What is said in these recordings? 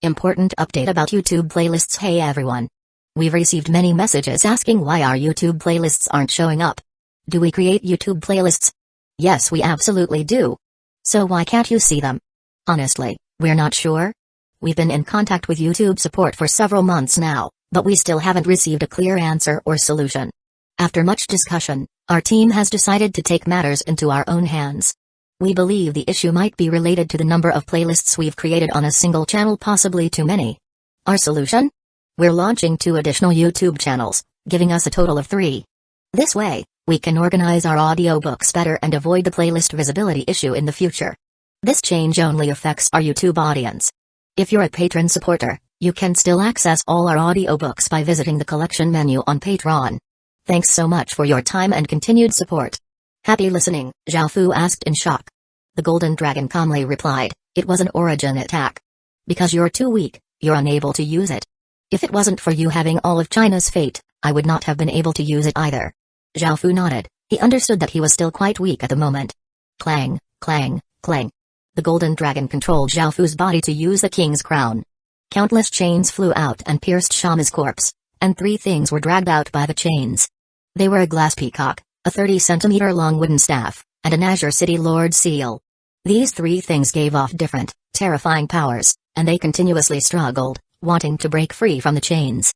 Important update about YouTube playlists. Hey everyone. We've received many messages asking why our YouTube playlists aren't showing up. Do we create YouTube playlists? Yes, we absolutely do. So why can't you see them? Honestly, we're not sure. We've been in contact with YouTube support for several months now, but we still haven't received a clear answer or solution. After much discussion, our team has decided to take matters into our own hands. We believe the issue might be related to the number of playlists we've created on a single channel, possibly too many. Our solution? We're launching 2 additional YouTube channels, giving us a total of 3. This way, we can organize our audiobooks better and avoid the playlist visibility issue in the future. This change only affects our YouTube audience. If you're a patron supporter, you can still access all our audiobooks by visiting the collection menu on Patreon. Thanks so much for your time and continued support. Happy listening, Zhao Fu asked in shock. The Golden Dragon calmly replied, it was an origin attack. Because you're too weak, you're unable to use it. If it wasn't for you having all of China's fate, I would not have been able to use it either. Zhao Fu nodded. He understood that he was still quite weak at the moment. Clang, clang, clang. The Golden Dragon controlled Zhao Fu's body to use the king's crown. Countless chains flew out and pierced Shama's corpse, and 3 things were dragged out by the chains. They were a glass peacock, a 30-centimeter-long wooden staff, and an Azure City Lord seal. These 3 things gave off different, terrifying powers, and they continuously struggled, wanting to break free from the chains.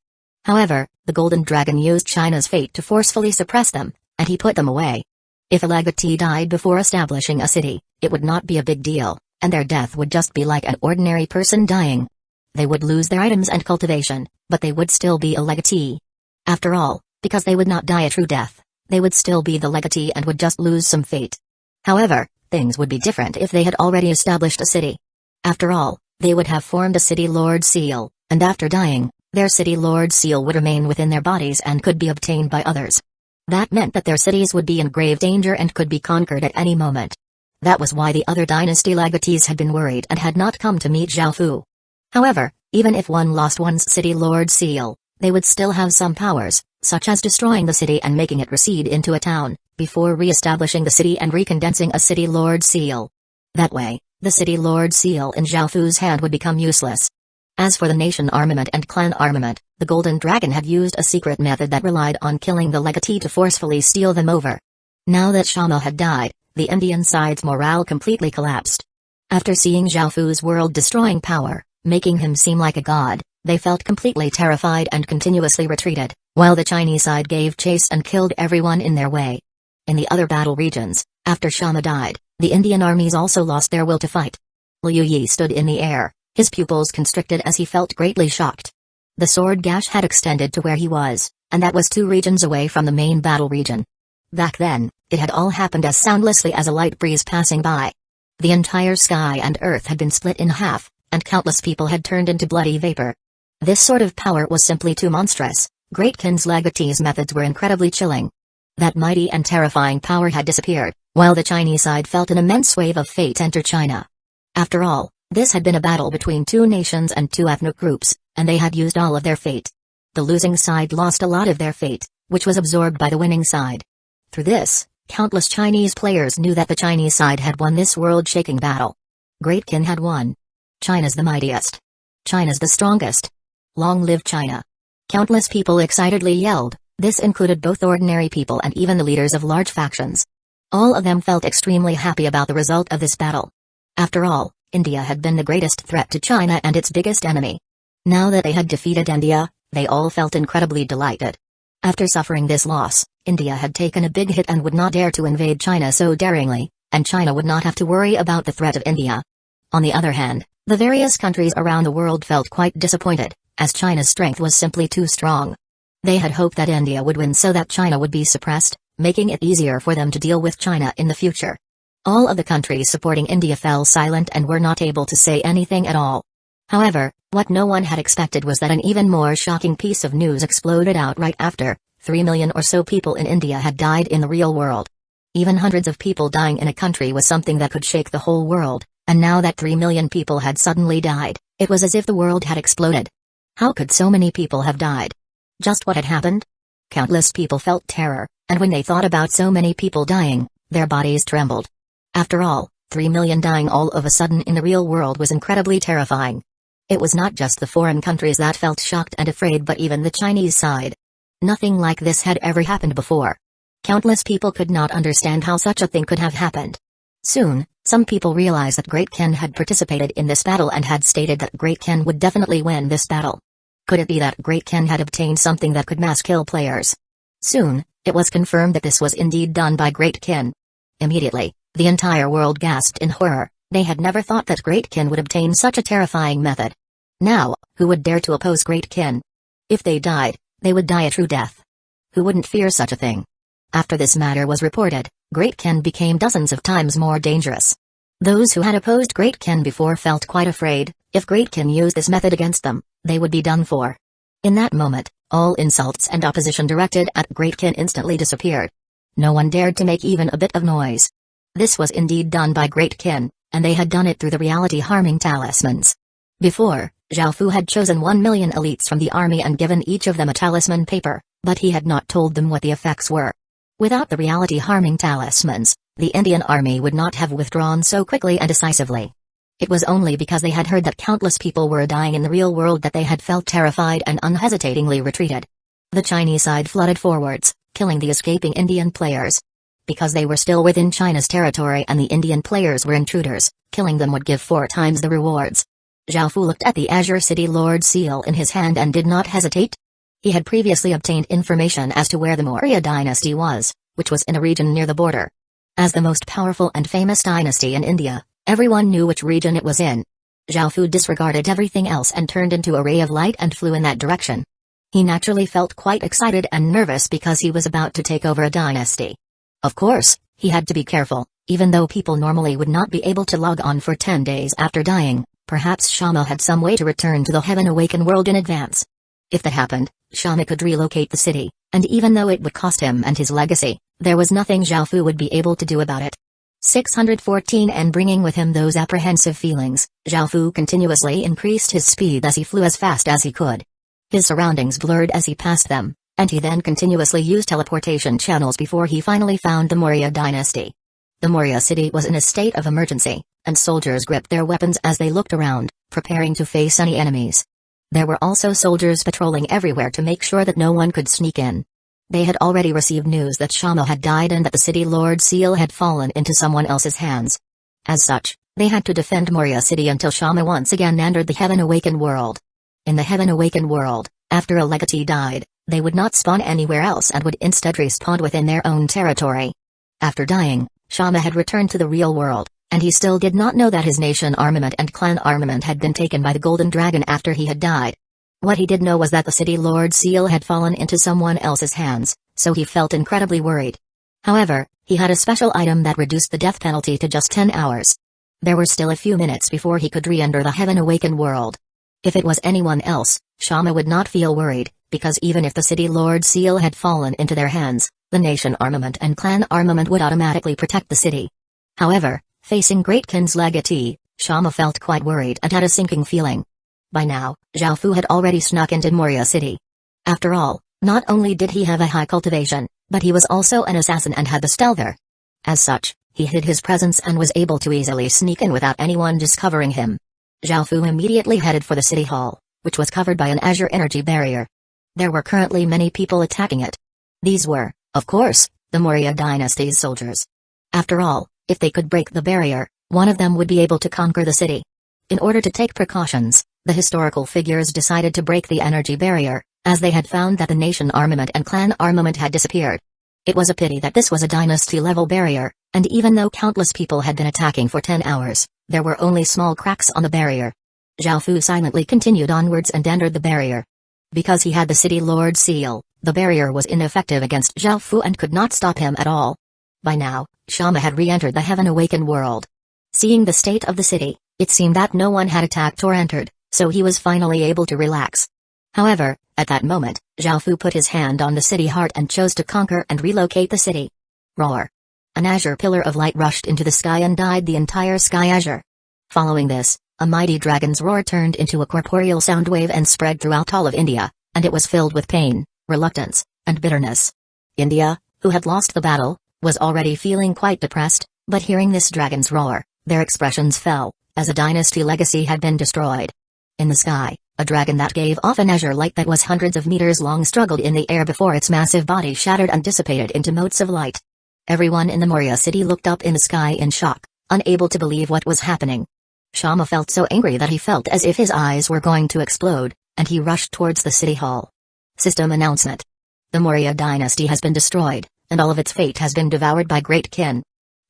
However, the Golden Dragon used China's fate to forcefully suppress them, and he put them away. If a legatee died before establishing a city, it would not be a big deal, and their death would just be like an ordinary person dying. They would lose their items and cultivation, but they would still be a legatee. After all, because they would not die a true death, they would still be the legatee and would just lose some fate. However, things would be different if they had already established a city. After all, they would have formed a City Lord seal, and after dying, their City Lord seal would remain within their bodies and could be obtained by others. That meant that their cities would be in grave danger and could be conquered at any moment. That was why the other dynasty legatees had been worried and had not come to meet Zhao Fu. However, even if one lost one's City Lord seal, they would still have some powers, such as destroying the city and making it recede into a town, before re-establishing the city and recondensing a City Lord seal. That way, the City Lord seal in Zhao Fu's hand would become useless. As for the nation armament and clan armament, the Golden Dragon had used a secret method that relied on killing the legatee to forcefully steal them over. Now that Shama had died, the Indian side's morale completely collapsed. After seeing Zhao Fu's world-destroying power, making him seem like a god, they felt completely terrified and continuously retreated, while the Chinese side gave chase and killed everyone in their way. In the other battle regions, after Shama died, the Indian armies also lost their will to fight. Liu Yi stood in the air, his pupils constricted as he felt greatly shocked. The sword gash had extended to where he was, and that was 2 regions away from the main battle region. Back then, it had all happened as soundlessly as a light breeze passing by. The entire sky and earth had been split in half, and countless people had turned into bloody vapor. This sort of power was simply too monstrous. Great Kin's legatee's methods were incredibly chilling. That mighty and terrifying power had disappeared, while the Chinese side felt an immense wave of fate enter China. After all, this had been a battle between 2 nations and 2 ethnic groups, and they had used all of their fate. The losing side lost a lot of their fate, which was absorbed by the winning side. Through this, countless Chinese players knew that the Chinese side had won this world-shaking battle. Great Kin had won. China's the mightiest. China's the strongest. Long live China. Countless people excitedly yelled. This included both ordinary people and even the leaders of large factions. All of them felt extremely happy about the result of this battle. After all, India had been the greatest threat to China and its biggest enemy. Now that they had defeated India, they all felt incredibly delighted. After suffering this loss, India had taken a big hit and would not dare to invade China so daringly, and China would not have to worry about the threat of India. On the other hand, the various countries around the world felt quite disappointed, as China's strength was simply too strong. They had hoped that India would win so that China would be suppressed, making it easier for them to deal with China in the future. All of the countries supporting India fell silent and were not able to say anything at all. However, what no one had expected was that an even more shocking piece of news exploded out right after. 3 million or so people in India had died in the real world. Even hundreds of people dying in a country was something that could shake the whole world, and now that 3 million people had suddenly died, it was as if the world had exploded. How could so many people have died? Just what had happened? Countless people felt terror, and when they thought about so many people dying, their bodies trembled. After all, 3 million dying all of a sudden in the real world was incredibly terrifying. It was not just the foreign countries that felt shocked and afraid but even the Chinese side. Nothing like this had ever happened before. Countless people could not understand how such a thing could have happened. Soon, some people realized that Great Ken had participated in this battle and had stated that Great Ken would definitely win this battle. Could it be that Great Ken had obtained something that could mass kill players? Soon, it was confirmed that this was indeed done by Great Ken. Immediately, the entire world gasped in horror. They had never thought that Great Ken would obtain such a terrifying method. Now, who would dare to oppose Great Ken? If they died, they would die a true death. Who wouldn't fear such a thing? After this matter was reported, Great Ken became dozens of times more dangerous. Those who had opposed Great Ken before felt quite afraid. If Great Ken used this method against them, they would be done for. In that moment, all insults and opposition directed at Great Ken instantly disappeared. No one dared to make even a bit of noise. This was indeed done by Great Ken, and they had done it through the reality-harming talismans. Before, Zhao Fu had chosen 1 million elites from the army and given each of them a talisman paper, but he had not told them what the effects were. Without the reality-harming talismans, the Indian army would not have withdrawn so quickly and decisively. It was only because they had heard that countless people were dying in the real world that they had felt terrified and unhesitatingly retreated. The Chinese side flooded forwards, killing the escaping Indian players. Because they were still within China's territory and the Indian players were intruders, killing them would give 4 times the rewards. Zhao Fu looked at the Azure City Lord seal in his hand and did not hesitate. He had previously obtained information as to where the Maurya dynasty was, which was in a region near the border. As the most powerful and famous dynasty in India, everyone knew which region it was in. Zhao Fu disregarded everything else and turned into a ray of light and flew in that direction. He naturally felt quite excited and nervous because he was about to take over a dynasty. Of course, he had to be careful, even though people normally would not be able to log on for 10 days after dying. Perhaps Shama had some way to return to the Heaven Awakened world in advance. If that happened, Shama could relocate the city, and even though it would cost him and his legacy, there was nothing Zhao Fu would be able to do about it. 614 And bringing with him those apprehensive feelings, Zhao Fu continuously increased his speed as he flew as fast as he could. His surroundings blurred as he passed them, and he then continuously used teleportation channels before he finally found the Maurya dynasty. The Maurya city was in a state of emergency, and soldiers gripped their weapons as they looked around, preparing to face any enemies. There were also soldiers patrolling everywhere to make sure that no one could sneak in. They had already received news that Shama had died and that the city Lord seal had fallen into someone else's hands. As such, they had to defend Maurya city until Shama once again entered the Heaven Awakened world. In the Heaven Awakened world, after a legatee died, they would not spawn anywhere else and would instead respawn within their own territory. After dying, Shama had returned to the real world, and he still did not know that his nation armament and clan armament had been taken by the Golden Dragon after he had died. What he did know was that the city Lord seal had fallen into someone else's hands, so he felt incredibly worried. However, he had a special item that reduced the death penalty to just 10 hours. There were still a few minutes before he could re-enter the Heaven Awakened world. If it was anyone else, Shama would not feel worried, because even if the city Lord seal had fallen into their hands, the nation armament and clan armament would automatically protect the city. However, facing Great Ken's legatee, Shama felt quite worried and had a sinking feeling. By now, Zhao Fu had already snuck into Maurya city. After all, not only did he have a high cultivation, but he was also an assassin and had the stealther. As such, he hid his presence and was able to easily sneak in without anyone discovering him. Zhao Fu immediately headed for the city hall, which was covered by an azure energy barrier. There were currently many people attacking it. These were, of course, the Maurya dynasty's soldiers. After all, if they could break the barrier, one of them would be able to conquer the city. In order to take precautions, the historical figures decided to break the energy barrier, as they had found that the nation armament and clan armament had disappeared. It was a pity that this was a dynasty-level barrier, and even though countless people had been attacking for 10 hours, there were only small cracks on the barrier. Zhao Fu silently continued onwards and entered the barrier. Because he had the city Lord seal, the barrier was ineffective against Zhao Fu and could not stop him at all. By now, Shama had re-entered the Heaven Awakened world. Seeing the state of the city, it seemed that no one had attacked or entered, so he was finally able to relax. However, at that moment, Zhao Fu put his hand on the city heart and chose to conquer and relocate the city. Roar! An azure pillar of light rushed into the sky and dyed the entire sky azure. Following this, a mighty dragon's roar turned into a corporeal sound wave and spread throughout all of India, and it was filled with pain, reluctance, and bitterness. India, who had lost the battle, was already feeling quite depressed, but hearing this dragon's roar, their expressions fell, as a dynasty legacy had been destroyed. In the sky, a dragon that gave off an azure light that was hundreds of meters long struggled in the air before its massive body shattered and dissipated into motes of light. Everyone in the Moria city looked up in the sky in shock, unable to believe what was happening. Shama felt so angry that he felt as if his eyes were going to explode, and he rushed towards the city hall. System announcement. The Moria dynasty has been destroyed, and all of its fate has been devoured by Great Kin.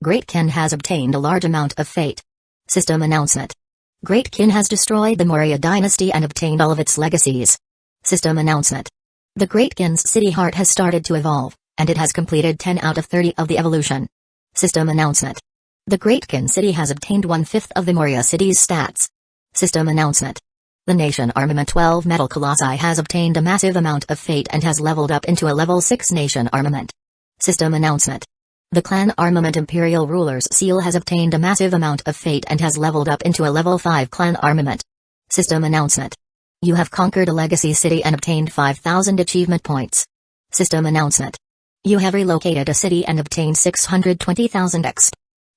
Great Kin has obtained a large amount of fate. System announcement. Great Kin has destroyed the Moria dynasty and obtained all of its legacies. System announcement. The Great Kin's city heart has started to evolve, and it has completed 10 out of 30 of the evolution. System announcement. The Great Kin city has obtained 1/5 of the Moria city's stats. System announcement. The Nation Armament 12 Metal Colossi has obtained a massive amount of fate and has leveled up into a level 6 Nation Armament. System announcement. The Clan Armament Imperial Ruler's Seal has obtained a massive amount of fate and has leveled up into a level 5 Clan Armament. System announcement. You have conquered a legacy city and obtained 5,000 achievement points. System announcement. You have relocated a city and obtained 620,000 XP.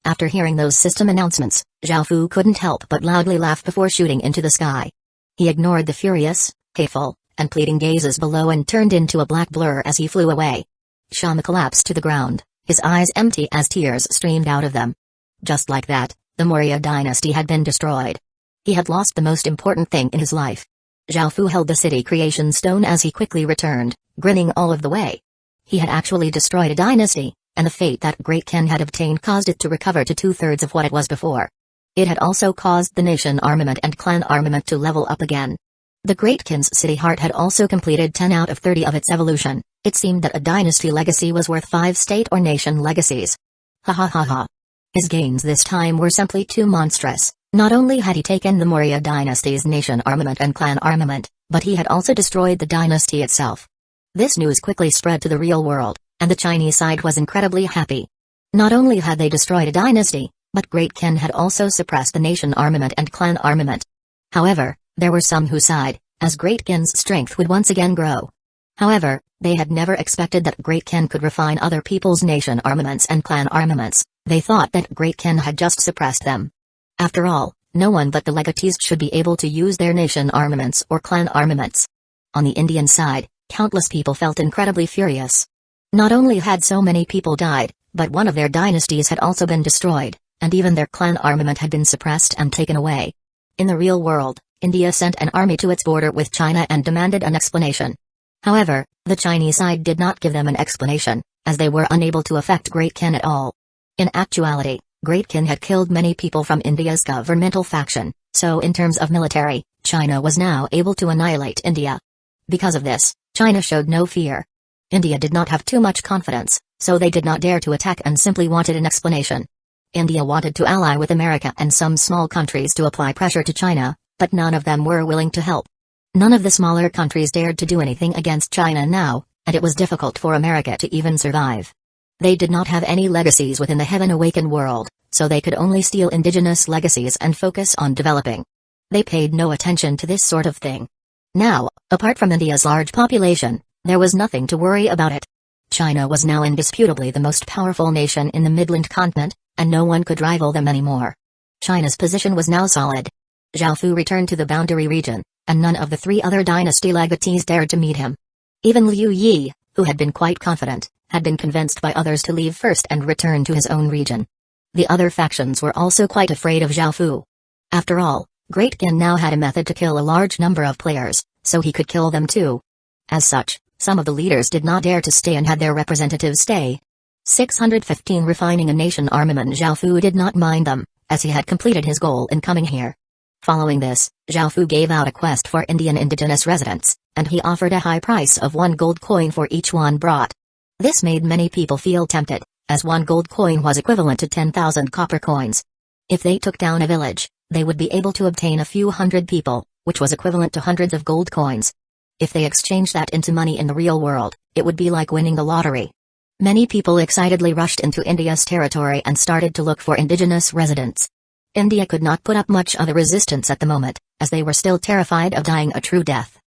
After hearing those system announcements, Zhao Fu couldn't help but loudly laugh before shooting into the sky. He ignored the furious, hateful, and pleading gazes below and turned into a black blur as he flew away. Shama collapsed to the ground, his eyes empty as tears streamed out of them. Just like that, the Moria dynasty had been destroyed. He had lost the most important thing in his life. Zhao Fu held the city creation stone as he quickly returned, grinning all of the way. He had actually destroyed a dynasty, and the fate that Great Kin had obtained caused it to recover to 2/3 of what it was before. It had also caused the Nation Armament and Clan Armament to level up again. The Great Kin's city heart had also completed 10 out of 30 of its evolution. It seemed that a dynasty legacy was worth 5 state or nation legacies. Ha ha ha ha. His gains this time were simply too monstrous. Not only had he taken the Moria dynasty's Nation Armament and Clan Armament, but he had also destroyed the dynasty itself. This news quickly spread to the real world, and the Chinese side was incredibly happy. Not only had they destroyed a dynasty, but Great Kin had also suppressed the Nation Armament and Clan Armament. However, there were some who sighed, as Great Kin's strength would once again grow. However, they had never expected that Great Kin could refine other people's Nation Armaments and Clan Armaments. They thought that Great Kin had just suppressed them. After all, no one but the legatees should be able to use their Nation Armaments or Clan Armaments. On the Indian side, countless people felt incredibly furious. Not only had so many people died, but one of their dynasties had also been destroyed, and even their clan armament had been suppressed and taken away. In the real world, India sent an army to its border with China and demanded an explanation. However, the Chinese side did not give them an explanation, as they were unable to affect Great Kin at all. In actuality, Great Kin had killed many people from India's governmental faction, so in terms of military, China was now able to annihilate India. Because of this, China showed no fear. India did not have too much confidence, so they did not dare to attack and simply wanted an explanation. India wanted to ally with America and some small countries to apply pressure to China, but none of them were willing to help. None of the smaller countries dared to do anything against China now, and it was difficult for America to even survive. They did not have any legacies within the Heaven Awakened world, so they could only steal indigenous legacies and focus on developing. They paid no attention to this sort of thing. Now, apart from India's large population, there was nothing to worry about it. China was now indisputably the most powerful nation in the Midland continent, and no one could rival them anymore. China's position was now solid. Zhao Fu returned to the boundary region, and none of the 3 other dynasty legatees dared to meet him. Even Liu Yi, who had been quite confident, had been convinced by others to leave first and return to his own region. The other factions were also quite afraid of Zhao Fu. After all, Great Kin now had a method to kill a large number of players, so he could kill them too. As such, some of the leaders did not dare to stay and had their representatives stay. 615 Refining a nation armament. Zhao Fu did not mind them, as he had completed his goal in coming here. Following this, Zhao Fu gave out a quest for Indian indigenous residents, and he offered a high price of 1 gold coin for each one brought. This made many people feel tempted, as 1 gold coin was equivalent to 10,000 copper coins. If they took down a village, they would be able to obtain a few hundred people, which was equivalent to hundreds of gold coins. If they exchanged that into money in the real world, it would be like winning the lottery. Many people excitedly rushed into India's territory and started to look for indigenous residents. India could not put up much other resistance at the moment, as they were still terrified of dying a true death.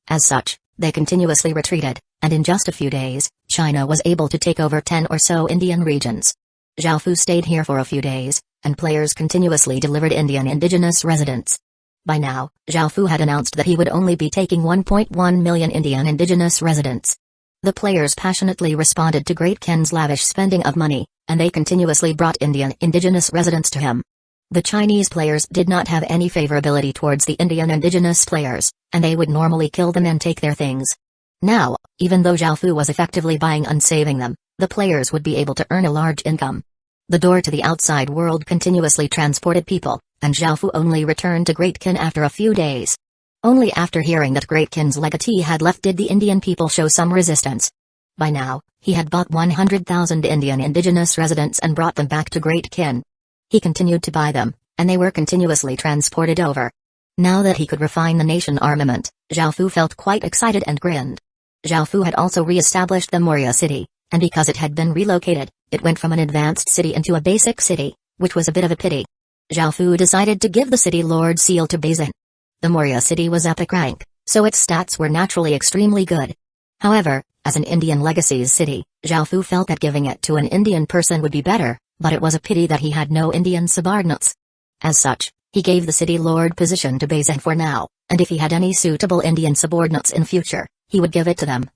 As such, they continuously retreated, and in just a few days, China was able to take over 10 or so Indian regions. Zhao Fu stayed here for a few days, and players continuously delivered Indian indigenous residents. By now, Zhao Fu had announced that he would only be taking 1.1 million Indian indigenous residents. The players passionately responded to Great Qin's lavish spending of money, and they continuously brought Indian indigenous residents to him. The Chinese players did not have any favorability towards the Indian indigenous players, and they would normally kill them and take their things. Now, even though Zhao Fu was effectively buying and saving them, the players would be able to earn a large income. The door to the outside world continuously transported people, and Zhao Fu only returned to Great Qin after a few days. Only after hearing that Great Qin's legatee had left did the Indian people show some resistance. By now, he had bought 100,000 Indian indigenous residents and brought them back to Great Qin. He continued to buy them, and they were continuously transported over. Now that he could refine the nation armament, Zhao Fu felt quite excited and grinned. Zhao Fu had also re-established the Moria city, and because it had been relocated, it went from an advanced city into a basic city, which was a bit of a pity. Zhao Fu decided to give the city Lord Seal to Aizen. The Moria city was epic rank, so its stats were naturally extremely good. However, as an Indian legacies city, Zhao Fu felt that giving it to an Indian person would be better, but it was a pity that he had no Indian subordinates. As such, he gave the city lord position to Aizen for now, and if he had any suitable Indian subordinates in future, he would give it to them.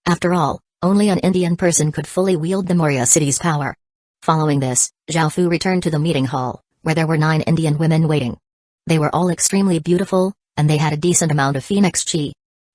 After all, only an Indian person could fully wield the Moria city's power. Following this, Zhao Fu returned to the meeting hall, where there were 9 Indian women waiting. They were all extremely beautiful, and they had a decent amount of phoenix chi.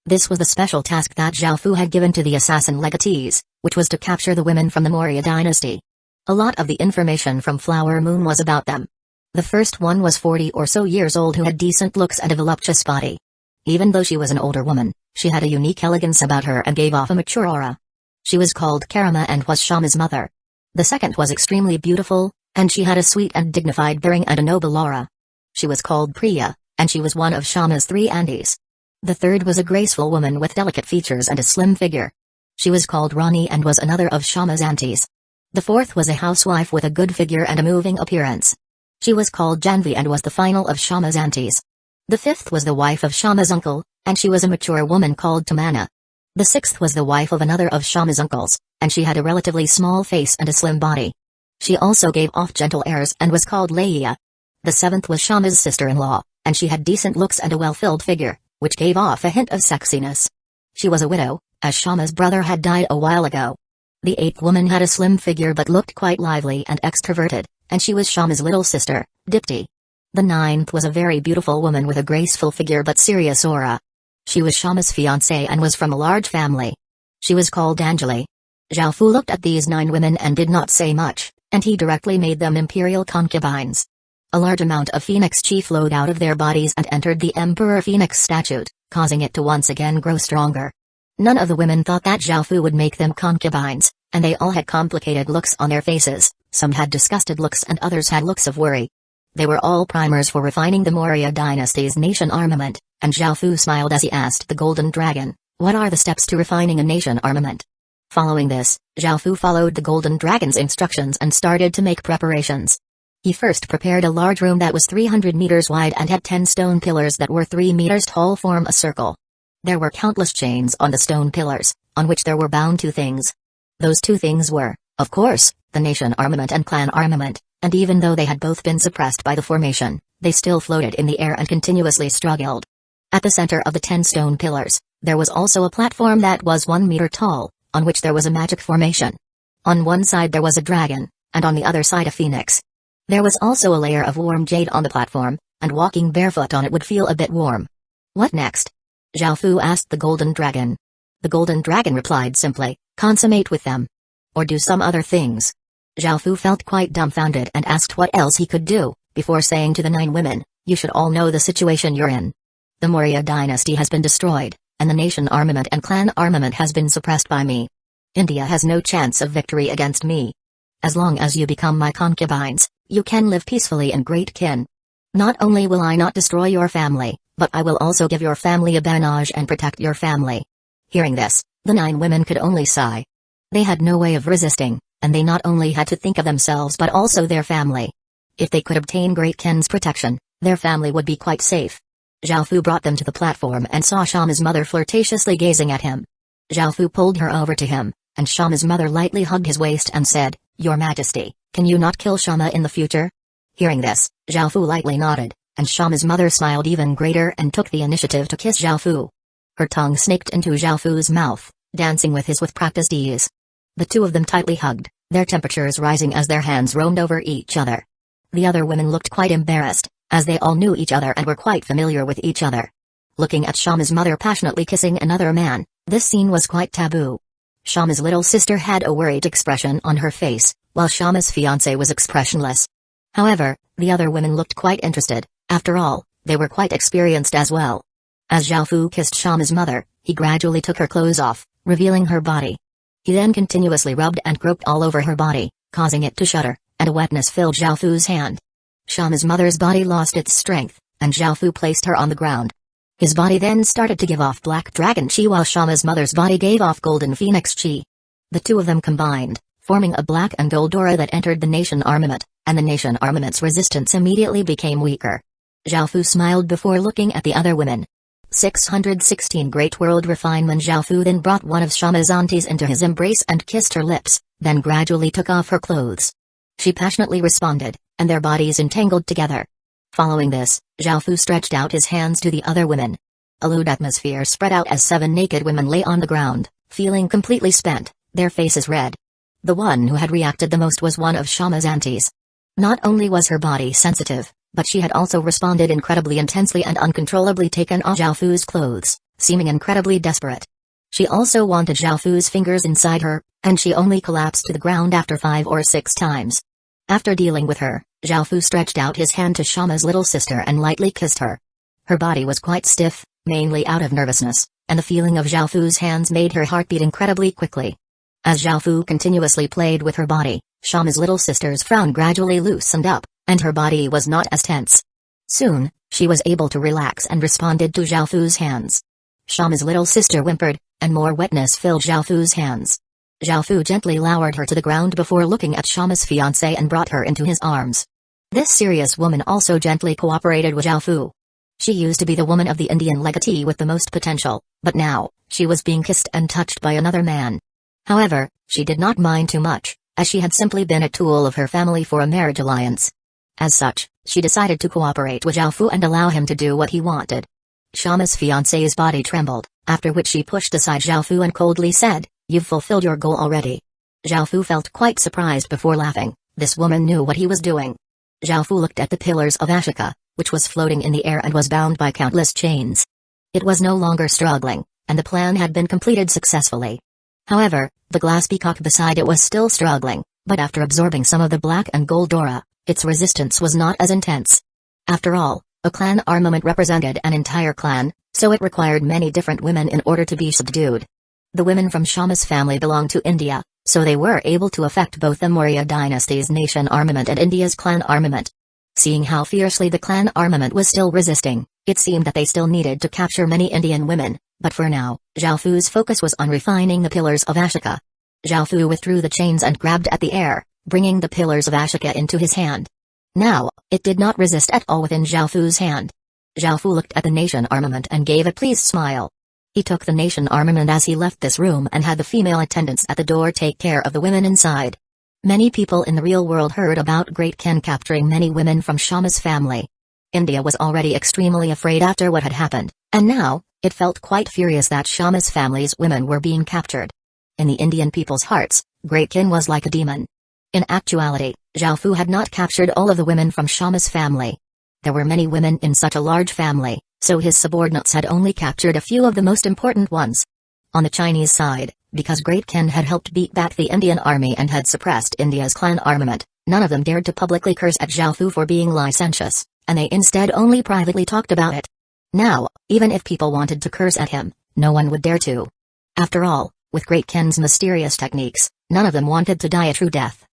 This was the special task that Zhao Fu had given to the assassin legatees, which was to capture the women from the Moria dynasty. A lot of the information from Flower Moon was about them. The first one was 40 or so years old who had decent looks and a voluptuous body. Even though she was an older woman, she had a unique elegance about her and gave off a mature aura. She was called Karima and was Shama's mother. The second was extremely beautiful, and she had a sweet and dignified bearing and a noble aura. She was called Priya, and she was one of Shama's 3 aunties. The third was a graceful woman with delicate features and a slim figure. She was called Rani and was another of Shama's aunties. The fourth was a housewife with a good figure and a moving appearance. She was called Janvi and was the final of Shama's aunties. The fifth was the wife of Shama's uncle, and she was a mature woman called Tamana. The sixth was the wife of another of Shama's uncles, and she had a relatively small face and a slim body. She also gave off gentle airs and was called Leia. The seventh was Shama's sister-in-law, and she had decent looks and a well-filled figure, which gave off a hint of sexiness. She was a widow, as Shama's brother had died a while ago. The eighth woman had a slim figure but looked quite lively and extroverted, and she was Shama's little sister, Dipti. The ninth was a very beautiful woman with a graceful figure but serious aura. She was Shama's fiancée and was from a large family. She was called Anjali. Zhao Fu looked at these 9 women and did not say much, and he directly made them imperial concubines. A large amount of phoenix chi flowed out of their bodies and entered the Emperor Phoenix statute, causing it to once again grow stronger. None of the women thought that Zhao Fu would make them concubines, and they all had complicated looks on their faces. Some had disgusted looks and others had looks of worry. They were all primers for refining the Moria dynasty's nation armament, and Zhao Fu smiled as he asked the Golden Dragon, "What are the steps to refining a nation armament?" Following this, Zhao Fu followed the Golden Dragon's instructions and started to make preparations. He first prepared a large room that was 300 meters wide and had 10 stone pillars that were 3 meters tall form a circle. There were countless chains on the stone pillars, on which there were bound 2 things. Those 2 things were, of course, the nation armament and clan armament, and even though they had both been suppressed by the formation, they still floated in the air and continuously struggled. At the center of the 10 stone pillars, there was also a platform that was 1 meter tall, on which there was a magic formation. On one side there was a dragon, and on the other side a phoenix. There was also a layer of warm jade on the platform, and walking barefoot on it would feel a bit warm. What next? Zhao Fu asked the Golden Dragon. The Golden Dragon replied simply, "Consummate with them. Or do some other things." Zhao Fu felt quite dumbfounded and asked what else he could do, before saying to the 9 women, "You should all know the situation you're in. The Moria dynasty has been destroyed, and the nation armament and clan armament has been suppressed by me. India has no chance of victory against me. As long as you become my concubines, you can live peacefully in Great Qin. Not only will I not destroy your family, but I will also give your family a badinage and protect your family." Hearing this, the 9 women could only sigh. They had no way of resisting, and they not only had to think of themselves but also their family. If they could obtain Great Qin's protection, their family would be quite safe. Zhao Fu brought them to the platform and saw Shama's mother flirtatiously gazing at him. Zhao Fu pulled her over to him, and Shama's mother lightly hugged his waist and said, "Your Majesty, can you not kill Shama in the future?" Hearing this, Zhao Fu lightly nodded, and Shama's mother smiled even greater and took the initiative to kiss Zhao Fu. Her tongue snaked into Zhao Fu's mouth, dancing with practiced ease. The two of them tightly hugged, their temperatures rising as their hands roamed over each other. The other women looked quite embarrassed, as they all knew each other and were quite familiar with each other. Looking at Shama's mother passionately kissing another man, this scene was quite taboo. Shama's little sister had a worried expression on her face, while Shama's fiancé was expressionless. However, the other women looked quite interested. After all, they were quite experienced as well. As Zhao Fu kissed Shama's mother, he gradually took her clothes off, revealing her body. He then continuously rubbed and groped all over her body, causing it to shudder, and a wetness filled Zhao Fu's hand. Shama's mother's body lost its strength, and Zhao Fu placed her on the ground. His body then started to give off black dragon chi while Shama's mother's body gave off golden phoenix chi. The two of them combined, forming a black and gold aura that entered the nation armament, and the nation armament's resistance immediately became weaker. Zhao Fu smiled before looking at the other women. 616 Great World Refinement. Zhao Fu then brought one of Shama's aunties into his embrace and kissed her lips, then gradually took off her clothes. She passionately responded, and their bodies entangled together. Following this, Zhao Fu stretched out his hands to the other women. A lewd atmosphere spread out as 7 naked women lay on the ground, feeling completely spent, their faces red. The one who had reacted the most was one of Shama's aunties. Not only was her body sensitive, but she had also responded incredibly intensely and uncontrollably taken off Zhao Fu's clothes, seeming incredibly desperate. She also wanted Zhao Fu's fingers inside her, and she only collapsed to the ground after 5 or 6 times. After dealing with her, Zhao Fu stretched out his hand to Shama's little sister and lightly kissed her. Her body was quite stiff, mainly out of nervousness, and the feeling of Zhao Fu's hands made her heart beat incredibly quickly. As Zhao Fu continuously played with her body, Shama's little sister's frown gradually loosened up, and her body was not as tense. Soon, she was able to relax and responded to Zhao Fu's hands. Shama's little sister whimpered, and more wetness filled Zhao Fu's hands. Zhao Fu gently lowered her to the ground before looking at Shama's fiancée and brought her into his arms. This serious woman also gently cooperated with Zhao Fu. She used to be the woman of the Indian legatee with the most potential, but now, she was being kissed and touched by another man. However, she did not mind too much, as she had simply been a tool of her family for a marriage alliance. As such, she decided to cooperate with Zhao Fu and allow him to do what he wanted. Shama's fiancée's body trembled, after which she pushed aside Zhao Fu and coldly said, "You've fulfilled your goal already." Zhao Fu felt quite surprised before laughing. This woman knew what he was doing. Zhao Fu looked at the pillars of Ashika, which was floating in the air and was bound by countless chains. It was no longer struggling, and the plan had been completed successfully. However, the glass peacock beside it was still struggling, but after absorbing some of the black and gold aura, its resistance was not as intense. After all, a clan armament represented an entire clan, so it required many different women in order to be subdued. The women from Shama's family belonged to India, so they were able to affect both the Maurya dynasty's nation armament and India's clan armament. Seeing how fiercely the clan armament was still resisting, it seemed that they still needed to capture many Indian women, but for now, Zhao Fu's focus was on refining the pillars of Ashika. Zhao Fu withdrew the chains and grabbed at the air, bringing the pillars of Ashika into his hand. Now, it did not resist at all within Zhao Fu's hand. Zhao Fu looked at the nation armament and gave a pleased smile. He took the nation armament as he left this room and had the female attendants at the door take care of the women inside. Many people in the real world heard about Great Ken capturing many women from Shama's family. India was already extremely afraid after what had happened, and now, it felt quite furious that Shama's family's women were being captured. In the Indian people's hearts, Great Ken was like a demon. In actuality, Zhao Fu had not captured all of the women from Shama's family. There were many women in such a large family, so his subordinates had only captured a few of the most important ones. On the Chinese side, because Great Ken had helped beat back the Indian army and had suppressed India's clan armament, none of them dared to publicly curse at Zhao Fu for being licentious, and they instead only privately talked about it. Now, even if people wanted to curse at him, no one would dare to. After all, with Great Ken's mysterious techniques, none of them wanted to die a true death.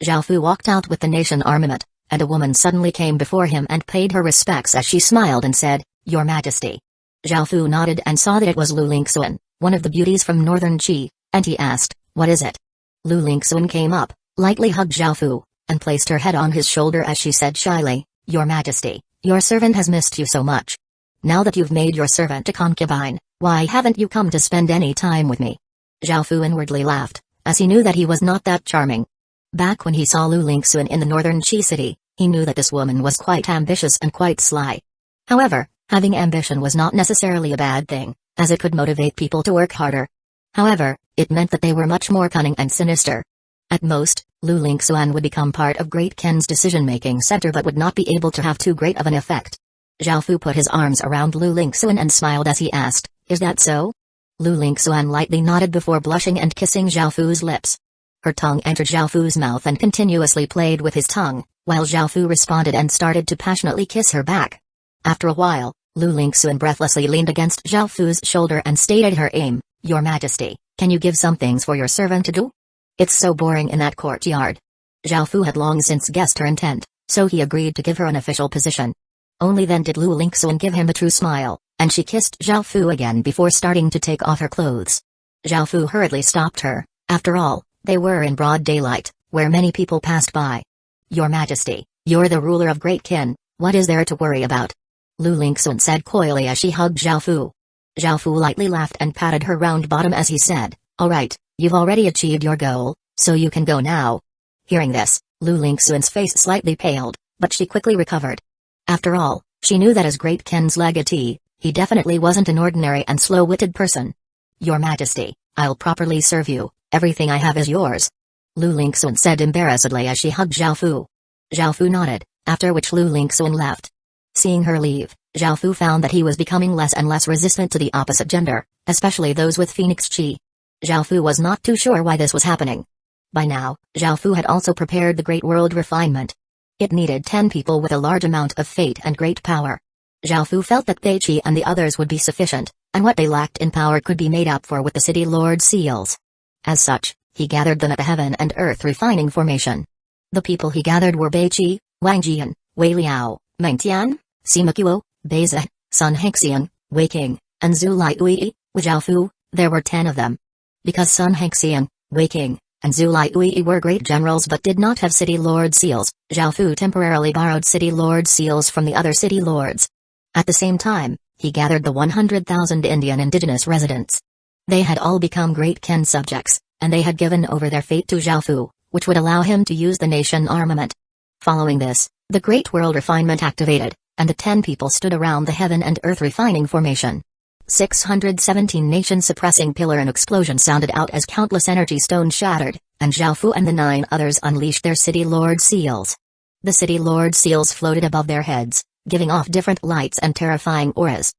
Zhao Fu walked out with the nation armament, and a woman suddenly came before him and paid her respects as she smiled and said, "Your Majesty." Zhao Fu nodded and saw that it was Lu Lingxuan, one of the beauties from Northern Qi, and he asked, "What is it?" Lu Lingxuan came up, lightly hugged Zhao Fu, and placed her head on his shoulder as she said shyly, "Your Majesty, your servant has missed you so much. Now that you've made your servant a concubine, why haven't you come to spend any time with me?" Zhao Fu inwardly laughed, as he knew that he was not that charming. Back when he saw Lu Lingxuan in the Northern Qi city, He knew that this woman was quite ambitious and quite sly. However, having ambition was not necessarily a bad thing, as it could motivate people to work harder. However, it meant that they were much more cunning and sinister. At most, Lu Lingxuan would become part of Great Ken's decision-making center but would not be able to have too great of an effect. Zhao Fu put his arms around Lu Lingxuan and smiled as he asked, "Is that so?" Lu Lingxuan lightly nodded before blushing and kissing Zhao Fu's lips. Her tongue entered Zhao Fu's mouth and continuously played with his tongue, while Zhao Fu responded and started to passionately kiss her back. After a while, Lu Lingxuan breathlessly leaned against Zhao Fu's shoulder and stated her aim, "Your Majesty, can you give some things for your servant to do? It's so boring in that courtyard." Zhao Fu had long since guessed her intent, so he agreed to give her an official position. Only then did Lu Lingxuan give him a true smile, and she kissed Zhao Fu again before starting to take off her clothes. Zhao Fu hurriedly stopped her. After all, they were in broad daylight, where many people passed by. "Your Majesty, you're the ruler of Great Qin, what is there to worry about?" Lu Lingxuan said coyly as she hugged Zhao Fu. Zhao Fu lightly laughed and patted her round bottom as he said, "All right, you've already achieved your goal, so you can go now." Hearing this, Lu Lingxuan's face slightly paled, but she quickly recovered. After all, she knew that as Great Ken's legatee, he definitely wasn't an ordinary and slow-witted person. "Your Majesty, I'll properly serve you, everything I have is yours," Lu Lingxuan said embarrassedly as she hugged Zhao Fu. Zhao Fu nodded, after which Lu Lingxuan left. Seeing her leave, Zhao Fu found that he was becoming less and less resistant to the opposite gender, especially those with Phoenix Chi. Zhao Fu was not too sure why this was happening. By now, Zhao Fu had also prepared the Great World Refinement. It needed 10 people with a large amount of fate and great power. Zhao Fu felt that Bei Qi and the others would be sufficient, and what they lacked in power could be made up for with the City Lord Seals. As such, he gathered them at the Heaven and Earth Refining Formation. The people he gathered were Bei Qi, Wang Jian, Wei Liao, Meng Tian, Sima Kuo, Bei Zhe, Sun Hengxiang, Wei King, and Zhu Liui. With Zhao Fu, there were 10 of them. Because Sun Hengxiang, Wei King, and Zhu Liui were great generals but did not have City Lord Seals, Zhao Fu temporarily borrowed City Lord Seals from the other City Lords. At the same time, he gathered the 100,000 Indian indigenous residents. They had all become Great Ken subjects, and they had given over their fate to Zhao Fu, which would allow him to use the nation armament. Following this, the Great World Refinement activated, and the 10 people stood around the Heaven and Earth Refining Formation. 617 nation-suppressing pillar and explosion sounded out as countless energy stones shattered, and Zhao Fu and the 9 others unleashed their City Lord Seals. The City Lord Seals floated above their heads, giving off different lights and terrifying auras.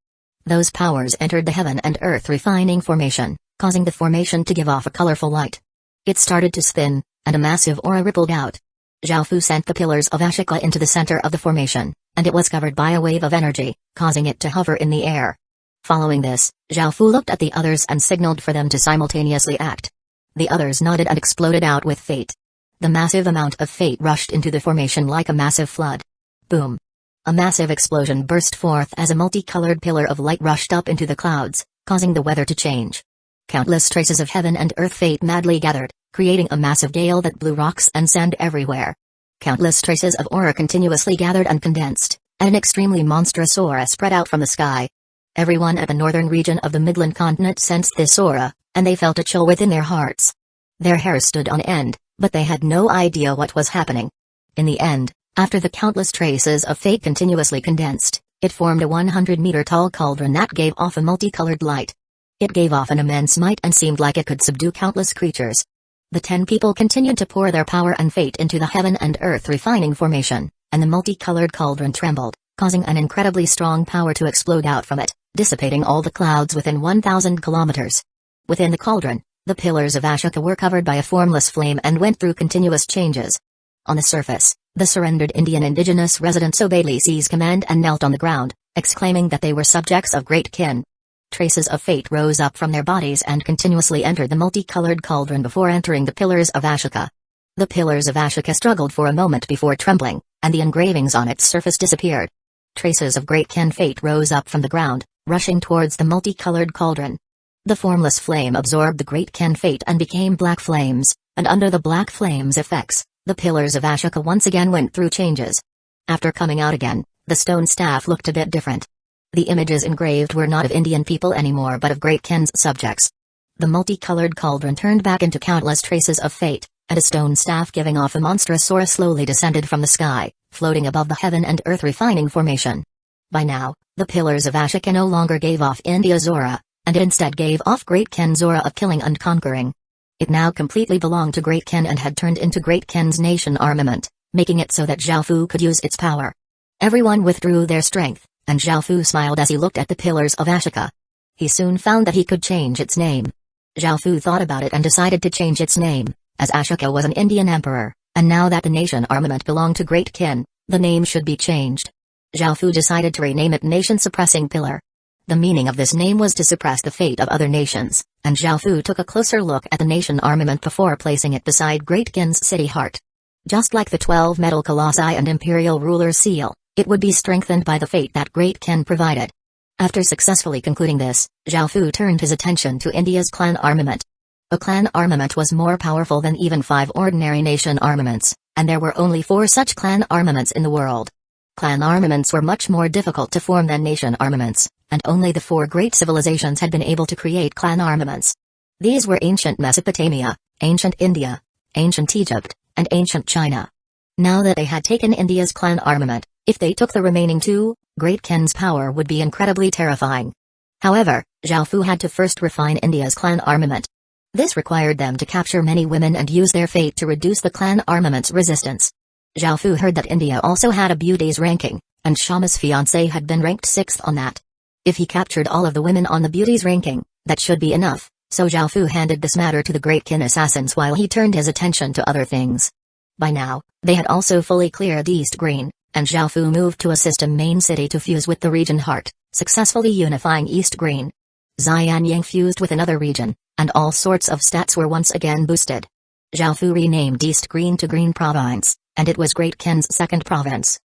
Those powers entered the Heaven and Earth Refining Formation, causing the formation to give off a colorful light. It started to spin, and a massive aura rippled out. Zhao Fu sent the pillars of Ashika into the center of the formation, and it was covered by a wave of energy, causing it to hover in the air. Following this, Zhao Fu looked at the others and signaled for them to simultaneously act. The others nodded and exploded out with fate. The massive amount of fate rushed into the formation like a massive flood. Boom! A massive explosion burst forth as a multicolored pillar of light rushed up into the clouds, causing the weather to change. Countless traces of heaven and earth fate madly gathered, creating a massive gale that blew rocks and sand everywhere. Countless traces of aura continuously gathered and condensed, and an extremely monstrous aura spread out from the sky. Everyone at the northern region of the Midland continent sensed this aura, and they felt a chill within their hearts. Their hair stood on end, but they had no idea what was happening. In the end, after the countless traces of fate continuously condensed, it formed a 100-meter-tall cauldron that gave off a multicolored light. It gave off an immense might and seemed like it could subdue countless creatures. The 10 people continued to pour their power and fate into the Heaven and Earth Refining Formation, and the multicolored cauldron trembled, causing an incredibly strong power to explode out from it, dissipating all the clouds within 1,000 kilometers. Within the cauldron, the pillars of Ashika were covered by a formless flame and went through continuous changes. On the surface, the surrendered Indian indigenous residents obeyed Li Si's command and knelt on the ground, exclaiming that they were subjects of Great Qin. Traces of fate rose up from their bodies and continuously entered the multicolored cauldron before entering the pillars of Ashika. The pillars of Ashika struggled for a moment before trembling, and the engravings on its surface disappeared. Traces of Great Qin fate rose up from the ground, rushing towards the multicolored cauldron. The formless flame absorbed the Great Qin fate and became black flames, and under the black flames' effects, the pillars of Ashika once again went through changes. After coming out again, the stone staff looked a bit different. The images engraved were not of Indian people anymore but of Great Qin's subjects. The multicolored cauldron turned back into countless traces of fate, and a stone staff giving off a monstrous aura slowly descended from the sky, floating above the heaven and earth refining formation. By now, the pillars of Ashoka no longer gave off India's aura, and it instead gave off Great Ken's aura of killing and conquering. It now completely belonged to Great Ken and had turned into Great Ken's nation armament, making it so that Xiaofu could use its power. Everyone withdrew their strength, and Xiaofu smiled as he looked at the pillars of Ashoka. He soon found that he could change its name. Xiaofu thought about it and decided to change its name, as Ashoka was an Indian emperor, and now that the nation armament belonged to Great Ken, the name should be changed. Xiaofu decided to rename it Nation Suppressing Pillar. The meaning of this name was to suppress the fate of other nations, and Xiaofu took a closer look at the nation armament before placing it beside Great Ken's city heart. Just like the 12 metal colossi and imperial ruler's seal, it would be strengthened by the fate that Great Ken provided. After successfully concluding this, Xiaofu turned his attention to India's clan armament. A clan armament was more powerful than even 5 ordinary nation armaments, and there were only 4 such clan armaments in the world. Clan armaments were much more difficult to form than nation armaments, and only the 4 great civilizations had been able to create clan armaments. These were ancient Mesopotamia, ancient India, ancient Egypt, and ancient China. Now that they had taken India's clan armament, if they took the remaining 2, Great Ken's power would be incredibly terrifying. However, Xiaofu had to first refine India's clan armament. This required them to capture many women and use their fate to reduce the clan armament's resistance. Xiaofu heard that India also had a beauties ranking, and Shama's fiancée had been ranked 6th on that. If he captured all of the women on the beauties ranking, that should be enough, so Xiaofu handed this matter to the Great Ken assassins while he turned his attention to other things. By now, they had also fully cleared East Green, and Xiaofu moved to a system main city to fuse with the region heart, successfully unifying East Green. Xianyang fused with another region, and all sorts of stats were once again boosted. Xiaofu renamed East Green to Green Province, and it was Great Ken's second province.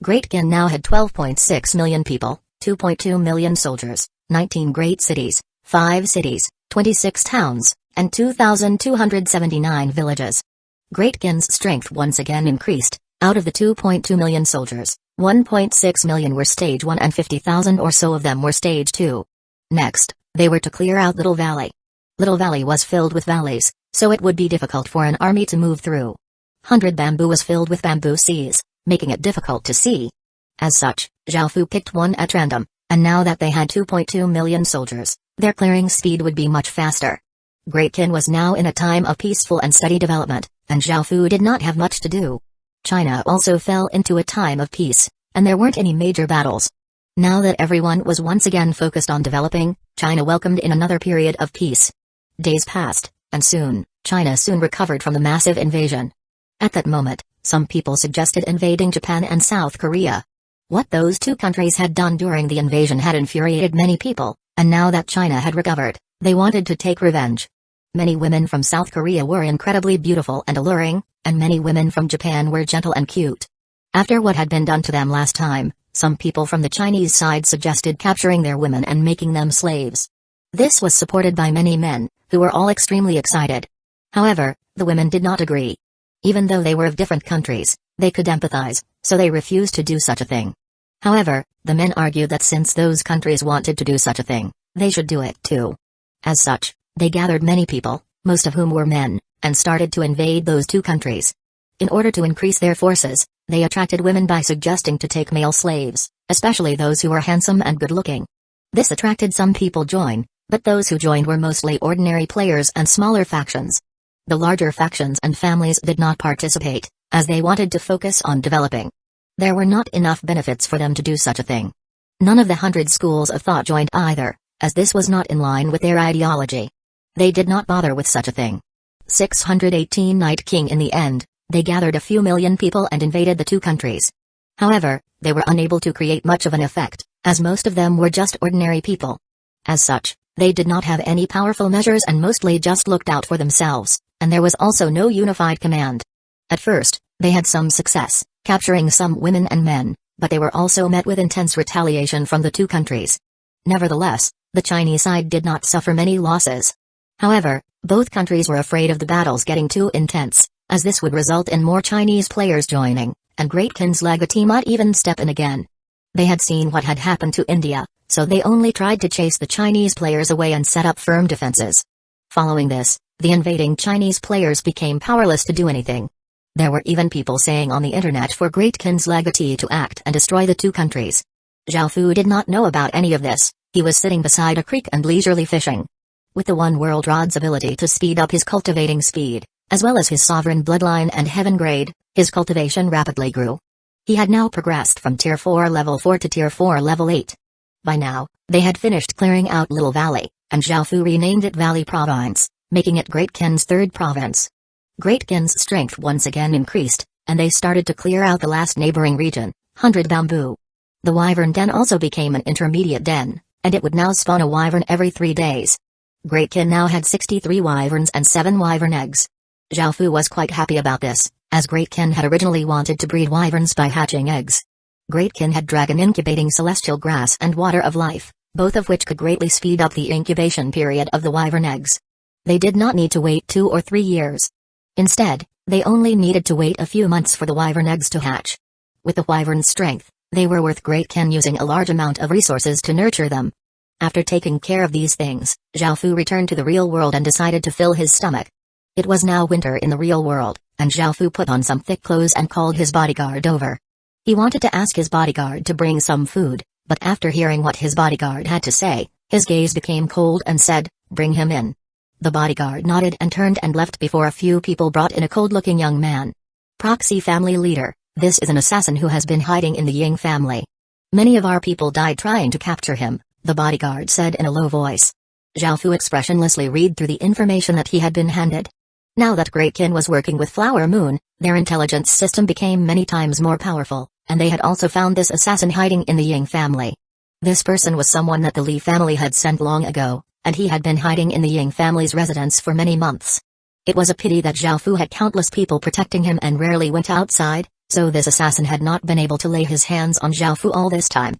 Great Ken now had 12.6 million people, 2.2 million soldiers, 19 great cities, 5 cities, 26 towns, and 2,279 villages. Great Ken's strength once again increased. Out of the 2.2 million soldiers, 1.6 million were stage 1 and 50,000 or so of them were stage 2. Next, they were to clear out Little Valley. Little Valley was filled with valleys, so it would be difficult for an army to move through. 100 Bamboo was filled with bamboo seas, making it difficult to see. As such, Xiaofu picked one at random, and now that they had 2.2 million soldiers, their clearing speed would be much faster. Great Ken was now in a time of peaceful and steady development, and Xiaofu did not have much to do. China also fell into a time of peace, and there weren't any major battles. Now that everyone was once again focused on developing, China welcomed in another period of peace. Days passed, and China soon recovered from the massive invasion. At that moment, some people suggested invading Japan and South Korea. What those 2 countries had done during the invasion had infuriated many people, and now that China had recovered, they wanted to take revenge. Many women from South Korea were incredibly beautiful and alluring, and many women from Japan were gentle and cute. After what had been done to them last time, some people from the Chinese side suggested capturing their women and making them slaves. This was supported by many men, who were all extremely excited. However, the women did not agree. Even though they were of different countries, they could empathize, so they refused to do such a thing. However, the men argued that since those countries wanted to do such a thing, they should do it too. As such, they gathered many people, most of whom were men, and started to invade those 2 countries. In order to increase their forces, they attracted women by suggesting to take male slaves, especially those who were handsome and good-looking. This attracted some people join, but those who joined were mostly ordinary players and smaller factions. The larger factions and families did not participate, as they wanted to focus on developing. There were not enough benefits for them to do such a thing. None of the 100 schools of thought joined either, as this was not in line with their ideology. They did not bother with such a thing. 618 Night King in the end, they gathered a few million people and invaded the 2 countries. However, they were unable to create much of an effect, as most of them were just ordinary people. As such, they did not have any powerful measures and mostly just looked out for themselves, and there was also no unified command. At first, they had some success, capturing some women and men, but they were also met with intense retaliation from the 2 countries. Nevertheless, the Chinese side did not suffer many losses. However, both countries were afraid of the battles getting too intense, as this would result in more Chinese players joining, and Great Ken's legatee might even step in again. They had seen what had happened to India, so they only tried to chase the Chinese players away and set up firm defenses. Following this, the invading Chinese players became powerless to do anything. There were even people saying on the internet for Great Kin's legatee to act and destroy the two countries. Zhao Fu did not know about any of this. He was sitting beside a creek and leisurely fishing. With the One World Rod's ability to speed up his cultivating speed, as well as his sovereign bloodline and heaven grade, his cultivation rapidly grew. He had now progressed from Tier 4 Level 4 to Tier 4 Level 8. By now, they had finished clearing out Little Valley, and Zhao Fu renamed it Valley Province, making it Great Kin's third province. Great Kin's strength once again increased, and they started to clear out the last neighboring region, 100 Bamboo. The Wyvern Den also became an intermediate den, and it would now spawn a wyvern every 3 days. Great Kin now had 63 wyverns and 7 wyvern eggs. Zhao Fu was quite happy about this, as Great Kin had originally wanted to breed wyverns by hatching eggs. Great Kin had dragon incubating celestial grass and water of life, both of which could greatly speed up the incubation period of the wyvern eggs. They did not need to wait 2 or 3 years. Instead, they only needed to wait a few months for the wyvern eggs to hatch. With the wyvern's strength, they were worth Great Kin using a large amount of resources to nurture them. After taking care of these things, Zhao Fu returned to the real world and decided to fill his stomach. It was now winter in the real world, and Zhao Fu put on some thick clothes and called his bodyguard over. He wanted to ask his bodyguard to bring some food, but after hearing what his bodyguard had to say, his gaze became cold and said, "Bring him in." The bodyguard nodded and turned and left before a few people brought in a cold-looking young man. Proxy family leader, this is an assassin who has been hiding in the Ying family. Many of our people died trying to capture him, the bodyguard said in a low voice. Zhao Fu expressionlessly read through the information that he had been handed. Now that Great Kin was working with Flower Moon, their intelligence system became many times more powerful, and they had also found this assassin hiding in the Ying family. This person was someone that the Li family had sent long ago, and he had been hiding in the Ying family's residence for many months. It was a pity that Zhao Fu had countless people protecting him and rarely went outside, so this assassin had not been able to lay his hands on Zhao Fu all this time.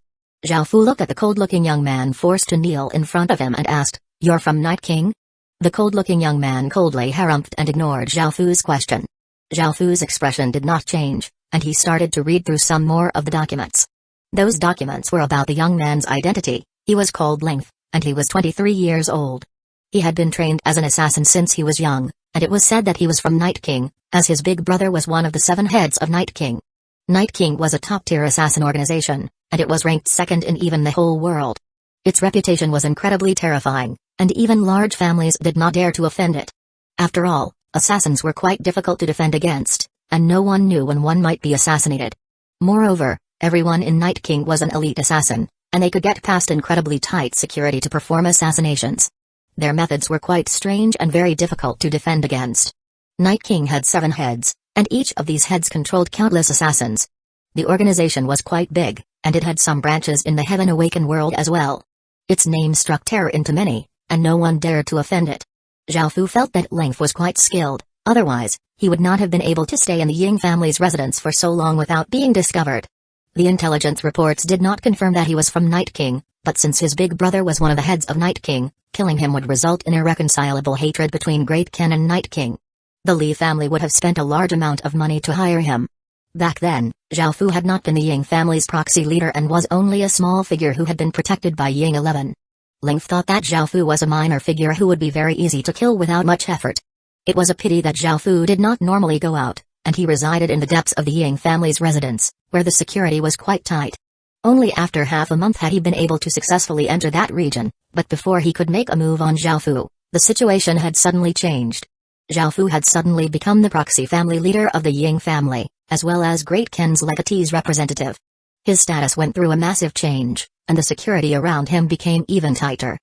Zhao Fu looked at the cold-looking young man forced to kneel in front of him and asked, "You're from Night King?" The cold-looking young man coldly harumphed and ignored Zhao Fu's question. Zhao Fu's expression did not change, and he started to read through some more of the documents. Those documents were about the young man's identity. He was called Length, and he was 23 years old. He had been trained as an assassin since he was young, and it was said that he was from Night King, as his big brother was one of the 7 heads of Night King. Night King was a top-tier assassin organization, and it was ranked second in even the whole world. Its reputation was incredibly terrifying, and even large families did not dare to offend it. After all, assassins were quite difficult to defend against, and no one knew when one might be assassinated. Moreover, everyone in Night King was an elite assassin, and they could get past incredibly tight security to perform assassinations. Their methods were quite strange and very difficult to defend against. Night King had 7 heads, and each of these heads controlled countless assassins. The organization was quite big, and it had some branches in the Heaven Awakened world as well. Its name struck terror into many, and no one dared to offend it. Zhao Fu felt that Length was quite skilled, otherwise, he would not have been able to stay in the Ying family's residence for so long without being discovered. The intelligence reports did not confirm that he was from Night King, but since his big brother was one of the heads of Night King, killing him would result in irreconcilable hatred between Great Kin and Night King. The Li family would have spent a large amount of money to hire him. Back then, Zhao Fu had not been the Ying family's proxy leader and was only a small figure who had been protected by Ying 11. Length thought that Zhao Fu was a minor figure who would be very easy to kill without much effort. It was a pity that Zhao Fu did not normally go out, and he resided in the depths of the Ying family's residence, where the security was quite tight. Only after half a month had he been able to successfully enter that region, but before he could make a move on Zhao Fu, the situation had suddenly changed. Zhao Fu had suddenly become the proxy family leader of the Ying family, as well as Great Kin's legatee's representative. His status went through a massive change, and the security around him became even tighter.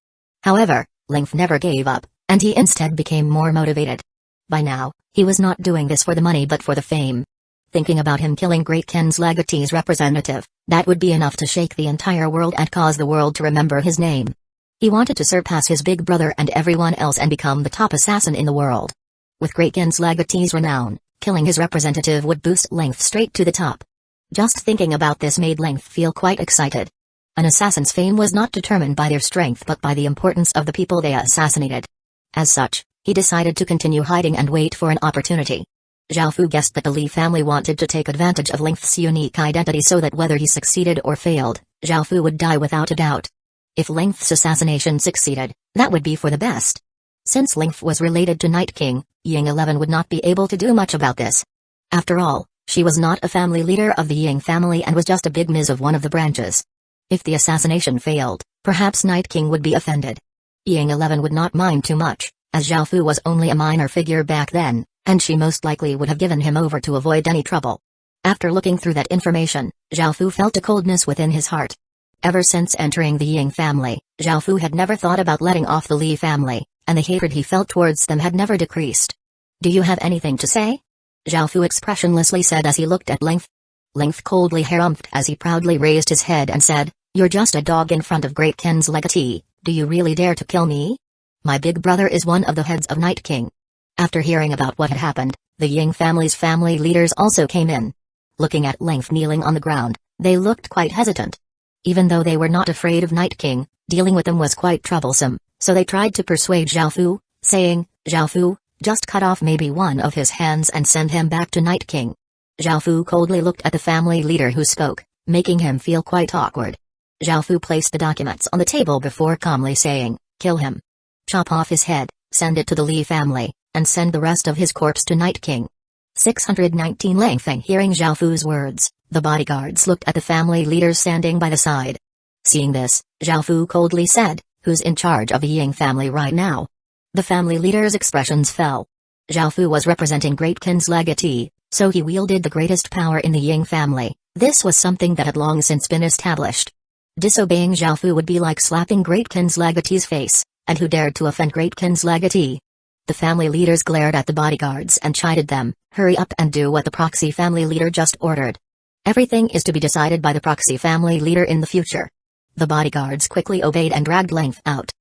However, Length never gave up, and he instead became more motivated. By now, he was not doing this for the money but for the fame. Thinking about him killing Great Kin's legatee's representative, that would be enough to shake the entire world and cause the world to remember his name. He wanted to surpass his big brother and everyone else and become the top assassin in the world. With Great Kin's legatee's renown, killing his representative would boost Length straight to the top. Just thinking about this made Length feel quite excited. An assassin's fame was not determined by their strength but by the importance of the people they assassinated. As such, he decided to continue hiding and wait for an opportunity. Zhao Fu guessed that the Li family wanted to take advantage of Length's unique identity so that whether he succeeded or failed, Zhao Fu would die without a doubt. If Length's assassination succeeded, that would be for the best. Since Length was related to Night King, Ying 11 would not be able to do much about this. After all, she was not a family leader of the Ying family and was just a big miss of one of the branches. If the assassination failed, perhaps Night King would be offended. Ying 11 would not mind too much, as Zhao Fu was only a minor figure back then, and she most likely would have given him over to avoid any trouble. After looking through that information, Zhao Fu felt a coldness within his heart. Ever since entering the Ying family, Zhao Fu had never thought about letting off the Li family, and the hatred he felt towards them had never decreased. "Do you have anything to say?" Zhao Fu expressionlessly said as he looked at Length. Length coldly harumphed as he proudly raised his head and said, "You're just a dog in front of Great Kin's legatee. Do you really dare to kill me? My big brother is one of the heads of Night King." After hearing about what had happened, the Ying family's family leaders also came in. Looking at Length kneeling on the ground, they looked quite hesitant. Even though they were not afraid of Night King, dealing with him was quite troublesome, so they tried to persuade Zhao Fu, saying, "Zhao Fu, just cut off maybe one of his hands and send him back to Night King." Zhao Fu coldly looked at the family leader who spoke, making him feel quite awkward. Zhao Fu placed the documents on the table before calmly saying, "Kill him. Chop off his head, send it to the Li family, and send the rest of his corpse to Night King." 619 Langfeng. Hearing Zhao Fu's words, the bodyguards looked at the family leaders standing by the side. Seeing this, Zhao Fu coldly said, "Who's in charge of the Ying family right now?" The family leaders' expressions fell. Zhao Fu was representing Great Kin's legatee, so he wielded the greatest power in the Ying family. This was something that had long since been established. Disobeying Zhao Fu would be like slapping Great Kin's legatee's face, and who dared to offend Great Kin's legatee? The family leaders glared at the bodyguards and chided them, "Hurry up and do what the proxy family leader just ordered. Everything is to be decided by the proxy family leader in the future." The bodyguards quickly obeyed and dragged Length out.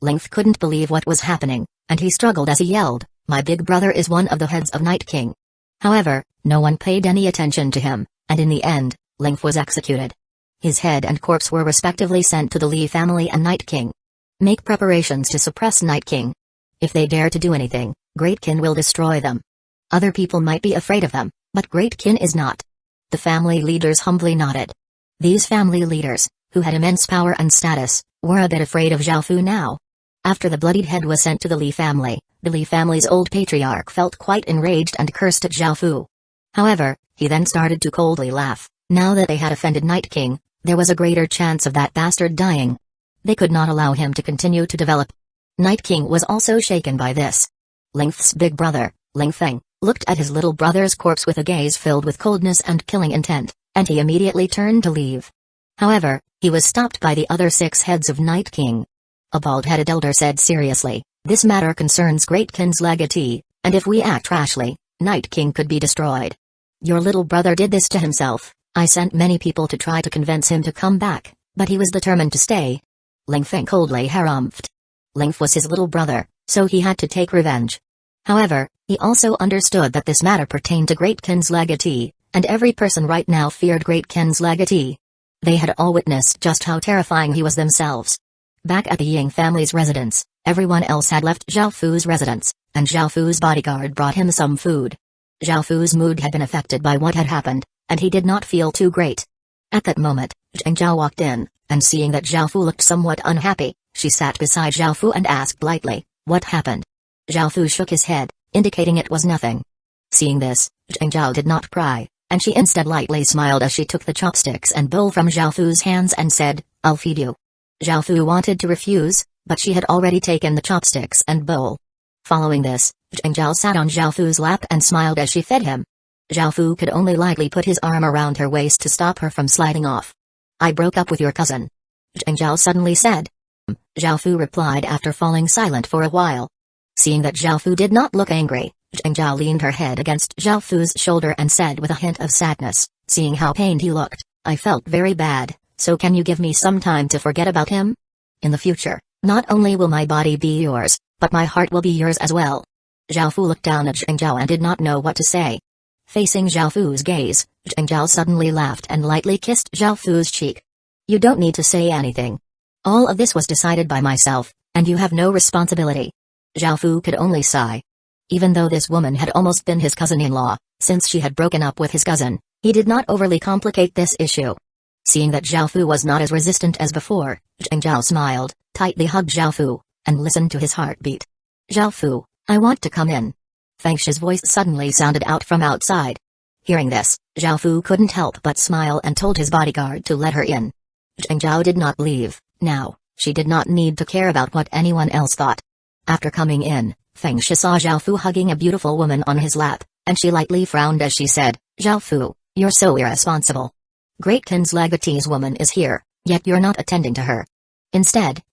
Length couldn't believe what was happening, and he struggled as he yelled, "My big brother is one of the heads of Night King." However, no one paid any attention to him, and in the end, Length was executed. His head and corpse were respectively sent to the Li family and Night King. Make preparations to suppress Night King. If they dare to do anything, Great Kin will destroy them. Other people might be afraid of them, but Great Kin is not. The family leaders humbly nodded. These family leaders, who had immense power and status, were a bit afraid of Zhao Fu now. After the bloodied head was sent to the Li family, the Li family's old patriarch felt quite enraged and cursed at Zhao Fu. However, he then started to coldly laugh. Now that they had offended Night King, there was a greater chance of that bastard dying. They could not allow him to continue to develop. Night King was also shaken by this. Length's big brother, Lengfeng, looked at his little brother's corpse with a gaze filled with coldness and killing intent, and he immediately turned to leave. However, he was stopped by the other 6 heads of Night King. A bald-headed elder said seriously, "This matter concerns Great Kin's legatee, and if we act rashly, Night King could be destroyed. Your little brother did this to himself. I sent many people to try to convince him to come back, but he was determined to stay." Lengfeng coldly harumphed. Length was his little brother, so he had to take revenge. However, he also understood that this matter pertained to Great Kin's legatee, and every person right now feared Great Kin's legatee. They had all witnessed just how terrifying he was themselves. Back at the Ying family's residence, everyone else had left Zhao Fu's residence, and Zhao Fu's bodyguard brought him some food. Zhao Fu's mood had been affected by what had happened, and he did not feel too great. At that moment, Zhang Zhao walked in, and seeing that Zhao Fu looked somewhat unhappy, she sat beside Zhao Fu and asked lightly, "What happened?" Zhao Fu shook his head, indicating it was nothing. Seeing this, Zhang Zhao did not cry, and she instead lightly smiled as she took the chopsticks and bowl from Zhao Fu's hands and said, "I'll feed you." Zhao Fu wanted to refuse, but she had already taken the chopsticks and bowl. Following this, Zhang Zhao sat on Zhao Fu's lap and smiled as she fed him. Zhao Fu could only lightly put his arm around her waist to stop her from sliding off. "I broke up with your cousin," Zhang Zhao suddenly said. Zhao Fu replied after falling silent for a while. Seeing that Zhao Fu did not look angry, Zhang Zhao leaned her head against Zhao Fu's shoulder and said with a hint of sadness, seeing how pained he looked, "I felt very bad, so can you give me some time to forget about him? In the future, not only will my body be yours, but my heart will be yours as well." Zhao Fu looked down at Zhang Zhao and did not know what to say. Facing Zhao Fu's gaze, Zhang Zhao suddenly laughed and lightly kissed Zhao Fu's cheek. "You don't need to say anything. All of this was decided by myself, and you have no responsibility." Zhao Fu could only sigh. Even though this woman had almost been his cousin-in-law, since she had broken up with his cousin, he did not overly complicate this issue. Seeing that Zhao Fu was not as resistant as before, Zhang Zhao smiled, tightly hugged Zhao Fu, and listened to his heartbeat. "Zhao Fu, I want to come in." Feng Shi's voice suddenly sounded out from outside. Hearing this, Zhao Fu couldn't help but smile and told his bodyguard to let her in. Zhang Zhao did not leave. Now, she did not need to care about what anyone else thought. After coming in, Feng Shi saw Zhao Fu hugging a beautiful woman on his lap, and she lightly frowned as she said, "Zhao Fu, you're so irresponsible. Great Kin's legatee's woman is here, yet you're not attending to her.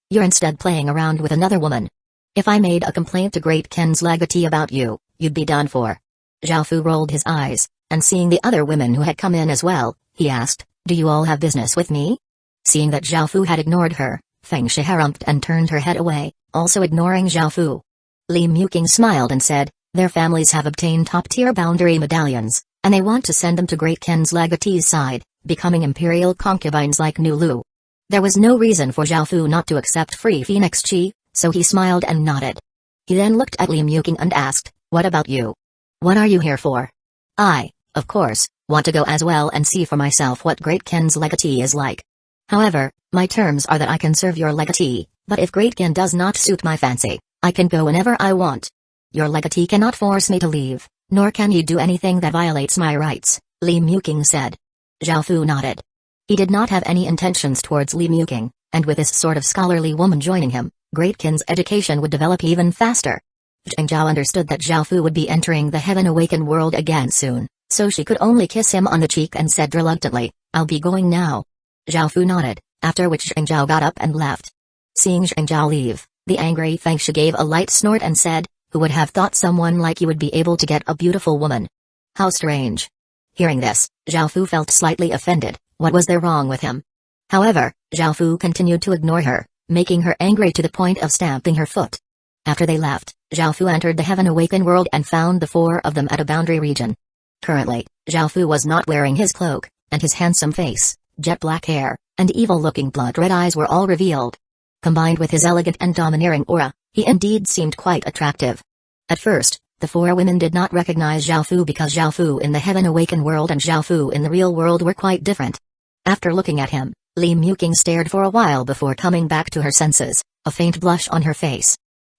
You're playing around with another woman. If I made a complaint to Great Kin's legatee about you, you'd be done for." Zhao Fu rolled his eyes, and seeing the other women who had come in as well, he asked, "Do you all have business with me?" Seeing that Zhao Fu had ignored her, Feng Shi harumphed and turned her head away, also ignoring Zhao Fu. Li Muqing smiled and said, "Their families have obtained top-tier boundary medallions, and they want to send them to Great Kin's legatee's side, becoming imperial concubines like Nu Lu." There was no reason for Zhao Fu not to accept free Phoenix Chi, so he smiled and nodded. He then looked at Li Muqing and asked, "What about you? What are you here for?" "I, of course, want to go as well and see for myself what Great Kin's legatee is like. However, my terms are that I can serve your legatee, but if Great Kin does not suit my fancy, I can go whenever I want. Your legatee cannot force me to leave, nor can he do anything that violates my rights," Li Muqing said. Zhao Fu nodded. He did not have any intentions towards Li Muqing, and with this sort of scholarly woman joining him, Great Kin's education would develop even faster. Zhang Zhao understood that Zhao Fu would be entering the Heaven Awakened world again soon, so she could only kiss him on the cheek and said reluctantly, "I'll be going now." Zhao Fu nodded, after which Zhang Zhao got up and left. Seeing Zhang Zhao leave, the angry Feng Shi gave a light snort and said, "Who would have thought someone like you would be able to get a beautiful woman? How strange." Hearing this, Zhao Fu felt slightly offended. What was there wrong with him? However, Zhao Fu continued to ignore her, making her angry to the point of stamping her foot. After they left, Zhao Fu entered the Heaven Awakened world and found the four of them at a boundary region. Currently, Zhao Fu was not wearing his cloak, and his handsome face, jet black hair, and evil-looking blood-red eyes were all revealed. Combined with his elegant and domineering aura, he indeed seemed quite attractive. At first, the four women did not recognize Zhao Fu because Zhao Fu in the Heaven Awakened world and Zhao Fu in the real world were quite different. After looking at him, Li Muqing stared for a while before coming back to her senses, a faint blush on her face.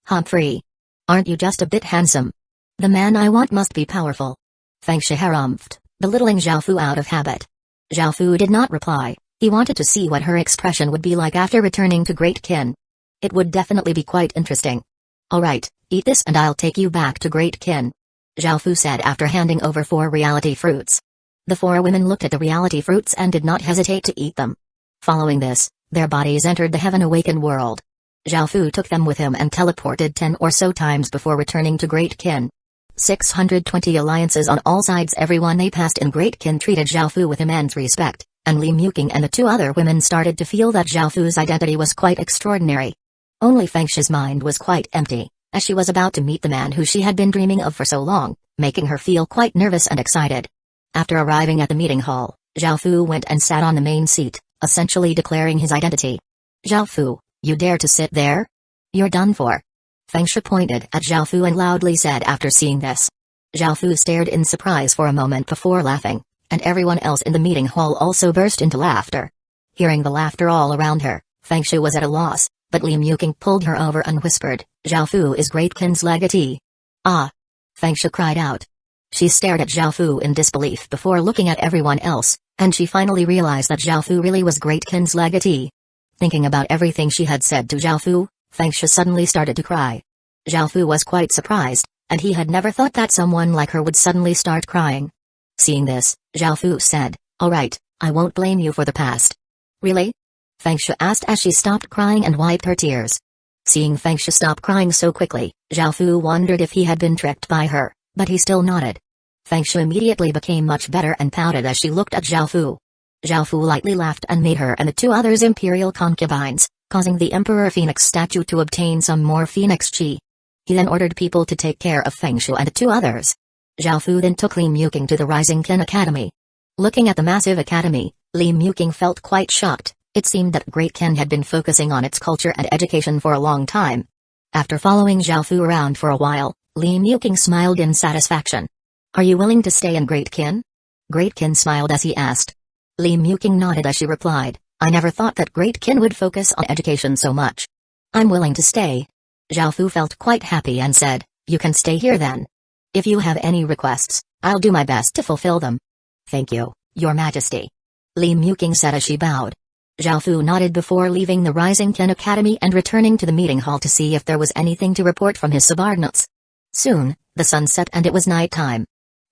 "Humphrey, aren't you just a bit handsome? The man I want must be powerful." Feng Shi harumphed, belittling Zhao Fu out of habit. Zhao Fu did not reply. He wanted to see what her expression would be like after returning to Great Kin. It would definitely be quite interesting. "Alright, eat this and I'll take you back to Great Kin," Zhao Fu said after handing over 4 reality fruits. The 4 women looked at the reality fruits and did not hesitate to eat them. Following this, their bodies entered the Heaven Awakened world. Zhao Fu took them with him and teleported 10 or so times before returning to Great Kin. 620 alliances on all sides. Everyone they passed in Great Kin treated Zhao Fu with immense respect, and Li Muqing and the 2 other women started to feel that Zhao Fu's identity was quite extraordinary. Only Feng Shi's mind was quite empty, as she was about to meet the man who she had been dreaming of for so long, making her feel quite nervous and excited. After arriving at the meeting hall, Zhao Fu went and sat on the main seat, essentially declaring his identity. "Zhao Fu, you dare to sit there? You're done for." Feng Shi pointed at Zhao Fu and loudly said after seeing this. Zhao Fu stared in surprise for a moment before laughing, and everyone else in the meeting hall also burst into laughter. Hearing the laughter all around her, Feng Shi was at a loss, but Li Muqing pulled her over and whispered, "Zhao Fu is Great Kin's legatee." "Ah!" Feng Shi cried out. She stared at Zhao Fu in disbelief before looking at everyone else, and she finally realized that Zhao Fu really was Great Kin's legatee. Thinking about everything she had said to Zhao Fu, Feng Shi suddenly started to cry. Zhao Fu was quite surprised, and he had never thought that someone like her would suddenly start crying. Seeing this, Zhao Fu said, "Alright, I won't blame you for the past." "Really?" Feng Shi asked as she stopped crying and wiped her tears. Seeing Feng Shi stop crying so quickly, Zhao Fu wondered if he had been tricked by her, but he still nodded. Feng Shi immediately became much better and pouted as she looked at Zhao Fu. Zhao Fu lightly laughed and made her and the 2 others imperial concubines, causing the Emperor Phoenix statue to obtain some more Phoenix Chi. He then ordered people to take care of Feng Shi and the 2 others. Zhao Fu then took Li Muqing to the Rising Kin Academy. Looking at the massive academy, Li Muqing felt quite shocked. It seemed that Great Kin had been focusing on its culture and education for a long time. After following Zhao Fu around for a while, Li Muqing smiled in satisfaction. "Are you willing to stay in Great Kin?" Great Kin smiled as he asked. Li Muqing nodded as she replied, "I never thought that Great Kin would focus on education so much. I'm willing to stay." Zhao Fu felt quite happy and said, "You can stay here then. If you have any requests, I'll do my best to fulfill them." Thank you, Your Majesty. Li Muking said as she bowed. Zhao Fu nodded before leaving the Rising Kin Academy and returning to the meeting hall to see if there was anything to report from his subordinates. Soon, the sun set and it was night time.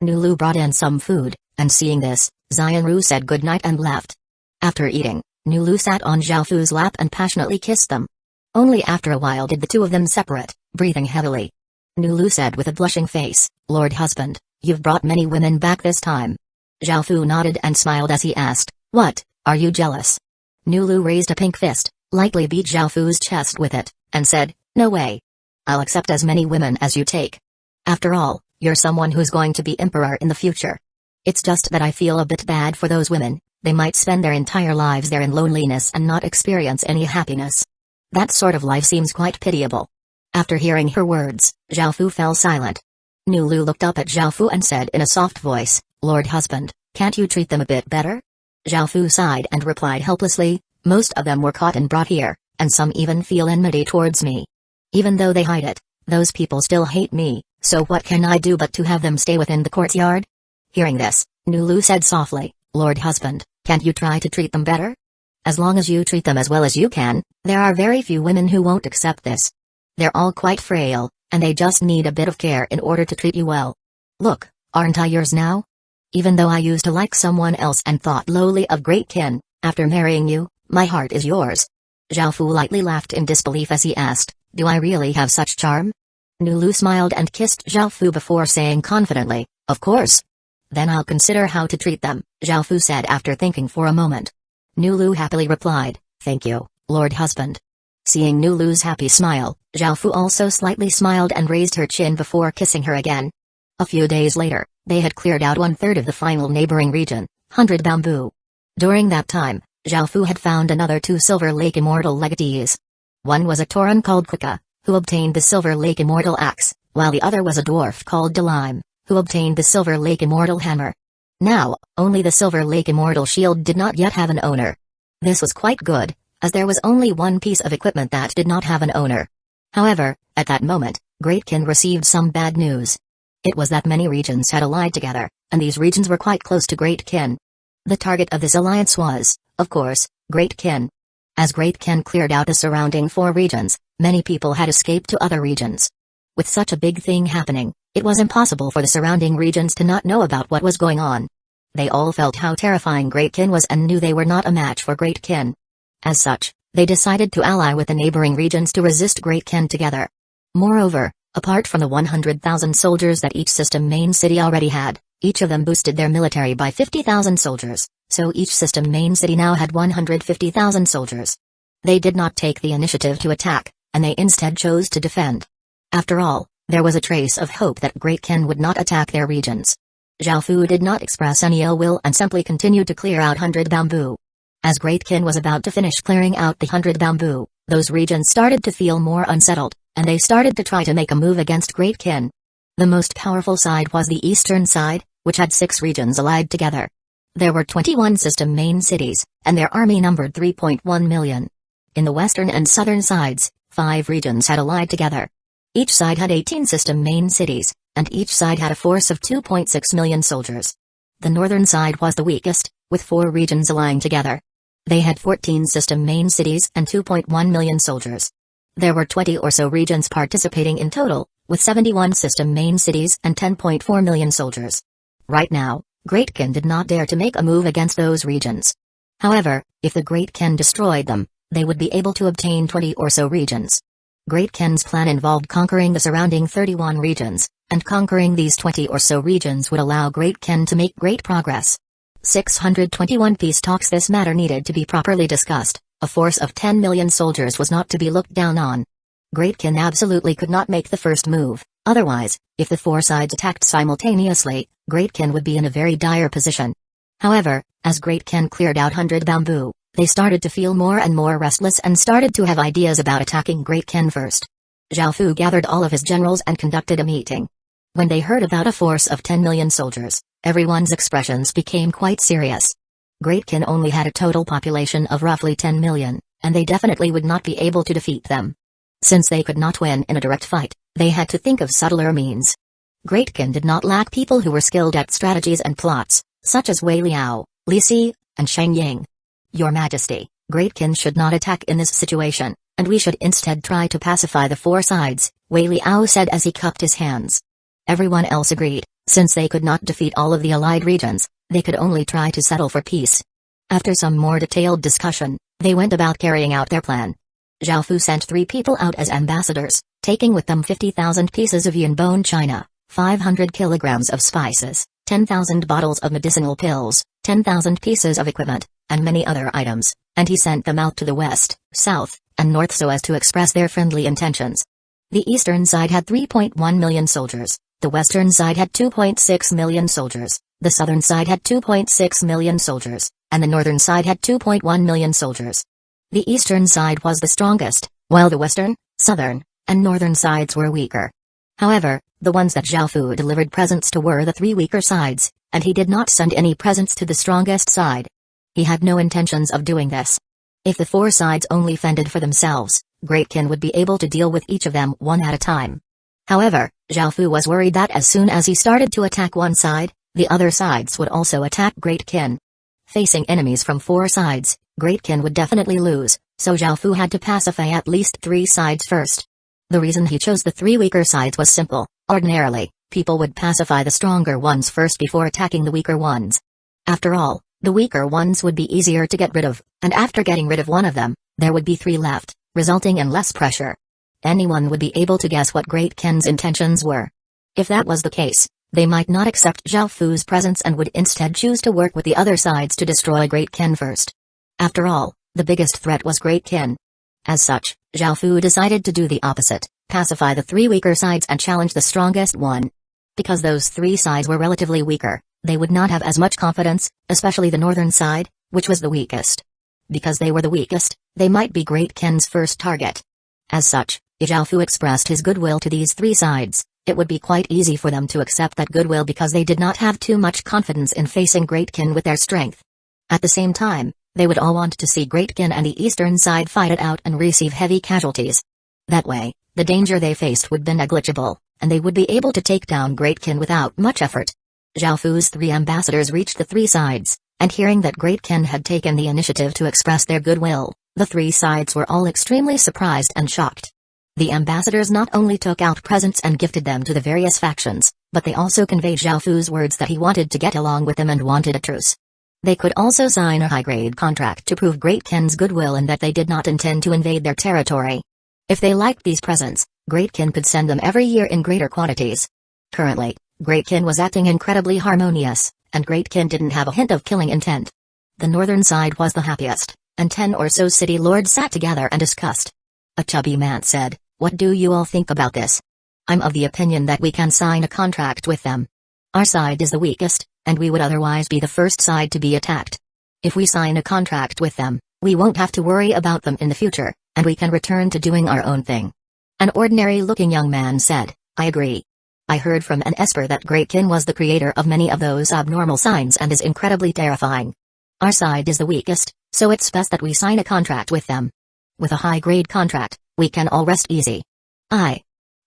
Nulu brought in some food, and seeing this, Xianru said goodnight and left. After eating, Nulu sat on Zhao Fu's lap and passionately kissed them. Only after a while did the two of them separate, breathing heavily. Nulu said with a blushing face, "Lord husband, you've brought many women back this time." Zhao Fu nodded and smiled as he asked, "What, are you jealous?" Nulu raised a pink fist, lightly beat Zhao Fu's chest with it, and said, "No way. I'll accept as many women as you take. After all, you're someone who's going to be emperor in the future. It's just that I feel a bit bad for those women, they might spend their entire lives there in loneliness and not experience any happiness. That sort of life seems quite pitiable." After hearing her words, Zhao Fu fell silent. Nulu looked up at Zhao Fu and said in a soft voice, "Lord husband, can't you treat them a bit better?" Zhao Fu sighed and replied helplessly, "Most of them were caught and brought here, and some even feel enmity towards me. Even though they hide it, those people still hate me, so what can I do but to have them stay within the courtyard?" Hearing this, Nulu said softly, "Lord husband, can't you try to treat them better? As long as you treat them as well as you can, there are very few women who won't accept this. They're all quite frail, and they just need a bit of care in order to treat you well. Look, aren't I yours now? Even though I used to like someone else and thought lowly of great kin, after marrying you, my heart is yours." Zhao Fu lightly laughed in disbelief as he asked, "Do I really have such charm?" Nulu smiled and kissed Zhao Fu before saying confidently, "Of course. Then I'll consider how to treat them," Zhao Fu said after thinking for a moment. Nulu happily replied, "Thank you, Lord husband." Seeing Nulu's happy smile, Zhao Fu also slightly smiled and raised her chin before kissing her again. A few days later, they had cleared out 1/3 of the final neighboring region, 100 Bamboo. During that time, Zhao Fu had found another 2 Silver Lake Immortal legatees. One was a Tauran called Hueco, who obtained the Silver Lake Immortal Axe, while the other was a dwarf called Delime, who obtained the Silver Lake Immortal Hammer. Now, only the Silver Lake Immortal Shield did not yet have an owner. This was quite good, as there was only one piece of equipment that did not have an owner. However, at that moment, Greatkin received some bad news. It was that many regions had allied together, and these regions were quite close to Greatkin. The target of this alliance was, of course, Greatkin. As Greatkin cleared out the surrounding 4 regions, many people had escaped to other regions. With such a big thing happening, it was impossible for the surrounding regions to not know about what was going on. They all felt how terrifying Greatkin was and knew they were not a match for Greatkin. As such, they decided to ally with the neighboring regions to resist Greatkin together. Moreover, apart from the 100,000 soldiers that each system main city already had, each of them boosted their military by 50,000 soldiers, so each system main city now had 150,000 soldiers. They did not take the initiative to attack, and they instead chose to defend. After all, there was a trace of hope that Greatkin would not attack their regions. Zhao Fu did not express any ill will and simply continued to clear out 100 Bamboo. As Greatkin was about to finish clearing out the 100 Bamboo, those regions started to feel more unsettled, and they started to try to make a move against Greatkin. The most powerful side was the eastern side, which had 6 regions allied together. There were 21 system main cities, and their army numbered 3.1 million. In the western and southern sides, 5 regions had allied together. Each side had 18 system main cities, and each side had a force of 2.6 million soldiers. The northern side was the weakest, with 4 regions allying together. They had 14 system main cities and 2.1 million soldiers. There were 20 or so regions participating in total, with 71 system main cities and 10.4 million soldiers. Right now, Greatkin did not dare to make a move against those regions. However, if the Greatkin destroyed them, they would be able to obtain 20 or so regions. Greatkin's plan involved conquering the surrounding 31 regions, and conquering these 20 or so regions would allow Greatkin to make great progress. 621 peace talks. This matter needed to be properly discussed. A force of 10 million soldiers was not to be looked down on. Greatkin absolutely could not make the first move, otherwise, if the 4 sides attacked simultaneously, Greatkin would be in a very dire position. However, as Greatkin cleared out 100 Bamboo, they started to feel more and more restless and started to have ideas about attacking Greatkin first. Zhao Fu gathered all of his generals and conducted a meeting. When they heard about a force of 10 million soldiers, everyone's expressions became quite serious. Greatkin only had a total population of roughly 10 million, and they definitely would not be able to defeat them. Since they could not win in a direct fight, they had to think of subtler means. Greatkin did not lack people who were skilled at strategies and plots, such as Wei Liao, Li Si, and Shang Ying. Your Majesty, Great Kin should not attack in this situation, and we should instead try to pacify the four sides, Wei Liao said as he cupped his hands. Everyone else agreed, since they could not defeat all of the allied regions, they could only try to settle for peace. After some more detailed discussion, they went about carrying out their plan. Zhao Fu sent 3 people out as ambassadors, taking with them 50,000 pieces of yin bone china, 500 kilograms of spices, 10,000 bottles of medicinal pills, 10,000 pieces of equipment, and many other items, and he sent them out to the west, south, and north so as to express their friendly intentions. The eastern side had 3.1 million soldiers, the western side had 2.6 million soldiers, the southern side had 2.6 million soldiers, and the northern side had 2.1 million soldiers. The eastern side was the strongest, while the western, southern, and northern sides were weaker. However, the ones that Zhao Fu delivered presents to were the 3 weaker sides, and he did not send any presents to the strongest side. He had no intentions of doing this. If the 4 sides only fended for themselves, Great Kin would be able to deal with each of them one at a time. However, Zhao Fu was worried that as soon as he started to attack one side, the other sides would also attack Great Kin. Facing enemies from 4 sides, Great Kin would definitely lose, so Zhao Fu had to pacify at least 3 sides first. The reason he chose the 3 weaker sides was simple. Ordinarily, people would pacify the stronger ones first before attacking the weaker ones. After all, the weaker ones would be easier to get rid of, and after getting rid of one of them, there would be 3 left, resulting in less pressure. Anyone would be able to guess what Great Kin's intentions were. If that was the case, they might not accept Zhao Fu's presence and would instead choose to work with the other sides to destroy Great Kin first. After all, the biggest threat was Great Kin. As such, Zhao Fu decided to do the opposite, pacify the 3 weaker sides and challenge the strongest one. Because those 3 sides were relatively weaker, they would not have as much confidence, especially the northern side, which was the weakest. Because they were the weakest, they might be Great Kin's first target. As such, if Zhao Fu expressed his goodwill to these 3 sides, it would be quite easy for them to accept that goodwill because they did not have too much confidence in facing Great Kin with their strength. At the same time, they would all want to see Great Kin and the eastern side fight it out and receive heavy casualties. That way, the danger they faced would be negligible, and they would be able to take down Great Kin without much effort. Zhao Fu's 3 ambassadors reached the 3 sides, and hearing that Great Kin had taken the initiative to express their goodwill, the 3 sides were all extremely surprised and shocked. The ambassadors not only took out presents and gifted them to the various factions, but they also conveyed Zhao Fu's words that he wanted to get along with them and wanted a truce. They could also sign a high-grade contract to prove Great Kin's goodwill and that they did not intend to invade their territory. If they liked these presents, Great Kin could send them every year in greater quantities. Currently, Great Kin was acting incredibly harmonious, and Great Kin didn't have a hint of killing intent. The northern side was the happiest, and 10 or so city lords sat together and discussed. A chubby man said, "What do you all think about this? I'm of the opinion that we can sign a contract with them. Our side is the weakest, and we would otherwise be the first side to be attacked. If we sign a contract with them, we won't have to worry about them in the future, and we can return to doing our own thing." An ordinary-looking young man said, "I agree. I heard from an Esper that Great Kin was the creator of many of those abnormal signs and is incredibly terrifying. Our side is the weakest, so it's best that we sign a contract with them. With a high-grade contract, we can all rest easy.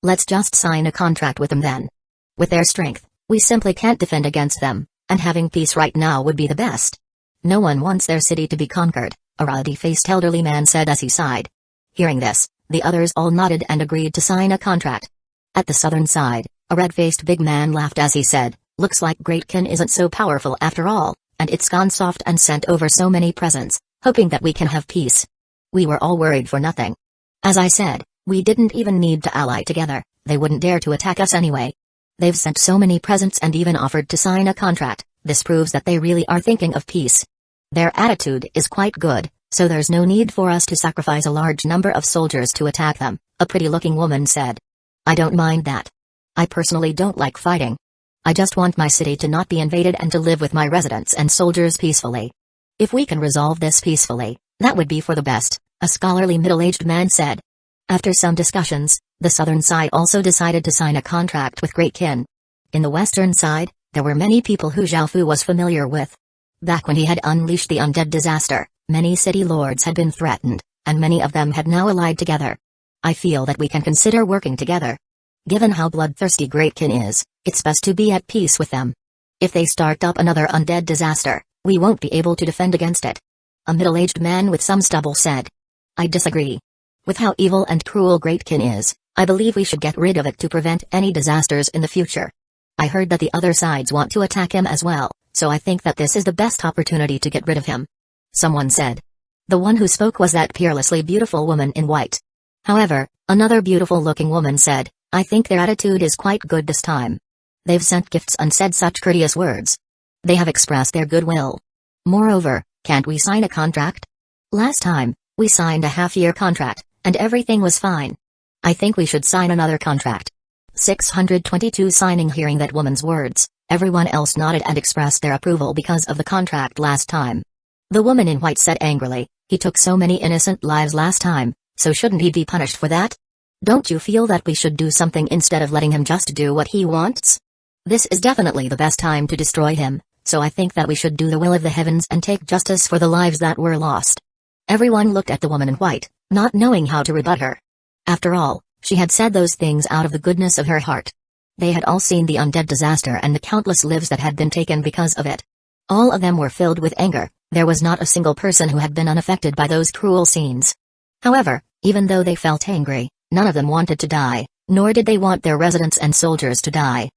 Let's just sign a contract with them then. With their strength, we simply can't defend against them, and having peace right now would be the best. No one wants their city to be conquered," a ruddy-faced elderly man said as he sighed. Hearing this, the others all nodded and agreed to sign a contract. At the southern side, a red-faced big man laughed as he said, "Looks like Great Kin isn't so powerful after all, and it's gone soft and sent over so many presents, hoping that we can have peace. We were all worried for nothing. As I said, we didn't even need to ally together, they wouldn't dare to attack us anyway. They've sent so many presents and even offered to sign a contract, this proves that they really are thinking of peace. Their attitude is quite good, so there's no need for us to sacrifice a large number of soldiers to attack them," a pretty-looking woman said. "I don't mind that. I personally don't like fighting. I just want my city to not be invaded and to live with my residents and soldiers peacefully. If we can resolve this peacefully, that would be for the best," a scholarly middle-aged man said. After some discussions, the southern side also decided to sign a contract with Great Kin. In the western side, there were many people who Zhao Fu was familiar with. Back when he had unleashed the undead disaster, many city lords had been threatened, and many of them had now allied together. I feel that we can consider working together. Given how bloodthirsty Great Kin is, it's best to be at peace with them. If they start up another undead disaster, we won't be able to defend against it. A middle-aged man with some stubble said. I disagree. With how evil and cruel Greatkin is, I believe we should get rid of it to prevent any disasters in the future. I heard that the other sides want to attack him as well, so I think that this is the best opportunity to get rid of him. Someone said. The one who spoke was that peerlessly beautiful woman in white. However, another beautiful-looking woman said, I think their attitude is quite good this time. They've sent gifts and said such courteous words. They have expressed their goodwill. Moreover, can't we sign a contract? Last time, we signed a half-year contract, and everything was fine. I think we should sign another contract. 622 signing. Hearing that woman's words, everyone else nodded and expressed their approval because of the contract last time. The woman in white said angrily, he took so many innocent lives last time, so shouldn't he be punished for that? Don't you feel that we should do something instead of letting him just do what he wants? This is definitely the best time to destroy him, so I think that we should do the will of the heavens and take justice for the lives that were lost. Everyone looked at the woman in white, not knowing how to rebut her. After all, she had said those things out of the goodness of her heart. They had all seen the undead disaster and the countless lives that had been taken because of it. All of them were filled with anger. There was not a single person who had been unaffected by those cruel scenes. However, even though they felt angry, none of them wanted to die, nor did they want their residents and soldiers to die.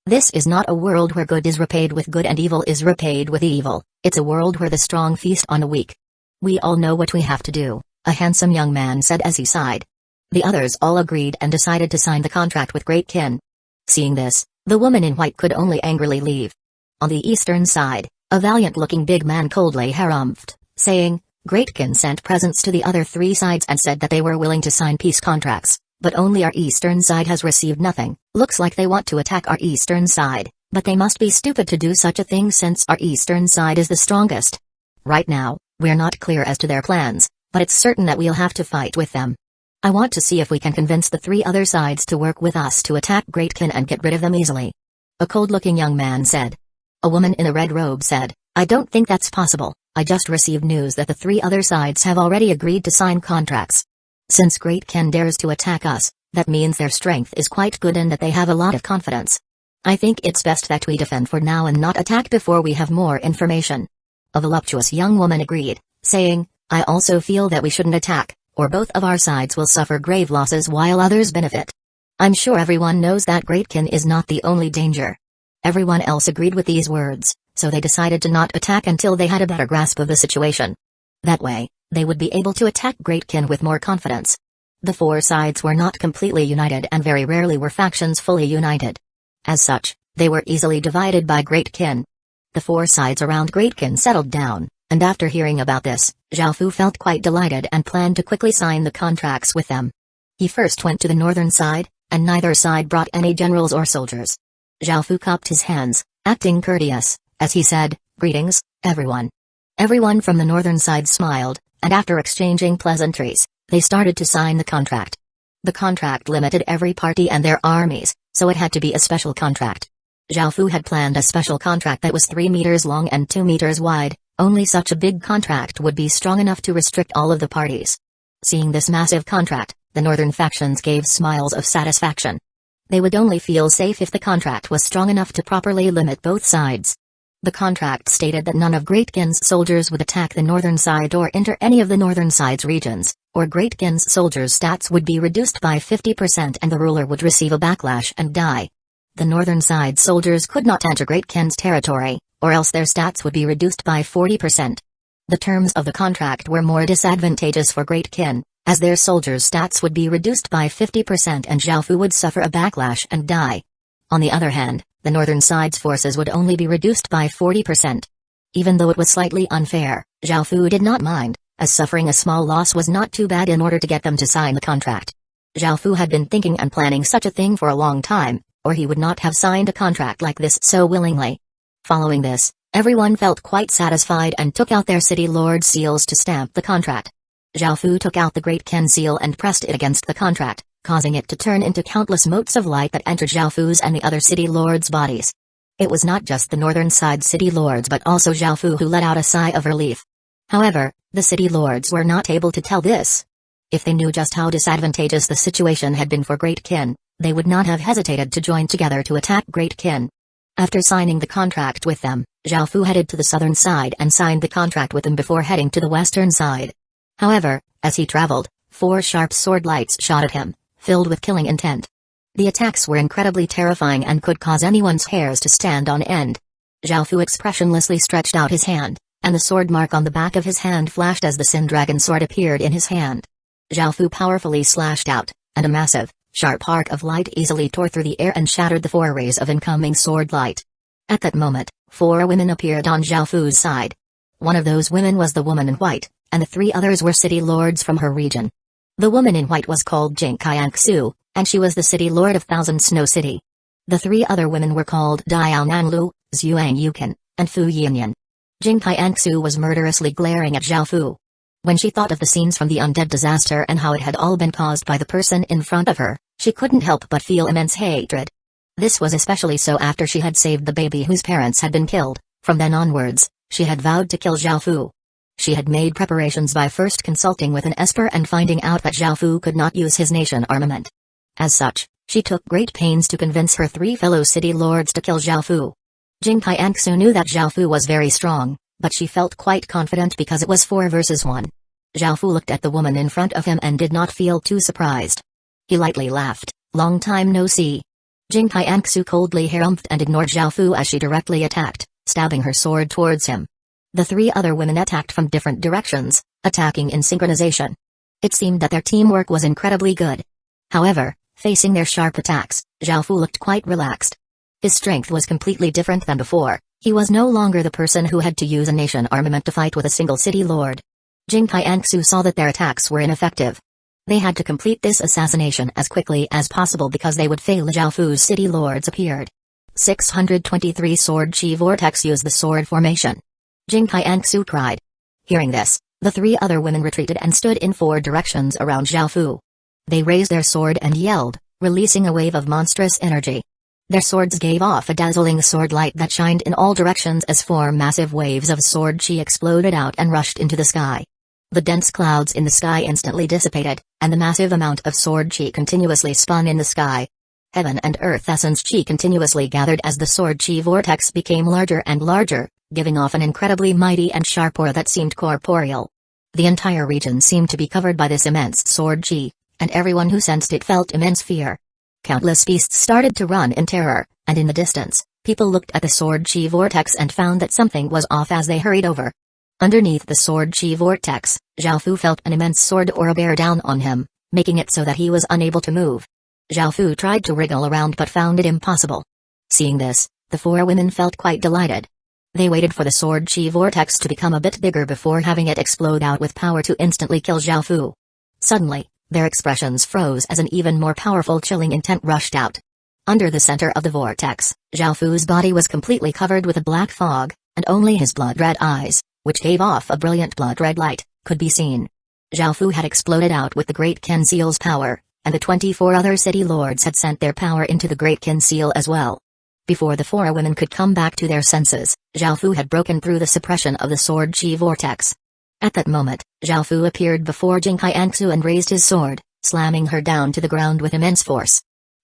This is not a world where good is repaid with good and evil is repaid with evil, it's a world where the strong feast on the weak. We all know what we have to do, a handsome young man said as he sighed. The others all agreed and decided to sign the contract with Greatkin. Seeing this, the woman in white could only angrily leave. On the eastern side, a valiant-looking big man coldly harumphed, saying, Greatkin sent presents to the other three sides and said that they were willing to sign peace contracts, but only our eastern side has received nothing. Looks like they want to attack our eastern side, but they must be stupid to do such a thing since our eastern side is the strongest. Right now, we're not clear as to their plans, but it's certain that we'll have to fight with them. I want to see if we can convince the three other sides to work with us to attack Greatkin and get rid of them easily. A cold-looking young man said. A woman in a red robe said, I don't think that's possible. I just received news that the three other sides have already agreed to sign contracts. Since Greatkin dares to attack us, that means their strength is quite good and that they have a lot of confidence. I think it's best that we defend for now and not attack before we have more information. A voluptuous young woman agreed, saying, I also feel that we shouldn't attack, or both of our sides will suffer grave losses while others benefit. I'm sure everyone knows that Greatkin is not the only danger. Everyone else agreed with these words, so they decided to not attack until they had a better grasp of the situation. That way, they would be able to attack Greatkin with more confidence. The four sides were not completely united and very rarely were factions fully united. As such, they were easily divided by Greatkin. The four sides around Greatkin settled down, and after hearing about this, Zhaofu felt quite delighted and planned to quickly sign the contracts with them. He first went to the northern side, and neither side brought any generals or soldiers. Zhaofu cupped his hands, acting courteous, as he said, Greetings, everyone. Everyone from the northern side smiled, and after exchanging pleasantries, they started to sign the contract. The contract limited every party and their armies, so it had to be a special contract. Zhaofu had planned a special contract that was 3 meters long and 2 meters wide. Only such a big contract would be strong enough to restrict all of the parties. Seeing this massive contract, the northern factions gave smiles of satisfaction. They would only feel safe if the contract was strong enough to properly limit both sides. The contract stated that none of Greatkin's soldiers would attack the northern side or enter any of the northern side's regions, or Greatkin's soldiers' stats would be reduced by 50% and the ruler would receive a backlash and die. The northern side soldiers could not enter Greatkin's territory, or else their stats would be reduced by 40%. The terms of the contract were more disadvantageous for Greatkin, as their soldiers' stats would be reduced by 50% and Zhaofu would suffer a backlash and die. On the other hand, the northern side's forces would only be reduced by 40%. Even though it was slightly unfair, Zhaofu did not mind, as suffering a small loss was not too bad in order to get them to sign the contract. Zhaofu had been thinking and planning such a thing for a long time, or he would not have signed a contract like this so willingly. Following this, everyone felt quite satisfied and took out their city lord seals to stamp the contract. Zhaofu took out the Greatkin seal and pressed it against the contract, causing it to turn into countless motes of light that entered Zhaofu's and the other city lords' bodies. It was not just the northern side city lords but also Zhaofu who let out a sigh of relief. However, the city lords were not able to tell this. If they knew just how disadvantageous the situation had been for Greatkin, they would not have hesitated to join together to attack Greatkin. After signing the contract with them, Zhao Fu headed to the southern side and signed the contract with them before heading to the western side. However, as he traveled, 4 sharp sword lights shot at him, filled with killing intent. The attacks were incredibly terrifying and could cause anyone's hairs to stand on end. Zhao Fu expressionlessly stretched out his hand, and the sword mark on the back of his hand flashed as the Sin Dragon sword appeared in his hand. Zhao Fu powerfully slashed out, and a massive, sharp arc of light easily tore through the air and shattered the 4 rays of incoming sword light. At that moment, 4 women appeared on Zhao Fu's side. One of those women was the woman in white, and the 3 others were city lords from her region. The woman in white was called Jinkai, and she was the city lord of Thousand Snow City. The 3 other women were called Diao Nanlu, Zhuang Yukan, and Fu Yinyan. Jinkai was murderously glaring at Zhao Fu. When she thought of the scenes from the undead disaster and how it had all been caused by the person in front of her, she couldn't help but feel immense hatred. This was especially so after she had saved the baby whose parents had been killed. From then onwards, she had vowed to kill Zhao Fu. She had made preparations by first consulting with an esper and finding out that Zhao Fu could not use his nation armament. As such, she took great pains to convince her 3 fellow city lords to kill Zhao Fu. Jinkai knew that Zhao Fu was very strong, but she felt quite confident because it was 4 versus 1. Zhao Fu looked at the woman in front of him and did not feel too surprised. He lightly laughed. Long time no see. Jinkai coldly harumphed and ignored Zhao Fu as she directly attacked, stabbing her sword towards him. The 3 other women attacked from different directions, attacking in synchronization. It seemed that their teamwork was incredibly good. However, facing their sharp attacks, Zhao Fu looked quite relaxed. His strength was completely different than before. He was no longer the person who had to use a nation armament to fight with a single city lord. Jinkai saw that their attacks were ineffective. They had to complete this assassination as quickly as possible because they would fail. Zhao Fu's city lords appeared. 623 Sword Chi Vortex used the sword formation. Jinkai cried. Hearing this, the 3 other women retreated and stood in 4 directions around Zhao Fu. They raised their sword and yelled, releasing a wave of monstrous energy. Their swords gave off a dazzling sword light that shined in all directions as 4 massive waves of sword chi exploded out and rushed into the sky. The dense clouds in the sky instantly dissipated, and the massive amount of sword chi continuously spun in the sky. Heaven and earth essence chi continuously gathered as the sword chi vortex became larger and larger, giving off an incredibly mighty and sharp aura that seemed corporeal. The entire region seemed to be covered by this immense sword chi, and everyone who sensed it felt immense fear. Countless beasts started to run in terror, and in the distance, people looked at the sword chi vortex and found that something was off as they hurried over. Underneath the sword chi vortex, Zhao Fu felt an immense sword aura bear down on him, making it so that he was unable to move. Zhao Fu tried to wriggle around but found it impossible. Seeing this, the 4 women felt quite delighted. They waited for the sword chi vortex to become a bit bigger before having it explode out with power to instantly kill Zhao Fu. Suddenly, their expressions froze as an even more powerful chilling intent rushed out. Under the center of the vortex, Zhao Fu's body was completely covered with a black fog, and only his blood-red eyes, which gave off a brilliant blood-red light, could be seen. Zhao Fu had exploded out with the Great Qin Seal's power, and the 24 other city lords had sent their power into the Great Qin Seal as well. Before the 4 women could come back to their senses, Zhao Fu had broken through the suppression of the sword chi vortex. At that moment, Zhao Fu appeared before Jinkai and raised his sword, slamming her down to the ground with immense force.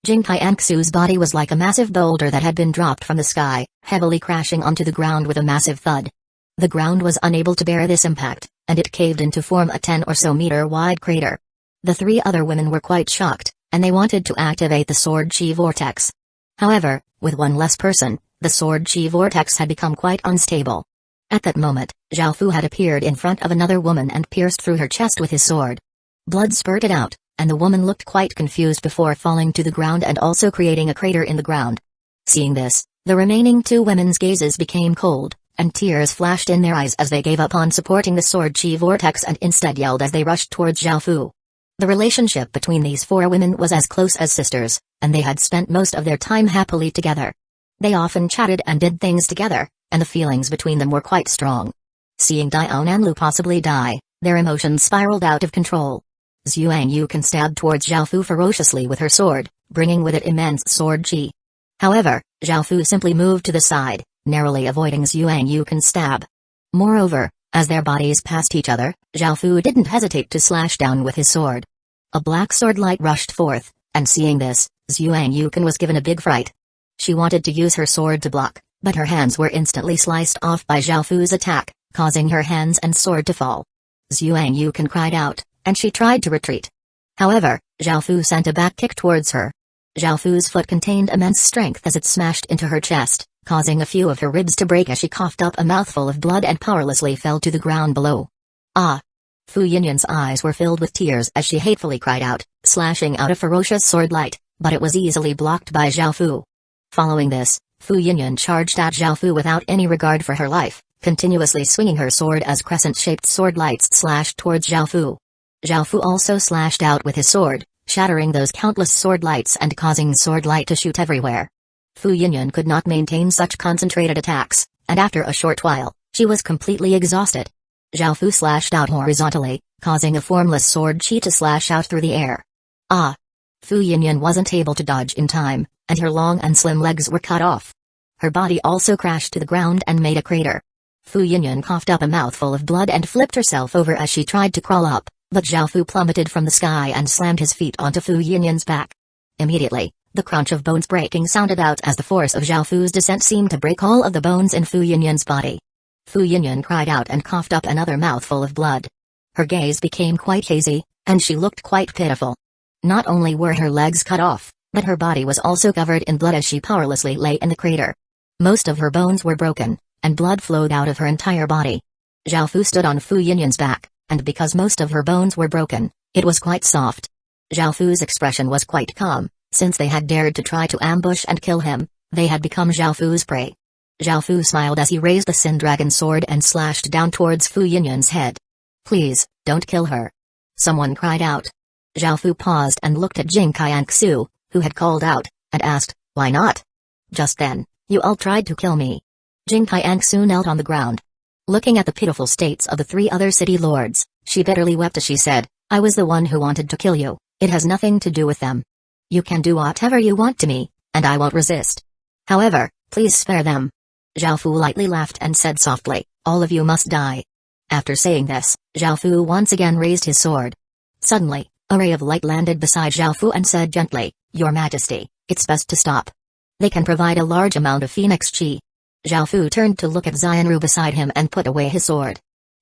Jinkai body was like a massive boulder that had been dropped from the sky, heavily crashing onto the ground with a massive thud. The ground was unable to bear this impact, and it caved in to form a 10 or so meter wide crater. The 3 other women were quite shocked, and they wanted to activate the sword chi vortex. However, with one less person, the sword chi vortex had become quite unstable. At that moment, Zhao Fu had appeared in front of another woman and pierced through her chest with his sword. Blood spurted out, and the woman looked quite confused before falling to the ground and also creating a crater in the ground. Seeing this, the remaining 2 women's gazes became cold, and tears flashed in their eyes as they gave up on supporting the sword chi vortex and instead yelled as they rushed towards Zhao Fu. The relationship between these 4 women was as close as sisters, and they had spent most of their time happily together. They often chatted and did things together, and the feelings between them were quite strong. Seeing Diao Nanlu possibly die, their emotions spiraled out of control. Zhuang Yukan stabbed towards Zhao Fu ferociously with her sword, bringing with it immense sword chi. However, Zhao Fu simply moved to the side, narrowly avoiding Zhuang Yukan's stab. Moreover, as their bodies passed each other, Zhao Fu didn't hesitate to slash down with his sword. A black sword light rushed forth, and seeing this, Zhuang Yukan was given a big fright. She wanted to use her sword to block, but her hands were instantly sliced off by Zhao Fu's attack, causing her hands and sword to fall. Zhuang Yukan cried out, and she tried to retreat. However, Zhao Fu sent a back kick towards her. Zhao Fu's foot contained immense strength as it smashed into her chest, causing a few of her ribs to break as she coughed up a mouthful of blood and powerlessly fell to the ground below. Ah! Fu Yinyan's eyes were filled with tears as she hatefully cried out, slashing out a ferocious sword light, but it was easily blocked by Zhao Fu. Following this, Fu Yinyan charged at Zhao Fu without any regard for her life, continuously swinging her sword as crescent-shaped sword lights slashed towards Zhao Fu. Zhao Fu also slashed out with his sword, shattering those countless sword lights and causing sword light to shoot everywhere. Fu Yinyan could not maintain such concentrated attacks, and after a short while, she was completely exhausted. Zhao Fu slashed out horizontally, causing a formless sword chi to slash out through the air. Ah! Fu Yinyan wasn't able to dodge in time, and her long and slim legs were cut off. Her body also crashed to the ground and made a crater. Fu Yinyan coughed up a mouthful of blood and flipped herself over as she tried to crawl up, but Zhao Fu plummeted from the sky and slammed his feet onto Fu Yinyan's back. Immediately, the crunch of bones breaking sounded out as the force of Zhao Fu's descent seemed to break all of the bones in Fu Yinyan's body. Fu Yinyan cried out and coughed up another mouthful of blood. Her gaze became quite hazy, and she looked quite pitiful. Not only were her legs cut off, but her body was also covered in blood as she powerlessly lay in the crater. Most of her bones were broken, and blood flowed out of her entire body. Zhao Fu stood on Fu Yinyan's back, and because most of her bones were broken, it was quite soft. Zhao Fu's expression was quite calm, since they had dared to try to ambush and kill him, they had become Zhao Fu's prey. Zhao Fu smiled as he raised the Sin Dragon sword and slashed down towards Fu Yinyan's head. "Please, don't kill her," someone cried out. Zhao Fu paused and looked at Jing Qiangsu, who had called out, and asked, "Why not?" Just then, "You all tried to kill me." Jing Qiangsu knelt on the ground. Looking at the pitiful states of the three other city lords, she bitterly wept as she said, "I was the one who wanted to kill you, it has nothing to do with them. You can do whatever you want to me, and I won't resist. However, please spare them." Zhao Fu lightly laughed and said softly, "All of you must die." After saying this, Zhao Fu once again raised his sword. Suddenly, a ray of light landed beside Zhao Fu and said gently, "Your Majesty, it's best to stop. They can provide a large amount of Phoenix Chi." Zhao Fu turned to look at Xianru beside him and put away his sword.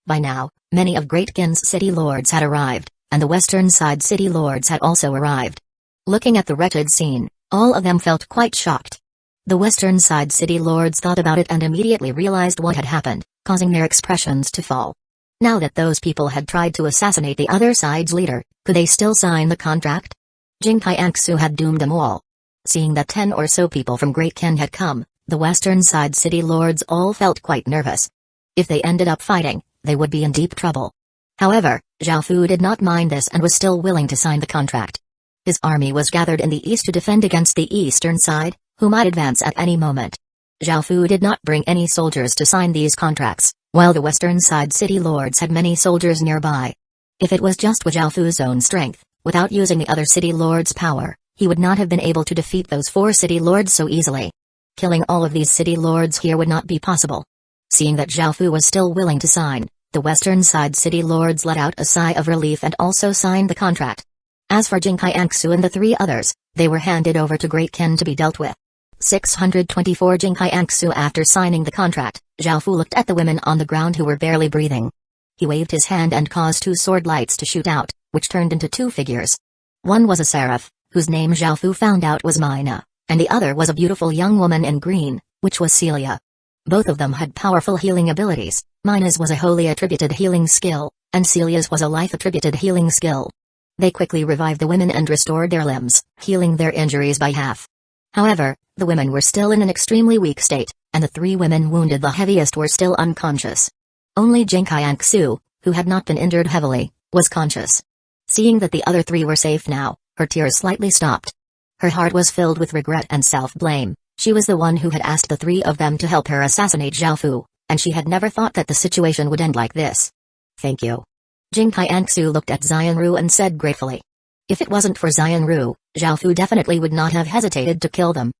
By now, many of Great Qin's city lords had arrived, and the western side city lords had also arrived. Looking at the wretched scene, all of them felt quite shocked. The western side city lords thought about it and immediately realized what had happened, causing their expressions to fall. Now that those people had tried to assassinate the other side's leader, could they still sign the contract? Jing Qiangsu had doomed them all. Seeing that 10 or so people from Great Qin had come, the western side city lords all felt quite nervous. If they ended up fighting, they would be in deep trouble. However, Zhao Fu did not mind this and was still willing to sign the contract. His army was gathered in the east to defend against the eastern side, who might advance at any moment. Zhao Fu did not bring any soldiers to sign these contracts, while the western side city lords had many soldiers nearby. If it was just with Zhao Fu's own strength, without using the other city lords' power, he would not have been able to defeat those 4 city lords so easily. Killing all of these city lords here would not be possible. Seeing that Zhao Fu was still willing to sign, the western side city lords let out a sigh of relief and also signed the contract. As for Jing Qiangsu and the 3 others, they were handed over to Great Qin to be dealt with. 624 Jing Qiangsu. After signing the contract, Zhao Fu looked at the women on the ground who were barely breathing. He waved his hand and caused 2 sword lights to shoot out, which turned into 2 figures. One was a seraph, whose name Zhao Fu found out was Mina, and the other was a beautiful young woman in green, which was Celia. Both of them had powerful healing abilities. Mina's was a wholly attributed healing skill, and Celia's was a life-attributed healing skill. They quickly revived the women and restored their limbs, healing their injuries by half. However, the women were still in an extremely weak state, and the 3 women wounded the heaviest were still unconscious. Only Jing Qiangsu, who had not been injured heavily, was conscious. Seeing that the other 3 were safe now, her tears slightly stopped. Her heart was filled with regret and self-blame. She was the one who had asked the 3 of them to help her assassinate Zhao Fu, and she had never thought that the situation would end like this. "Thank you." Jing Qiangsu looked at Xianru and said gratefully. If it wasn't for Xianru, Zhao Fu definitely would not have hesitated to kill them.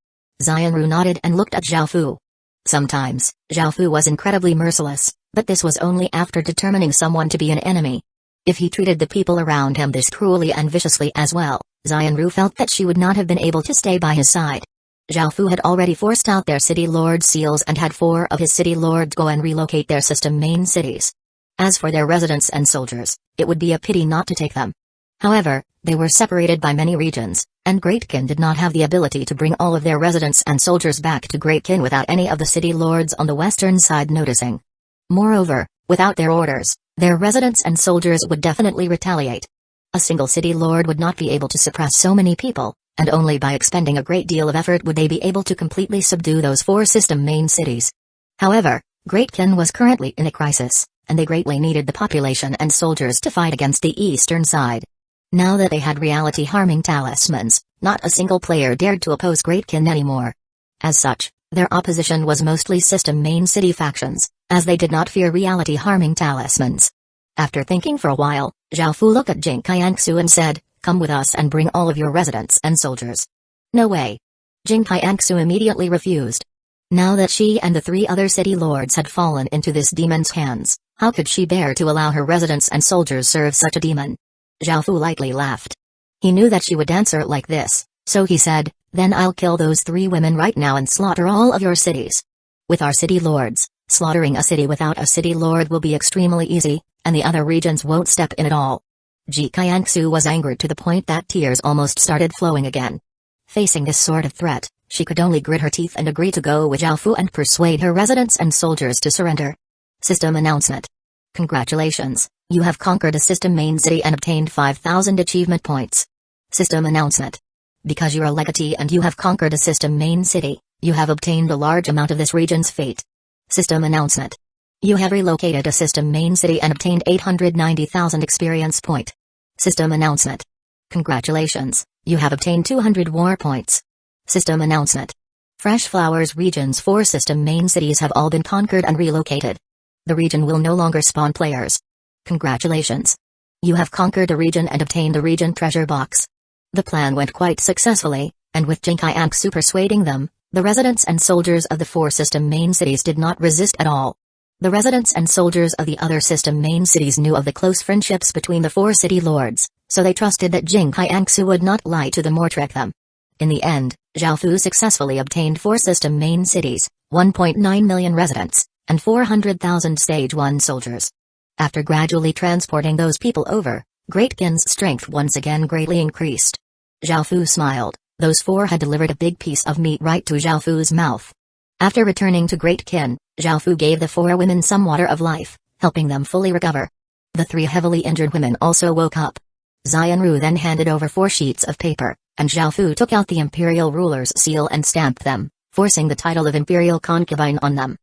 Xianru nodded and looked at Zhao Fu. Sometimes, Zhao Fu was incredibly merciless, but this was only after determining someone to be an enemy. If he treated the people around him this cruelly and viciously as well, Xianru felt that she would not have been able to stay by his side. Zhao Fu had already forced out their city lord seals and had 4 of his city lords go and relocate their system main cities. As for their residents and soldiers, it would be a pity not to take them. However, they were separated by many regions, and Great Qin did not have the ability to bring all of their residents and soldiers back to Great Qin without any of the city lords on the western side noticing. Moreover, without their orders, their residents and soldiers would definitely retaliate. A single city lord would not be able to suppress so many people, and only by expending a great deal of effort would they be able to completely subdue those 4 system main cities. However, Great Qin was currently in a crisis, and they greatly needed the population and soldiers to fight against the eastern side. Now that they had reality-harming talismans, not a single player dared to oppose Great Qin anymore. As such, their opposition was mostly system main city factions, as they did not fear reality-harming talismans. After thinking for a while, Zhao Fu looked at Jing Qiangsu and said, "Come with us and bring all of your residents and soldiers." "No way." Jing Qiangsu immediately refused. Now that she and the 3 other city lords had fallen into this demon's hands, how could she bear to allow her residents and soldiers serve such a demon? Zhao Fu lightly laughed. He knew that she would answer like this, so he said, "Then I'll kill those 3 women right now and slaughter all of your cities. With our city lords, slaughtering a city without a city lord will be extremely easy, and the other regions won't step in at all." Ji Qiangsu was angered to the point that tears almost started flowing again. Facing this sort of threat, she could only grit her teeth and agree to go with Zhao Fu and persuade her residents and soldiers to surrender. System announcement. Congratulations, you have conquered a system main city and obtained 5,000 achievement points. System announcement. Because you're a legatee and you have conquered a system main city, you have obtained a large amount of this region's fate. System announcement. You have relocated a system main city and obtained 890,000 experience point. System announcement. Congratulations, you have obtained 200 war points. System announcement. Fresh Flowers region's 4 system main cities have all been conquered and relocated. The region will no longer spawn players. Congratulations. You have conquered a region and obtained a region treasure box. The plan went quite successfully, and with Jing Qiangsu persuading them, the residents and soldiers of the 4 system main cities did not resist at all. The residents and soldiers of the other system main cities knew of the close friendships between the 4 city lords, so they trusted that Jing Qiangsu would not lie to them or trick them. In the end, Zhao Fu successfully obtained 4 system main cities, 1.9 million residents, and 400,000 Stage 1 soldiers. After gradually transporting those people over, Great Qin's strength once again greatly increased. Zhao Fu smiled. Those 4 had delivered a big piece of meat right to Zhao Fu's mouth. After returning to Great Qin, Zhao Fu gave the 4 women some water of life, helping them fully recover. The 3 heavily injured women also woke up. Xianru then handed over 4 sheets of paper, and Zhao Fu took out the imperial ruler's seal and stamped them, forcing the title of imperial concubine on them.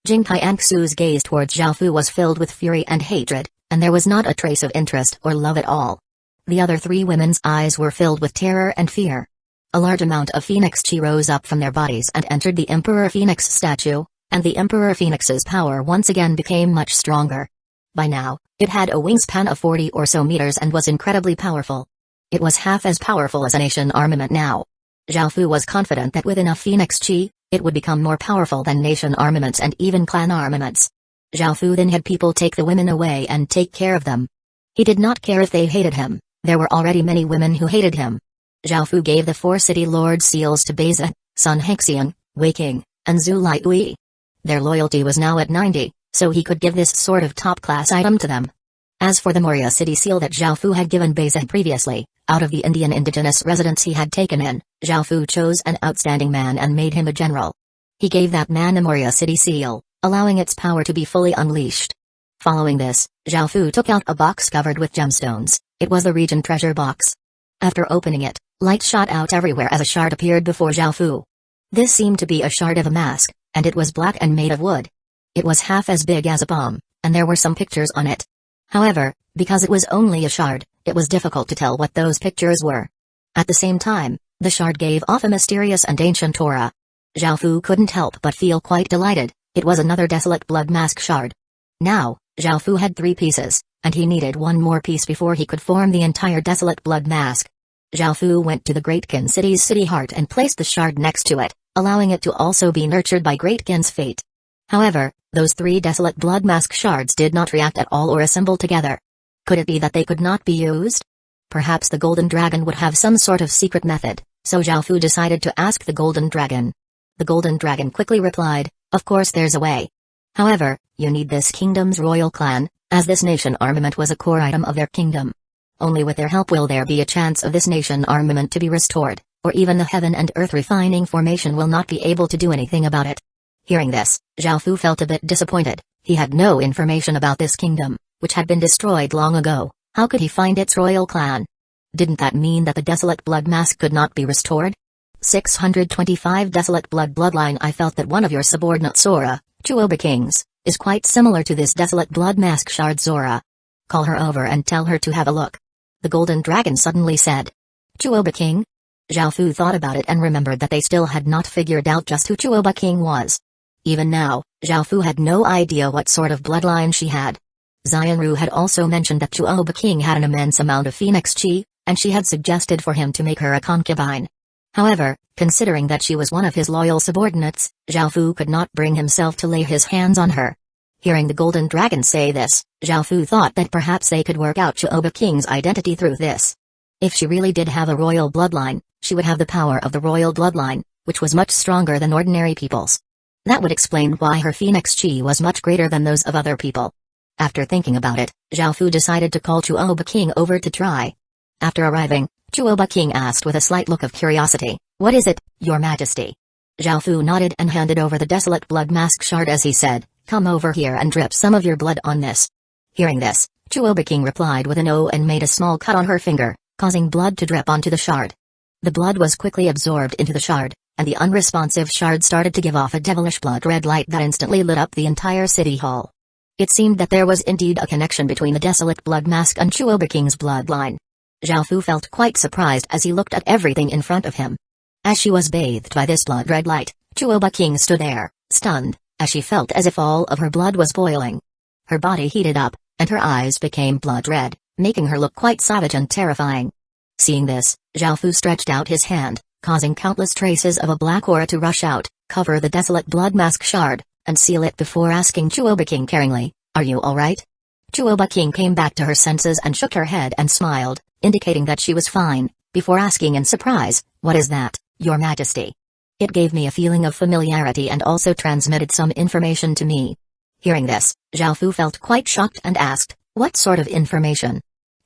Jing Qiangsu's gaze towards Zhao Fu was filled with fury and hatred, and there was not a trace of interest or love at all. The other 3 women's eyes were filled with terror and fear. A large amount of phoenix chi rose up from their bodies and entered the Emperor Phoenix statue, and the Emperor Phoenix's power once again became much stronger. By now, it had a wingspan of 40 or so meters and was incredibly powerful. It was half as powerful as a nation armament now. Zhao Fu was confident that with enough phoenix chi, it would become more powerful than nation armaments and even clan armaments. Zhao Fu then had people take the women away and take care of them. He did not care if they hated him, there were already many women who hated him. Zhao Fu gave the 4 city lord seals to Beiza, Sun Hexiang, Wei King, and Zhu Liui. Their loyalty was now at 90, so he could give this sort of top-class item to them. As for the Moria city seal that Zhao Fu had given Beiza previously, out of the Indian indigenous residents he had taken in, Zhao Fu chose an outstanding man and made him a general. He gave that man a Moria city seal, allowing its power to be fully unleashed. Following this, Zhao Fu took out a box covered with gemstones. It was the region treasure box. After opening it, light shot out everywhere as a shard appeared before Zhao Fu. This seemed to be a shard of a mask, and it was black and made of wood. It was half as big as a palm, and there were some pictures on it. However, because it was only a shard, it was difficult to tell what those pictures were. At the same time, the shard gave off a mysterious and ancient aura. Zhao Fu couldn't help but feel quite delighted. It was another desolate blood mask shard. Now, Zhao Fu had 3 pieces, and he needed 1 more piece before he could form the entire desolate blood mask. Zhao Fu went to the Great Qin city's city heart and placed the shard next to it, allowing it to also be nurtured by Great Qin's fate. However, those 3 desolate blood mask shards did not react at all or assemble together. Could it be that they could not be used? Perhaps the Golden Dragon would have some sort of secret method, So Zhao Fu decided to ask the Golden Dragon. The Golden Dragon quickly replied, "Of course there's a way. However, you need this kingdom's royal clan, as this nation armament was a core item of their kingdom. Only with their help will there be a chance of this nation armament to be restored, or even the heaven and earth refining formation will not be able to do anything about it." Hearing this, Zhao Fu felt a bit disappointed. He had no information about this kingdom, which had been destroyed long ago. How could he find its royal clan? Didn't that mean that the Desolate Blood Mask could not be restored? 625 Desolate Blood Bloodline. I felt that one of your subordinate Sora, Chuoba Kings, is quite similar to this Desolate Blood Mask shard Zora. Call her over and tell her to have a look. The Golden Dragon suddenly said. Chuoba King? Zhao Fu thought about it and remembered that they still had not figured out just who Chuoba King was. Even now, Zhao Fu had no idea what sort of bloodline she had. Xianru had also mentioned that Chuoba King had an immense amount of Phoenix Chi, and she had suggested for him to make her a concubine. However, considering that she was one of his loyal subordinates, Zhao Fu could not bring himself to lay his hands on her. Hearing the Golden Dragon say this, Zhao Fu thought that perhaps they could work out Chuoba King's identity through this. If she really did have a royal bloodline, she would have the power of the royal bloodline, which was much stronger than ordinary people's. That would explain why her Phoenix Chi was much greater than those of other people. After thinking about it, Zhao Fu decided to call Chuoba King over to try. After arriving, Chuoba King asked with a slight look of curiosity, "What is it, Your Majesty?" Zhao Fu nodded and handed over the Desolate Blood Mask shard as he said, "Come over here and drip some of your blood on this." Hearing this, Chuoba King replied with an "Oh" and made a small cut on her finger, causing blood to drip onto the shard. The blood was quickly absorbed into the shard, and the unresponsive shard started to give off a devilish blood-red light that instantly lit up the entire city hall. It seemed that there was indeed a connection between the Desolate Blood Mask and Chuoba King's bloodline. Zhao Fu felt quite surprised as he looked at everything in front of him. As she was bathed by this blood-red light, Chuoba King stood there, stunned, as she felt as if all of her blood was boiling. Her body heated up, and her eyes became blood-red, making her look quite savage and terrifying. Seeing this, Zhao Fu stretched out his hand, causing countless traces of a black aura to rush out, cover the Desolate Blood Mask shard, and seal it before asking Chuoba King caringly, "Are you alright?" Chuoba King came back to her senses and shook her head and smiled, indicating that she was fine, before asking in surprise, "What is that, Your Majesty?" It gave me a feeling of familiarity and also transmitted some information to me. Hearing this, Zhao Fu felt quite shocked and asked, "What sort of information?"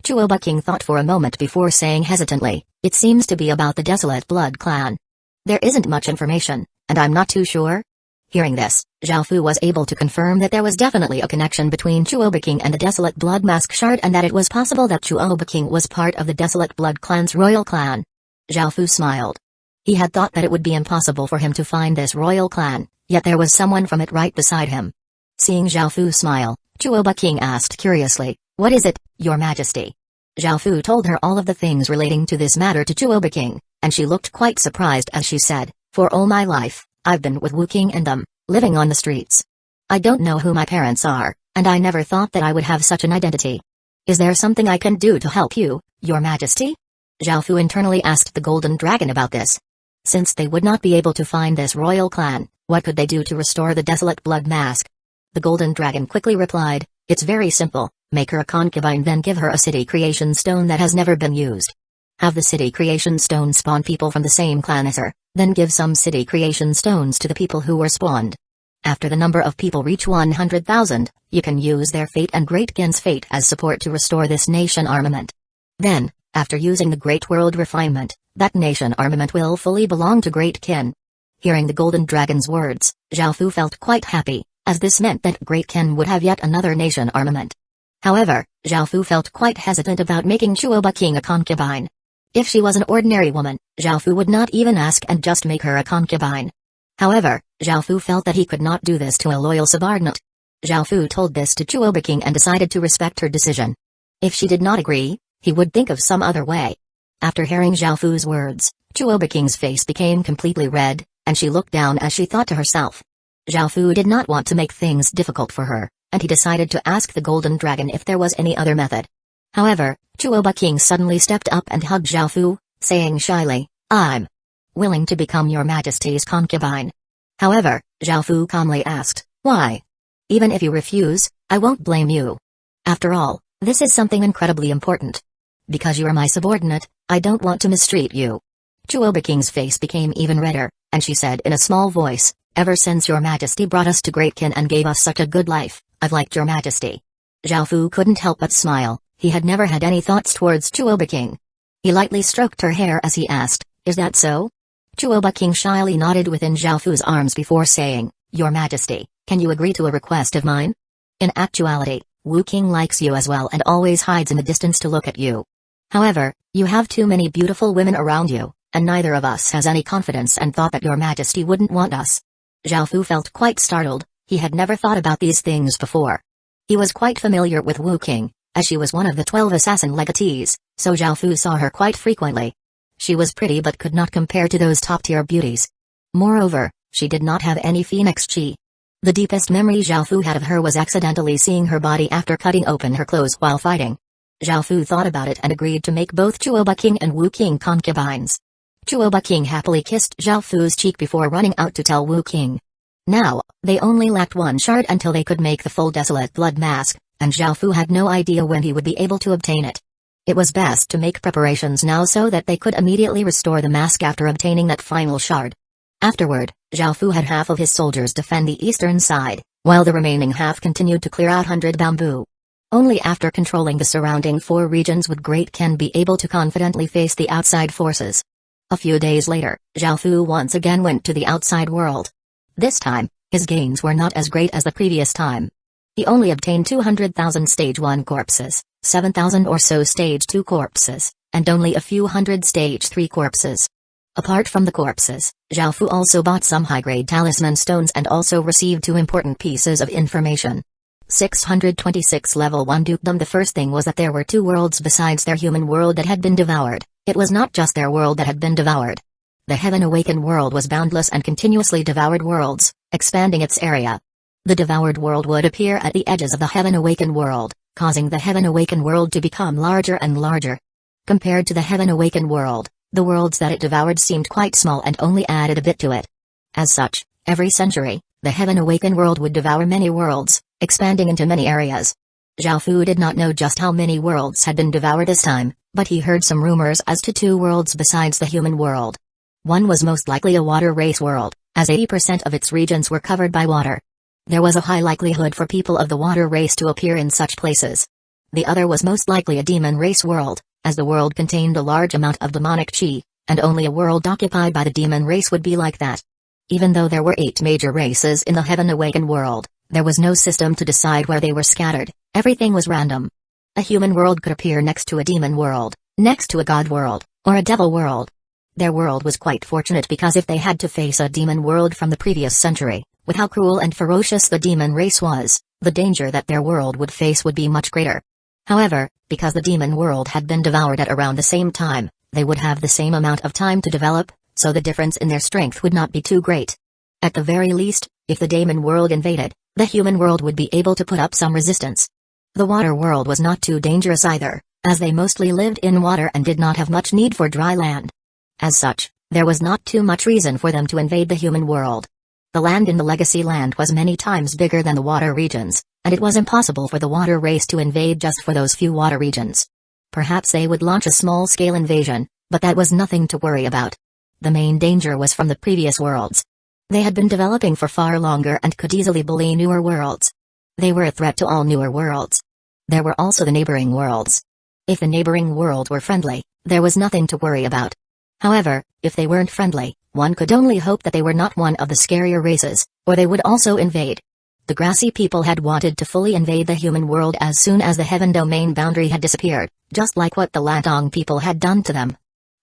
Chuoba King thought for a moment before saying hesitantly, "It seems to be about the Desolate Blood Clan. There isn't much information, and I'm not too sure." Hearing this, Zhao Fu was able to confirm that there was definitely a connection between Chuoba King and the Desolate Blood Mask shard and that it was possible that Chuoba King was part of the Desolate Blood Clan's royal clan. Zhao Fu smiled. He had thought that it would be impossible for him to find this royal clan, yet there was someone from it right beside him. Seeing Zhao Fu smile, Chuoba King asked curiously, "What is it, Your Majesty?" Zhao Fu told her all of the things relating to this matter to Chuoba King, and she looked quite surprised as she said, "For all my life, I've been with Wu King and them, living on the streets. I don't know who my parents are, and I never thought that I would have such an identity. Is there something I can do to help you, Your Majesty?" Zhao Fu internally asked the Golden Dragon about this. Since they would not be able to find this royal clan, what could they do to restore the Desolate Blood Mask? The Golden Dragon quickly replied, "It's very simple, make her a concubine then give her a city creation stone that has never been used. Have the city creation stone spawn people from the same clan as her, then give some city creation stones to the people who were spawned. After the number of people reach 100,000, you can use their fate and Great Kin's fate as support to restore this nation armament. Then, after using the Great World refinement, that nation armament will fully belong to Great Kin." Hearing the Golden Dragon's words, Zhao Fu felt quite happy, as this meant that Great Kin would have yet another nation armament. However, Zhao Fu felt quite hesitant about making Chuoba King a concubine. If she was an ordinary woman, Zhao Fu would not even ask and just make her a concubine. However, Zhao Fu felt that he could not do this to a loyal subordinate. Zhao Fu told this to Chuoba King and decided to respect her decision. If she did not agree, he would think of some other way. After hearing Zhao Fu's words, Chuoba King's face became completely red, and she looked down as she thought to herself. Zhao Fu did not want to make things difficult for her, and he decided to ask the Golden Dragon if there was any other method. However, Chuoba King suddenly stepped up and hugged Zhao Fu, saying shyly, "I'm willing to become Your Majesty's concubine." However, Zhao Fu calmly asked, "Why? Even if you refuse, I won't blame you. After all, this is something incredibly important. Because you are my subordinate, I don't want to mistreat you." Chuoba King's face became even redder, and she said in a small voice, "Ever since your majesty brought us to Great Kin and gave us such a good life, I've liked your majesty." Zhao Fu couldn't help but smile. He had never had any thoughts towards Chuoba King. He lightly stroked her hair as he asked, "Is that so?" Chuoba King shyly nodded within Zhao Fu's arms before saying, "Your majesty, can you agree to a request of mine?" In actuality, Wu King likes you as well and always hides in the distance to look at you. However, you have too many beautiful women around you, and neither of us has any confidence and thought that your majesty wouldn't want us. Zhao Fu felt quite startled. He had never thought about these things before. He was quite familiar with Wu King, as she was one of the 12 assassin legatees, so Zhao Fu saw her quite frequently. She was pretty but could not compare to those top-tier beauties. Moreover, she did not have any phoenix chi. The deepest memory Zhao Fu had of her was accidentally seeing her body after cutting open her clothes while fighting. Zhao Fu thought about it and agreed to make both Chuoba King and Wu King concubines. Chuoba King happily kissed Zhao Fu's cheek before running out to tell Wu King. Now, they only lacked one shard until they could make the full desolate blood mask, and Zhao Fu had no idea when he would be able to obtain it. It was best to make preparations now so that they could immediately restore the mask after obtaining that final shard. Afterward, Zhao Fu had half of his soldiers defend the eastern side, while the remaining half continued to clear out 100 bamboo. Only after controlling the surrounding 4 regions would Great Ken be able to confidently face the outside forces. A few days later, Zhao Fu once again went to the outside world. This time, his gains were not as great as the previous time. He only obtained 200,000 Stage 1 corpses, 7,000 or so Stage 2 corpses, and only a few hundred Stage 3 corpses. Apart from the corpses, Zhao Fu also bought some high-grade talisman stones and also received 2 important pieces of information. 626 Level 1 Dukedom. The first thing was that there were 2 worlds besides their human world that had been devoured. It was not just their world that had been devoured. The Heaven Awakened world was boundless and continuously devoured worlds, expanding its area. The devoured world would appear at the edges of the Heaven Awakened world, causing the Heaven Awakened world to become larger and larger. Compared to the Heaven Awakened world, the worlds that it devoured seemed quite small and only added a bit to it. As such, every century, the Heaven Awakened world would devour many worlds, expanding into many areas. Zhao Fu did not know just how many worlds had been devoured this time, but he heard some rumors as to 2 worlds besides the human world. One was most likely a water race world, as 80% of its regions were covered by water. There was a high likelihood for people of the water race to appear in such places. The other was most likely a demon race world, as the world contained a large amount of demonic chi, and only a world occupied by the demon race would be like that. Even though there were 8 major races in the Heaven Awakened world, there was no system to decide where they were scattered. Everything was random. A human world could appear next to a demon world, next to a god world, or a devil world. Their world was quite fortunate because if they had to face a demon world from the previous century, with how cruel and ferocious the demon race was, the danger that their world would face would be much greater. However, because the demon world had been devoured at around the same time, they would have the same amount of time to develop, so the difference in their strength would not be too great. At the very least, if the demon world invaded, the human world would be able to put up some resistance. The water world was not too dangerous either, as they mostly lived in water and did not have much need for dry land. As such, there was not too much reason for them to invade the human world. The land in the Legacy Land was many times bigger than the water regions, and it was impossible for the water race to invade just for those few water regions. Perhaps they would launch a small-scale invasion, but that was nothing to worry about. The main danger was from the previous worlds. They had been developing for far longer and could easily bully newer worlds. They were a threat to all newer worlds. There were also the neighboring worlds. If the neighboring world were friendly, there was nothing to worry about. However, if they weren't friendly, one could only hope that they were not one of the scarier races, or they would also invade. The grassy people had wanted to fully invade the human world as soon as the heaven domain boundary had disappeared, just like what the Lantong people had done to them.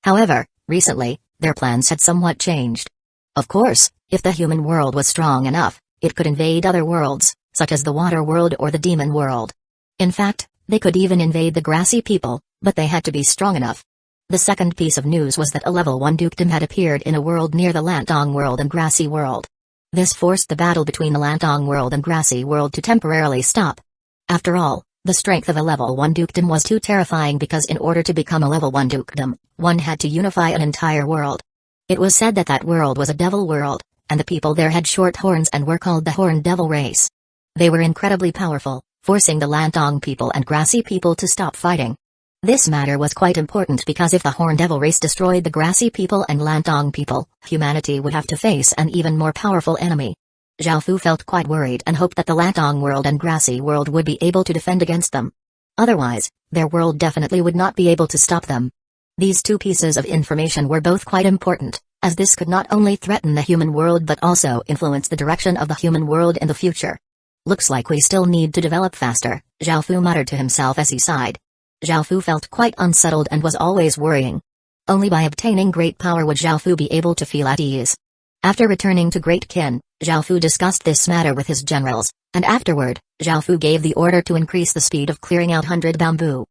However, recently, their plans had somewhat changed. Of course, if the human world was strong enough, it could invade other worlds, such as the water world or the demon world. In fact, they could even invade the grassy people, but they had to be strong enough. The second piece of news was that a level 1 dukedom had appeared in a world near the Lantong world and grassy world. This forced the battle between the Lantong world and grassy world to temporarily stop. After all, the strength of a level 1 dukedom was too terrifying because in order to become a level 1 dukedom, one had to unify an entire world. It was said that that world was a devil world, and the people there had short horns and were called the Horned Devil race. They were incredibly powerful, forcing the Lantong people and grassy people to stop fighting. This matter was quite important because if the Horn Devil race destroyed the Grassy people and Lantong people, humanity would have to face an even more powerful enemy. Zhao Fu felt quite worried and hoped that the Lantong world and Grassy world would be able to defend against them. Otherwise, their world definitely would not be able to stop them. These two pieces of information were both quite important, as this could not only threaten the human world but also influence the direction of the human world in the future. Looks like we still need to develop faster, Zhao Fu muttered to himself as he sighed. Zhao Fu felt quite unsettled and was always worrying. Only by obtaining great power would Zhao Fu be able to feel at ease. After returning to Great Qin, Zhao Fu discussed this matter with his generals, and afterward, Zhao Fu gave the order to increase the speed of clearing out 100 bamboo.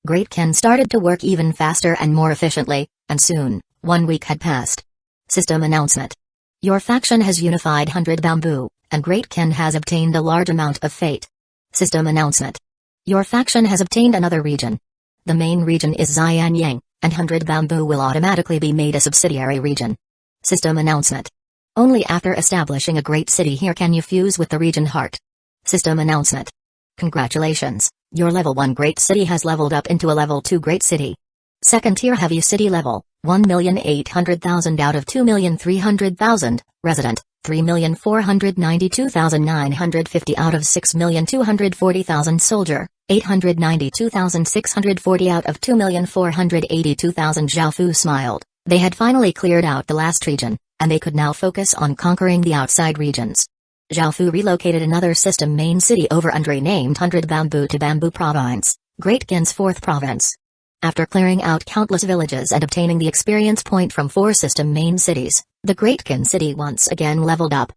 Great Qin started to work even faster and more efficiently, and soon, 1 week had passed. System announcement. Your faction has unified 100 bamboo, and Great Qin has obtained a large amount of fate. System announcement. Your faction has obtained another region. The main region is Xianyang, and 100 bamboo will automatically be made a subsidiary region. System announcement. Only after establishing a great city here can you fuse with the region heart. System announcement. Congratulations, your level 1 great city has leveled up into a level 2 great city. Second tier heavy city level, 1,800,000 out of 2,300,000, resident, 3,492,950 out of 6,240,000 soldier, 892,640 out of 2,482,000. Zhao Fu smiled. They had finally cleared out the last region, and they could now focus on conquering the outside regions. Zhao Fu relocated another system main city over and renamed 100 Bamboo to Bamboo Province, Great Qin's 4th province. After clearing out countless villages and obtaining the experience point from 4 system main cities, the Great Qin city once again leveled up.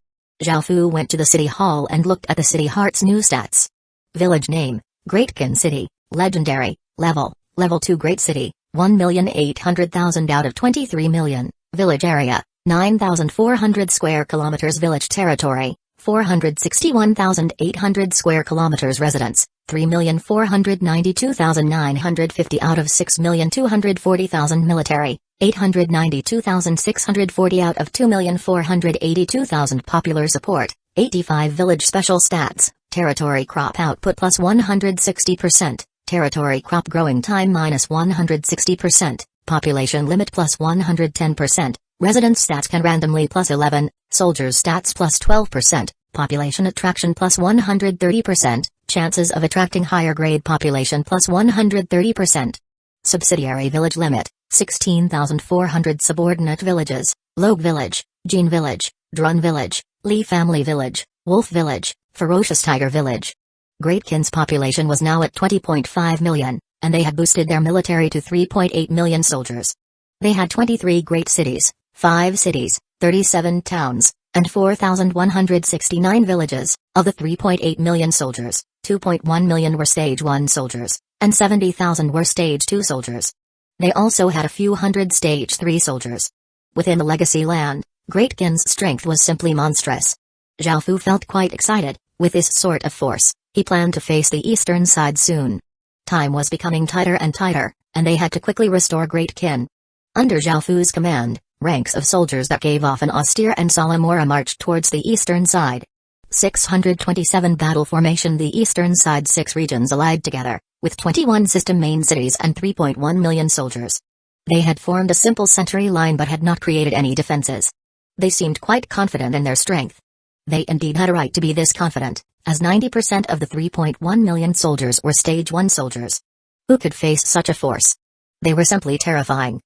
Zhao Fu went to the city hall and looked at the city heart's new stats. Village name, Great Qin City, Legendary, Level 2 Great City, 1,800,000 out of 23 million, Village Area, 9,400 square kilometers. Village Territory, 461,800 square kilometers. Residents, 3,492,950 out of 6,240,000. Military, 892,640 out of 2,482,000. Popular support, 85. Village special stats, territory crop output plus 160%, territory crop growing time minus 160%, population limit plus 110%, residence stats can randomly plus 11, soldiers stats plus 12%, population attraction plus 130%, chances of attracting higher grade population plus 130%. Subsidiary village limit, 16,400. Subordinate villages, Logue Village, Jean Village, Drun Village, Lee Family Village, Wolf Village, Ferocious Tiger Village. Great Qin's population was now at 20.5 million, and they had boosted their military to 3.8 million soldiers. They had 23 great cities, 5 cities, 37 towns, and 4,169 villages. Of the 3.8 million soldiers, 2.1 million were Stage 1 soldiers, and 70,000 were Stage 2 soldiers. They also had a few hundred Stage 3 soldiers. Within the Legacy Land, Great Qin's strength was simply monstrous. Zhao Fu felt quite excited. With this sort of force, he planned to face the eastern side soon. Time was becoming tighter and tighter, and they had to quickly restore Great Qin. Under Zhao Fu's command, ranks of soldiers that gave off an austere and solemn aura marched towards the eastern side. 627 Battle formation. The eastern side 6 regions allied together, with 21 system main cities and 3.1 million soldiers. They had formed a simple sentry line but had not created any defenses. They seemed quite confident in their strength. They indeed had a right to be this confident, as 90% of the 3.1 million soldiers were Stage 1 soldiers. Who could face such a force? They were simply terrifying.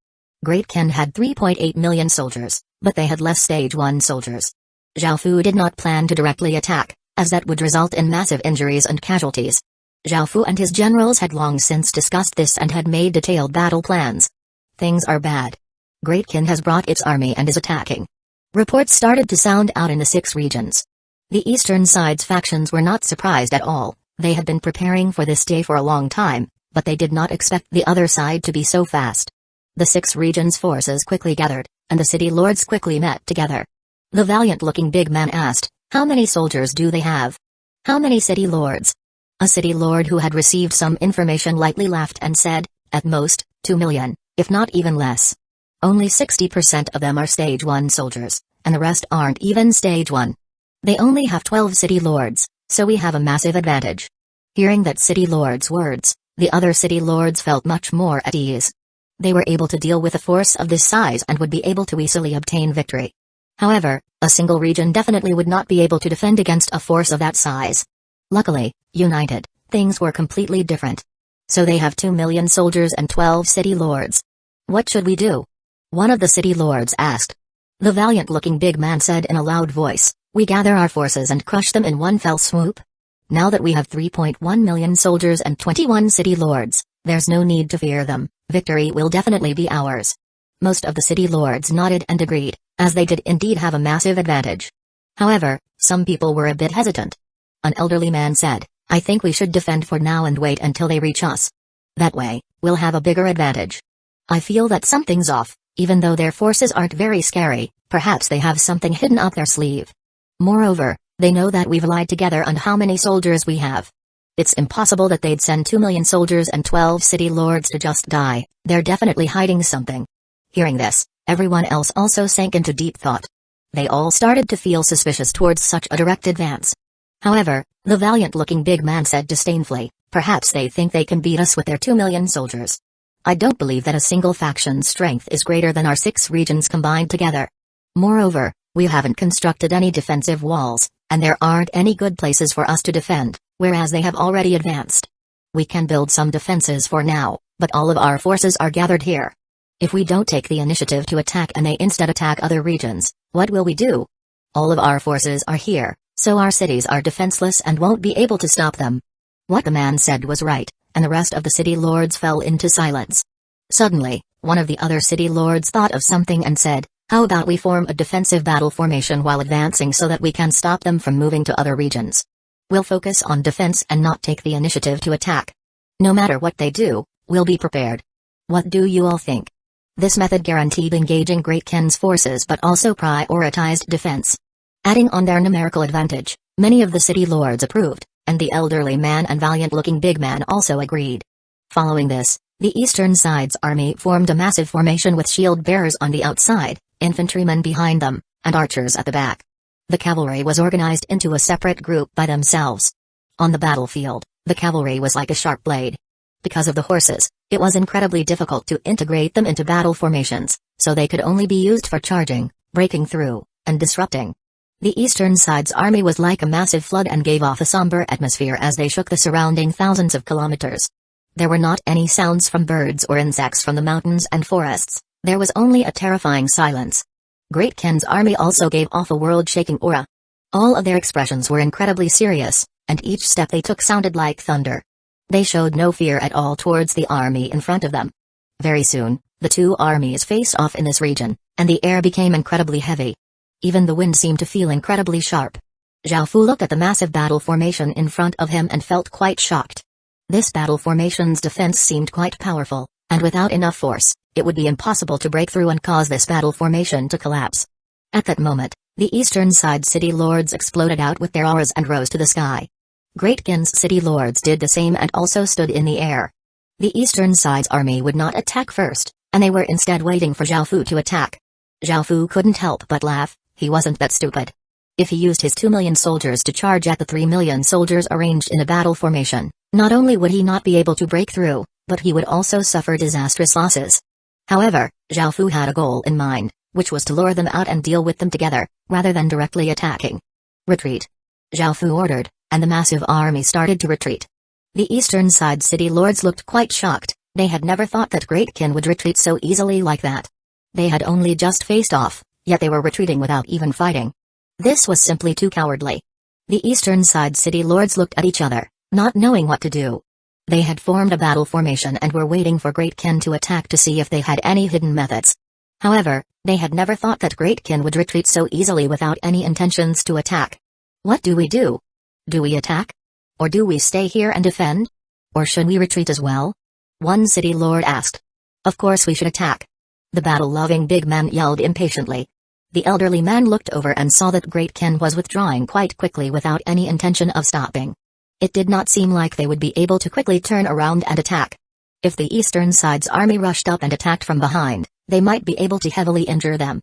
Great Qin had 3.8 million soldiers, but they had less Stage 1 soldiers. Zhao Fu did not plan to directly attack, as that would result in massive injuries and casualties. Zhao Fu and his generals had long since discussed this and had made detailed battle plans. Things are bad. Great Qin has brought its army and is attacking. Reports started to sound out in the 6 regions. The eastern side's factions were not surprised at all. They had been preparing for this day for a long time, but they did not expect the other side to be so fast. The 6 regions' forces quickly gathered, and the city lords quickly met together. The valiant-looking big man asked, "How many soldiers do they have? How many city lords?" A city lord who had received some information lightly laughed and said, "At most, 2 million, if not even less. Only 60% of them are Stage 1 soldiers, and the rest aren't even Stage 1. They only have 12 city lords, so we have a massive advantage." Hearing that city lord's words, The other city lords felt much more at ease. They were able to deal with a force of this size and would be able to easily obtain victory. However, a single region definitely would not be able to defend against a force of that size. Luckily, united, things were completely different. So they have 2 million soldiers and 12 city lords. What should we do? One of the city lords asked. The valiant-looking big man said in a loud voice, we gather our forces and crush them in one fell swoop. Now that we have 3.1 million soldiers and 21 city lords, there's no need to fear them, victory will definitely be ours. Most of the city lords nodded and agreed, as they did indeed have a massive advantage. However, some people were a bit hesitant. An elderly man said, I think we should defend for now and wait until they reach us. That way, we'll have a bigger advantage. I feel that something's off, even though their forces aren't very scary, perhaps they have something hidden up their sleeve. Moreover, they know that we've lied together on how many soldiers we have. It's impossible that they'd send 2 million soldiers and 12 city lords to just die, they're definitely hiding something. Hearing this, everyone else also sank into deep thought. They all started to feel suspicious towards such a direct advance. However, the valiant-looking big man said disdainfully, perhaps they think they can beat us with their 2 million soldiers. I don't believe that a single faction's strength is greater than our 6 regions combined together. Moreover, we haven't constructed any defensive walls, and there aren't any good places for us to defend, whereas they have already advanced. We can build some defenses for now, but all of our forces are gathered here. If we don't take the initiative to attack and they instead attack other regions, what will we do? All of our forces are here, so our cities are defenseless and won't be able to stop them. What the man said was right, and the rest of the city lords fell into silence. Suddenly, one of the other city lords thought of something and said, how about we form a defensive battle formation while advancing so that we can stop them from moving to other regions? We'll focus on defense and not take the initiative to attack. No matter what they do, we'll be prepared. What do you all think? This method guaranteed engaging Great Ken's forces but also prioritized defense. Adding on their numerical advantage, many of the city lords approved, and the elderly man and valiant-looking big man also agreed. Following this, the eastern side's army formed a massive formation with shield-bearers on the outside, infantrymen behind them, and archers at the back. The cavalry was organized into a separate group by themselves. On the battlefield, the cavalry was like a sharp blade. Because of the horses, it was incredibly difficult to integrate them into battle formations, so they could only be used for charging, breaking through, and disrupting. The eastern side's army was like a massive flood and gave off a somber atmosphere as they shook the surrounding thousands of kilometers. There were not any sounds from birds or insects from the mountains and forests, there was only a terrifying silence. Great Ken's army also gave off a world-shaking aura. All of their expressions were incredibly serious, and each step they took sounded like thunder. They showed no fear at all towards the army in front of them. Very soon, the two armies faced off in this region, and the air became incredibly heavy. Even the wind seemed to feel incredibly sharp. Zhao Fu looked at the massive battle formation in front of him and felt quite shocked. This battle formation's defense seemed quite powerful, and without enough force, it would be impossible to break through and cause this battle formation to collapse. At that moment, the eastern side city lords exploded out with their auras and rose to the sky. Great Ken's city lords did the same and also stood in the air. The eastern side's army would not attack first, and they were instead waiting for Zhao Fu to attack. Zhao Fu couldn't help but laugh, he wasn't that stupid. If he used his 2 million soldiers to charge at the 3 million soldiers arranged in a battle formation, not only would he not be able to break through, but he would also suffer disastrous losses. However, Zhao Fu had a goal in mind, which was to lure them out and deal with them together, rather than directly attacking. Retreat. Zhao Fu ordered, and the massive army started to retreat. The eastern side city lords looked quite shocked, they had never thought that Great Ken would retreat so easily like that. They had only just faced off, yet they were retreating without even fighting. This was simply too cowardly. The eastern side city lords looked at each other, not knowing what to do. They had formed a battle formation and were waiting for Great Ken to attack to see if they had any hidden methods. However, they had never thought that Great Ken would retreat so easily without any intentions to attack. What do we do? Do we attack? Or do we stay here and defend? Or should we retreat as well? One city lord asked. Of course we should attack. The battle-loving big man yelled impatiently. The elderly man looked over and saw that Great Ken was withdrawing quite quickly without any intention of stopping. It did not seem like they would be able to quickly turn around and attack. If the eastern side's army rushed up and attacked from behind, they might be able to heavily injure them.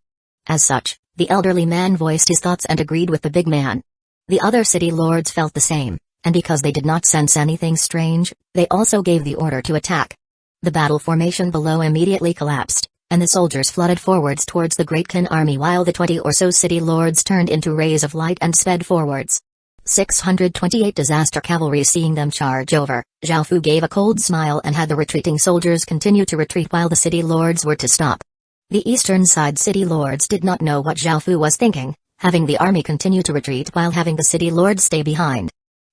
As such, the elderly man voiced his thoughts and agreed with the big man. The other city lords felt the same, And because they did not sense anything strange, they also gave the order to attack. The battle formation below immediately collapsed, and the soldiers flooded forwards towards the Great Kin army while the 20 or so city lords turned into rays of light and sped forwards. 628 disaster cavalry. Seeing them charge over, Zhao Fu gave a cold smile and had the retreating soldiers continue to retreat while the city lords were to stop. The eastern side city lords did not know what Zhao Fu was thinking, having the army continue to retreat while having the city lords stay behind.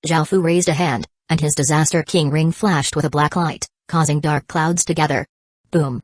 Zhao Fu raised a hand, and his disaster king ring flashed with a black light, causing dark clouds to gather. Boom!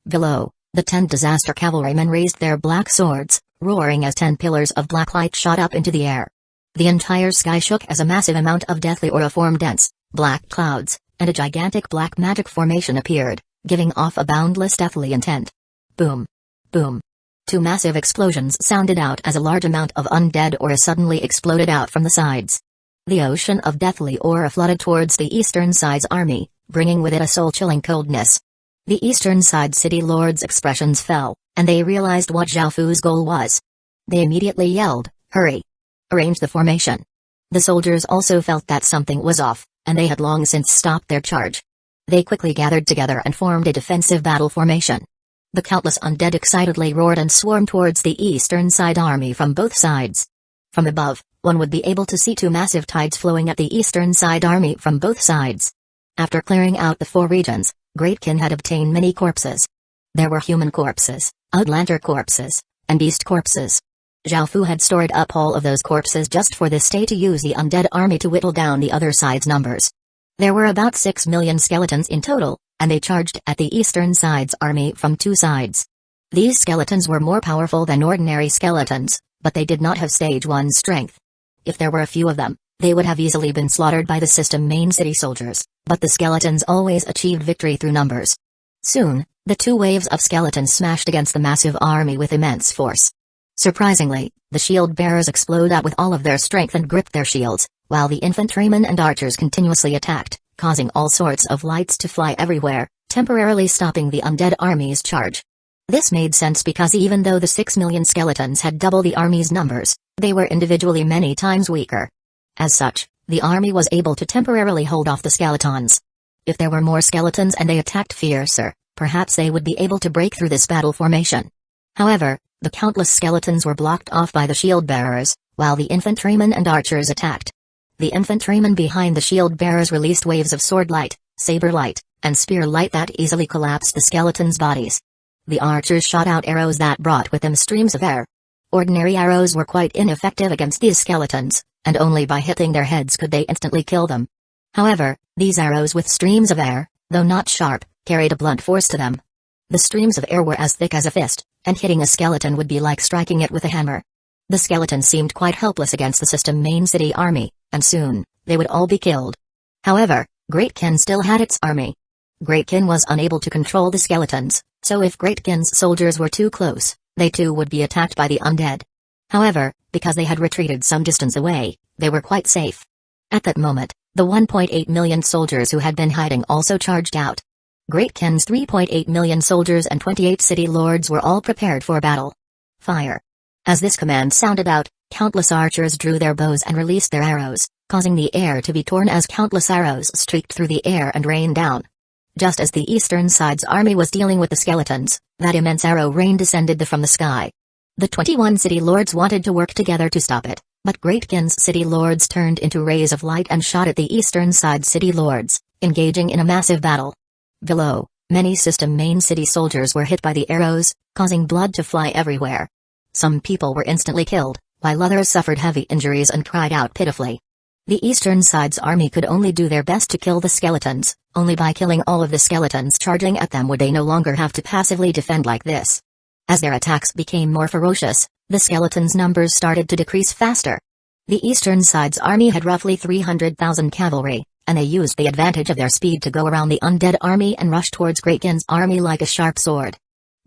Below, the 10 disaster cavalrymen raised their black swords, roaring as 10 pillars of black light shot up into the air. The entire sky shook as a massive amount of deathly aura formed dense, black clouds, and a gigantic black magic formation appeared, giving off a boundless deathly intent. Boom! Boom! 2 massive explosions sounded out as a large amount of undead aura suddenly exploded out from the sides. The ocean of deathly aura flooded towards the eastern side's army, bringing with it a soul-chilling coldness. The eastern side city lords' expressions fell, and they realized what Zhao Fu's goal was. They immediately yelled, "Hurry! Arrange the formation." The soldiers also felt that something was off, and they had long since stopped their charge. They quickly gathered together and formed a defensive battle formation. The countless undead excitedly roared and swarmed towards the eastern side army from both sides. From above, one would be able to see 2 massive tides flowing at the eastern side army from both sides. After clearing out the 4 regions, Great Kin had obtained many corpses. There were human corpses, Outlander corpses, and beast corpses. Zhao Fu had stored up all of those corpses just for this day to use the undead army to whittle down the other side's numbers. There were about 6 million skeletons in total, and they charged at the eastern side's army from 2 sides. These skeletons were more powerful than ordinary skeletons, but they did not have stage 1 strength. If there were a few of them, they would have easily been slaughtered by the system main city soldiers, but the skeletons always achieved victory through numbers. Soon, the 2 waves of skeletons smashed against the massive army with immense force. Surprisingly, the shield bearers exploded out with all of their strength and gripped their shields, while the infantrymen and archers continuously attacked, causing all sorts of lights to fly everywhere, temporarily stopping the undead army's charge. This made sense because even though the 6 million skeletons had double the army's numbers, they were individually many times weaker. As such, the army was able to temporarily hold off the skeletons. If there were more skeletons and they attacked fiercer, perhaps they would be able to break through this battle formation. However, the countless skeletons were blocked off by the shield bearers, while the infantrymen and archers attacked. The infantrymen behind the shield bearers released waves of sword light, saber light, and spear light that easily collapsed the skeletons' bodies. The archers shot out arrows that brought with them streams of air. Ordinary arrows were quite ineffective against these skeletons, and only by hitting their heads could they instantly kill them. However, these arrows with streams of air, though not sharp, carried a blunt force to them. The streams of air were as thick as a fist, and hitting a skeleton would be like striking it with a hammer. The skeleton seemed quite helpless against the system main city army, and soon, they would all be killed. However, Great Kin still had its army. Great Kin was unable to control the skeletons, so if Great Kin's soldiers were too close, they too would be attacked by the undead. However, because they had retreated some distance away, they were quite safe. At that moment, the 1.8 million soldiers who had been hiding also charged out. Great Kin's 3.8 million soldiers and 28 city lords were all prepared for battle. Fire! As this command sounded out, countless archers drew their bows and released their arrows, causing the air to be torn as countless arrows streaked through the air and rained down. Just as the eastern side's army was dealing with the skeletons, that immense arrow rain descended from the sky. The 21 city lords wanted to work together to stop it, but Great Kin's city lords turned into rays of light and shot at the eastern side city lords, engaging in a massive battle. Below, many system main city soldiers were hit by the arrows, causing blood to fly everywhere. Some people were instantly killed, while others suffered heavy injuries and cried out pitifully. The eastern side's army could only do their best to kill the skeletons, only by killing all of the skeletons charging at them would they no longer have to passively defend like this. As their attacks became more ferocious, the skeletons' numbers started to decrease faster. The eastern side's army had roughly 300,000 cavalry, and they used the advantage of their speed to go around the undead army and rush towards Great Kin's army like a sharp sword.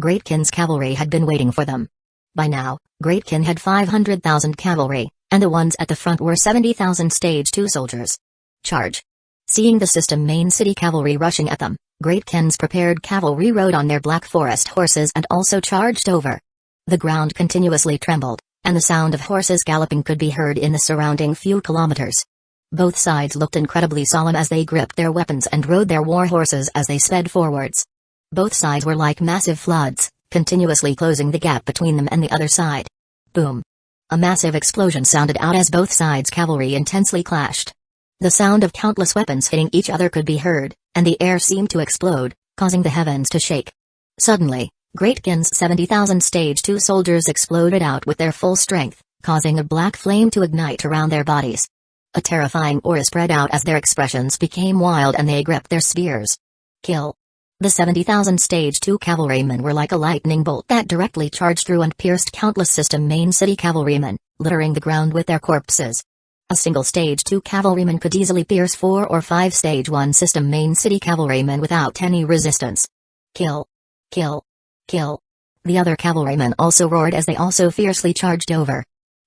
Great Kin's cavalry had been waiting for them. By now, Great Kin had 500,000 cavalry, and the ones at the front were 70,000 stage 2 soldiers. Charge! Seeing the system main city cavalry rushing at them, Great Kin's prepared cavalry rode on their black forest horses and also charged over. The ground continuously trembled, and the sound of horses galloping could be heard in the surrounding few kilometers. Both sides looked incredibly solemn as they gripped their weapons and rode their war horses as they sped forwards. Both sides were like massive floods, continuously closing the gap between them and the other side. Boom! A massive explosion sounded out as both sides' cavalry intensely clashed. The sound of countless weapons hitting each other could be heard, and the air seemed to explode, causing the heavens to shake. Suddenly, Great Gin's 70,000 Stage 2 soldiers exploded out with their full strength, causing a black flame to ignite around their bodies. A terrifying aura spread out as their expressions became wild and they gripped their spears. Kill. The 70,000 Stage 2 cavalrymen were like a lightning bolt that directly charged through and pierced countless System Main City cavalrymen, littering the ground with their corpses. A single Stage 2 cavalryman could easily pierce 4 or 5 Stage 1 System Main City cavalrymen without any resistance. Kill. Kill. Kill. The other cavalrymen also roared as they also fiercely charged over.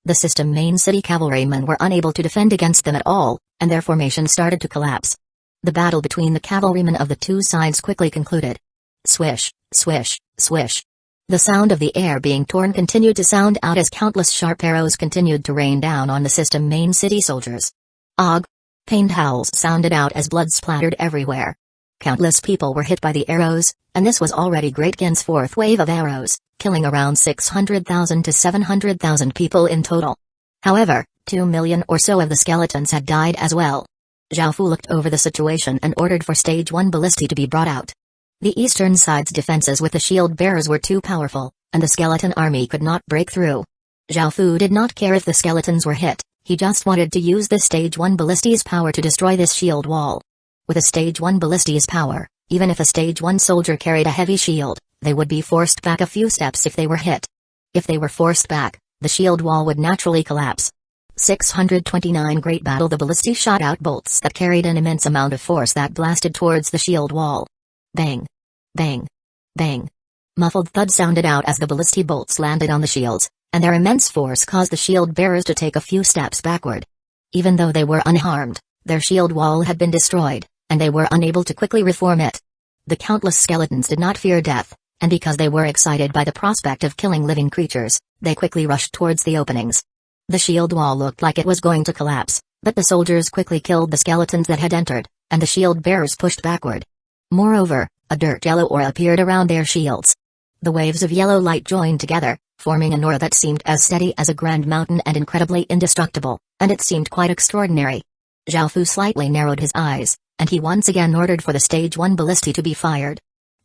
The System Main City cavalrymen were unable to defend against them at all, and their formation started to collapse. The battle between the cavalrymen of the two sides quickly concluded. Swish, swish, swish. The sound of the air being torn continued to sound out as countless sharp arrows continued to rain down on the System Main City soldiers. Og! Pained howls sounded out as blood splattered everywhere. Countless people were hit by the arrows, and this was already Great Gin's fourth wave of arrows, killing around 600,000 to 700,000 people in total. However, 2 million or so of the skeletons had died as well. Zhao Fu looked over the situation and ordered for Stage 1 ballistae to be brought out. The eastern side's defenses with the shield bearers were too powerful, and the skeleton army could not break through. Zhao Fu did not care if the skeletons were hit, he just wanted to use the Stage 1 ballistae's power to destroy this shield wall. With a Stage 1 ballistae's power, even if a Stage 1 soldier carried a heavy shield, they would be forced back a few steps if they were hit. If they were forced back, the shield wall would naturally collapse. 629 Great Battle. The ballistae shot out bolts that carried an immense amount of force that blasted towards the shield wall. Bang! Bang! Bang! Muffled thud sounded out as the ballistae bolts landed on the shields, and their immense force caused the shield bearers to take a few steps backward. Even though they were unharmed, their shield wall had been destroyed, and they were unable to quickly reform it. The countless skeletons did not fear death, and because they were excited by the prospect of killing living creatures, they quickly rushed towards the openings. The shield wall looked like it was going to collapse, but the soldiers quickly killed the skeletons that had entered, and the shield bearers pushed backward. Moreover, a dirt yellow aura appeared around their shields. The waves of yellow light joined together, forming an aura that seemed as steady as a grand mountain and incredibly indestructible, and it seemed quite extraordinary. Zhao Fu slightly narrowed his eyes, and he once again ordered for the Stage 1 ballistae to be fired.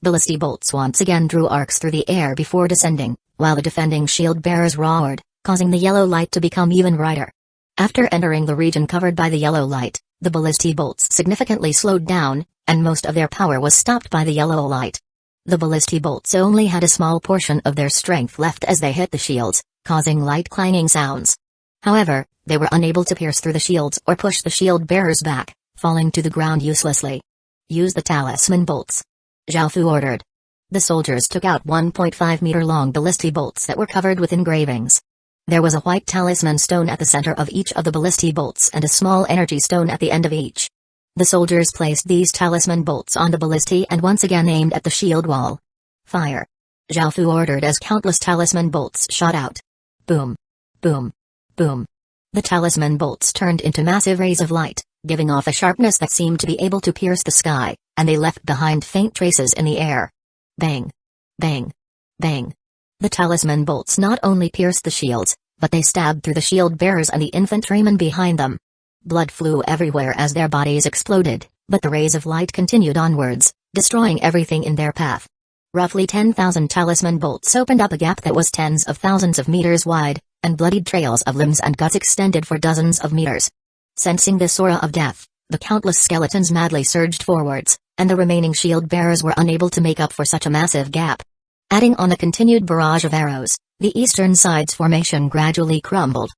Ballistae bolts once again drew arcs through the air before descending, while the defending shield bearers roared, causing the yellow light to become even brighter. After entering the region covered by the yellow light, the ballistae bolts significantly slowed down, and most of their power was stopped by the yellow light. The ballistae bolts only had a small portion of their strength left as they hit the shields, causing light clanging sounds. However, they were unable to pierce through the shields or push the shield bearers back, falling to the ground uselessly. Use the talisman bolts. Zhao Fu ordered. The soldiers took out 1.5-meter-long ballistae bolts that were covered with engravings. There was a white talisman stone at the center of each of the ballistae bolts and a small energy stone at the end of each. The soldiers placed these talisman bolts on the ballistae and once again aimed at the shield wall. Fire! Zhao Fu ordered as countless talisman bolts shot out. Boom! Boom! Boom! The talisman bolts turned into massive rays of light, giving off a sharpness that seemed to be able to pierce the sky, and they left behind faint traces in the air. Bang! Bang! Bang! The talisman bolts not only pierced the shields, but they stabbed through the shield bearers and the infantrymen behind them. Blood flew everywhere as their bodies exploded, but the rays of light continued onwards, destroying everything in their path. Roughly 10,000 talisman bolts opened up a gap that was tens of thousands of meters wide, and bloodied trails of limbs and guts extended for dozens of meters. Sensing this aura of death, the countless skeletons madly surged forwards, and the remaining shield bearers were unable to make up for such a massive gap. Adding on the continued barrage of arrows, the eastern side's formation gradually crumbled.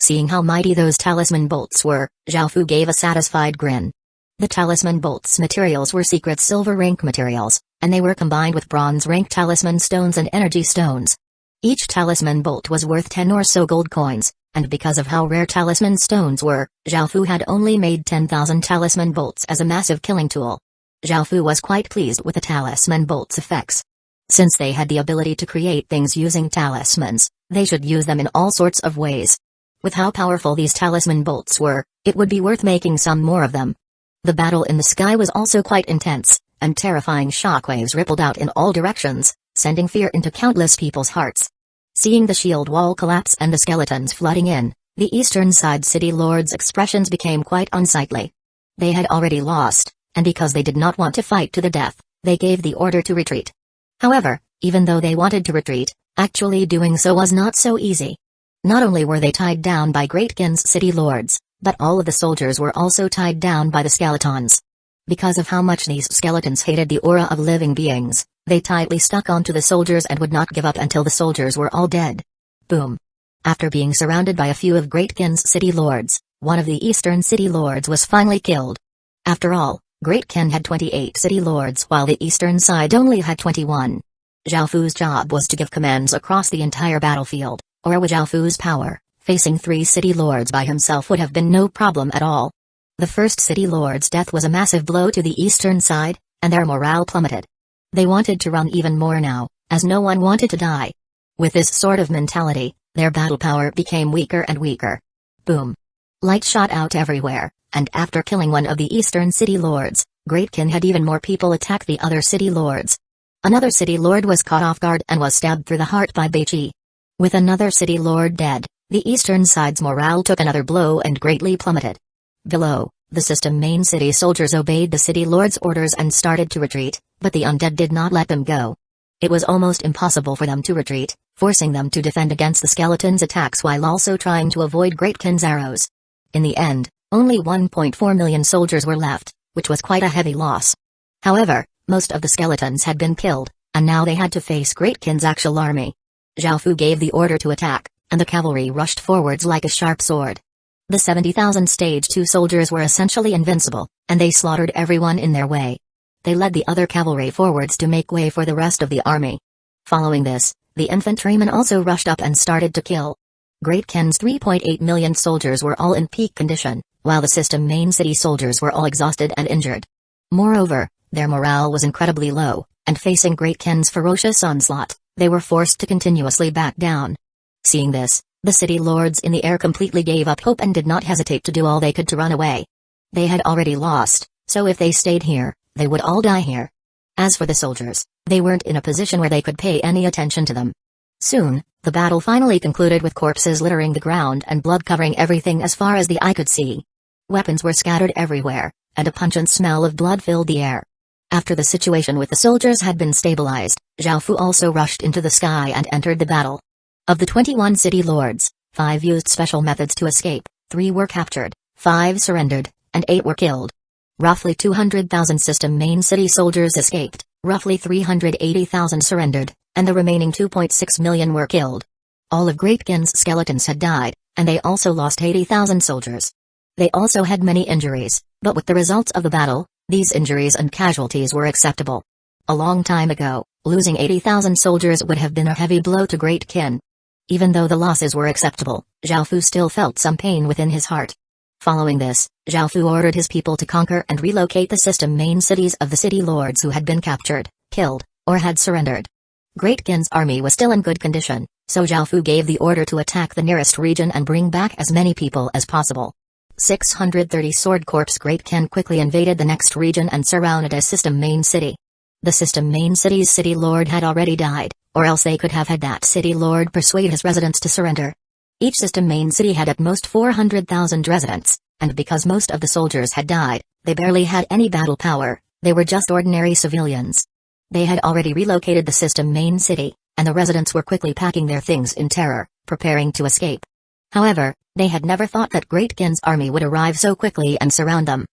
Seeing how mighty those talisman bolts were, Zhao Fu gave a satisfied grin. The talisman bolts' materials were secret silver rank materials, and they were combined with bronze rank talisman stones and energy stones. Each talisman bolt was worth 10 or so gold coins, and because of how rare talisman stones were, Zhao Fu had only made 10,000 talisman bolts as a massive killing tool. Zhao Fu was quite pleased with the talisman bolts' effects. Since they had the ability to create things using talismans, they should use them in all sorts of ways. With how powerful these talisman bolts were, it would be worth making some more of them. The battle in the sky was also quite intense, and terrifying shockwaves rippled out in all directions, sending fear into countless people's hearts. Seeing the shield wall collapse and the skeletons flooding in, the eastern side city lords' expressions became quite unsightly. They had already lost, and because they did not want to fight to the death, they gave the order to retreat. However, even though they wanted to retreat, actually doing so was not so easy. Not only were they tied down by Great Kin's city lords, but all of the soldiers were also tied down by the skeletons. Because of how much these skeletons hated the aura of living beings, they tightly stuck onto the soldiers and would not give up until the soldiers were all dead. Boom. After being surrounded by a few of Great Kin's city lords, one of the eastern city lords was finally killed. After all, Great Kin had 28 city lords while the eastern side only had 21. Zhao Fu's job was to give commands across the entire battlefield, or with Zhao Fu's power, facing 3 city lords by himself would have been no problem at all. The first city lord's death was a massive blow to the eastern side, and their morale plummeted. They wanted to run even more now, as no one wanted to die. With this sort of mentality, their battle power became weaker and weaker. Boom. Light shot out everywhere, and after killing one of the eastern city lords, Great Kin had even more people attack the other city lords. Another city lord was caught off guard and was stabbed through the heart by Beichi. With another city lord dead, the eastern side's morale took another blow and greatly plummeted. Below, the system main city soldiers obeyed the city lord's orders and started to retreat, but the undead did not let them go. It was almost impossible for them to retreat, forcing them to defend against the skeletons' attacks while also trying to avoid Great Kin's arrows. In the end, only 1.4 million soldiers were left, which was quite a heavy loss. However, most of the skeletons had been killed, and now they had to face Great Kin's actual army. Zhao Fu gave the order to attack, and the cavalry rushed forwards like a sharp sword. The 70,000 Stage 2 soldiers were essentially invincible, and they slaughtered everyone in their way. They led the other cavalry forwards to make way for the rest of the army. Following this, the infantrymen also rushed up and started to kill. Great Kin's 3.8 million soldiers were all in peak condition, while the system main city soldiers were all exhausted and injured. Moreover, their morale was incredibly low, and facing Great Kin's ferocious onslaught, they were forced to continuously back down. Seeing this, the city lords in the air completely gave up hope and did not hesitate to do all they could to run away. They had already lost, so if they stayed here, they would all die here. As for the soldiers, they weren't in a position where they could pay any attention to them. Soon, the battle finally concluded with corpses littering the ground and blood covering everything as far as the eye could see. Weapons were scattered everywhere, and a pungent smell of blood filled the air. After the situation with the soldiers had been stabilized, Zhao Fu also rushed into the sky and entered the battle. Of the 21 city lords, 5 used special methods to escape, 3 were captured, 5 surrendered, and 8 were killed. Roughly 200,000 system main city soldiers escaped, roughly 380,000 surrendered, and the remaining 2.6 million were killed. All of Great Kin's skeletons had died, and they also lost 80,000 soldiers. They also had many injuries, but with the results of the battle, these injuries and casualties were acceptable. A long time ago, losing 80,000 soldiers would have been a heavy blow to Great Kin. Even though the losses were acceptable, Zhao Fu still felt some pain within his heart. Following this, Zhao Fu ordered his people to conquer and relocate the system main cities of the city lords who had been captured, killed, or had surrendered. Great Kin's army was still in good condition, so Zhao Fu gave the order to attack the nearest region and bring back as many people as possible. 630 Sword Corps. Great Kin quickly invaded the next region and surrounded a system main city. The system main city's city lord had already died, or else they could have had that city lord persuade his residents to surrender. Each system main city had at most 400,000 residents, and because most of the soldiers had died, they barely had any battle power, they were just ordinary civilians. They had already relocated the system main city, and the residents were quickly packing their things in terror, preparing to escape. However, they had never thought that Great Kin's army would arrive so quickly and surround them.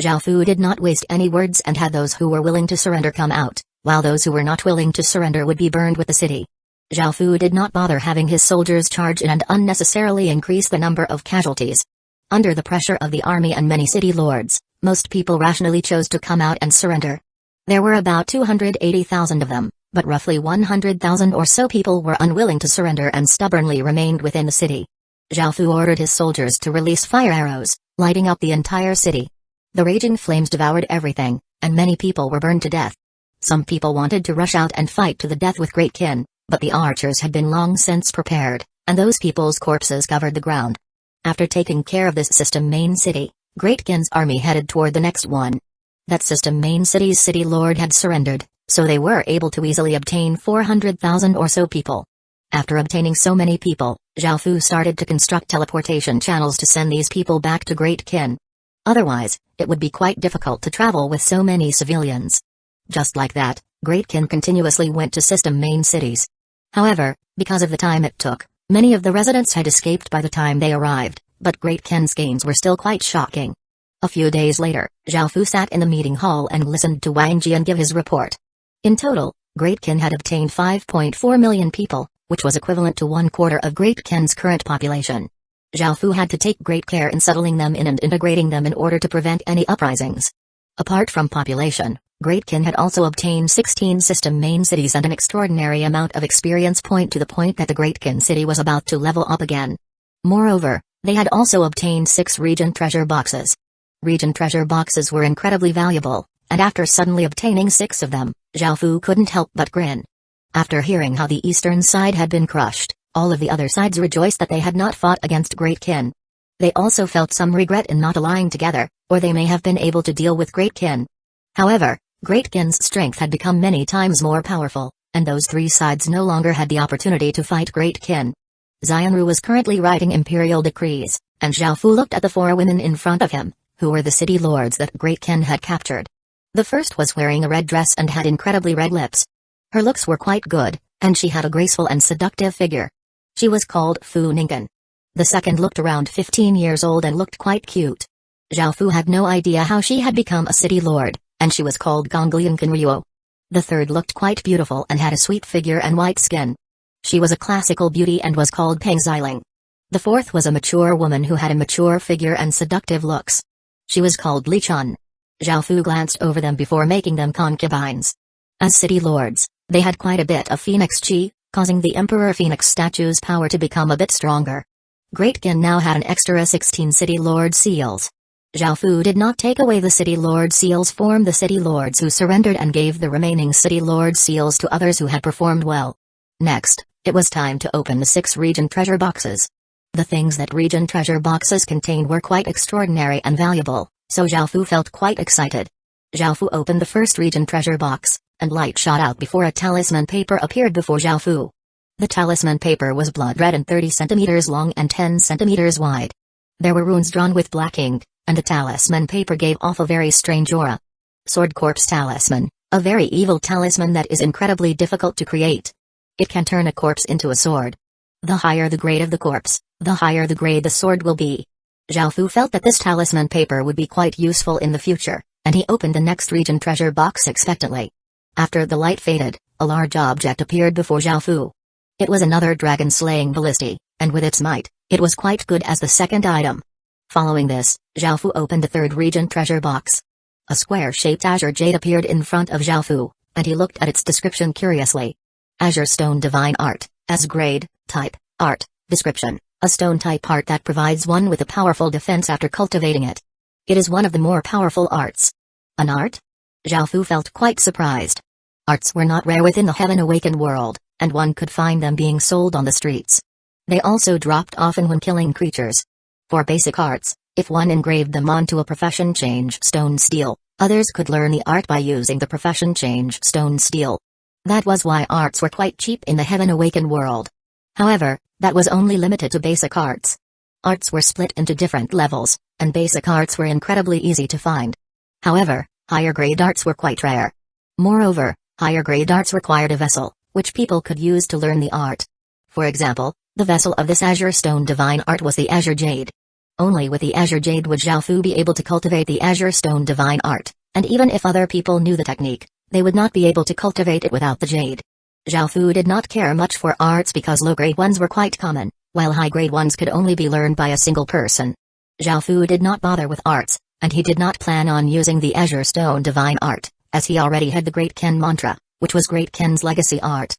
Zhao Fu did not waste any words and had those who were willing to surrender come out, while those who were not willing to surrender would be burned with the city. Zhao Fu did not bother having his soldiers charge in and unnecessarily increase the number of casualties. Under the pressure of the army and many city lords, most people rationally chose to come out and surrender. There were about 280,000 of them, but roughly 100,000 or so people were unwilling to surrender and stubbornly remained within the city. Zhao Fu ordered his soldiers to release fire arrows, lighting up the entire city. The raging flames devoured everything, and many people were burned to death. Some people wanted to rush out and fight to the death with Great Kin, but the archers had been long since prepared, and those people's corpses covered the ground. After taking care of this system main city, Great Kin's army headed toward the next one. That system main city's city lord had surrendered, so they were able to easily obtain 400,000 or so people. After obtaining so many people, Zhao Fu started to construct teleportation channels to send these people back to Great Kin. Otherwise, it would be quite difficult to travel with so many civilians. Just like that, Great Kin continuously went to system main cities. However, because of the time it took, many of the residents had escaped by the time they arrived, but Great Kin's gains were still quite shocking. A few days later, Zhao Fu sat in the meeting hall and listened to Wang Jian give his report. In total, Great Kin had obtained 5.4 million people, which was equivalent to 1/4 of Great Kin's current population. Zhao Fu had to take great care in settling them in and integrating them in order to prevent any uprisings. Apart from population, Great Kin had also obtained 16 system main cities and an extraordinary amount of experience point to the point that the Great Kin city was about to level up again. Moreover, they had also obtained 6 region treasure boxes. Region treasure boxes were incredibly valuable, and after suddenly obtaining 6 of them, Zhao Fu couldn't help but grin. After hearing how the eastern side had been crushed, all of the other sides rejoiced that they had not fought against Great Kin. They also felt some regret in not allying together, or they may have been able to deal with Great Kin. However, Great Kin's strength had become many times more powerful, and those 3 sides no longer had the opportunity to fight Great Kin. Xianru was currently writing imperial decrees, and Zhao Fu looked at the 4 women in front of him, who were the city lords that Great Kin had captured. The first was wearing a red dress and had incredibly red lips. Her looks were quite good, and she had a graceful and seductive figure. She was called Fu Ningguan. The second looked around 15 years old and looked quite cute. Zhao Fu had no idea how she had become a city lord, and she was called Gonglian Kanryuo. The third looked quite beautiful and had a sweet figure and white skin. She was a classical beauty and was called Peng Xiling. The fourth was a mature woman who had a mature figure and seductive looks. She was called Li Chun. Zhao Fu glanced over them before making them concubines. As city lords, they had quite a bit of phoenix chi, causing the Emperor Phoenix statue's power to become a bit stronger. Great Kin now had an extra 16 city lord seals. Zhao Fu did not take away the city lord seals from the city lords who surrendered and gave the remaining city lord seals to others who had performed well. Next, it was time to open the 6 region treasure boxes. The things that region treasure boxes contained were quite extraordinary and valuable, so Zhao Fu felt quite excited. Zhao Fu opened the first region treasure box, and light shot out before a talisman paper appeared before Zhao Fu. The talisman paper was blood red and 30 centimeters long and 10 centimeters wide. There were runes drawn with black ink, and the talisman paper gave off a very strange aura. Sword Corpse Talisman, a very evil talisman that is incredibly difficult to create. It can turn a corpse into a sword. The higher the grade of the corpse, the higher the grade the sword will be. Zhao Fu felt that this talisman paper would be quite useful in the future, and he opened the next region treasure box expectantly. After the light faded, a large object appeared before Zhao Fu. It was another dragon-slaying ballisti, and with its might, it was quite good as the second item. Following this, Zhao Fu opened the third region treasure box. A square-shaped azure jade appeared in front of Zhao Fu, and he looked at its description curiously. Azure Stone Divine Art, as grade, type, art, description, a stone-type art that provides one with a powerful defense after cultivating it. It is one of the more powerful arts. An art? Zhao Fu felt quite surprised. Arts were not rare within the Heaven Awakened world, and one could find them being sold on the streets. They also dropped often when killing creatures. For basic arts, if one engraved them onto a profession change stone steel, others could learn the art by using the profession change stone steel. That was why arts were quite cheap in the Heaven Awakened world. However, that was only limited to basic arts. Arts were split into different levels, and basic arts were incredibly easy to find. However, higher grade arts were quite rare. Moreover, higher grade arts required a vessel, which people could use to learn the art. For example, the vessel of this Azure Stone Divine Art was the Azure Jade. Only with the Azure Jade would Zhao Fu be able to cultivate the Azure Stone Divine Art, and even if other people knew the technique, they would not be able to cultivate it without the jade. Zhao Fu did not care much for arts because low-grade ones were quite common, while high-grade ones could only be learned by a single person. Zhao Fu did not bother with arts, and he did not plan on using the Azure Stone Divine Art, as he already had the Great Ken Mantra, which was Great Ken's legacy art.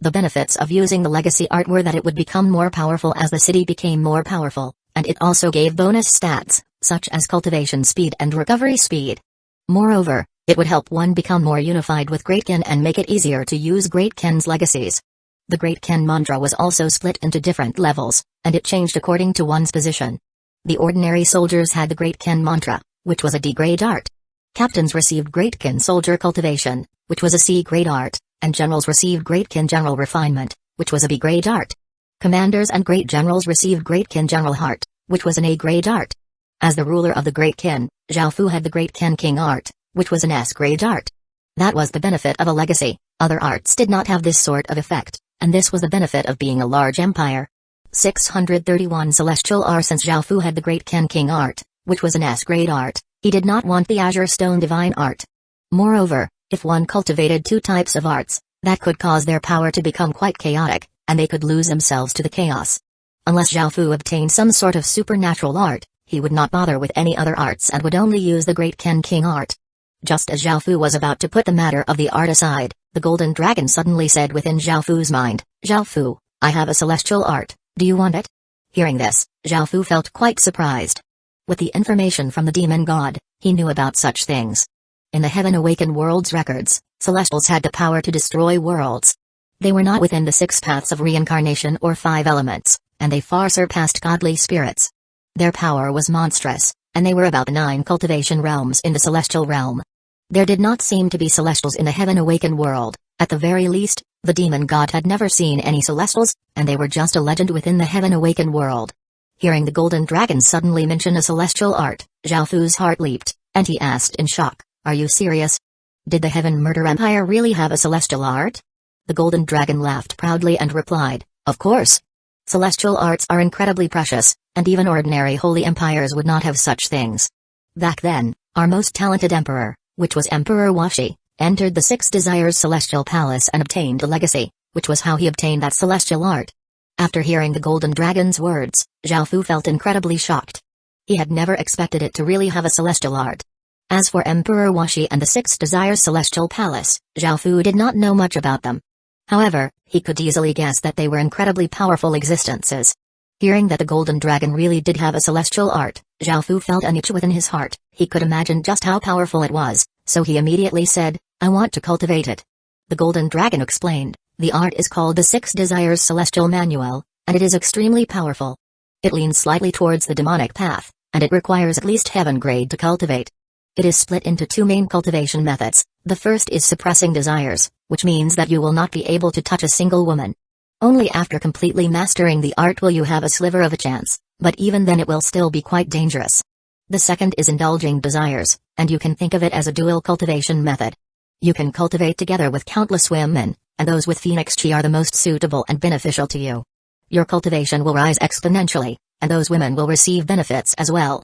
The benefits of using the legacy art were that it would become more powerful as the city became more powerful, and it also gave bonus stats, such as cultivation speed and recovery speed. Moreover, it would help one become more unified with Great Ken and make it easier to use Great Ken's legacies. The Great Ken Mantra was also split into different levels, and it changed according to one's position. The ordinary soldiers had the Great Ken mantra, which was a D-grade art. Captains received Great Ken soldier cultivation, which was a C-grade art, and generals received Great Ken general refinement, which was a B-grade art. Commanders and great generals received Great Ken general heart, which was an A-grade art. As the ruler of the Great Ken, Zhao Fu had the Great Ken king art, which was an S-grade art. That was the benefit of a legacy. Other arts did not have this sort of effect, and this was the benefit of being a large empire. 631 Celestial R. Since Zhao Fu had the Great Ken king art, which was an S-grade art, he did not want the Azure Stone divine art. Moreover, if one cultivated two types of arts, that could cause their power to become quite chaotic, and they could lose themselves to the chaos. Unless Zhao Fu obtained some sort of supernatural art, he would not bother with any other arts and would only use the Great Ken king art. Just as Zhao Fu was about to put the matter of the art aside, the Golden Dragon suddenly said within Zhao Fu's mind, "Zhao Fu, I have a celestial art, do you want it?" Hearing this, Zhao Fu felt quite surprised. With the information from the demon god, he knew about such things. In the Heaven Awakened World's records, Celestials had the power to destroy worlds. They were not within the 6 paths of reincarnation or 5 elements, and they far surpassed godly spirits. Their power was monstrous, and they were about the 9 cultivation realms in the celestial realm. There did not seem to be celestials in the Heaven Awakened world. At the very least, the demon god had never seen any celestials, and they were just a legend within the Heaven Awakened world. Hearing the Golden Dragon suddenly mention a celestial art, Zhao Fu's heart leaped, and he asked in shock, "Are you serious? Did the Heaven Murder Empire really have a celestial art?" The Golden Dragon laughed proudly and replied, "Of course. Celestial arts are incredibly precious, and even ordinary holy empires would not have such things. Back then, our most talented emperor, which was Emperor Washi, entered the 6 Desires Celestial Palace and obtained a legacy, which was how he obtained that celestial art." After hearing the Golden Dragon's words, Zhao Fu felt incredibly shocked. He had never expected it to really have a celestial art. As for Emperor Washi and the 6 Desires Celestial Palace, Zhao Fu did not know much about them. However, he could easily guess that they were incredibly powerful existences. Hearing that the Golden Dragon really did have a celestial art, Zhao Fu felt an itch within his heart. He could imagine just how powerful it was, so he immediately said, "I want to cultivate it." The Golden Dragon explained, "The art is called the 6 Desires Celestial Manual, and it is extremely powerful. It leans slightly towards the demonic path, and it requires at least heaven grade to cultivate. It is split into 2 main cultivation methods. The first is suppressing desires, which means that you will not be able to touch a single woman. Only after completely mastering the art will you have a sliver of a chance, but even then it will still be quite dangerous. The second is indulging desires, and you can think of it as a dual cultivation method. You can cultivate together with countless women, and those with Phoenix Chi are the most suitable and beneficial to you. Your cultivation will rise exponentially, and those women will receive benefits as well."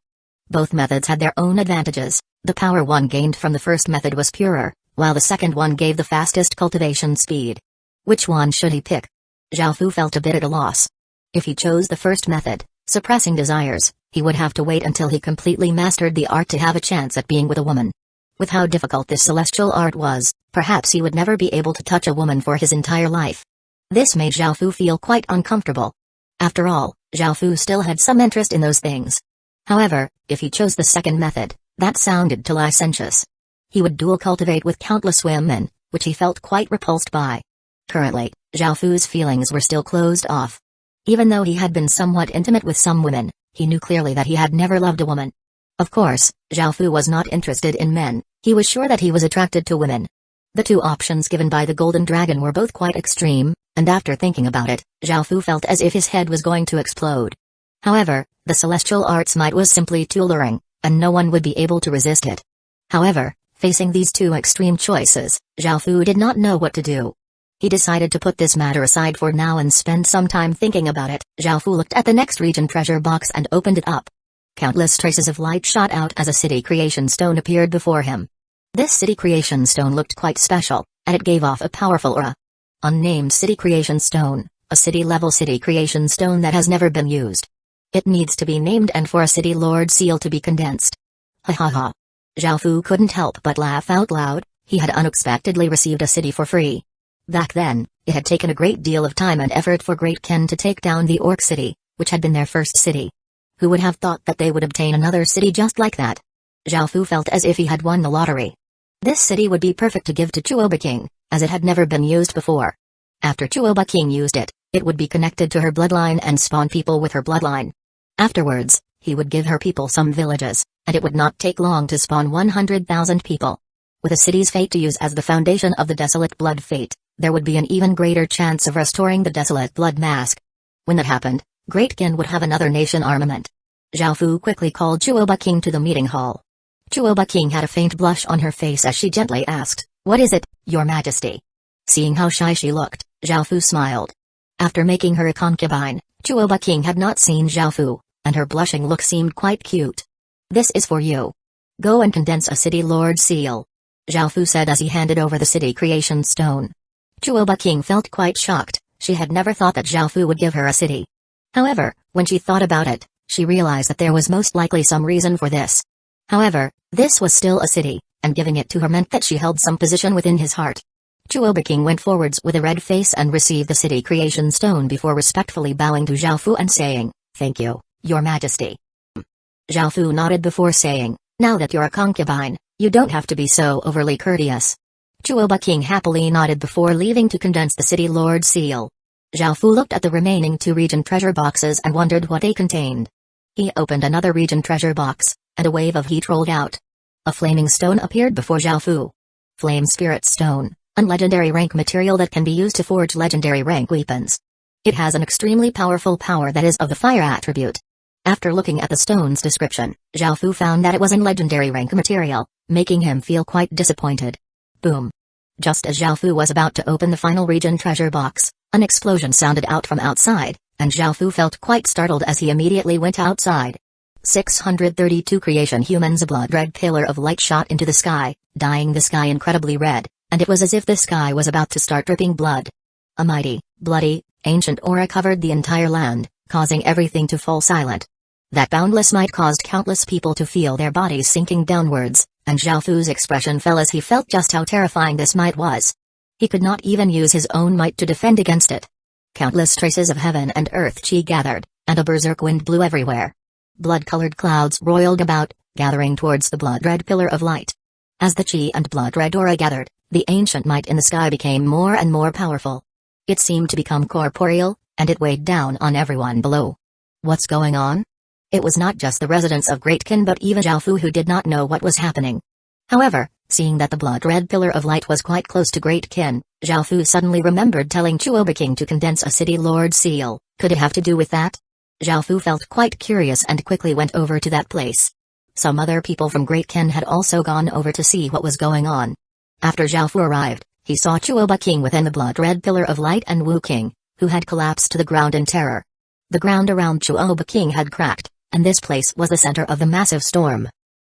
Both methods had their own advantages. The power one gained from the first method was purer, while the second one gave the fastest cultivation speed. Which one should he pick? Zhao Fu felt a bit at a loss. If he chose the first method, suppressing desires, he would have to wait until he completely mastered the art to have a chance at being with a woman. With how difficult this celestial art was, perhaps he would never be able to touch a woman for his entire life. This made Zhao Fu feel quite uncomfortable. After all, Zhao Fu still had some interest in those things. However, if he chose the second method, that sounded too licentious. He would dual cultivate with countless women, which he felt quite repulsed by. Currently, Zhao Fu's feelings were still closed off. Even though he had been somewhat intimate with some women, he knew clearly that he had never loved a woman. Of course, Zhao Fu was not interested in men. He was sure that he was attracted to women. The 2 options given by the Golden Dragon were both quite extreme, and after thinking about it, Zhao Fu felt as if his head was going to explode. However, the celestial art's might was simply too alluring, and no one would be able to resist it. However, facing these 2 extreme choices, Zhao Fu did not know what to do. He decided to put this matter aside for now and spend some time thinking about it. Zhao Fu looked at the next region treasure box and opened it up. Countless traces of light shot out as a city creation stone appeared before him. This city creation stone looked quite special, and it gave off a powerful aura. Unnamed city creation stone, a city-level city creation stone that has never been used. It needs to be named and for a city lord seal to be condensed. Ha ha ha. Zhao Fu couldn't help but laugh out loud. He had unexpectedly received a city for free. Back then, it had taken a great deal of time and effort for Great Ken to take down the Orc City, which had been their first city. Who would have thought that they would obtain another city just like that? Zhao Fu felt as if he had won the lottery. This city would be perfect to give to Chuoba King, as it had never been used before. After Chuoba King used it, it would be connected to her bloodline and spawn people with her bloodline. Afterwards, he would give her people some villages, and it would not take long to spawn 100,000 people. With a city's fate to use as the foundation of the desolate blood fate, there would be an even greater chance of restoring the desolate blood mask. When that happened, Great Qin would have another nation armament. Zhao Fu quickly called Chuoba King to the meeting hall. Chuoba King had a faint blush on her face as she gently asked, "What is it, Your Majesty?" Seeing how shy she looked, Zhao Fu smiled. After making her a concubine, Chuoba King had not seen Zhao Fu, and her blushing look seemed quite cute. "This is for you. Go and condense a city lord seal," Zhao Fu said as he handed over the city creation stone. Chuoba King felt quite shocked. She had never thought that Zhao Fu would give her a city. However, when she thought about it, she realized that there was most likely some reason for this. However, this was still a city, and giving it to her meant that she held some position within his heart. Chuoba King went forwards with a red face and received the city creation stone before respectfully bowing to Zhao Fu and saying, "Thank you, Your Majesty." Zhao Fu nodded before saying, "Now that you're a concubine, you don't have to be so overly courteous." Chuoba King happily nodded before leaving to condense the city lord seal. Zhao Fu looked at the remaining 2 region treasure boxes and wondered what they contained. He opened another region treasure box, and a wave of heat rolled out. A flaming stone appeared before Zhao Fu. Flame Spirit Stone, a legendary rank material that can be used to forge legendary rank weapons. It has an extremely powerful power that is of the fire attribute. After looking at the stone's description, Zhao Fu found that it was a legendary rank material, making him feel quite disappointed. Boom. Just as Zhao Fu was about to open the final region treasure box, an explosion sounded out from outside, and Zhao Fu felt quite startled as he immediately went outside. 632 Creation Humans. A blood red pillar of light shot into the sky, dyeing the sky incredibly red, and it was as if the sky was about to start dripping blood. A mighty, bloody, ancient aura covered the entire land, causing everything to fall silent. That boundless might caused countless people to feel their bodies sinking downwards, and Zhao Fu's expression fell as he felt just how terrifying this might was. He could not even use his own might to defend against it. Countless traces of heaven and earth chi gathered, and a berserk wind blew everywhere. Blood-colored clouds roiled about, gathering towards the blood-red pillar of light. As the chi and blood-red aura gathered, the ancient might in the sky became more and more powerful. It seemed to become corporeal, and it weighed down on everyone below. What's going on? It was not just the residents of Great Qin but even Zhao Fu who did not know what was happening. However, seeing that the blood-red pillar of light was quite close to Great Qin, Zhao Fu suddenly remembered telling Chuoba King to condense a city lord seal. Could it have to do with that? Zhao Fu felt quite curious and quickly went over to that place. Some other people from Great Qin had also gone over to see what was going on. After Zhao Fu arrived, he saw Chuoba King within the blood-red pillar of light and Wu King, who had collapsed to the ground in terror. The ground around Chuoba King had cracked, and this place was the center of the massive storm.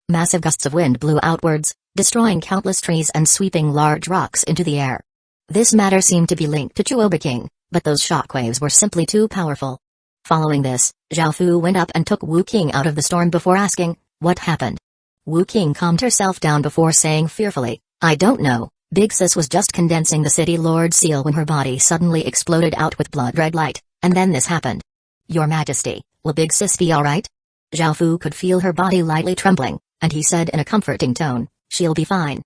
Massive gusts of wind blew outwards, destroying countless trees and sweeping large rocks into the air. This matter seemed to be linked to Chuoba King, but those shockwaves were simply too powerful. Following this, Zhao Fu went up and took Wu King out of the storm before asking, "What happened?" Wu King calmed herself down before saying fearfully, "I don't know, Big Sis was just condensing the city lord seal when her body suddenly exploded out with blood-red light, and then this happened." "Your Majesty, will Big Sis be alright?" Zhao Fu could feel her body lightly trembling, and he said in a comforting tone, "She'll be fine.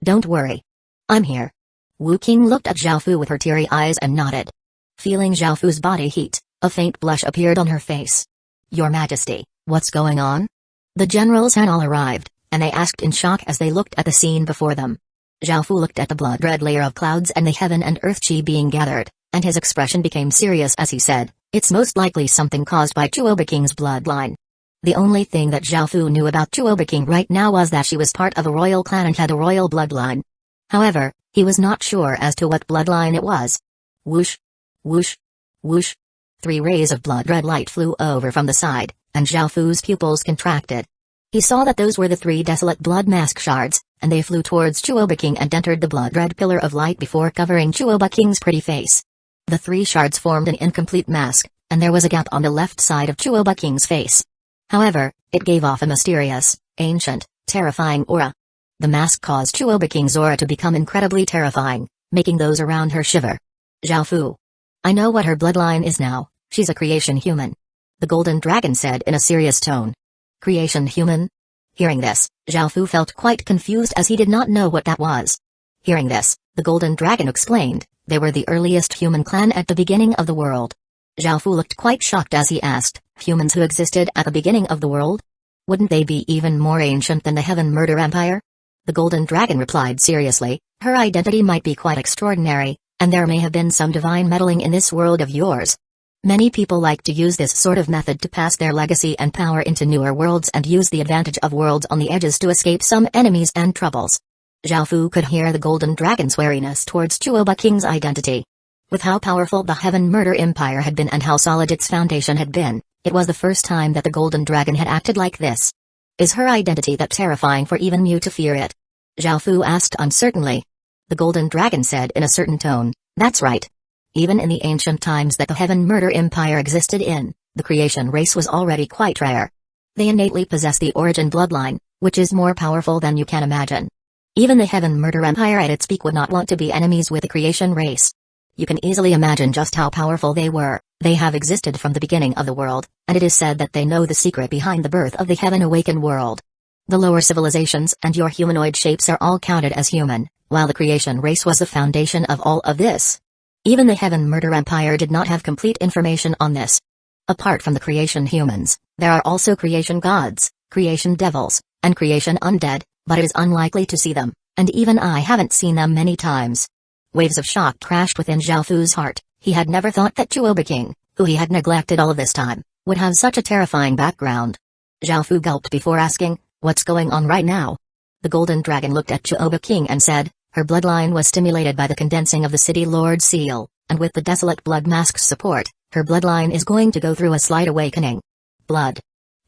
Don't worry. I'm here." Wu King looked at Zhao Fu with her teary eyes and nodded. Feeling Zhao Fu's body heat, a faint blush appeared on her face. "Your Majesty, what's going on?" The generals had all arrived, and they asked in shock as they looked at the scene before them. Zhao Fu looked at the blood-red layer of clouds and the heaven and earth chi being gathered, and his expression became serious as he said, "It's most likely something caused by Chuoba King's bloodline." The only thing that Zhao Fu knew about Chuoba King right now was that she was part of a royal clan and had a royal bloodline. However, he was not sure as to what bloodline it was. Whoosh! Whoosh! Whoosh! 3 rays of blood-red light flew over from the side, and Zhao Fu's pupils contracted. He saw that those were the 3 desolate blood mask shards, and they flew towards Chuoba King and entered the blood-red pillar of light before covering Chuoba King's pretty face. The 3 shards formed an incomplete mask, and there was a gap on the left side of Chuoba King's face. However, it gave off a mysterious, ancient, terrifying aura. The mask caused Chuoba King's aura to become incredibly terrifying, making those around her shiver. "Zhao Fu. I know what her bloodline is now, she's a creation human," the golden dragon said in a serious tone. "Creation human?" Hearing this, Zhao Fu felt quite confused as he did not know what that was. Hearing this, the golden dragon explained, they were the earliest human clan at the beginning of the world. Zhao Fu looked quite shocked as he asked, humans who existed at the beginning of the world? Wouldn't they be even more ancient than the Heaven Murder Empire? The Golden Dragon replied seriously, her identity might be quite extraordinary, and there may have been some divine meddling in this world of yours. Many people like to use this sort of method to pass their legacy and power into newer worlds and use the advantage of worlds on the edges to escape some enemies and troubles. Zhao Fu could hear the Golden Dragon's wariness towards Chuoba King's identity. With how powerful the Heaven Murder Empire had been and how solid its foundation had been, it was the first time that the Golden Dragon had acted like this. Is her identity that terrifying for even you to fear it? Zhao Fu asked uncertainly. The Golden Dragon said in a certain tone, that's right. Even in the ancient times that the Heaven Murder Empire existed in, the creation race was already quite rare. They innately possess the origin bloodline, which is more powerful than you can imagine. Even the Heaven Murder Empire at its peak would not want to be enemies with the creation race. You can easily imagine just how powerful they were. They have existed from the beginning of the world, and it is said that they know the secret behind the birth of the Heaven Awakened world. The lower civilizations and your humanoid shapes are all counted as human, while the creation race was the foundation of all of this. Even the Heaven Murder Empire did not have complete information on this. Apart from the creation humans, there are also creation gods, creation devils, and creation undead, but it is unlikely to see them, and even I haven't seen them many times. Waves of shock crashed within Zhao Fu's heart. He had never thought that Chuoba King, who he had neglected all of this time, would have such a terrifying background. Zhao Fu gulped before asking, what's going on right now? The Golden Dragon looked at Chuoba King and said, her bloodline was stimulated by the condensing of the City Lord seal, and with the Desolate Blood Mask's support, her bloodline is going to go through a slight awakening. Blood.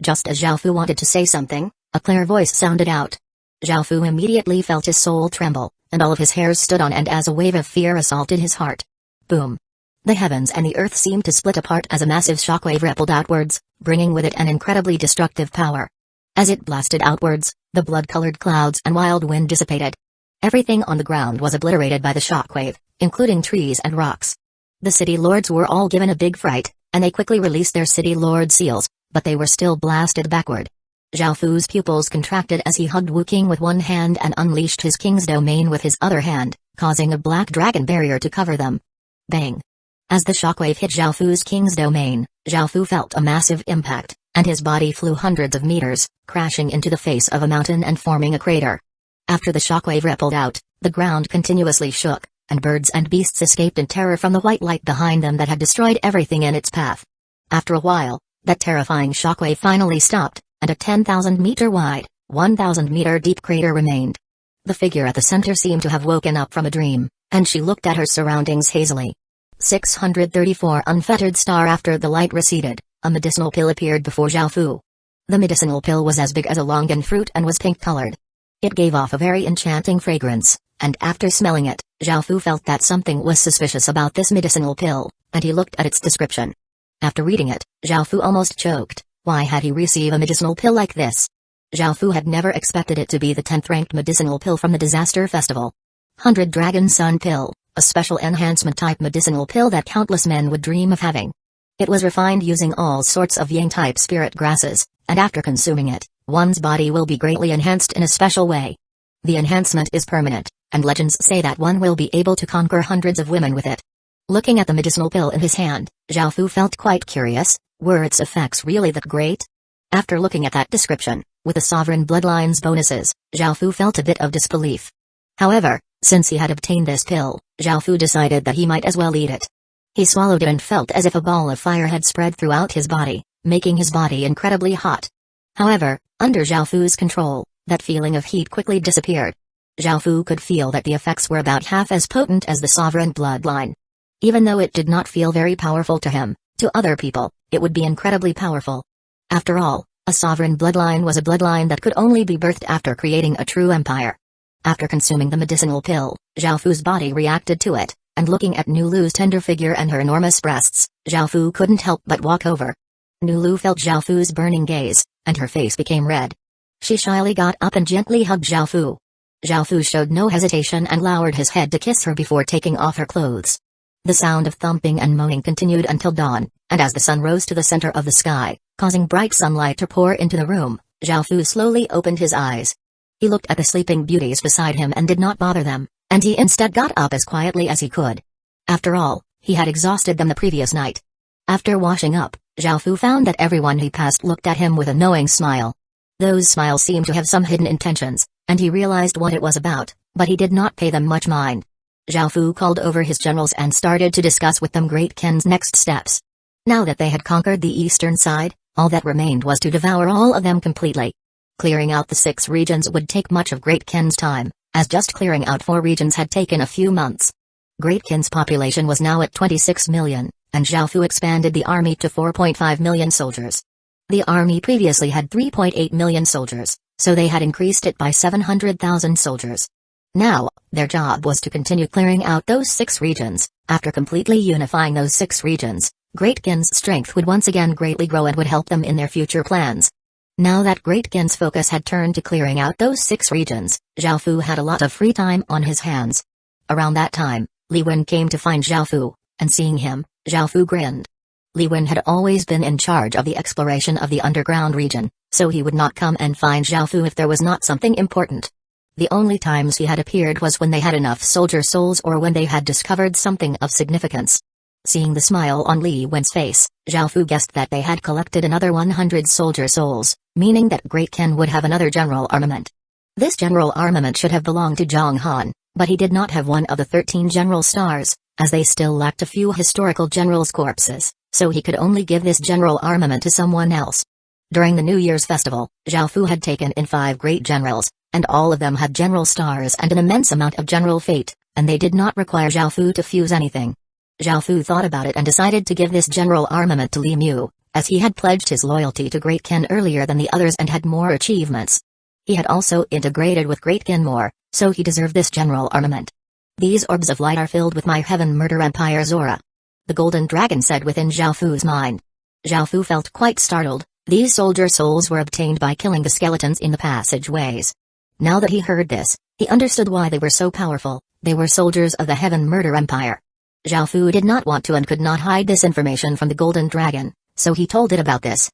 Just as Zhao Fu wanted to say something, a clear voice sounded out. Zhao Fu immediately felt his soul tremble, and all of his hairs stood on end as a wave of fear assaulted his heart. Boom. The heavens and the earth seemed to split apart as a massive shockwave rippled outwards, bringing with it an incredibly destructive power. As it blasted outwards, the blood-colored clouds and wild wind dissipated. Everything on the ground was obliterated by the shockwave, including trees and rocks. The city lords were all given a big fright, and they quickly released their city lord seals, but they were still blasted backward. Zhao Fu's pupils contracted as he hugged Wu King with one hand and unleashed his king's domain with his other hand, causing a black dragon barrier to cover them. Bang! As the shockwave hit Zhao Fu's king's domain, Zhao Fu felt a massive impact, and his body flew hundreds of meters, crashing into the face of a mountain and forming a crater. After the shockwave rippled out, the ground continuously shook, and birds and beasts escaped in terror from the white light behind them that had destroyed everything in its path. After a while, that terrifying shockwave finally stopped, and a 10,000-meter wide, 1,000-meter deep crater remained. The figure at the center seemed to have woken up from a dream, and she looked at her surroundings hazily. 634 Unfettered Star. After the light receded, a medicinal pill appeared before Zhao Fu. The medicinal pill was as big as a longan fruit and was pink-colored. It gave off a very enchanting fragrance, and after smelling it, Zhao Fu felt that something was suspicious about this medicinal pill, and he looked at its description. After reading it, Zhao Fu almost choked. Why had he received a medicinal pill like this? Zhao Fu had never expected it to be the 10th-ranked medicinal pill from the Disaster Festival. 100 Dragon Sun Pill, a special enhancement-type medicinal pill that countless men would dream of having. It was refined using all sorts of yang-type spirit grasses, and after consuming it, one's body will be greatly enhanced in a special way. The enhancement is permanent, and legends say that one will be able to conquer hundreds of women with it. Looking at the medicinal pill in his hand, Zhao Fu felt quite curious. Were its effects really that great? After looking at that description, with the sovereign bloodline's bonuses, Zhao Fu felt a bit of disbelief. However, since he had obtained this pill, Zhao Fu decided that he might as well eat it. He swallowed it and felt as if a ball of fire had spread throughout his body, making his body incredibly hot. However, under Zhao Fu's control, that feeling of heat quickly disappeared. Zhao Fu could feel that the effects were about half as potent as the sovereign bloodline. Even though it did not feel very powerful to him, to other people, it would be incredibly powerful. After all, a sovereign bloodline was a bloodline that could only be birthed after creating a true empire. After consuming the medicinal pill, Zhao Fu's body reacted to it, and looking at Nulu's tender figure and her enormous breasts, Zhao Fu couldn't help but walk over. Nulu felt Zhao Fu's burning gaze, and her face became red. She shyly got up and gently hugged Zhao Fu. Zhao Fu showed no hesitation and lowered his head to kiss her before taking off her clothes. The sound of thumping and moaning continued until dawn, and as the sun rose to the center of the sky, causing bright sunlight to pour into the room, Zhao Fu slowly opened his eyes. He looked at the sleeping beauties beside him and did not bother them, and he instead got up as quietly as he could. After all, he had exhausted them the previous night. After washing up, Xiaofu found that everyone he passed looked at him with a knowing smile. Those smiles seemed to have some hidden intentions, and he realized what it was about, but he did not pay them much mind. Xiaofu called over his generals and started to discuss with them Great Qin's next steps. Now that they had conquered the eastern side, all that remained was to devour all of them completely. Clearing out the 6 regions would take much of Great Qin's time, as just clearing out 4 regions had taken a few months. Great Qin's population was now at 26 million, and Xiaofu expanded the army to 4.5 million soldiers. The army previously had 3.8 million soldiers, so they had increased it by 700,000 soldiers. Now, their job was to continue clearing out those 6 regions. After completely unifying those 6 regions, Great Qin's strength would once again greatly grow and would help them in their future plans. Now that Great Qin's focus had turned to clearing out those 6 regions, Xiaofu had a lot of free time on his hands. Around that time, Li Wen came to find Xiaofu, and seeing him, Xiaofu grinned. Li Wen had always been in charge of the exploration of the underground region, so he would not come and find Xiaofu if there was not something important. The only times he had appeared was when they had enough soldier souls or when they had discovered something of significance. Seeing the smile on Li Wen's face, Xiaofu guessed that they had collected another 100 soldier souls, meaning that Great Qin would have another general armament. This general armament should have belonged to Zhang Han, but he did not have one of the 13 general stars, as they still lacked a few historical generals' corpses, so he could only give this general armament to someone else. During the New Year's festival, Xiaofu had taken in 5 great generals, and all of them had general stars and an immense amount of general fate, and they did not require Xiaofu to fuse anything. Xiaofu thought about it and decided to give this general armament to Li Mu, as he had pledged his loyalty to Great Qin earlier than the others and had more achievements. He had also integrated with Great Qin more, so he deserved this general armament. These orbs of light are filled with my Heaven Murder Empire's aura. The Golden Dragon said within Xiaofu's mind. Xiaofu felt quite startled. These soldier souls were obtained by killing the skeletons in the passageways. Now that he heard this, he understood why they were so powerful. They were soldiers of the Heaven Murder Empire. Xiaofu did not want to and could not hide this information from the Golden Dragon, so he told it about this.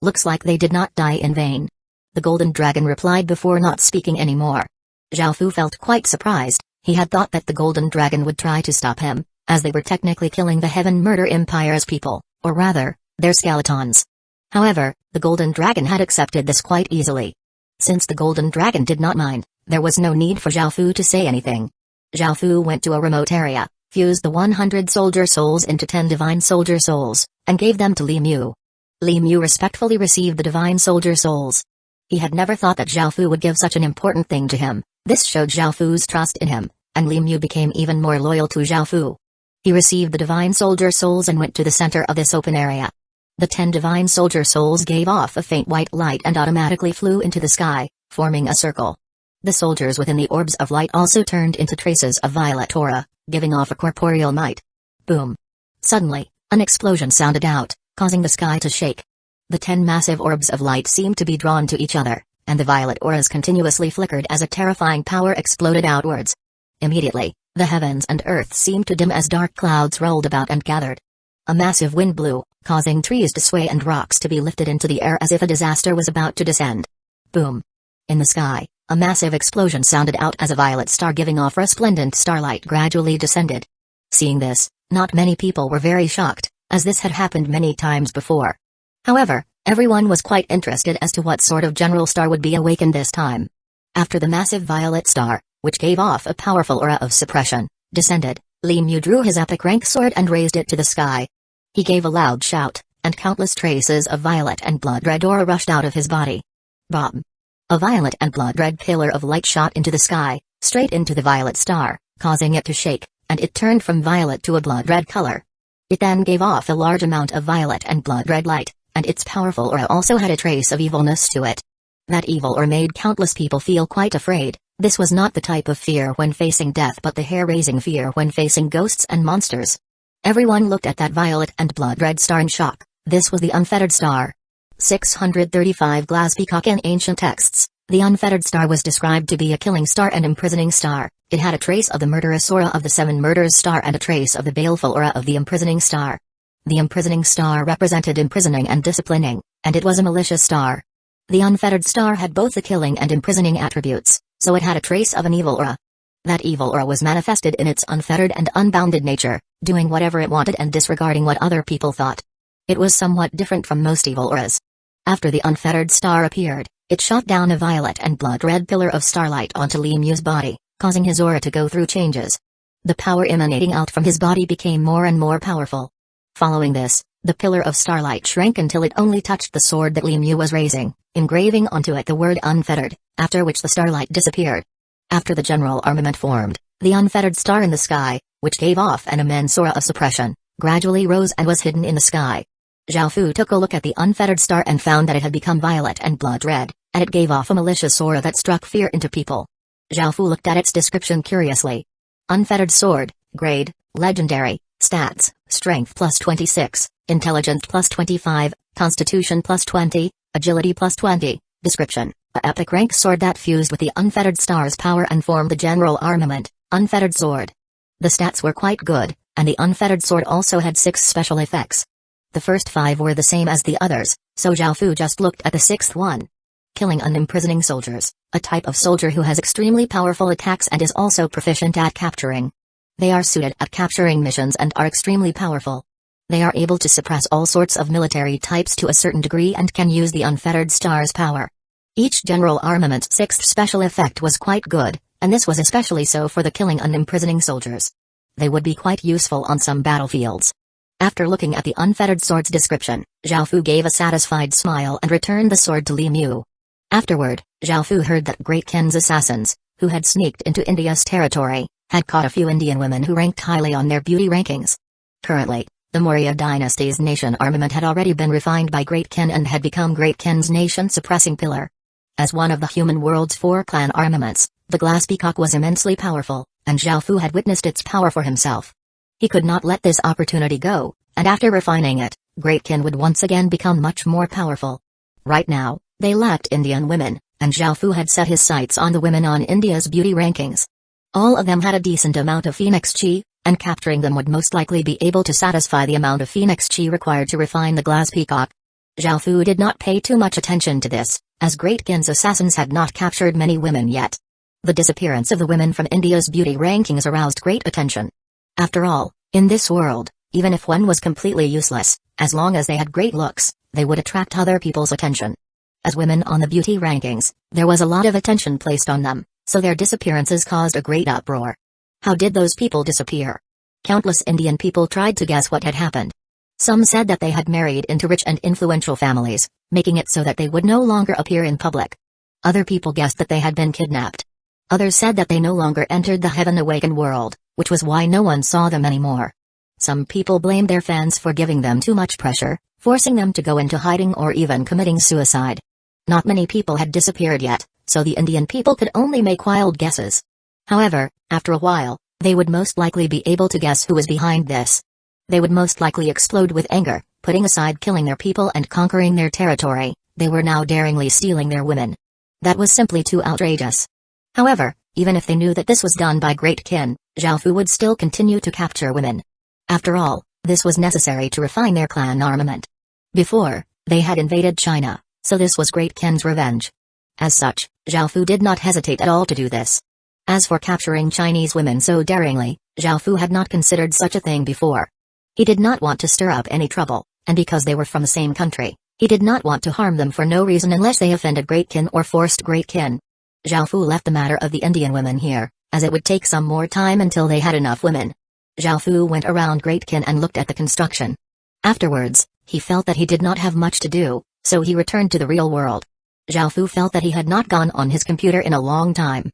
Looks like they did not die in vain. The Golden Dragon replied before not speaking anymore. Xiaofu felt quite surprised. He had thought that the Golden Dragon would try to stop him, as they were technically killing the Heaven Murder Empire's people, or rather, their skeletons. However, the Golden Dragon had accepted this quite easily. Since the Golden Dragon did not mind, there was no need for Xiaofu to say anything. Xiaofu went to a remote area, fused the 100 soldier souls into 10 divine soldier souls, and gave them to Li Mu. Li Mu respectfully received the divine soldier souls. He had never thought that Xiaofu would give such an important thing to him. This showed Xiaofu's trust in him, and Li Mu became even more loyal to Xiaofu. He received the divine soldier souls and went to the center of this open area. The 10 divine soldier souls gave off a faint white light and automatically flew into the sky, forming a circle. The soldiers within the orbs of light also turned into traces of violet aura, giving off a corporeal might. Boom! Suddenly, an explosion sounded out, causing the sky to shake. The 10 massive orbs of light seemed to be drawn to each other, and the violet auras continuously flickered as a terrifying power exploded outwards. Immediately, the heavens and earth seemed to dim as dark clouds rolled about and gathered. A massive wind blew, causing trees to sway and rocks to be lifted into the air as if a disaster was about to descend. Boom! In the sky, a massive explosion sounded out as a violet star giving off resplendent starlight gradually descended. Seeing this, not many people were very shocked, as this had happened many times before. However, everyone was quite interested as to what sort of general star would be awakened this time. After the massive violet star, which gave off a powerful aura of suppression, descended, Li Mu drew his epic rank sword and raised it to the sky. He gave a loud shout, and countless traces of violet and blood-red aura rushed out of his body. Bomb! A violet and blood-red pillar of light shot into the sky, straight into the violet star, causing it to shake, and it turned from violet to a blood-red color. It then gave off a large amount of violet and blood-red light, and its powerful aura also had a trace of evilness to it. That evil aura made countless people feel quite afraid. This was not the type of fear when facing death but the hair-raising fear when facing ghosts and monsters. Everyone looked at that violet and blood-red star in shock. This was the Unfettered Star. 635 Glass Peacock. In ancient texts, the Unfettered Star was described to be a killing star and imprisoning star. It had a trace of the murderous aura of the 7 murders star and a trace of the baleful aura of the imprisoning star. The imprisoning star represented imprisoning and disciplining, and it was a malicious star. The Unfettered Star had both the killing and imprisoning attributes, so it had a trace of an evil aura. That evil aura was manifested in its unfettered and unbounded nature, doing whatever it wanted and disregarding what other people thought. It was somewhat different from most evil auras. After the unfettered star appeared, it shot down a violet and blood-red pillar of starlight onto Li Mu's body, causing his aura to go through changes. The power emanating out from his body became more and more powerful. Following this, the pillar of starlight shrank until it only touched the sword that Li Mu was raising, engraving onto it the word unfettered, after which the starlight disappeared. After the general armament formed, the unfettered star in the sky, which gave off an immense aura of suppression, gradually rose and was hidden in the sky. Zhao Fu took a look at the unfettered star and found that it had become violet and blood-red, and it gave off a malicious aura that struck fear into people. Zhao Fu looked at its description curiously. Unfettered sword, grade, legendary, stats, strength plus 26, intelligence plus 25, constitution plus 20, agility plus 20, description, a epic rank sword that fused with the unfettered star's power and formed the general armament, unfettered sword. The stats were quite good, and the unfettered sword also had 6 special effects. The first 5 were the same as the others, so Zhao Fu just looked at the 6th one. Killing and imprisoning soldiers, a type of soldier who has extremely powerful attacks and is also proficient at capturing. They are suited at capturing missions and are extremely powerful. They are able to suppress all sorts of military types to a certain degree and can use the unfettered star's power. Each general armament's 6th special effect was quite good, and this was especially so for the killing and imprisoning soldiers. They would be quite useful on some battlefields. After looking at the unfettered sword's description, Zhao Fu gave a satisfied smile and returned the sword to Li Mu. Afterward, Zhao Fu heard that Great Qin's assassins, who had sneaked into India's territory, had caught a few Indian women who ranked highly on their beauty rankings. Currently, the Maurya dynasty's nation armament had already been refined by Great Qin and had become Great Qin's nation-suppressing pillar. As one of the human world's 4 clan armaments, the glass peacock was immensely powerful, and Zhao Fu had witnessed its power for himself. He could not let this opportunity go, and after refining it, Great Qin would once again become much more powerful. Right now, they lacked Indian women, and Zhao Fu had set his sights on the women on India's beauty rankings. All of them had a decent amount of phoenix chi, and capturing them would most likely be able to satisfy the amount of phoenix chi required to refine the glass peacock. Zhao Fu did not pay too much attention to this, as Great Qin's assassins had not captured many women yet. The disappearance of the women from India's beauty rankings aroused great attention. After all, in this world, even if one was completely useless, as long as they had great looks, they would attract other people's attention. As women on the beauty rankings, there was a lot of attention placed on them, so their disappearances caused a great uproar. How did those people disappear? Countless Indian people tried to guess what had happened. Some said that they had married into rich and influential families, making it so that they would no longer appear in public. Other people guessed that they had been kidnapped. Others said that they no longer entered the Heaven Awakened world, which was why no one saw them anymore. Some people blamed their fans for giving them too much pressure, forcing them to go into hiding or even committing suicide. Not many people had disappeared yet, so the Indian people could only make wild guesses. However, after a while, they would most likely be able to guess who was behind this. They would most likely explode with anger, putting aside killing their people and conquering their territory. They were now daringly stealing their women. That was simply too outrageous. However, even if they knew that this was done by Great Qin, Zhao Fu would still continue to capture women. After all, this was necessary to refine their clan armament. Before, they had invaded China, so this was Great Qin's revenge. As such, Zhao Fu did not hesitate at all to do this. As for capturing Chinese women so daringly, Zhao Fu had not considered such a thing before. He did not want to stir up any trouble, and because they were from the same country, he did not want to harm them for no reason unless they offended Great Qin or forced Great Qin. Zhao Fu left the matter of the Indian women here, as it would take some more time until they had enough women. Zhao Fu went around Great Qin and looked at the construction. Afterwards, he felt that he did not have much to do, so he returned to the real world. Zhao Fu felt that he had not gone on his computer in a long time.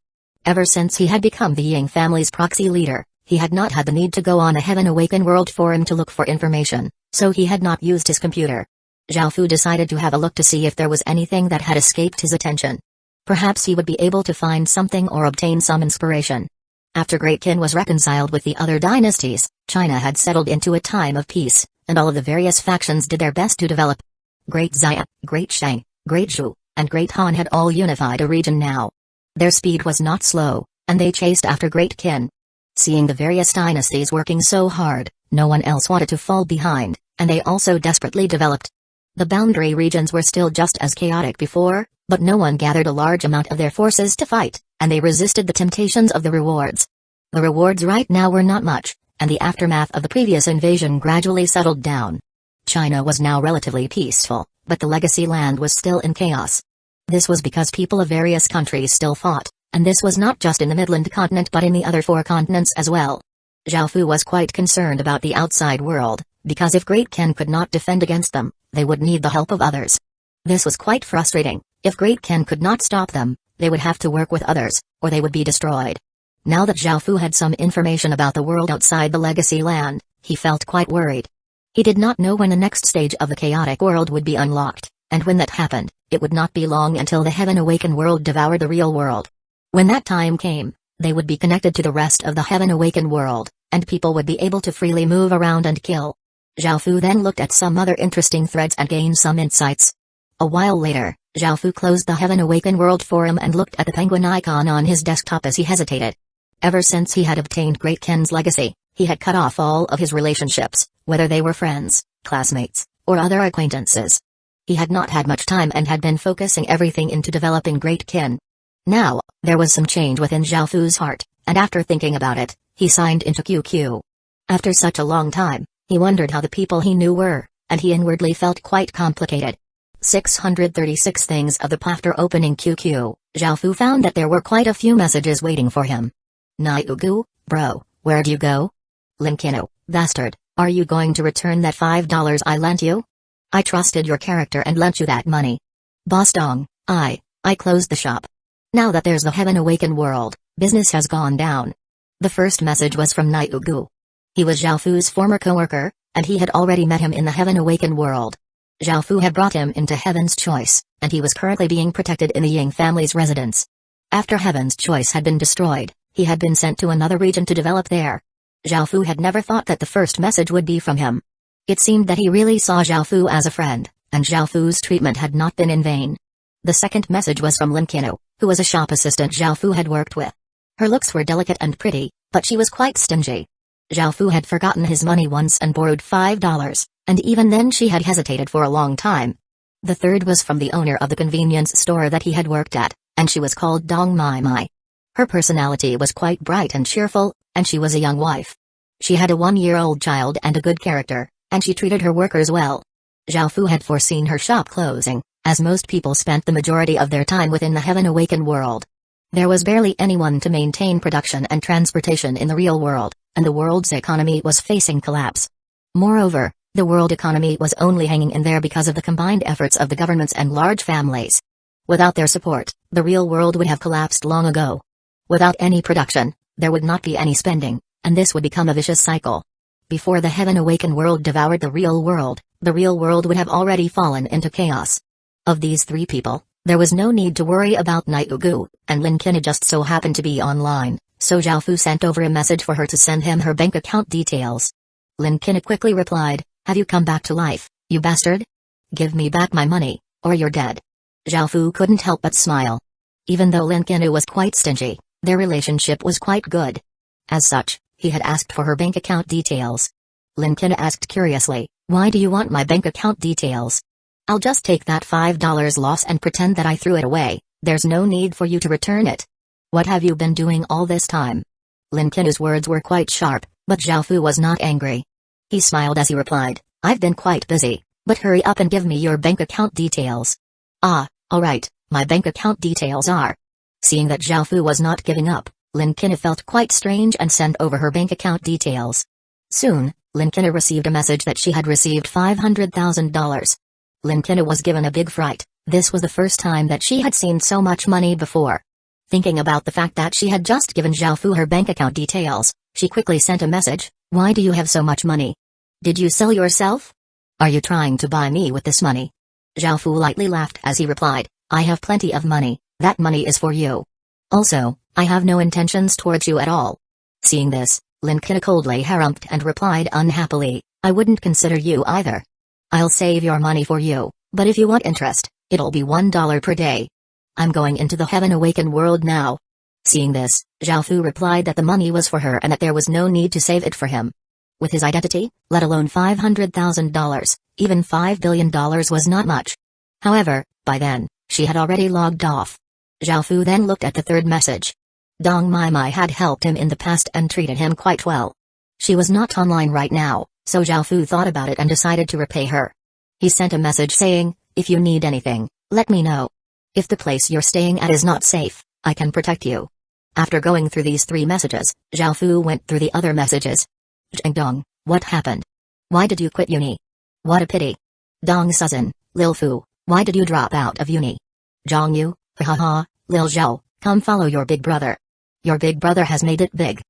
Ever since he had become the Ying family's proxy leader, he had not had the need to go on a Heaven Awakened world forum to look for information, so he had not used his computer. Zhao Fu decided to have a look to see if there was anything that had escaped his attention. Perhaps he would be able to find something or obtain some inspiration. After Great Qin was reconciled with the other dynasties, China had settled into a time of peace, and all of the various factions did their best to develop. Great Xia, Great Shang, Great Zhu, and Great Han had all unified a region now. Their speed was not slow, and they chased after Great Qin. Seeing the various dynasties working so hard, no one else wanted to fall behind, and they also desperately developed. The boundary regions were still just as chaotic before, but no one gathered a large amount of their forces to fight, and they resisted the temptations of the rewards. The rewards right now were not much, and the aftermath of the previous invasion gradually settled down. China was now relatively peaceful, but the legacy land was still in chaos. This was because people of various countries still fought, and this was not just in the Midland continent but in the other 4 continents as well. Zhao Fu was quite concerned about the outside world, because if Great Ken could not defend against them, they would need the help of others. This was quite frustrating. If Great Ken could not stop them, they would have to work with others, or they would be destroyed. Now that Zhao Fu had some information about the world outside the legacy land, he felt quite worried. He did not know when the next stage of the chaotic world would be unlocked, and when that happened, it would not be long until the Heaven Awakened world devoured the real world. When that time came, they would be connected to the rest of the Heaven Awakened world, and people would be able to freely move around and kill. Zhao Fu then looked at some other interesting threads and gained some insights. A while later, Zhao Fu closed the Heaven Awakened World forum and looked at the penguin icon on his desktop as he hesitated. Ever since he had obtained Great Ken's legacy, he had cut off all of his relationships, whether they were friends, classmates, or other acquaintances. He had not had much time and had been focusing everything into developing Great Ken. Now, there was some change within Zhao Fu's heart, and after thinking about it, he signed into QQ. After such a long time, he wondered how the people he knew were, and he inwardly felt quite complicated. 636 things of the after opening QQ, Zhao Fu found that there were quite a few messages waiting for him. Hyuga, bro, where'd you go? Linkino, bastard, are you going to return that $5 I lent you? I trusted your character and lent you that money. Boss Dong, I closed the shop. Now that there's the Heaven Awakened world, business has gone down. The first message was from Hyuga. He was Zhao Fu's former co-worker, and he had already met him in the Heaven Awakened world. Zhao Fu had brought him into Heaven's Choice, and he was currently being protected in the Ying family's residence. After Heaven's Choice had been destroyed, he had been sent to another region to develop there. Zhao Fu had never thought that the first message would be from him. It seemed that he really saw Zhao Fu as a friend, and Zhao Fu's treatment had not been in vain. The second message was from Linkino, who was a shop assistant Zhao Fu had worked with. Her looks were delicate and pretty, but she was quite stingy. Zhao Fu had forgotten his money once and borrowed $5, and even then she had hesitated for a long time. The third was from the owner of the convenience store that he had worked at, and she was called Dong Mai Mai. Her personality was quite bright and cheerful, and she was a young wife. She had a 1-year-old child and a good character, and she treated her workers well. Zhao Fu had foreseen her shop closing, as most people spent the majority of their time within the Heaven Awakened world. There was barely anyone to maintain production and transportation in the real world, and the world's economy was facing collapse. Moreover, the world economy was only hanging in there because of the combined efforts of the governments and large families. Without their support, the real world would have collapsed long ago. Without any production, there would not be any spending, and this would become a vicious cycle. Before the Heaven Awakened world devoured the real world would have already fallen into chaos. Of these 3 people, there was no need to worry about Hyuga, and Linkino just so happened to be online, so Zhao Fu sent over a message for her to send him her bank account details. Linkino quickly replied, "Have you come back to life, you bastard? Give me back my money, or you're dead." Zhao Fu couldn't help but smile. Even though Linkino was quite stingy, their relationship was quite good. As such, he had asked for her bank account details. Linkino asked curiously, "Why do you want my bank account details?" "I'll just take that $5 loss and pretend that I threw it away. There's no need for you to return it." "What have you been doing all this time?" Linkino's words were quite sharp, but Zhao Fu was not angry. He smiled as he replied, "I've been quite busy, but hurry up and give me your bank account details." "Ah, alright, my bank account details are..." Seeing that Zhao Fu was not giving up, Linkino felt quite strange and sent over her bank account details. Soon, Linkino received a message that she had received $500,000. Linkino was given a big fright. This was the first time that she had seen so much money before. Thinking about the fact that she had just given Zhao Fu her bank account details, she quickly sent a message, "Why do you have so much money? Did you sell yourself? Are you trying to buy me with this money?" Zhao Fu lightly laughed as he replied, "I have plenty of money, that money is for you. Also, I have no intentions towards you at all." Seeing this, Linkino coldly harumphed and replied unhappily, "I wouldn't consider you either. I'll save your money for you, but if you want interest, it'll be $1 per day. I'm going into the Heaven Awakened world now." Seeing this, Zhao Fu replied that the money was for her and that there was no need to save it for him. With his identity, let alone $500,000, even $5 billion was not much. However, by then, she had already logged off. Zhao Fu then looked at the third message. Dong Mai had helped him in the past and treated him quite well. She was not online right now, so Zhao Fu thought about it and decided to repay her. He sent a message saying, "If you need anything, let me know. If the place you're staying at is not safe, I can protect you." After going through these 3 messages, Zhao Fu went through the other messages. Dong, what happened? Why did you quit uni? What a pity. Dong Suzan, Lil Fu, why did you drop out of uni? Zhang Yu, haha, Lil Zhao, come follow your big brother. Your big brother has made it big.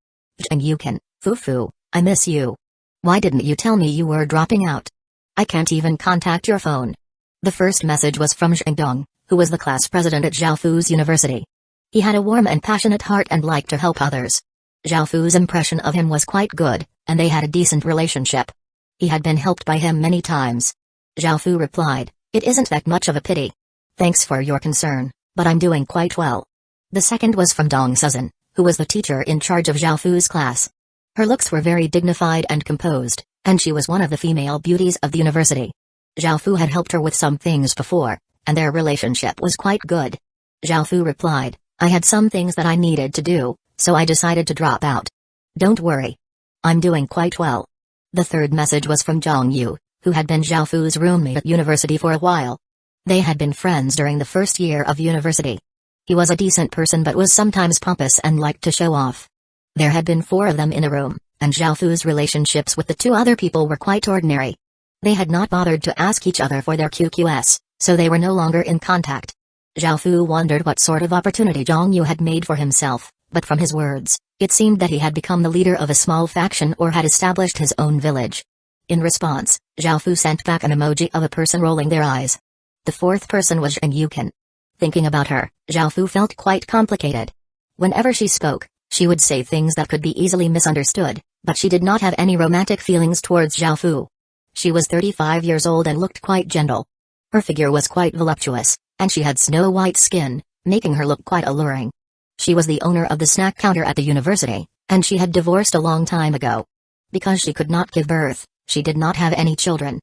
And you can, Fu, I miss you. Why didn't you tell me you were dropping out? I can't even contact your phone. The first message was from Dong, who was the class president at Zhao Fu's university. He had a warm and passionate heart and liked to help others. Zhao Fu's impression of him was quite good, and they had a decent relationship. He had been helped by him many times. Zhao Fu replied, "It isn't that much of a pity. Thanks for your concern, but I'm doing quite well." The second was from Dong Suzan, who was the teacher in charge of Zhao Fu's class. Her looks were very dignified and composed, and she was one of the female beauties of the university. Zhao Fu had helped her with some things before, and their relationship was quite good. Zhao Fu replied, "I had some things that I needed to do, so I decided to drop out. Don't worry. I'm doing quite well." The third message was from Zhang Yu, who had been Zhao Fu's roommate at university for a while. They had been friends during the first year of university. He was a decent person but was sometimes pompous and liked to show off. There had been 4 of them in a room, and Zhao Fu's relationships with the 2 other people were quite ordinary. They had not bothered to ask each other for their QQS, so they were no longer in contact. Zhao Fu wondered what sort of opportunity Zhang Yu had made for himself, but from his words, it seemed that he had become the leader of a small faction or had established his own village. In response, Zhao Fu sent back an emoji of a person rolling their eyes. The 4th person was Zhang Yukin. Thinking about her, Zhao Fu felt quite complicated. Whenever she spoke, she would say things that could be easily misunderstood, but she did not have any romantic feelings towards Zhao Fu. She was 35 years old and looked quite gentle. Her figure was quite voluptuous, and she had snow-white skin, making her look quite alluring. She was the owner of the snack counter at the university, and she had divorced a long time ago. Because she could not give birth, she did not have any children.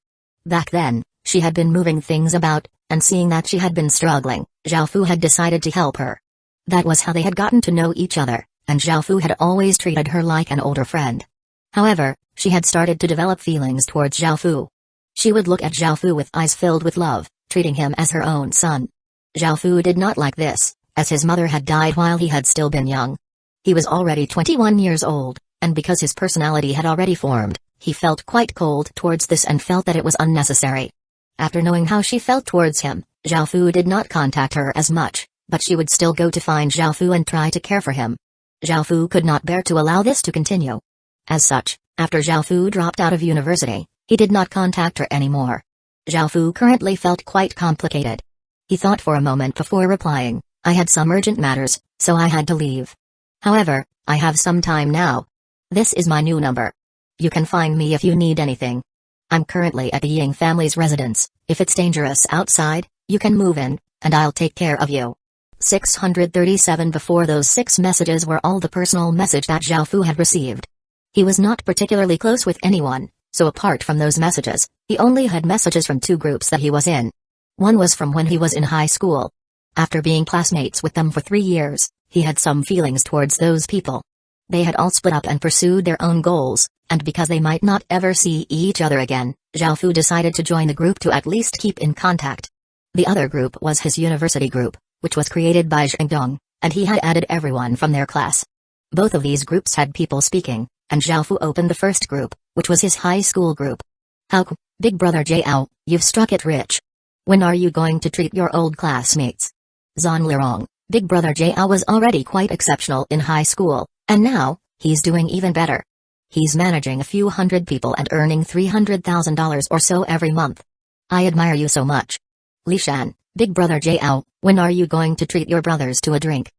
Back then, she had been moving things about, and seeing that she had been struggling, Zhao Fu had decided to help her. That was how they had gotten to know each other, and Zhao Fu had always treated her like an older friend. However, she had started to develop feelings towards Zhao Fu. She would look at Zhao Fu with eyes filled with love, treating him as her own son. Zhao Fu did not like this, as his mother had died while he had still been young. He was already 21 years old, and because his personality had already formed, he felt quite cold towards this and felt that it was unnecessary. After knowing how she felt towards him, Zhao Fu did not contact her as much, but she would still go to find Zhao Fu and try to care for him. Zhao Fu could not bear to allow this to continue. As such, after Zhao Fu dropped out of university, he did not contact her anymore. Zhao Fu currently felt quite complicated. He thought for a moment before replying, "I had some urgent matters, so I had to leave. However, I have some time now. This is my new number. You can find me if you need anything. I'm currently at the Ying family's residence. If it's dangerous outside, you can move in, and I'll take care of you." 637 Before those 6 messages were all the personal message that Zhao Fu had received. He was not particularly close with anyone, so apart from those messages, he only had messages from 2 groups that he was in. One was from when he was in high school. After being classmates with them for 3 years, he had some feelings towards those people. They had all split up and pursued their own goals, and because they might not ever see each other again, Zhao Fu decided to join the group to at least keep in contact. The other group was his university group, which was created by Dong, and he had added everyone from their class. Both of these groups had people speaking, and Zhao Fu opened the first group, which was his high school group. "How, big brother Jiao, you've struck it rich. When are you going to treat your old classmates?" Zan Lirong, big brother Jiao was already quite exceptional in high school, and now, he's doing even better. He's managing a few hundred people and earning $300,000 or so every month. I admire you so much. Li Shan, big brother Jiao, when are you going to treat your brothers to a drink?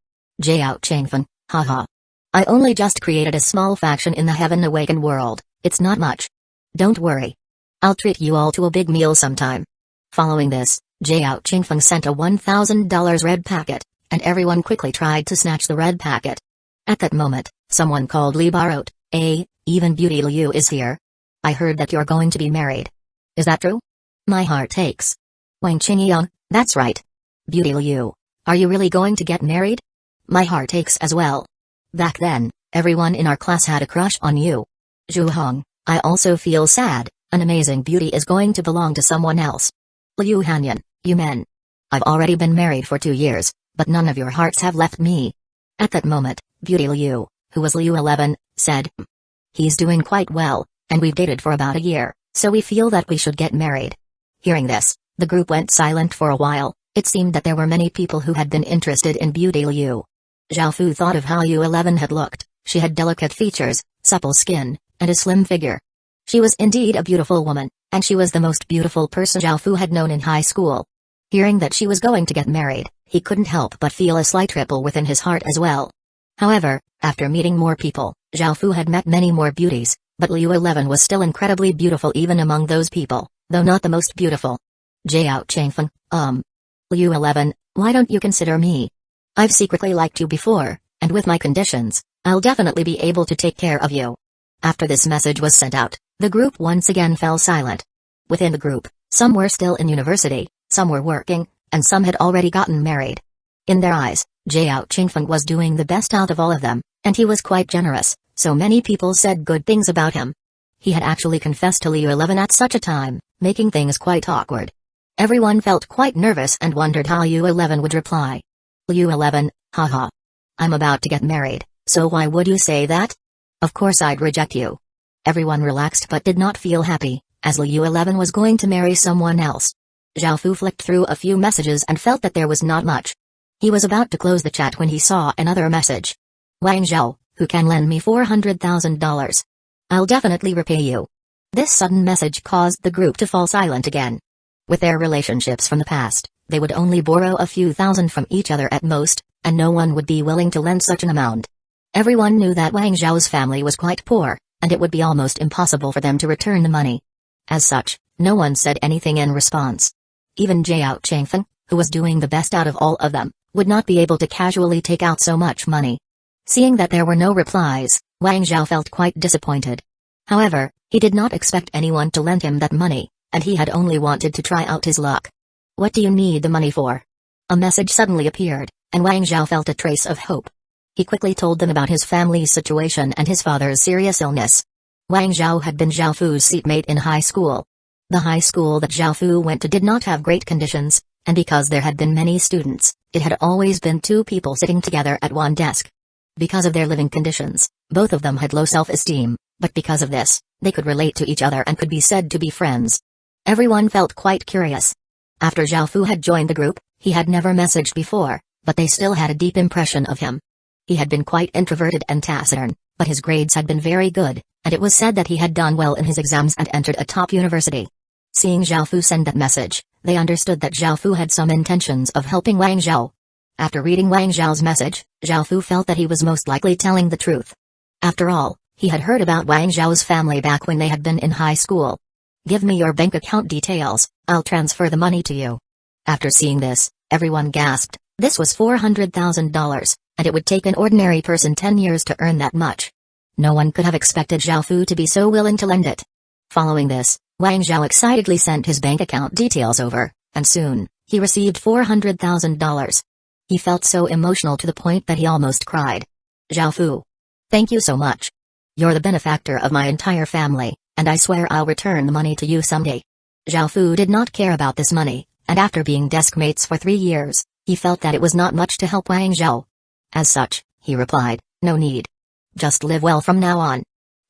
Jiao Changfen, haha. I only just created a small faction in the Heaven Awakened world, it's not much. Don't worry. I'll treat you all to a big meal sometime. Following this, Jiao Qingfeng sent a $1,000 red packet, and everyone quickly tried to snatch the red packet. At that moment, someone called Li Barot, even Beauty Liu is here. I heard that you're going to be married. Is that true? My heart aches. Wang Qingyang, that's right. Beauty Liu, Are you really going to get married? My heart aches as well. Back then, everyone in our class had a crush on you. Zhu, I also feel sad. An amazing beauty is going to belong to someone else. Liu Hanyan, you men. I've already been married for 2 years, but none of your hearts have left me. At that moment, Beauty Liu, who was Liu 11, said, he's doing quite well, and we've dated for about a year, so we feel that we should get married. Hearing this, the group went silent for a while. It seemed that there were many people who had been interested in Beauty Liu. Zhao Fu thought of how Liu 11 had looked. She had delicate features, supple skin, and a slim figure. She was indeed a beautiful woman, and she was the most beautiful person Zhao Fu had known in high school. Hearing that she was going to get married, he couldn't help but feel a slight ripple within his heart as well. However, after meeting more people, Zhao Fu had met many more beauties, but Liu 11 was still incredibly beautiful even among those people, though not the most beautiful. Jiao Changfeng, Liu 11, why don't you consider me? I've secretly liked you before, and with my conditions, I'll definitely be able to take care of you. After this message was sent out, the group once again fell silent. Within the group, some were still in university, some were working, and some had already gotten married. In their eyes, Jiao Qingfeng was doing the best out of all of them, and he was quite generous, so many people said good things about him. He had actually confessed to Liu 11 at such a time, making things quite awkward. Everyone felt quite nervous and wondered how Liu 11 would reply. Liu 11, haha. I'm about to get married, so why would you say that? Of course I'd reject you. Everyone relaxed but did not feel happy, as Liu 11 was going to marry someone else. Zhao Fu flicked through a few messages and felt that there was not much. He was about to close the chat when he saw another message. Wang Zhao, who can lend me $400,000? I'll definitely repay you. This sudden message caused the group to fall silent again. With their relationships from the past, they would only borrow a few thousand from each other at most, and no one would be willing to lend such an amount. Everyone knew that Wang Zhao's family was quite poor, and it would be almost impossible for them to return the money. As such, no one said anything in response. Even Jiao Changfeng, who was doing the best out of all of them, would not be able to casually take out so much money. Seeing that there were no replies, Wang Zhao felt quite disappointed. However, he did not expect anyone to lend him that money, and he had only wanted to try out his luck. What do you need the money for? A message suddenly appeared, and Wang Zhao felt a trace of hope. He quickly told them about his family's situation and his father's serious illness. Wang Zhao had been Zhao Fu's seatmate in high school. The high school that Zhao Fu went to did not have great conditions, and because there had been many students, it had always been two people sitting together at one desk. Because of their living conditions, both of them had low self-esteem, but because of this, they could relate to each other and could be said to be friends. Everyone felt quite curious. After Zhao Fu had joined the group, he had never messaged before, but they still had a deep impression of him. He had been quite introverted and taciturn, but his grades had been very good, and it was said that he had done well in his exams and entered a top university. Seeing Zhao Fu send that message, they understood that Zhao Fu had some intentions of helping Wang Zhao. After reading Wang Zhao's message, Zhao Fu felt that he was most likely telling the truth. After all, he had heard about Wang Zhao's family back when they had been in high school. Give me your bank account details, I'll transfer the money to you. After seeing this, everyone gasped. This was $400,000, and it would take an ordinary person 10 years to earn that much. No one could have expected Zhao Fu to be so willing to lend it. Following this, Wang Zhao excitedly sent his bank account details over, and soon, he received $400,000. He felt so emotional to the point that he almost cried. Zhao Fu. Thank you so much. You're the benefactor of my entire family, and I swear I'll return the money to you someday. Zhao Fu did not care about this money, and after being desk mates for 3 years, he felt that it was not much to help Wang Zhao. As such, he replied, no need. Just live well from now on.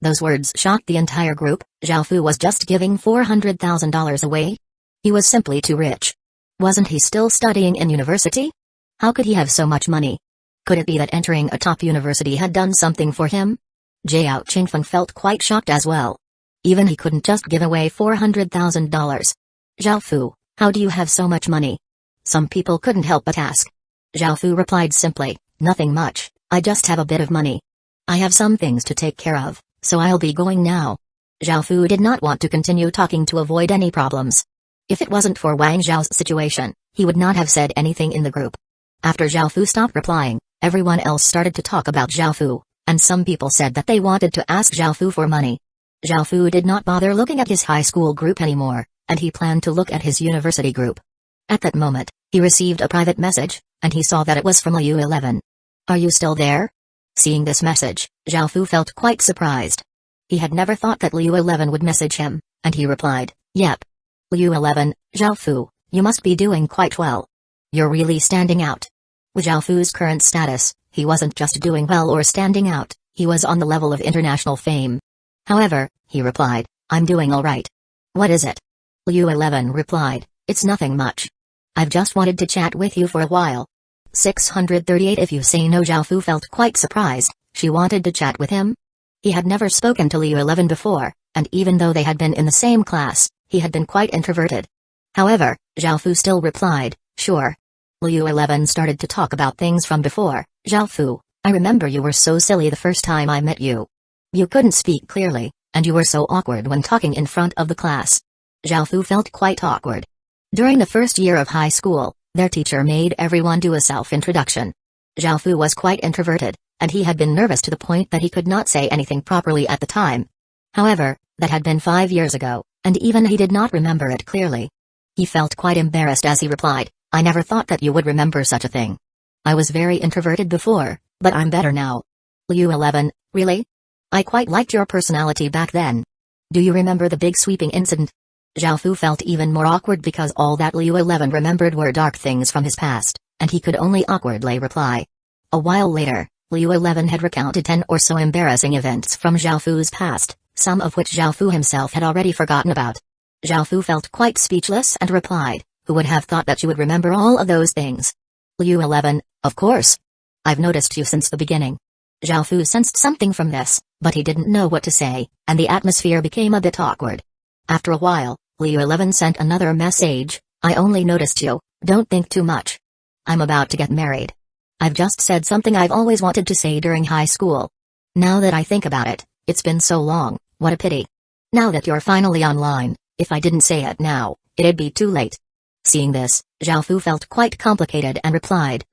Those words shocked the entire group. Zhao Fu was just giving $400,000 away? He was simply too rich. Wasn't he still studying in university? How could he have so much money? Could it be that entering a top university had done something for him? Jiao Qingfeng felt quite shocked as well. Even he couldn't just give away $400,000. Zhao Fu, how do you have so much money? Some people couldn't help but ask. Zhao Fu replied simply, nothing much, I just have a bit of money. I have some things to take care of, so I'll be going now. Zhao Fu did not want to continue talking to avoid any problems. If it wasn't for Wang Zhao's situation, he would not have said anything in the group. After Zhao Fu stopped replying, everyone else started to talk about Zhao Fu, and some people said that they wanted to ask Zhao Fu for money. Zhao Fu did not bother looking at his high school group anymore, and he planned to look at his university group. At that moment, he received a private message. and he saw that it was from Liu 11. Are you still there? Seeing this message, Zhao Fu felt quite surprised. He had never thought that Liu 11 would message him, and he replied, yep. Liu 11, Zhao Fu, you must be doing quite well. You're really standing out. With Zhao Fu's current status, he wasn't just doing well or standing out, he was on the level of international fame. However, he replied, I'm doing alright. What is it? Liu 11 replied, it's nothing much. I've just wanted to chat with you for a while. 638 If you say no. Zhao Fu felt quite surprised. She wanted to chat with him? He had never spoken to Liu 11 before, and even though they had been in the same class, he had been quite introverted. However, Zhao Fu still replied, sure. Liu 11 started to talk about things from before. Zhao Fu, I remember you were so silly the first time I met you. You couldn't speak clearly, and you were so awkward when talking in front of the class. Zhao Fu felt quite awkward. During the first year of high school, their teacher made everyone do a self-introduction. Zhao Fu was quite introverted, and he had been nervous to the point that he could not say anything properly at the time. However, that had been 5 years ago, and even he did not remember it clearly. He felt quite embarrassed as he replied, I never thought that you would remember such a thing. I was very introverted before, but I'm better now. Liu 11, really? I quite liked your personality back then. Do you remember the big sweeping incident? Zhao Fu felt even more awkward because all that Liu 11 remembered were dark things from his past, and he could only awkwardly reply. A while later, Liu 11 had recounted 10 or so embarrassing events from Zhao Fu's past, some of which Zhao Fu himself had already forgotten about. Zhao Fu felt quite speechless and replied, who would have thought that you would remember all of those things? Liu 11, of course. I've noticed you since the beginning. Zhao Fu sensed something from this, but he didn't know what to say, and the atmosphere became a bit awkward. After a while, Liu 11 sent another message, I only noticed you, don't think too much. I'm about to get married. I've just said something I've always wanted to say during high school. Now that I think about it, it's been so long, what a pity. Now that you're finally online, if I didn't say it now, it'd be too late. Seeing this, Zhao Fu felt quite complicated and replied,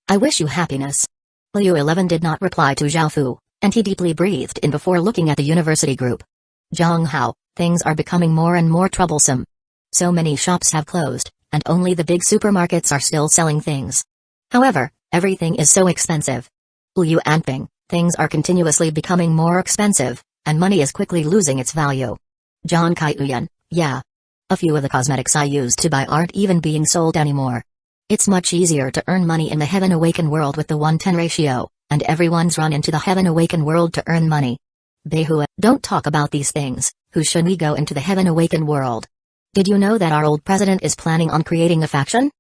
I wish you happiness. Liu 11 did not reply to Zhao Fu, and he deeply breathed in before looking at the university group. Zhang Hao, things are becoming more and more troublesome. So many shops have closed, and only the big supermarkets are still selling things. However, everything is so expensive. Liu Anping, things are continuously becoming more expensive, and money is quickly losing its value. John Kaiuyan, yeah. A few of the cosmetics I used to buy aren't even being sold anymore. It's much easier to earn money in the Heaven Awaken world with the 1:10 ratio, and everyone's run into the Heaven Awaken world to earn money. Beihua, don't talk about these things, who should we go into the Heaven Awaken world? Did you know that our old president is planning on creating a faction?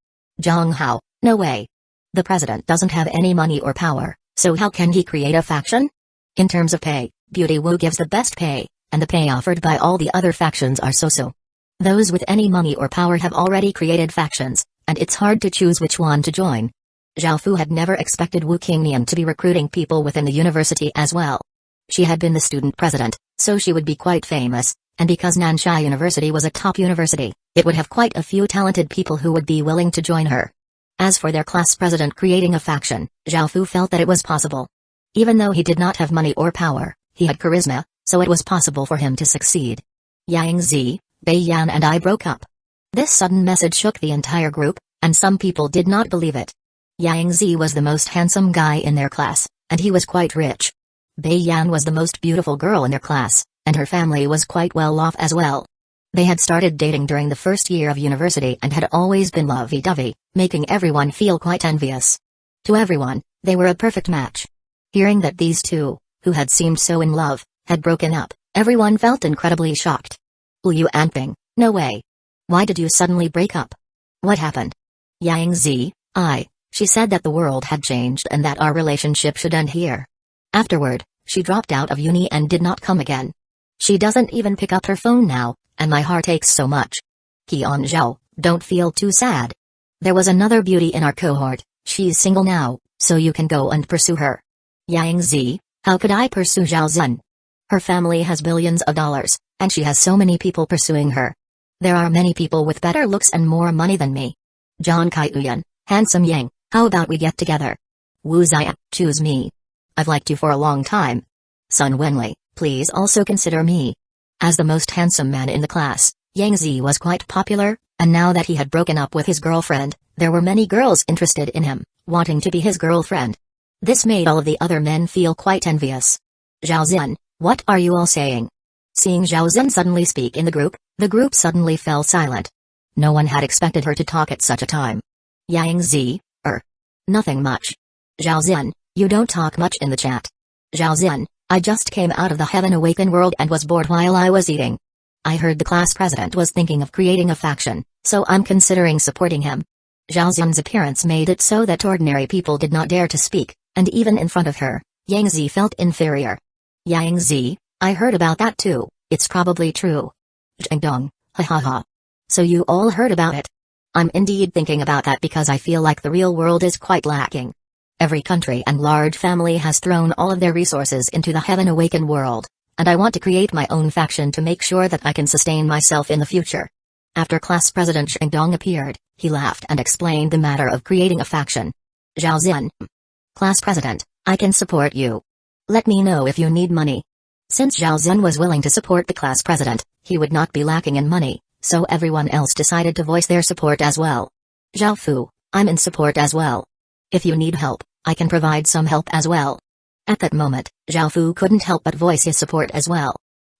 Zhang Hao, no way. The president doesn't have any money or power, so how can he create a faction? In terms of pay, Beauty Wu gives the best pay, and the pay offered by all the other factions are so-so. Those with any money or power have already created factions, and it's hard to choose which one to join. Zhao Fu had never expected Wu Qingnian to be recruiting people within the university as well. She had been the student president, so she would be quite famous, and because Nanxia University was a top university, it would have quite a few talented people who would be willing to join her. As for their class president creating a faction, Zhao Fu felt that it was possible. Even though he did not have money or power, he had charisma, so it was possible for him to succeed. Yang Zi, Bei Yan and I broke up. This sudden message shook the entire group, and some people did not believe it. Yang Zi was the most handsome guy in their class, and he was quite rich. Bei Yan was the most beautiful girl in their class, and her family was quite well off as well. They had started dating during the first year of university and had always been lovey-dovey, making everyone feel quite envious. To everyone, they were a perfect match. Hearing that these two, who had seemed so in love, had broken up, everyone felt incredibly shocked. Liu Anping, no way. Why did you suddenly break up? What happened? Yang Zi, she said that the world had changed and that our relationship should end here. Afterward, she dropped out of uni and did not come again. She doesn't even pick up her phone now, and my heart aches so much. Qian Zhao, don't feel too sad. There was another beauty in our cohort, she's single now, so you can go and pursue her. Yang Zi, how could I pursue Zhao Zhen? Her family has billions of dollars, and she has so many people pursuing her. There are many people with better looks and more money than me. John Kaiuyan, handsome Yang, how about we get together? Wu Zia, choose me. I've liked you for a long time. Sun Wenlei, please also consider me. As the most handsome man in the class, Yang Zi was quite popular, And now that he had broken up with his girlfriend, there were many girls interested in him, wanting to be his girlfriend. This made all of the other men feel quite envious. Zhao Zhen, what are you all saying? Seeing Zhao Zhen suddenly speak in the group suddenly fell silent. No one had expected her to talk at such a time. Yang Zi, nothing much. Zhao Zhen, you don't talk much in the chat. Zhao Zhen, I just came out of the Heaven Awaken world and was bored while I was eating. I heard the class president was thinking of creating a faction, so I'm considering supporting him. Zhao Zhen's appearance made it so that ordinary people did not dare to speak, and even in front of her, Yang Zi felt inferior. Yang Zi, I heard about that too, it's probably true. Zhengdong, ha ha ha. So you all heard about it? I'm indeed thinking about that because I feel like the real world is quite lacking. Every country and large family has thrown all of their resources into the Heaven Awaken world, and I want to create my own faction to make sure that I can sustain myself in the future. After class president Shengdong appeared, he laughed and explained the matter of creating a faction. Zhao Zhen. Class president, I can support you. Let me know if you need money. Since Zhao Zhen was willing to support the class president, he would not be lacking in money, so everyone else decided to voice their support as well. Zhao Fu, I'm in support as well. If you need help, I can provide some help as well. At that moment, Zhao Fu couldn't help but voice his support as well.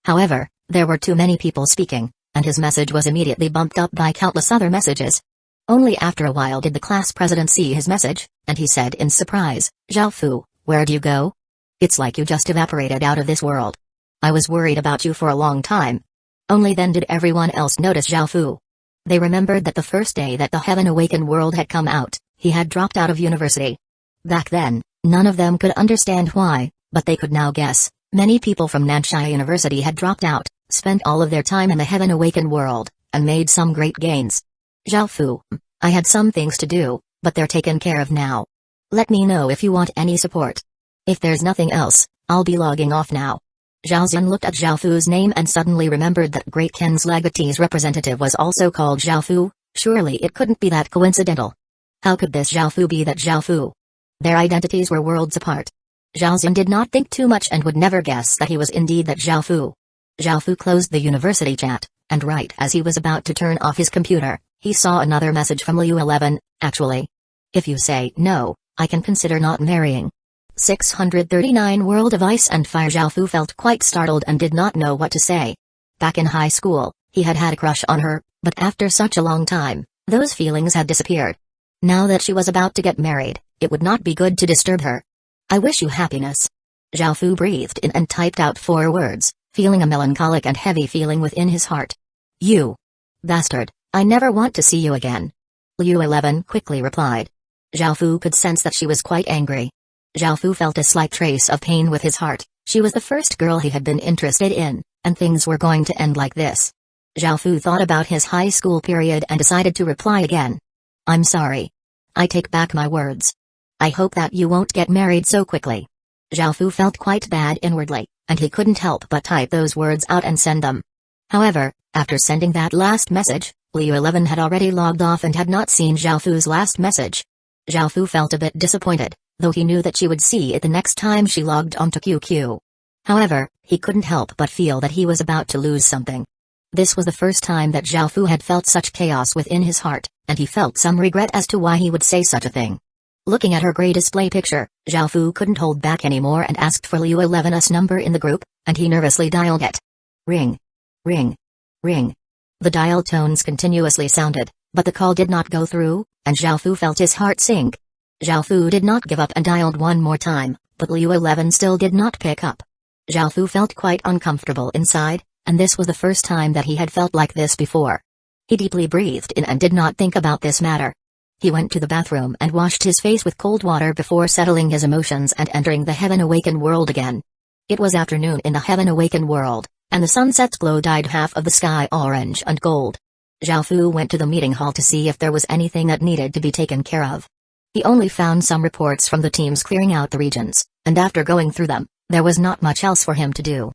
However, there were too many people speaking, and his message was immediately bumped up by countless other messages. Only after a while did the class president see his message, and he said in surprise, Zhao Fu, where'd you go? It's like you just evaporated out of this world. I was worried about you for a long time. Only then did everyone else notice Zhao Fu. They remembered that the first day that the Heaven Awaken world had come out, he had dropped out of university. Back then, none of them could understand why, but they could now guess. Many people from Nansha University had dropped out, spent all of their time in the Heaven Awaken world, and made some great gains. Zhao Fu, I had some things to do, but they're taken care of now. Let me know if you want any support. If there's nothing else, I'll be logging off now. Zhao Zhen looked at Zhao Fu's name and suddenly remembered that Great Ken's legatee's representative was also called Zhao Fu. Surely it couldn't be that coincidental. How could this Zhao Fu be that Zhao Fu? Their identities were worlds apart. Zhao Zhen did not think too much and would never guess that he was indeed that Zhao Fu. Zhao Fu closed the university chat, and right as he was about to turn off his computer, he saw another message from Liu 11, actually. If you say no, I can consider not marrying. 639 World of Ice and Fire. Zhao Fu felt quite startled and did not know what to say. Back in high school, he had had a crush on her, but after such a long time, those feelings had disappeared. Now that she was about to get married, it would not be good to disturb her. I wish you happiness. Zhao Fu breathed in and typed out 4 words, feeling a melancholic and heavy feeling within his heart. You bastard, I never want to see you again. Liu 11 quickly replied. Zhao Fu could sense that she was quite angry. Zhao Fu felt a slight trace of pain with his heart. She was the first girl he had been interested in, and things were going to end like this. Zhao Fu thought about his high school period and decided to reply again. I'm sorry. I take back my words. I hope that you won't get married so quickly. Zhao Fu felt quite bad inwardly, and he couldn't help but type those words out and send them. However, after sending that last message, Liu 11 had already logged off and had not seen Zhao Fu's last message. Zhao Fu felt a bit disappointed, though he knew that she would see it the next time she logged onto QQ. However, he couldn't help but feel that he was about to lose something. This was the first time that Zhao Fu had felt such chaos within his heart, and he felt some regret as to why he would say such a thing. Looking at her gray display picture, Zhao Fu couldn't hold back anymore and asked for Liu 11's number in the group, and he nervously dialed it. Ring. Ring. Ring. The dial tones continuously sounded, but the call did not go through, and Zhao Fu felt his heart sink. Zhao Fu did not give up and dialed one more time, but Liu 11 still did not pick up. Zhao Fu felt quite uncomfortable inside, and this was the first time that he had felt like this before. He deeply breathed in and did not think about this matter. He went to the bathroom and washed his face with cold water before settling his emotions and entering the Heaven Awaken world again. It was afternoon in the Heaven Awaken world, and the sunset's glow dyed half of the sky orange and gold. Zhao Fu went to the meeting hall to see if there was anything that needed to be taken care of. He only found some reports from the teams clearing out the regions, and after going through them, there was not much else for him to do.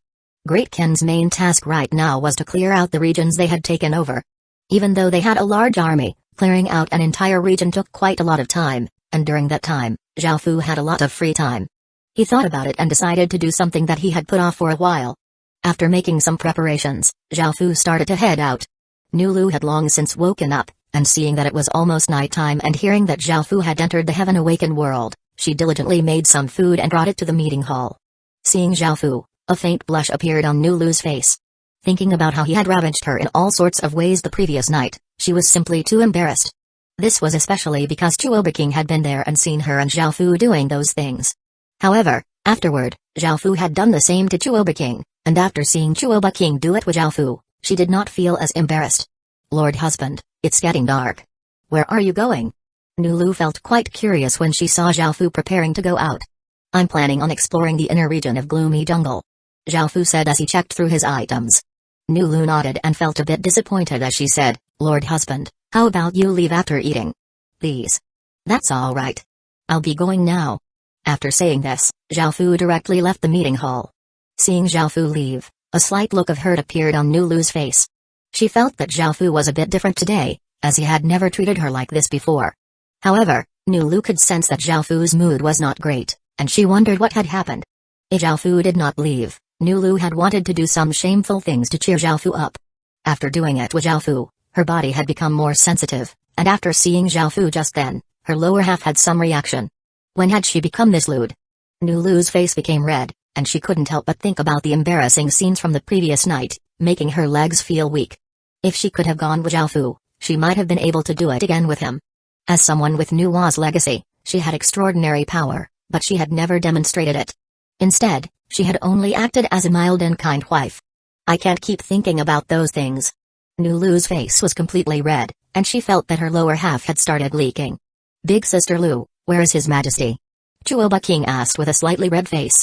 Great Ken's main task right now was to clear out the regions they had taken over. Even though they had a large army, clearing out an entire region took quite a lot of time, and during that time, Zhao Fu had a lot of free time. He thought about it and decided to do something that he had put off for a while. After making some preparations, Zhao Fu started to head out. Nulu had long since woken up, and seeing that it was almost nighttime and hearing that Xiaofu had entered the heaven-awakened world, she diligently made some food and brought it to the meeting hall. Seeing Xiaofu, a faint blush appeared on Nulu's face. Thinking about how he had ravaged her in all sorts of ways the previous night, she was simply too embarrassed. This was especially because King had been there and seen her and Xiaofu doing those things. However, afterward, Xiaofu had done the same to King, and after seeing King do it with Xiaofu, she did not feel as embarrassed. Lord husband, it's getting dark. Where are you going? Nulu felt quite curious when she saw Xiaofu preparing to go out. I'm planning on exploring the inner region of Gloomy Jungle, Xiaofu said as he checked through his items. Nulu nodded and felt a bit disappointed as she said, Lord husband, how about you leave after eating? Please. That's all right. I'll be going now. After saying this, Xiaofu directly left the meeting hall. Seeing Xiaofu leave, a slight look of hurt appeared on Nulu's face. She felt that Xiaofu was a bit different today, as he had never treated her like this before. However, Nulu could sense that Xiaofu's mood was not great, and she wondered what had happened. If Xiaofu did not leave, Nulu had wanted to do some shameful things to cheer Xiaofu up. After doing it with Xiaofu, her body had become more sensitive, and after seeing Xiaofu just then, her lower half had some reaction. When had she become this lewd? Nulu's face became red, and she couldn't help but think about the embarrassing scenes from the previous night, making her legs feel weak. If she could have gone with Xiaofu, she might have been able to do it again with him. As someone with Nuwa's legacy, she had extraordinary power, but she had never demonstrated it. Instead, she had only acted as a mild and kind wife. I can't keep thinking about those things. Nulu's face was completely red, and she felt that her lower half had started leaking. Big Sister Lu, where is His Majesty? King asked with a slightly red face.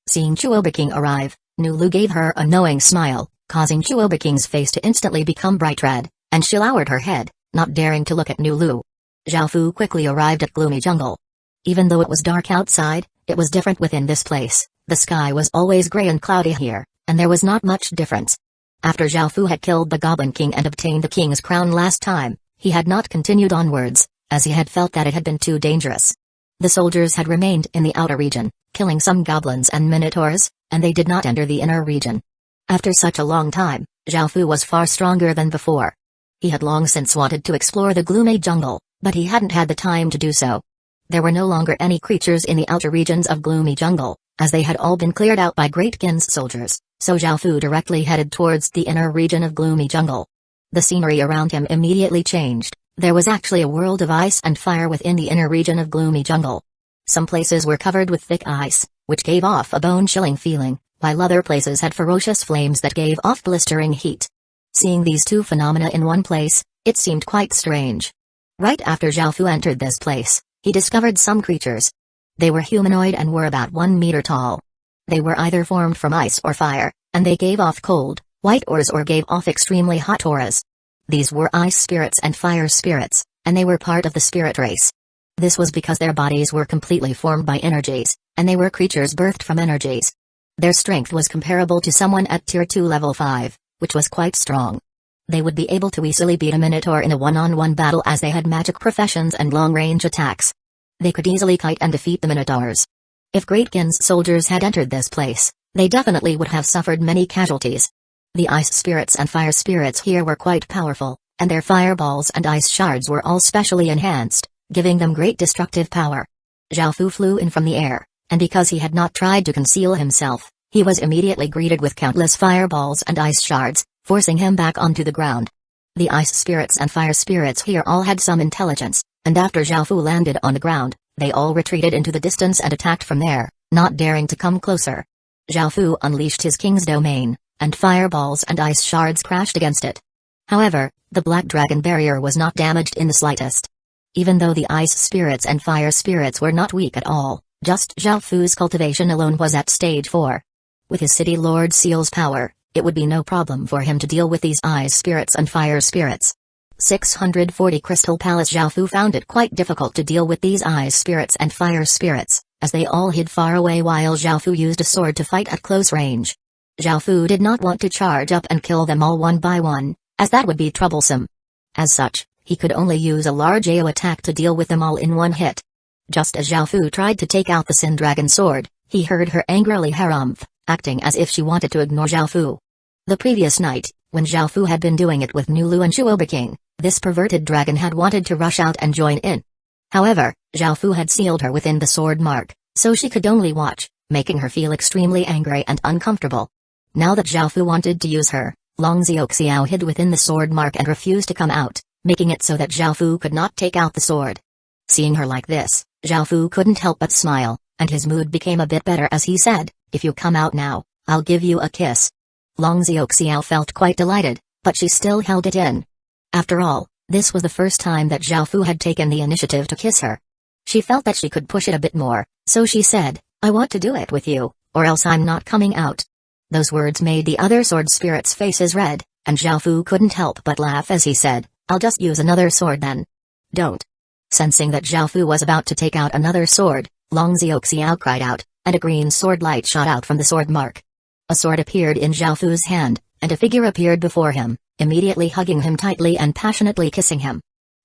Seeing King arrive, Nulu gave her a knowing smile, causing King's face to instantly become bright red, and she lowered her head, not daring to look at Nulu. Xiaofu quickly arrived at Gloomy Jungle. Even though it was dark outside, it was different within this place. The sky was always gray and cloudy here, and there was not much difference. After Xiaofu had killed the Goblin King and obtained the king's crown last time, he had not continued onwards, as he had felt that it had been too dangerous. The soldiers had remained in the outer region, killing some goblins and minotaurs, and they did not enter the inner region. After such a long time, Xiaofu was far stronger than before. He had long since wanted to explore the Gloomy Jungle, but he hadn't had the time to do so. There were no longer any creatures in the outer regions of Gloomy Jungle, as they had all been cleared out by Great Gin's soldiers, so Xiaofu directly headed towards the inner region of Gloomy Jungle. The scenery around him immediately changed. There was actually a world of ice and fire within the inner region of Gloomy Jungle. Some places were covered with thick ice, which gave off a bone-chilling feeling, while other places had ferocious flames that gave off blistering heat. Seeing these two phenomena in one place, it seemed quite strange. Right after Xiaofu entered this place, he discovered some creatures. They were humanoid and were about 1 meter tall. They were either formed from ice or fire, and they gave off cold, white auras or gave off extremely hot auras. These were ice spirits and fire spirits, and they were part of the spirit race. This was because their bodies were completely formed by energies, and they were creatures birthed from energies. Their strength was comparable to someone at Tier 2 Level 5, which was quite strong. They would be able to easily beat a Minotaur in a one-on-one battle as they had magic professions and long-range attacks. They could easily kite and defeat the Minotaurs. If Great Gin's soldiers had entered this place, they definitely would have suffered many casualties. The ice spirits and fire spirits here were quite powerful, and their fireballs and ice shards were all specially enhanced, giving them great destructive power. Xiaofu flew in from the air, and because he had not tried to conceal himself, he was immediately greeted with countless fireballs and ice shards, forcing him back onto the ground. The ice spirits and fire spirits here all had some intelligence, and after Xiaofu landed on the ground, they all retreated into the distance and attacked from there, not daring to come closer. Xiaofu unleashed his king's domain, and fireballs and ice shards crashed against it. However, the black dragon barrier was not damaged in the slightest. Even though the ice spirits and fire spirits were not weak at all, just Xiaofu's cultivation alone was at stage 4. With his city lord Seal's power, it would be no problem for him to deal with these ice spirits and fire spirits. 640 Crystal Palace. Xiaofu found it quite difficult to deal with these ice spirits and fire spirits, as they all hid far away while Xiaofu used a sword to fight at close range. Xiaofu did not want to charge up and kill them all one by one, as that would be troublesome. As such, he could only use a large AO attack to deal with them all in one hit. Just as Xiaofu tried to take out the Sin Dragon sword, he heard her angrily harumph, acting as if she wanted to ignore Xiaofu. The previous night, When Zhao Fu had been doing it with Nulu and Shuoba King, this perverted dragon had wanted to rush out and join in. However, Zhao Fu had sealed her within the sword mark, so she could only watch, making her feel extremely angry and uncomfortable. Now that Zhao Fu wanted to use her, Long Zioxiao hid within the sword mark and refused to come out, making it so that Zhao Fu could not take out the sword. Seeing her like this, Zhao Fu couldn't help but smile, and his mood became a bit better as he said, "If you come out now, I'll give you a kiss." Long Zioxiao felt quite delighted, but she still held it in. After all, this was the first time that Zhao Fu had taken the initiative to kiss her. She felt that she could push it a bit more, so she said, "I want to do it with you, or else I'm not coming out." Those words made the other sword spirits' faces red, and Zhao Fu couldn't help but laugh as he said, "I'll just use another sword then." "Don't." Sensing that Zhao Fu was about to take out another sword, Long Zioxiao cried out, and a green sword light shot out from the sword mark. A sword appeared in Zhao Fu's hand, and a figure appeared before him, immediately hugging him tightly and passionately kissing him.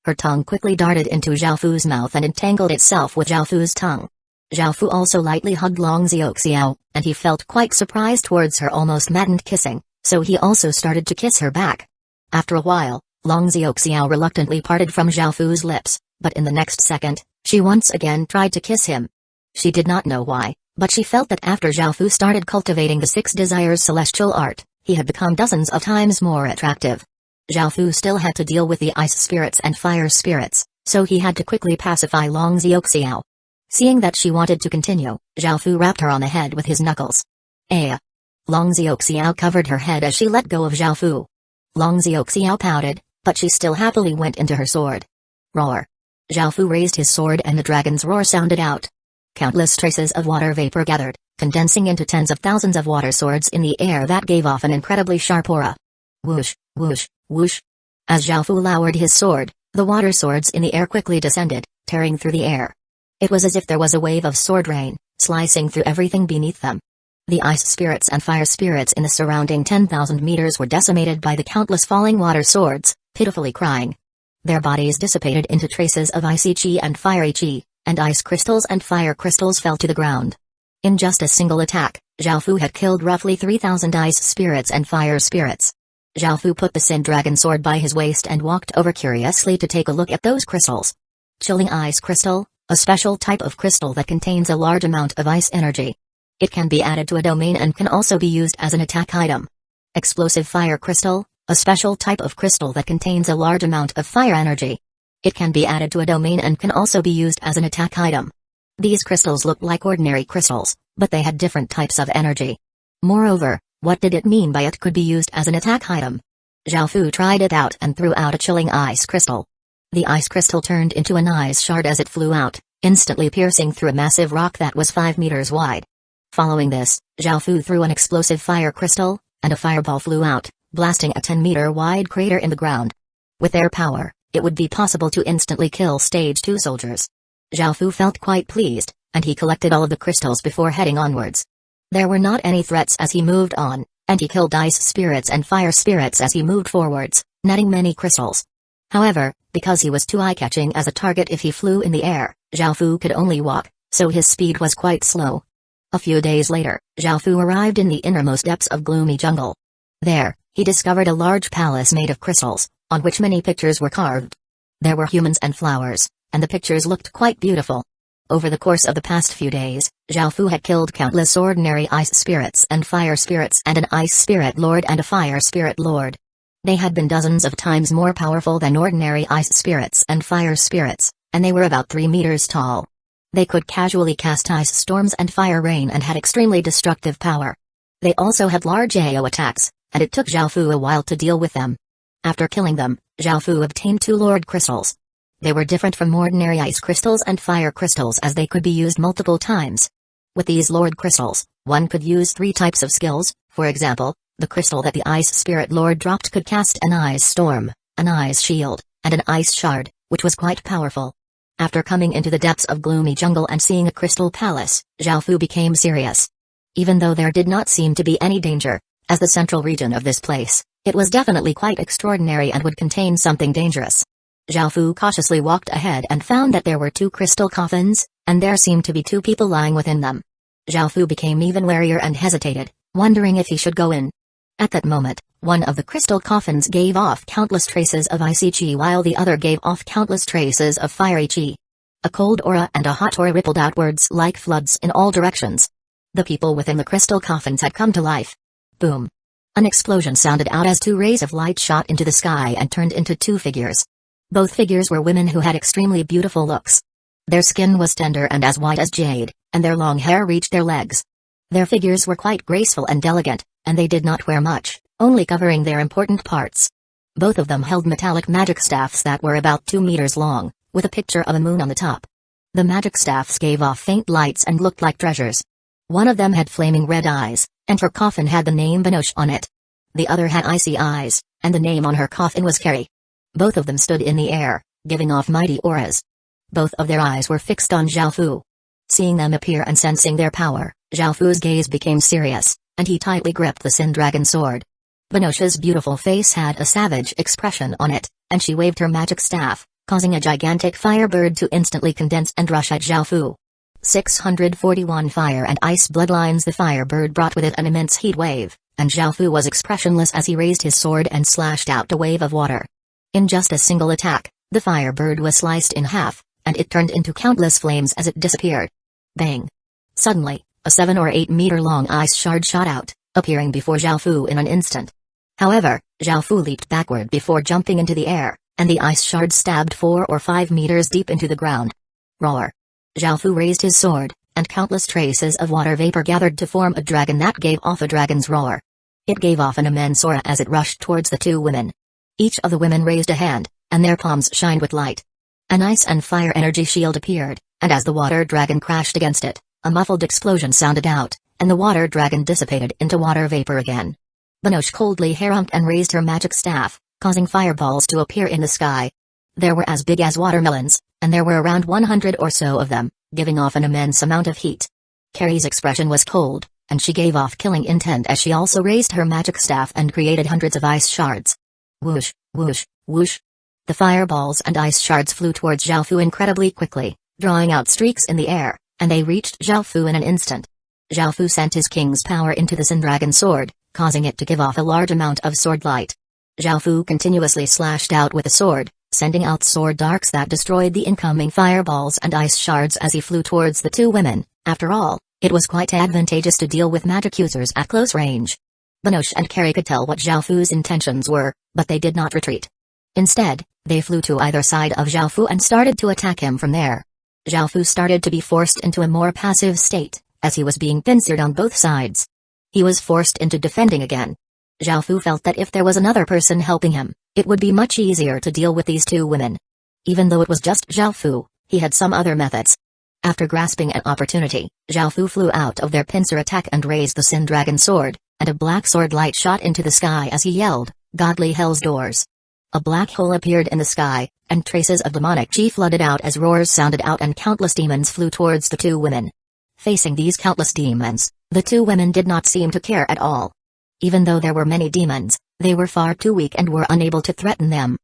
Her tongue quickly darted into Zhao Fu's mouth and entangled itself with Zhao Fu's tongue. Zhao Fu also lightly hugged Long Zioxiao, and he felt quite surprised towards her almost maddened kissing, so he also started to kiss her back. After a while, Long Zioxiao reluctantly parted from Zhao Fu's lips, but in the next second, she once again tried to kiss him. She did not know why, but she felt that after Zhao Fu started cultivating the 6 desires celestial art, he had become dozens of times more attractive. Zhao Fu still had to deal with the ice spirits and fire spirits, so he had to quickly pacify Long Zioxiao. Seeing that she wanted to continue, Zhao Fu rapped her on the head with his knuckles. Long Zioxiao covered her head as she let go of Zhao Fu. Long Zioxiao pouted, but she still happily went into her sword. Roar. Zhao Fu raised his sword and the dragon's roar sounded out. Countless traces of water vapor gathered, condensing into tens of thousands of water swords in the air that gave off an incredibly sharp aura. Whoosh, whoosh, whoosh. As Zhao Fu lowered his sword, the water swords in the air quickly descended, tearing through the air. It was as if there was a wave of sword rain, slicing through everything beneath them. The ice spirits and fire spirits in the surrounding 10,000 meters were decimated by the countless falling water swords, pitifully crying. Their bodies dissipated into traces of icy chi and fiery chi, and ice crystals and fire crystals fell to the ground. In just a single attack, Zhao Fu had killed roughly 3,000 ice spirits and fire spirits. Zhao Fu put the Sin Dragon sword by his waist and walked over curiously to take a look at those crystals. Chilling Ice Crystal, a special type of crystal that contains a large amount of ice energy. It can be added to a domain and can also be used as an attack item. Explosive Fire Crystal, a special type of crystal that contains a large amount of fire energy. It can be added to a domain and can also be used as an attack item. These crystals looked like ordinary crystals, but they had different types of energy. Moreover, what did it mean by it could be used as an attack item? Zhao Fu tried it out and threw out a chilling ice crystal. The ice crystal turned into an ice shard as it flew out, instantly piercing through a massive rock that was 5 meters wide. Following this, Zhao Fu threw an explosive fire crystal, and a fireball flew out, blasting a 10-meter wide crater in the ground. With their power, it would be possible to instantly kill Stage 2 soldiers. Zhao Fu felt quite pleased, and he collected all of the crystals before heading onwards. There were not any threats as he moved on, and he killed ice spirits and fire spirits as he moved forwards, netting many crystals. However, because he was too eye-catching as a target if he flew in the air, Zhao Fu could only walk, so his speed was quite slow. A few days later, Zhao Fu arrived in the innermost depths of gloomy jungle. There, he discovered a large palace made of crystals, on which many pictures were carved. There were humans and flowers, and the pictures looked quite beautiful. Over the course of the past few days, Zhao Fu had killed countless ordinary ice spirits and fire spirits and an ice spirit lord and a fire spirit lord. They had been dozens of times more powerful than ordinary ice spirits and fire spirits, and they were about 3 meters tall. They could casually cast ice storms and fire rain and had extremely destructive power. They also had large AO attacks, and it took Zhao Fu a while to deal with them. After killing them, Zhao Fu obtained 2 Lord Crystals. They were different from ordinary ice crystals and fire crystals as they could be used multiple times. With these Lord Crystals, one could use 3 types of skills. For example, the crystal that the Ice Spirit Lord dropped could cast an Ice Storm, an Ice Shield, and an Ice Shard, which was quite powerful. After coming into the depths of gloomy jungle and seeing a crystal palace, Zhao Fu became serious. Even though there did not seem to be any danger, as the central region of this place, it was definitely quite extraordinary and would contain something dangerous. Zhao Fu cautiously walked ahead and found that there were 2 crystal coffins, and there seemed to be 2 people lying within them. Zhao Fu became even warier and hesitated, wondering if he should go in. At that moment, one of the crystal coffins gave off countless traces of icy chi while the other gave off countless traces of fiery chi. A cold aura and a hot aura rippled outwards like floods in all directions. The people within the crystal coffins had come to life. Boom. An explosion sounded out as two rays of light shot into the sky and turned into two figures. Both figures were women who had extremely beautiful looks. Their skin was tender and as white as jade, and their long hair reached their legs. Their figures were quite graceful and elegant, and they did not wear much, only covering their important parts. Both of them held metallic magic staffs that were about 2 meters long, with a picture of a moon on the top. The magic staffs gave off faint lights and looked like treasures. One of them had flaming red eyes, and her coffin had the name Benosh on it. The other had icy eyes, and the name on her coffin was Carrie. Both of them stood in the air, giving off mighty auras. Both of their eyes were fixed on Zhaofu. Seeing them appear and sensing their power, Zhaofu's gaze became serious, and he tightly gripped the Sin Dragon sword. Benosh's beautiful face had a savage expression on it, and she waved her magic staff, causing a gigantic firebird to instantly condense and rush at Zhaofu. 641 fire and ice bloodlines. The firebird brought with it an immense heat wave, and Zhaofu was expressionless as he raised his sword and slashed out a wave of water. In just a single attack, the firebird was sliced in half, and it turned into countless flames as it disappeared. Bang! Suddenly, a 7 or 8 meter long ice shard shot out, appearing before Zhaofu in an instant. However, Zhaofu leaped backward before jumping into the air, and the ice shard stabbed 4 or 5 meters deep into the ground. Roar! Zhaofu raised his sword, and countless traces of water vapor gathered to form a dragon that gave off a dragon's roar. It gave off an immense aura as it rushed towards the two women. Each of the women raised a hand, and their palms shined with light. An ice and fire energy shield appeared, and as the water dragon crashed against it, a muffled explosion sounded out, and the water dragon dissipated into water vapor again. Benosh coldly harumphed and raised her magic staff, causing fireballs to appear in the sky. There were as big as watermelons, and there were around 100 or so of them, giving off an immense amount of heat. Carrie's expression was cold, and she gave off killing intent as she also raised her magic staff and created hundreds of ice shards. Whoosh, whoosh, whoosh. The fireballs and ice shards flew towards Zhaofu incredibly quickly, drawing out streaks in the air, and they reached Zhaofu in an instant. Zhaofu sent his king's power into the Sin Dragon sword, causing it to give off a large amount of sword light. Zhaofu continuously slashed out with the sword, sending out sword darts that destroyed the incoming fireballs and ice shards as he flew towards the two women. After all, it was quite advantageous to deal with magic users at close range. Benosh and Carrie could tell what Zhaofu's intentions were, but they did not retreat. Instead, they flew to either side of Zhaofu and started to attack him from there. Zhaofu started to be forced into a more passive state, as he was being pincered on both sides. He was forced into defending again. Zhaofu felt that if there was another person helping him, it would be much easier to deal with these two women. Even though it was just Zhaofu, he had some other methods. After grasping an opportunity, Zhaofu flew out of their pincer attack and raised the Sin Dragon sword, and a black sword light shot into the sky as he yelled, "Godly hell's doors!" A black hole appeared in the sky, and traces of demonic chi flooded out as roars sounded out and countless demons flew towards the two women. Facing these countless demons, the two women did not seem to care at all. Even though there were many demons, they were far too weak and were unable to threaten them.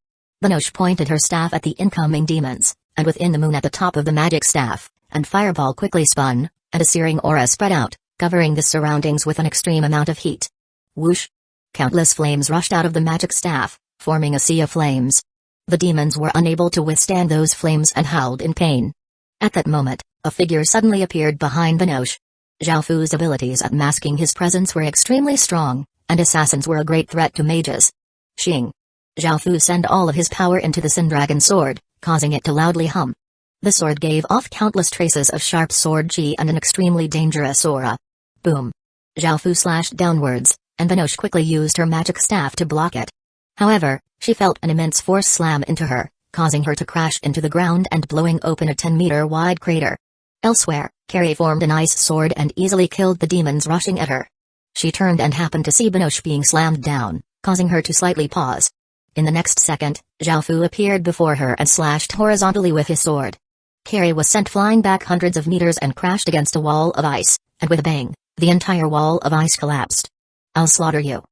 Benosh pointed her staff at the incoming demons, and within the moon at the top of the magic staff, and fireball quickly spun, and a searing aura spread out, covering the surroundings with an extreme amount of heat. Whoosh! Countless flames rushed out of the magic staff, forming a sea of flames. The demons were unable to withstand those flames and howled in pain. At that moment, a figure suddenly appeared behind Benosh. Zhaofu's abilities at masking his presence were extremely strong, and assassins were a great threat to mages. Shing! Zhaofu sent all of his power into the Sin Dragon sword, causing it to loudly hum. The sword gave off countless traces of sharp sword chi and an extremely dangerous aura. Boom! Zhaofu slashed downwards, and Benosh quickly used her magic staff to block it. However, she felt an immense force slam into her, causing her to crash into the ground and blowing open a 10-meter wide crater. Elsewhere, Carrie formed an ice sword and easily killed the demons rushing at her. She turned and happened to see Benosh being slammed down, causing her to slightly pause. In the next second, Zhaofu appeared before her and slashed horizontally with his sword. Carrie was sent flying back hundreds of meters and crashed against a wall of ice, and with a bang, the entire wall of ice collapsed. "I'll slaughter you!"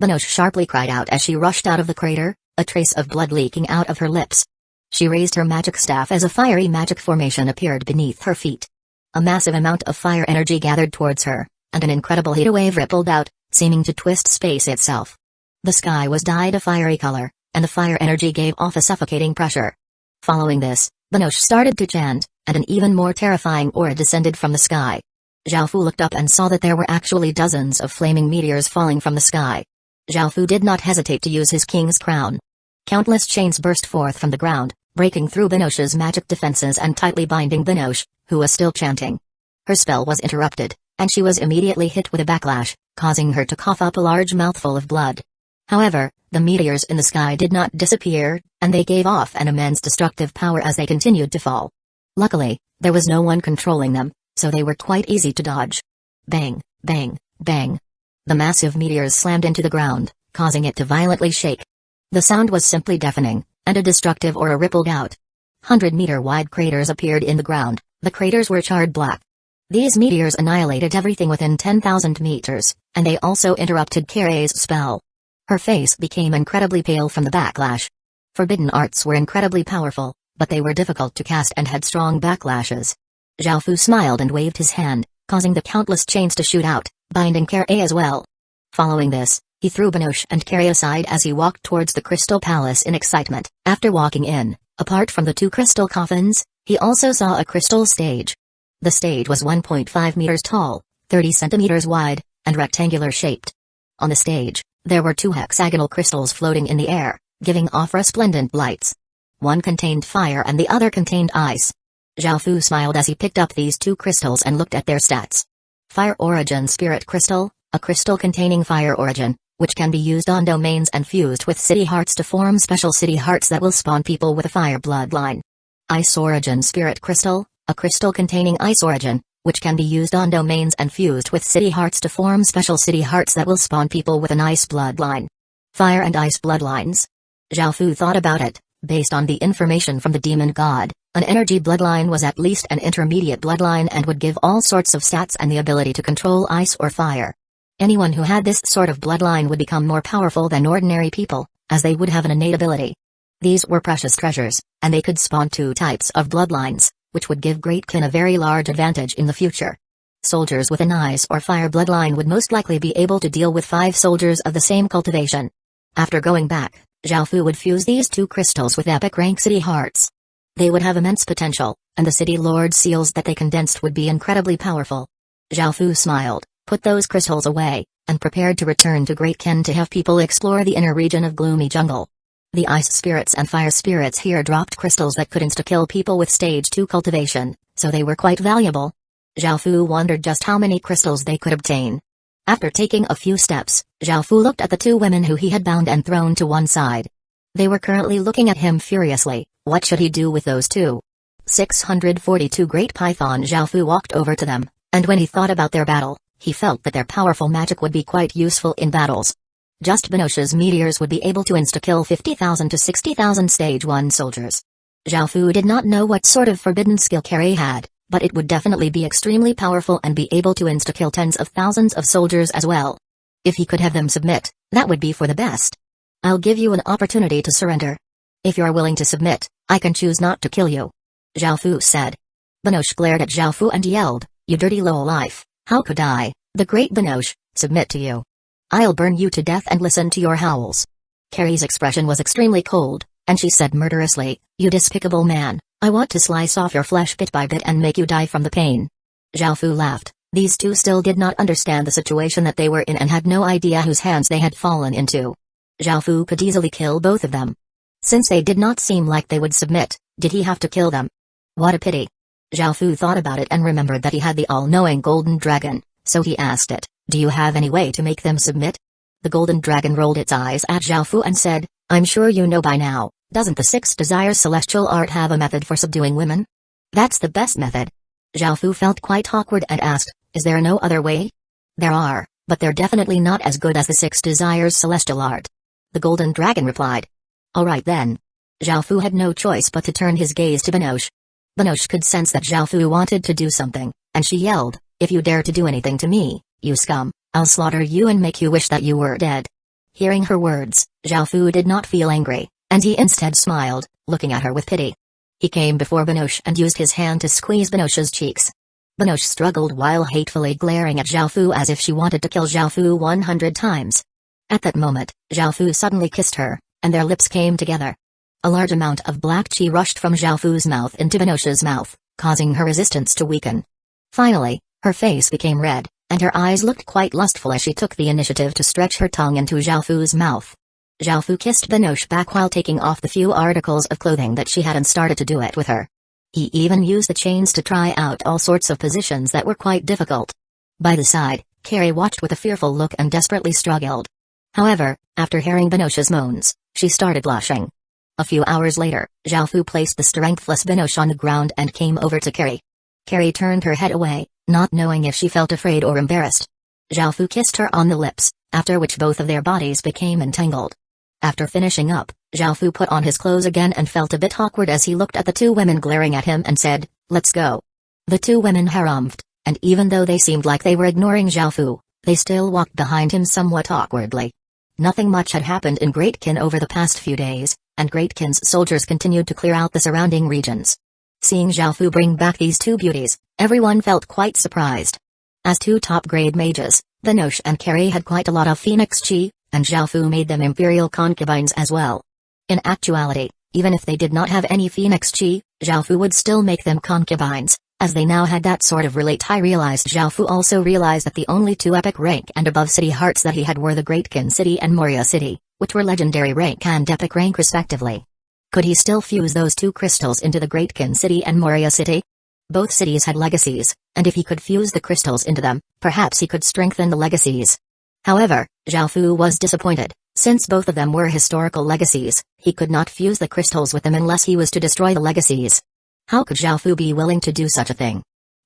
Benosh sharply cried out as she rushed out of the crater, a trace of blood leaking out of her lips. She raised her magic staff as a fiery magic formation appeared beneath her feet. A massive amount of fire energy gathered towards her, and an incredible heat wave rippled out, seeming to twist space itself. The sky was dyed a fiery color, and the fire energy gave off a suffocating pressure. Following this, Benosh started to chant, and an even more terrifying aura descended from the sky. Zhao Fu looked up and saw that there were actually dozens of flaming meteors falling from the sky. Zhao Fu did not hesitate to use his king's crown. Countless chains burst forth from the ground, breaking through Benosh's magic defenses and tightly binding Benosh, who was still chanting. Her spell was interrupted, and she was immediately hit with a backlash, causing her to cough up a large mouthful of blood. However, the meteors in the sky did not disappear, and they gave off an immense destructive power as they continued to fall. Luckily, there was no one controlling them, so they were quite easy to dodge. Bang, bang, bang. The massive meteors slammed into the ground, causing it to violently shake. The sound was simply deafening, and a destructive aura rippled out. 100-meter-wide craters appeared in the ground. The craters were charred black. These meteors annihilated everything within 10,000 meters, and they also interrupted Karei's spell. Her face became incredibly pale from the backlash. Forbidden arts were incredibly powerful, but they were difficult to cast and had strong backlashes. Zhao Fu smiled and waved his hand, causing the countless chains to shoot out, binding Karei as well. Following this, he threw Benosh and Karei aside as he walked towards the Crystal Palace in excitement. After walking in, apart from the two crystal coffins, he also saw a crystal stage. The stage was 1.5 meters tall, 30 centimeters wide, and rectangular shaped. On the stage, there were two hexagonal crystals floating in the air, giving off resplendent lights. One contained fire and the other contained ice. Zhao Fu smiled as he picked up these two crystals and looked at their stats. Fire Origin Spirit Crystal, a crystal containing fire origin, which can be used on domains and fused with city hearts to form special city hearts that will spawn people with a fire bloodline. Ice Origin Spirit Crystal, a crystal containing ice origin, which can be used on domains and fused with city hearts to form special city hearts that will spawn people with an ice bloodline. Fire and ice bloodlines. Zhao Fu thought about it. Based on the information from the demon god, an energy bloodline was at least an intermediate bloodline and would give all sorts of stats and the ability to control ice or fire. Anyone who had this sort of bloodline would become more powerful than ordinary people, as they would have an innate ability. These were precious treasures, and they could spawn two types of bloodlines, which would give Great Kin a very large advantage in the future. Soldiers with an ice or fire bloodline would most likely be able to deal with 5 soldiers of the same cultivation. After going back, Zhao Fu would fuse these two crystals with epic rank city hearts. They would have immense potential, and the city lord seals that they condensed would be incredibly powerful. Zhao Fu smiled, put those crystals away, and prepared to return to Great Kin to have people explore the inner region of Gloomy Jungle. The ice spirits and fire spirits here dropped crystals that could insta-kill people with stage 2 cultivation, so they were quite valuable. Zhao Fu wondered just how many crystals they could obtain. After taking a few steps, Zhao Fu looked at the two women who he had bound and thrown to one side. They were currently looking at him furiously. What should he do with those two? 642 Great Python. Zhao Fu walked over to them, and when he thought about their battle, he felt that their powerful magic would be quite useful in battles. Just Benosh's meteors would be able to insta-kill 50,000 to 60,000 stage 1 soldiers. Zhao Fu did not know what sort of forbidden skill Karei had, but it would definitely be extremely powerful and be able to insta-kill tens of thousands of soldiers as well. If he could have them submit, that would be for the best. I'll give you an opportunity to surrender. If you're willing to submit, I can choose not to kill you. Zhao Fu said. Benosh glared at Zhao Fu and yelled, "You dirty lowlife, how could I, the great Benosh, submit to you? I'll burn you to death and listen to your howls." Karei's expression was extremely cold, and she said murderously, "You despicable man, I want to slice off your flesh bit by bit and make you die from the pain." Zhao Fu laughed. These two still did not understand the situation that they were in and had no idea whose hands they had fallen into. Zhao Fu could easily kill both of them. Since they did not seem like they would submit, did he have to kill them? What a pity. Zhao Fu thought about it and remembered that he had the all-knowing golden dragon, so he asked it, "Do you have any way to make them submit?" The golden dragon rolled its eyes at Zhao Fu and said, "I'm sure you know by now, doesn't the 6 Desires celestial art have a method for subduing women? That's the best method." Zhao Fu felt quite awkward and asked, "Is there no other way?" "There are, but they're definitely not as good as the 6 Desires celestial art." The golden dragon replied. "Alright then." Zhao Fu had no choice but to turn his gaze to Benosh. Benosh could sense that Zhao Fu wanted to do something, and she yelled, "If you dare to do anything to me, you scum, I'll slaughter you and make you wish that you were dead." Hearing her words, Zhao Fu did not feel angry, and he instead smiled, looking at her with pity. He came before Benosh and used his hand to squeeze Benosh's cheeks. Binoche struggled while hatefully glaring at Xiaofu as if she wanted to kill Xiaofu 100 times. At that moment, Xiaofu suddenly kissed her, and their lips came together. A large amount of black qi rushed from Xiaofu's mouth into Binoche's mouth, causing her resistance to weaken. Finally, her face became red, and her eyes looked quite lustful as she took the initiative to stretch her tongue into Xiaofu's mouth. Xiaofu kissed Binoche back while taking off the few articles of clothing that she had and started to do it with her. He even used the chains to try out all sorts of positions that were quite difficult. By the side, Carrie watched with a fearful look and desperately struggled. However, after hearing Binoche's moans, she started blushing. A few hours later, Xiaofu placed the strengthless Binoche on the ground and came over to Carrie. Carrie turned her head away, not knowing if she felt afraid or embarrassed. Xiaofu kissed her on the lips, after which both of their bodies became entangled. After finishing up, Xiaofu put on his clothes again and felt a bit awkward as he looked at the two women glaring at him and said, "Let's go." The two women harumphed, and even though they seemed like they were ignoring Xiaofu, they still walked behind him somewhat awkwardly. Nothing much had happened in Great Qin over the past few days, and Great Qin's soldiers continued to clear out the surrounding regions. Seeing Xiaofu bring back these two beauties, everyone felt quite surprised. As two top-grade mages, Binoche and Carrie had quite a lot of Phoenix Chi, and Xiaofu made them imperial concubines as well. In actuality, even if they did not have any Phoenix Chi, Xiaofu would still make them concubines, as they now had that sort of relate. I realized Xiaofu also realized that the only two epic rank and above city hearts that he had were the Great Qin City and Moria City, which were legendary rank and epic rank respectively. Could he still fuse those two crystals into the Great Qin City and Moria City? Both cities had legacies, and if he could fuse the crystals into them, perhaps he could strengthen the legacies. However, Xiaofu was disappointed. Since both of them were historical legacies, he could not fuse the crystals with them unless he was to destroy the legacies. How could Xiaofu be willing to do such a thing?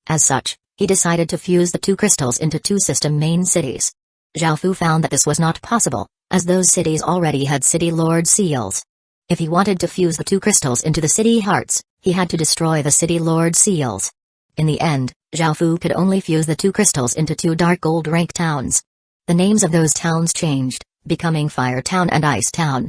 As such, he decided to fuse the two crystals into two system main cities. Xiaofu found that this was not possible, as those cities already had city lord seals. If he wanted to fuse the two crystals into the city hearts, he had to destroy the city lord seals. In the end, Xiaofu could only fuse the two crystals into two dark gold rank towns. The names of those towns changed, becoming Fire Town and Ice Town.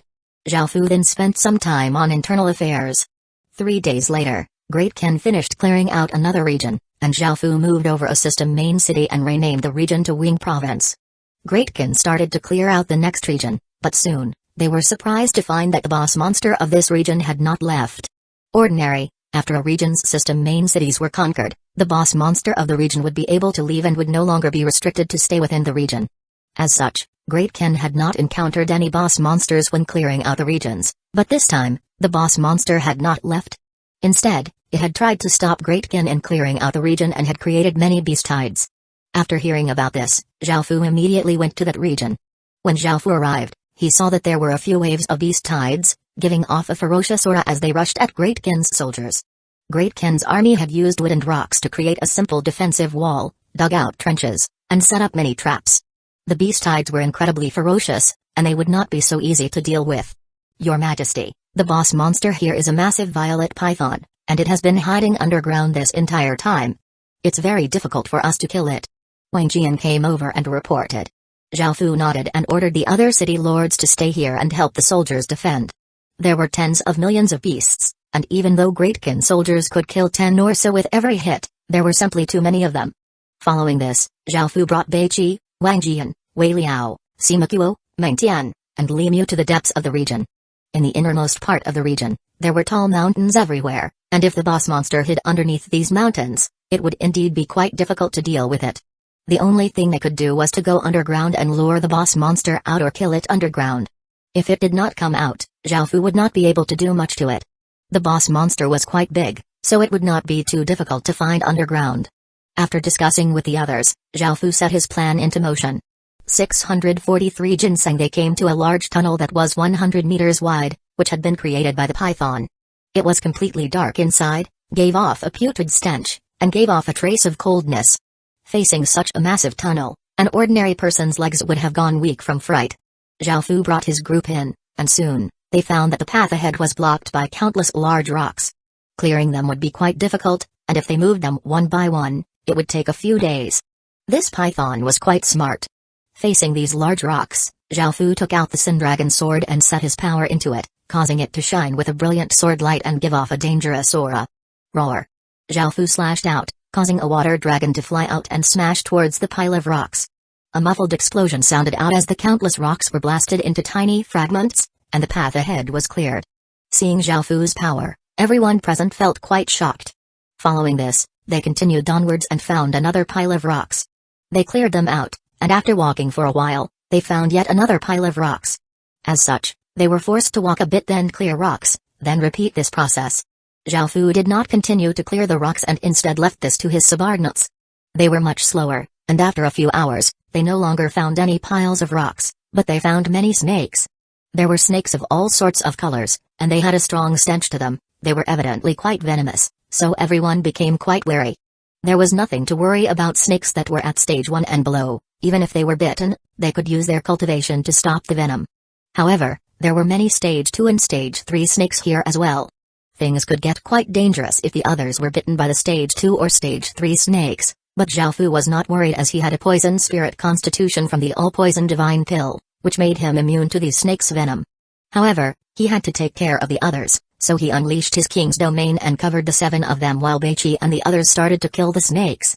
Xiaofu then spent some time on internal affairs. 3 days later, Great Qin finished clearing out another region, and Xiaofu moved over a system main city and renamed the region to Wing Province. Great Qin started to clear out the next region, but soon, they were surprised to find that the boss monster of this region had not left. Ordinary, after a region's system main cities were conquered, the boss monster of the region would be able to leave and would no longer be restricted to stay within the region. As such, Great Qin had not encountered any boss monsters when clearing out the regions, but this time, the boss monster had not left. Instead, it had tried to stop Great Qin in clearing out the region and had created many beast tides. After hearing about this, Xiaofu immediately went to that region. When Xiaofu arrived, he saw that there were a few waves of beast tides, giving off a ferocious aura as they rushed at Great Qin's soldiers. Great Qin's army had used wood and rocks to create a simple defensive wall, dug out trenches, and set up many traps. The beast tides were incredibly ferocious, and they would not be so easy to deal with. Your Majesty, the boss monster here is a massive violet python, and it has been hiding underground this entire time. It's very difficult for us to kill it. Wang Jian came over and reported. Xiaofu nodded and ordered the other city lords to stay here and help the soldiers defend. There were tens of millions of beasts, and even though Great Qin soldiers could kill 10 or so with every hit, there were simply too many of them. Following this, Xiaofu brought Bei Qi, Wang Jian, Wei Liao, Sima Kuo, Meng Tian, and Li Mu to the depths of the region. In the innermost part of the region, there were tall mountains everywhere, and if the boss monster hid underneath these mountains, it would indeed be quite difficult to deal with it. The only thing they could do was to go underground and lure the boss monster out or kill it underground. If it did not come out, Xiaofu would not be able to do much to it. The boss monster was quite big, so it would not be too difficult to find underground. After discussing with the others, Xiaofu set his plan into motion. 643 ginseng they came to a large tunnel that was 100 meters wide, which had been created by the python. It was completely dark inside, gave off a putrid stench, and gave off a trace of coldness. Facing such a massive tunnel, an ordinary person's legs would have gone weak from fright. Xiaofu brought his group in, and soon, they found that the path ahead was blocked by countless large rocks. Clearing them would be quite difficult, and if they moved them one by one, it would take a few days. This python was quite smart. Facing these large rocks, Xiaofu took out the Sin Dragon sword and set his power into it, causing it to shine with a brilliant sword light and give off a dangerous aura. Roar! Xiaofu slashed out, causing a water dragon to fly out and smash towards the pile of rocks. A muffled explosion sounded out as the countless rocks were blasted into tiny fragments, and the path ahead was cleared. Seeing Zhaofu's power, everyone present felt quite shocked. Following this, they continued onwards and found another pile of rocks. They cleared them out, and after walking for a while, they found yet another pile of rocks. As such, they were forced to walk a bit then clear rocks, then repeat this process. Zhaofu did not continue to clear the rocks and instead left this to his subordinates. They were much slower, and after a few hours, they no longer found any piles of rocks, but they found many snakes. There were snakes of all sorts of colors, and they had a strong stench to them. They were evidently quite venomous, so everyone became quite wary. There was nothing to worry about snakes that were at stage 1 and below. Even if they were bitten, they could use their cultivation to stop the venom. However, there were many stage 2 and stage 3 snakes here as well. Things could get quite dangerous if the others were bitten by the stage 2 or stage 3 snakes. But Zhaofu was not worried as he had a poison spirit constitution from the all-poison divine pill, which made him immune to these snakes' venom. However, he had to take care of the others, so he unleashed his king's domain and covered the 7 of them while Beichi and the others started to kill the snakes.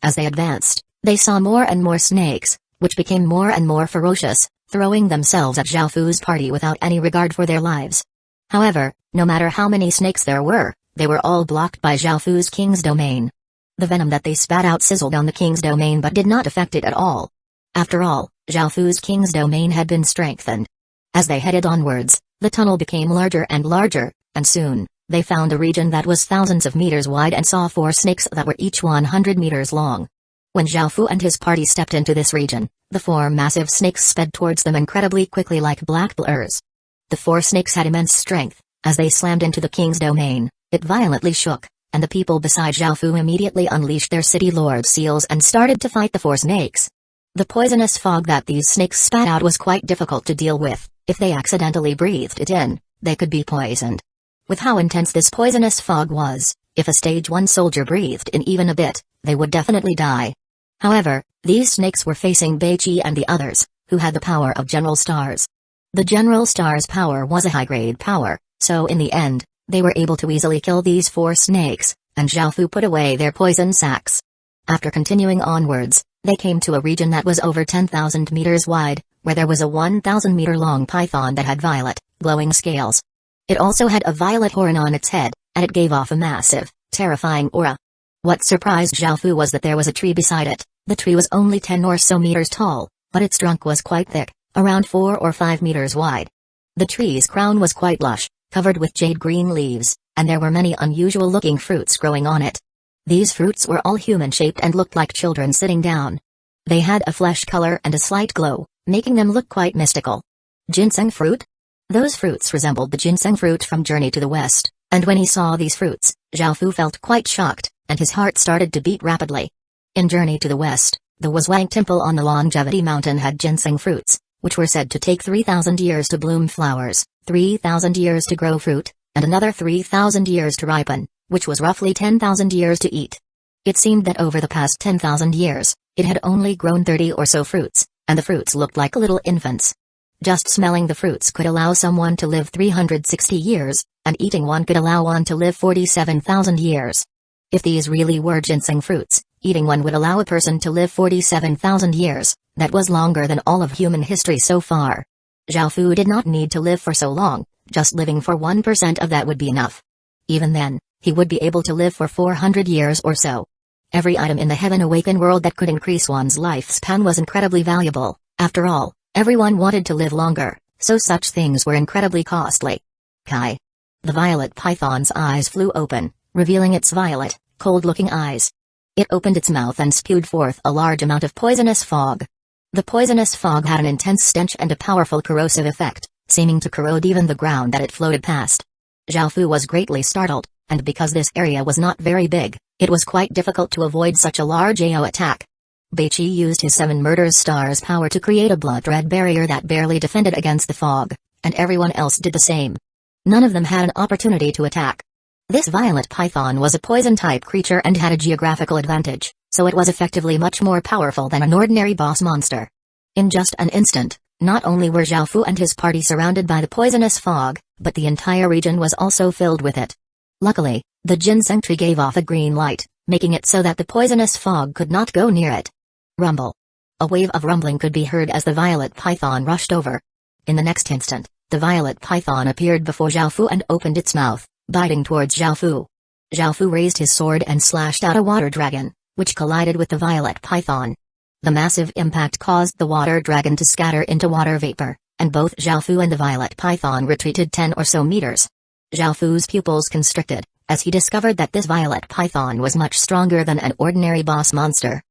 As they advanced, they saw more and more snakes, which became more and more ferocious, throwing themselves at Zhaofu's party without any regard for their lives. However, no matter how many snakes there were, they were all blocked by Zhaofu's king's domain. The venom that they spat out sizzled on the king's domain but did not affect it at all. After all, Zhaofu's king's domain had been strengthened. As they headed onwards, the tunnel became larger and larger, and soon, they found a region that was thousands of meters wide and saw 4 snakes that were each 100 meters long. When Zhaofu and his party stepped into this region, the 4 massive snakes sped towards them incredibly quickly like black blurs. The 4 snakes had immense strength. As they slammed into the king's domain, it violently shook, and the people beside Zhaofu immediately unleashed their city lord seals and started to fight the 4 snakes. The poisonous fog that these snakes spat out was quite difficult to deal with. If they accidentally breathed it in, they could be poisoned. With how intense this poisonous fog was, if a stage 1 soldier breathed in even a bit, they would definitely die. However, these snakes were facing Beichi and the others, who had the power of General Stars. The General Stars' power was a high-grade power, so in the end, they were able to easily kill these 4 snakes, and Zhaofu put away their poison sacs. After continuing onwards, they came to a region that was over 10,000 meters wide, where there was a 1,000-meter-long python that had violet, glowing scales. It also had a violet horn on its head, and it gave off a massive, terrifying aura. What surprised Zhaofu was that there was a tree beside it. The tree was only 10 or so meters tall, but its trunk was quite thick, around 4 or 5 meters wide. The tree's crown was quite lush, covered with jade-green leaves, and there were many unusual-looking fruits growing on it. These fruits were all human-shaped and looked like children sitting down. They had a flesh color and a slight glow, making them look quite mystical. Ginseng fruit? Those fruits resembled the ginseng fruit from Journey to the West, and when he saw these fruits, Zhaofu felt quite shocked, and his heart started to beat rapidly. In Journey to the West, the Wazwang Temple on the Longevity Mountain had ginseng fruits, which were said to take 3,000 years to bloom flowers, 3,000 years to grow fruit, and another 3,000 years to ripen, which was roughly 10,000 years to eat. It seemed that over the past 10,000 years, it had only grown 30 or so fruits, and the fruits looked like little infants. Just smelling the fruits could allow someone to live 360 years, and eating one could allow one to live 47,000 years. If these really were ginseng fruits, eating one would allow a person to live 47,000 years. That was longer than all of human history so far. Zhaofu did not need to live for so long, just living for 1% of that would be enough. Even then, he would be able to live for 400 years or so. Every item in the Heaven Awakened world that could increase one's lifespan was incredibly valuable. After all, everyone wanted to live longer, so such things were incredibly costly. Kai. The violet python's eyes flew open, revealing its violet, cold-looking eyes. It opened its mouth and spewed forth a large amount of poisonous fog. The poisonous fog had an intense stench and a powerful corrosive effect, seeming to corrode even the ground that it floated past. Zhaofu was greatly startled, and because this area was not very big, it was quite difficult to avoid such a large AO attack. Beichi used his 7 murders stars power to create a blood-red barrier that barely defended against the fog, and everyone else did the same. None of them had an opportunity to attack. This violet python was a poison-type creature and had a geographical advantage, so it was effectively much more powerful than an ordinary boss monster. In just an instant, not only were Zhaofu and his party surrounded by the poisonous fog, but the entire region was also filled with it. Luckily, the ginseng tree gave off a green light, making it so that the poisonous fog could not go near it. Rumble. A wave of rumbling could be heard as the violet python rushed over. In the next instant, the violet python appeared before Xiaofu and opened its mouth, biting towards Xiaofu. Xiaofu raised his sword and slashed out a water dragon, which collided with the violet python. The massive impact caused the water dragon to scatter into water vapor, and both Xiaofu and the violet python retreated 10 or so meters. Xiaofu's pupils constricted, as he discovered that this violet python was much stronger than an ordinary boss monster.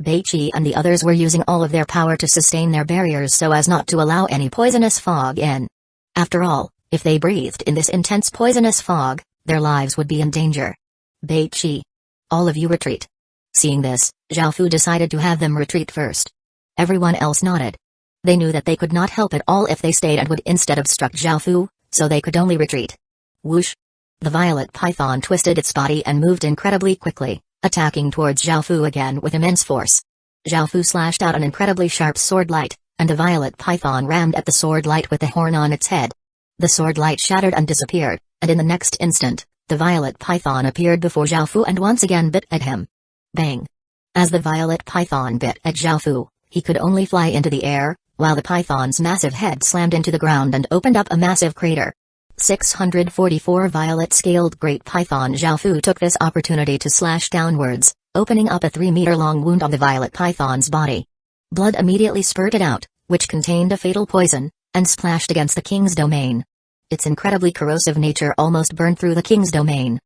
Beiqi and the others were using all of their power to sustain their barriers so as not to allow any poisonous fog in. After all, if they breathed in this intense poisonous fog, their lives would be in danger. Beiqi. All of you retreat. Seeing this, Xiaofu decided to have them retreat first. Everyone else nodded. They knew that they could not help at all if they stayed and would instead obstruct Xiaofu, so they could only retreat. Whoosh! The violet python twisted its body and moved incredibly quickly, attacking towards Xiaofu again with immense force. Xiaofu slashed out an incredibly sharp sword light, and the violet python rammed at the sword light with the horn on its head. The sword light shattered and disappeared, and in the next instant, the violet python appeared before Xiaofu and once again bit at him. Bang! As the violet python bit at Xiaofu, he could only fly into the air, while the python's massive head slammed into the ground and opened up a massive crater. 644 Violet-scaled Great Python. Xiaofu took this opportunity to slash downwards, opening up a 3-meter-long wound on the violet python's body. Blood immediately spurted out, which contained a fatal poison, and splashed against the king's domain. Its incredibly corrosive nature almost burned through the king's domain.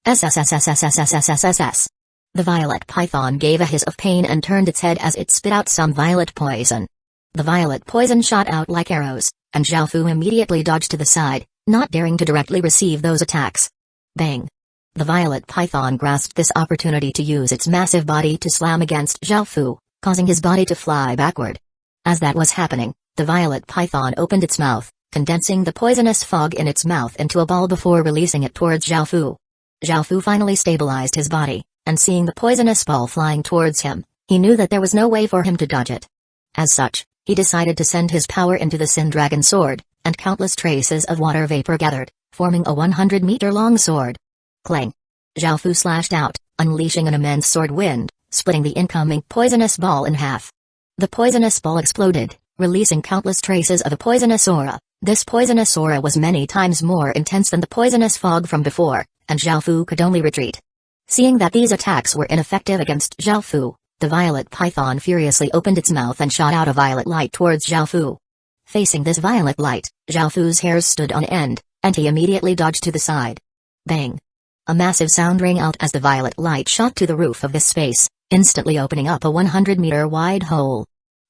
SSSSSSSSSSSS. The violet python gave a hiss of pain and turned its head as it spit out some violet poison. The violet poison shot out like arrows, and Xiaofu immediately dodged to the side, not daring to directly receive those attacks. Bang! The violet python grasped this opportunity to use its massive body to slam against Xiaofu, causing his body to fly backward. As that was happening, the violet python opened its mouth, condensing the poisonous fog in its mouth into a ball before releasing it towards Xiaofu. Xiaofu finally stabilized his body, and seeing the poisonous ball flying towards him, he knew that there was no way for him to dodge it. As such, he decided to send his power into the Sin Dragon sword, and countless traces of water vapor gathered, forming a 100-meter-long sword. Clang! Xiaofu slashed out, unleashing an immense sword wind, splitting the incoming poisonous ball in half. The poisonous ball exploded, releasing countless traces of a poisonous aura. This poisonous aura was many times more intense than the poisonous fog from before, and Xiaofu could only retreat. Seeing that these attacks were ineffective against Xiaofu, the violet python furiously opened its mouth and shot out a violet light towards Xiaofu. Facing this violet light, Xiaofu's hairs stood on end, and he immediately dodged to the side. Bang! A massive sound rang out as the violet light shot to the roof of this space, instantly opening up a 100-meter-wide hole.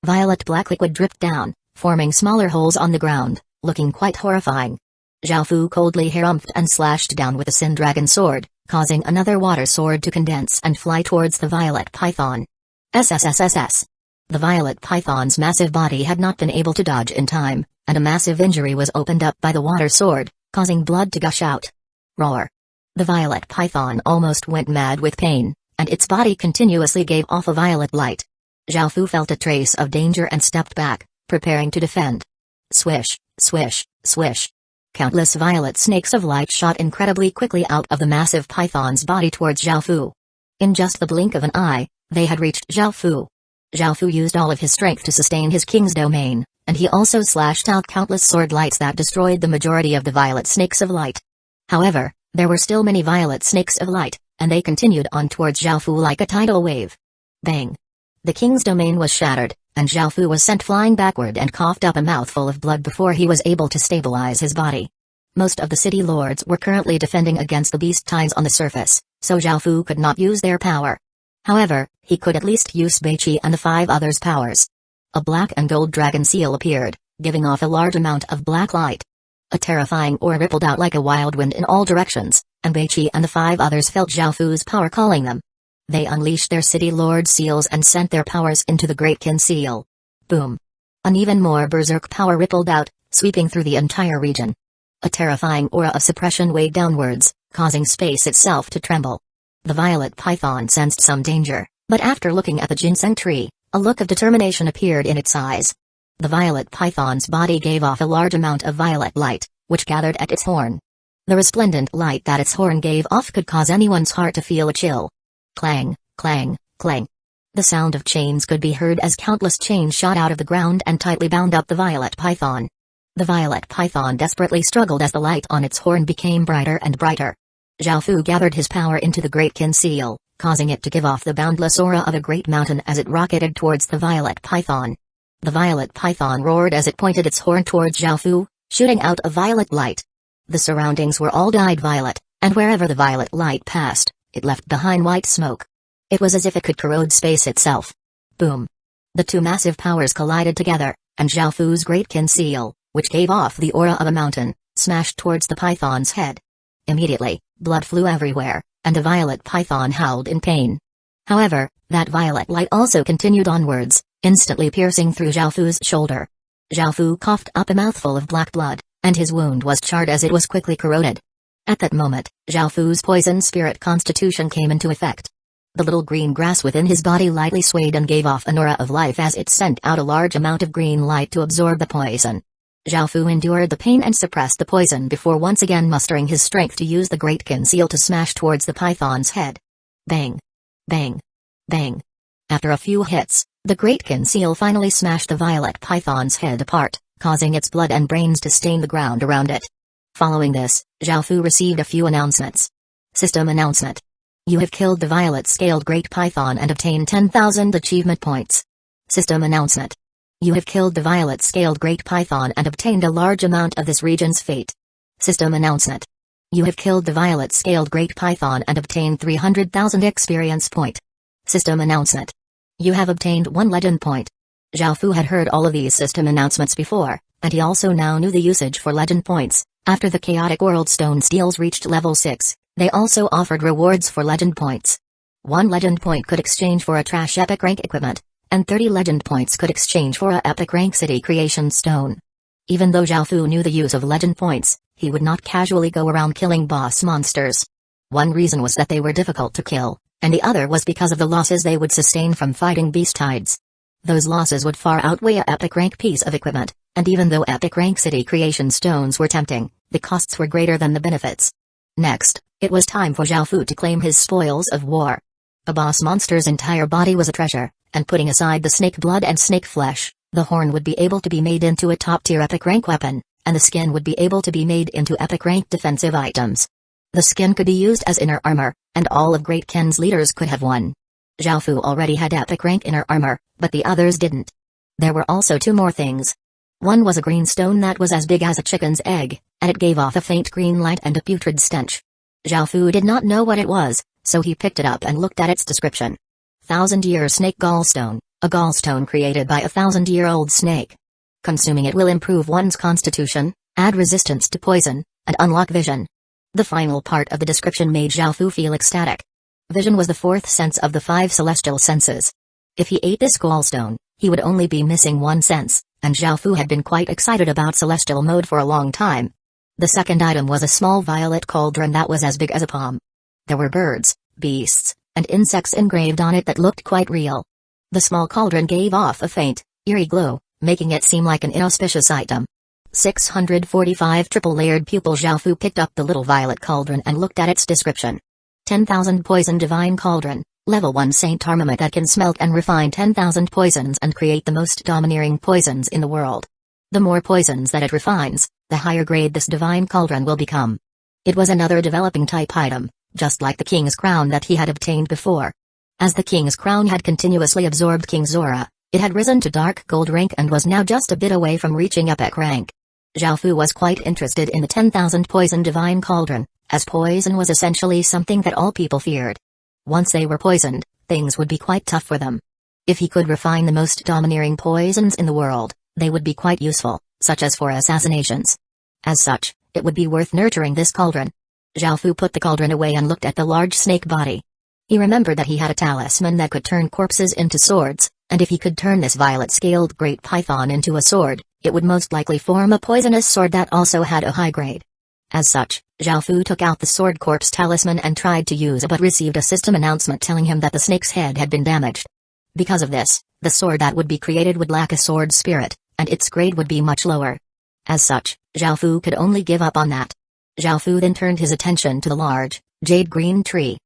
Violet black liquid dripped down, forming smaller holes on the ground, looking quite horrifying. Xiaofu coldly harumphed and slashed down with a Sin Dragon sword, causing another water sword to condense and fly towards the violet python. SSSSS. The violet python's massive body had not been able to dodge in time, and a massive injury was opened up by the water sword, causing blood to gush out. Roar! The violet python almost went mad with pain, and its body continuously gave off a violet light. Xiaofu felt a trace of danger and stepped back, preparing to defend. Swish, swish, swish. Countless violet snakes of light shot incredibly quickly out of the massive python's body towards Xiaofu. In just the blink of an eye, they had reached Xiaofu. Xiaofu used all of his strength to sustain his king's domain, and he also slashed out countless sword lights that destroyed the majority of the violet snakes of light. However, there were still many violet snakes of light, and they continued on towards Xiaofu like a tidal wave. Bang! The king's domain was shattered, and Xiaofu was sent flying backward and coughed up a mouthful of blood before he was able to stabilize his body. Most of the city lords were currently defending against the beast tides on the surface, so Xiaofu could not use their power. However, he could at least use Beiqi and the 5 others' powers. A black and gold dragon seal appeared, giving off a large amount of black light. A terrifying aura rippled out like a wild wind in all directions, and Beiqi and the 5 others felt Xiaofu's power calling them. They unleashed their city lord seals and sent their powers into the Great Kin seal. Boom! An even more berserk power rippled out, sweeping through the entire region. A terrifying aura of suppression weighed downwards, causing space itself to tremble. The violet python sensed some danger, but after looking at the ginseng tree, a look of determination appeared in its eyes. The violet python's body gave off a large amount of violet light, which gathered at its horn. The resplendent light that its horn gave off could cause anyone's heart to feel a chill. Clang, clang, clang. The sound of chains could be heard as countless chains shot out of the ground and tightly bound up the violet python. The violet python desperately struggled as the light on its horn became brighter and brighter. Zhao Fu gathered his power into the great conceal, causing it to give off the boundless aura of a great mountain as it rocketed towards the violet python. The violet python roared as it pointed its horn towards Zhao Fu, shooting out a violet light. The surroundings were all dyed violet, and wherever the violet light passed, it left behind white smoke. It was as if it could corrode space itself. Boom. The two massive powers collided together, and Zhao Fu's great conceal, which gave off the aura of a mountain, smashed towards the python's head. Immediately, blood flew everywhere, and the violet python howled in pain. However, that violet light also continued onwards, instantly piercing through Zhao Fu's shoulder. Zhao Fu coughed up a mouthful of black blood, and his wound was charred as it was quickly corroded. At that moment, Zhao Fu's poison spirit constitution came into effect. The little green grass within his body lightly swayed and gave off an aura of life as it sent out a large amount of green light to absorb the poison. Zhao Fu endured the pain and suppressed the poison before once again mustering his strength to use the great conceal to smash towards the python's head. Bang! Bang! Bang! After a few hits, the great conceal finally smashed the violet python's head apart, causing its blood and brains to stain the ground around it. Following this, Zhao Fu received a few announcements. System announcement. You have killed the violet-scaled great python and obtained 10,000 achievement points. System announcement. You have killed the violet-scaled great python and obtained a large amount of this region's fate. System announcement. You have killed the violet-scaled great python and obtained 300,000 experience point. System announcement. You have obtained 1 legend point. Zhao Fu had heard all of these system announcements before, and he also now knew the usage for legend points. After the Chaotic World Stone Steels reached level 6, they also offered rewards for legend points. 1 legend point could exchange for a trash epic rank equipment, and 30 legend points could exchange for a epic rank city creation stone. Even though Zhao Fu knew the use of legend points, he would not casually go around killing boss monsters. One reason was that they were difficult to kill, and the other was because of the losses they would sustain from fighting beast tides. Those losses would far outweigh a epic rank piece of equipment, and even though epic rank city creation stones were tempting, the costs were greater than the benefits. Next, it was time for Zhao Fu to claim his spoils of war. A boss monster's entire body was a treasure, and putting aside the snake blood and snake flesh, the horn would be able to be made into a top-tier epic rank weapon, and the skin would be able to be made into epic rank defensive items. The skin could be used as inner armor, and all of Great Ken's leaders could have one. Zhao Fu already had epic rank inner armor, but the others didn't. There were also 2 more things. One was a green stone that was as big as a chicken's egg, and it gave off a faint green light and a putrid stench. Zhao Fu did not know what it was, so he picked it up and looked at its description. 1,000-year snake gallstone, a gallstone created by a 1,000-year-old snake. Consuming it will improve one's constitution, add resistance to poison, and unlock vision. The final part of the description made Zhao Fu feel ecstatic. Vision was the 4th sense of the 5 celestial senses. If he ate this gallstone, he would only be missing 1 sense, and Zhao Fu had been quite excited about celestial mode for a long time. The second item was a small violet cauldron that was as big as a palm. There were birds, beasts, and insects engraved on it that looked quite real. The small cauldron gave off a faint, eerie glow, making it seem like an inauspicious item. 645 triple-layered pupil. Zhao Fu picked up the little violet cauldron and looked at its description. 10,000 poison divine cauldron, level 1 saint armament that can smelt and refine 10,000 poisons and create the most domineering poisons in the world. The more poisons that it refines, the higher grade this divine cauldron will become. It was another developing type item, just like the king's crown that he had obtained before. As the king's crown had continuously absorbed King's aura, it had risen to dark gold rank and was now just a bit away from reaching epic rank. Zhao Fu was quite interested in the 10,000 poison divine cauldron, as poison was essentially something that all people feared. Once they were poisoned, things would be quite tough for them. If he could refine the most domineering poisons in the world, they would be quite useful, such as for assassinations. As such, it would be worth nurturing this cauldron. Zhao Fu put the cauldron away and looked at the large snake body. He remembered that he had a talisman that could turn corpses into swords, and if he could turn this violet-scaled great python into a sword, it would most likely form a poisonous sword that also had a high grade. As such, Zhao Fu took out the sword corpse talisman and tried to use it but received a system announcement telling him that the snake's head had been damaged. Because of this, the sword that would be created would lack a sword spirit, and its grade would be much lower. As such, Zhao Fu could only give up on that. Zhao Fu then turned his attention to the large, jade green tree.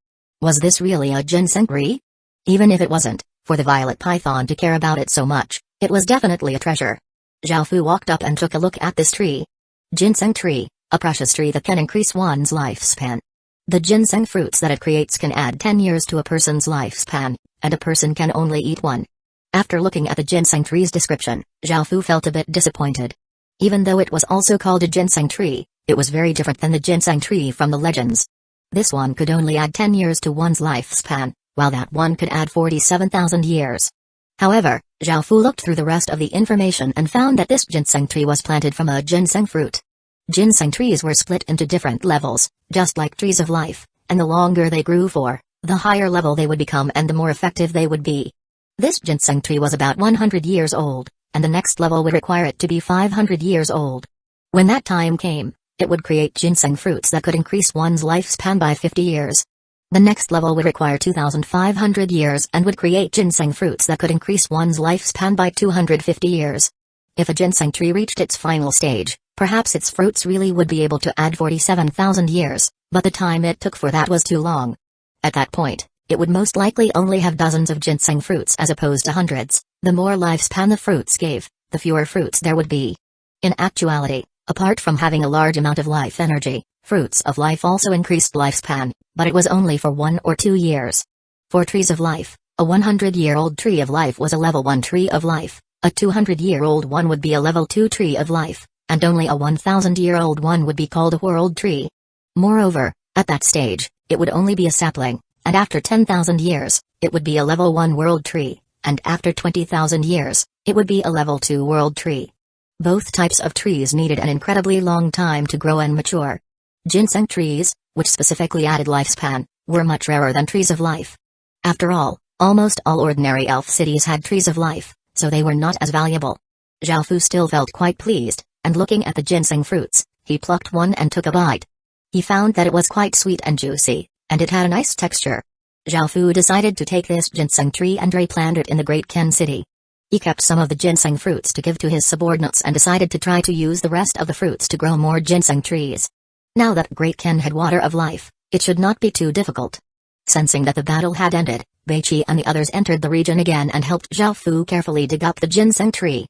Was this really a ginseng tree? Even if it wasn't, for the violet python to care about it so much, it was definitely a treasure. Zhao Fu walked up and took a look at this tree. Ginseng tree, a precious tree that can increase one's lifespan. The ginseng fruits that it creates can add 10 years to a person's lifespan, and a person can only eat one. After looking at the ginseng tree's description, Zhao Fu felt a bit disappointed. Even though it was also called a ginseng tree, it was very different than the ginseng tree from the legends. This one could only add 10 years to one's lifespan, while that one could add 47,000 years. However, Zhao Fu looked through the rest of the information and found that this ginseng tree was planted from a ginseng fruit. Ginseng trees were split into different levels, just like trees of life, and the longer they grew for, the higher level they would become and the more effective they would be. This ginseng tree was about 100 years old, and the next level would require it to be 500 years old. When that time came, it would create ginseng fruits that could increase one's lifespan by 50 years. The next level would require 2,500 years and would create ginseng fruits that could increase one's lifespan by 250 years. If a ginseng tree reached its final stage, perhaps its fruits really would be able to add 47,000 years, but the time it took for that was too long. At that point, it would most likely only have dozens of ginseng fruits as opposed to hundreds. The more lifespan the fruits gave, the fewer fruits there would be. In actuality, apart from having a large amount of life energy, fruits of life also increased lifespan, but it was only for 1 or 2 years. For trees of life, a 100-year-old tree of life was a level 1 tree of life, a 200-year-old one would be a level 2 tree of life, and only a 1,000-year-old one would be called a world tree. Moreover, at that stage, it would only be a sapling, and after 10,000 years, it would be a level 1 world tree, and after 20,000 years, it would be a level 2 world tree. Both types of trees needed an incredibly long time to grow and mature. Ginseng trees, which specifically added lifespan, were much rarer than trees of life. After all, almost all ordinary elf cities had trees of life, so they were not as valuable. Zhao Fu still felt quite pleased, and looking at the ginseng fruits, he plucked one and took a bite. He found that it was quite sweet and juicy, and it had a nice texture. Zhao Fu decided to take this ginseng tree and replant it in the Great Ken City. He kept some of the ginseng fruits to give to his subordinates and decided to try to use the rest of the fruits to grow more ginseng trees. Now that Great Ken had water of life, it should not be too difficult. Sensing that the battle had ended, Beiqi and the others entered the region again and helped Zhao Fu carefully dig up the ginseng tree.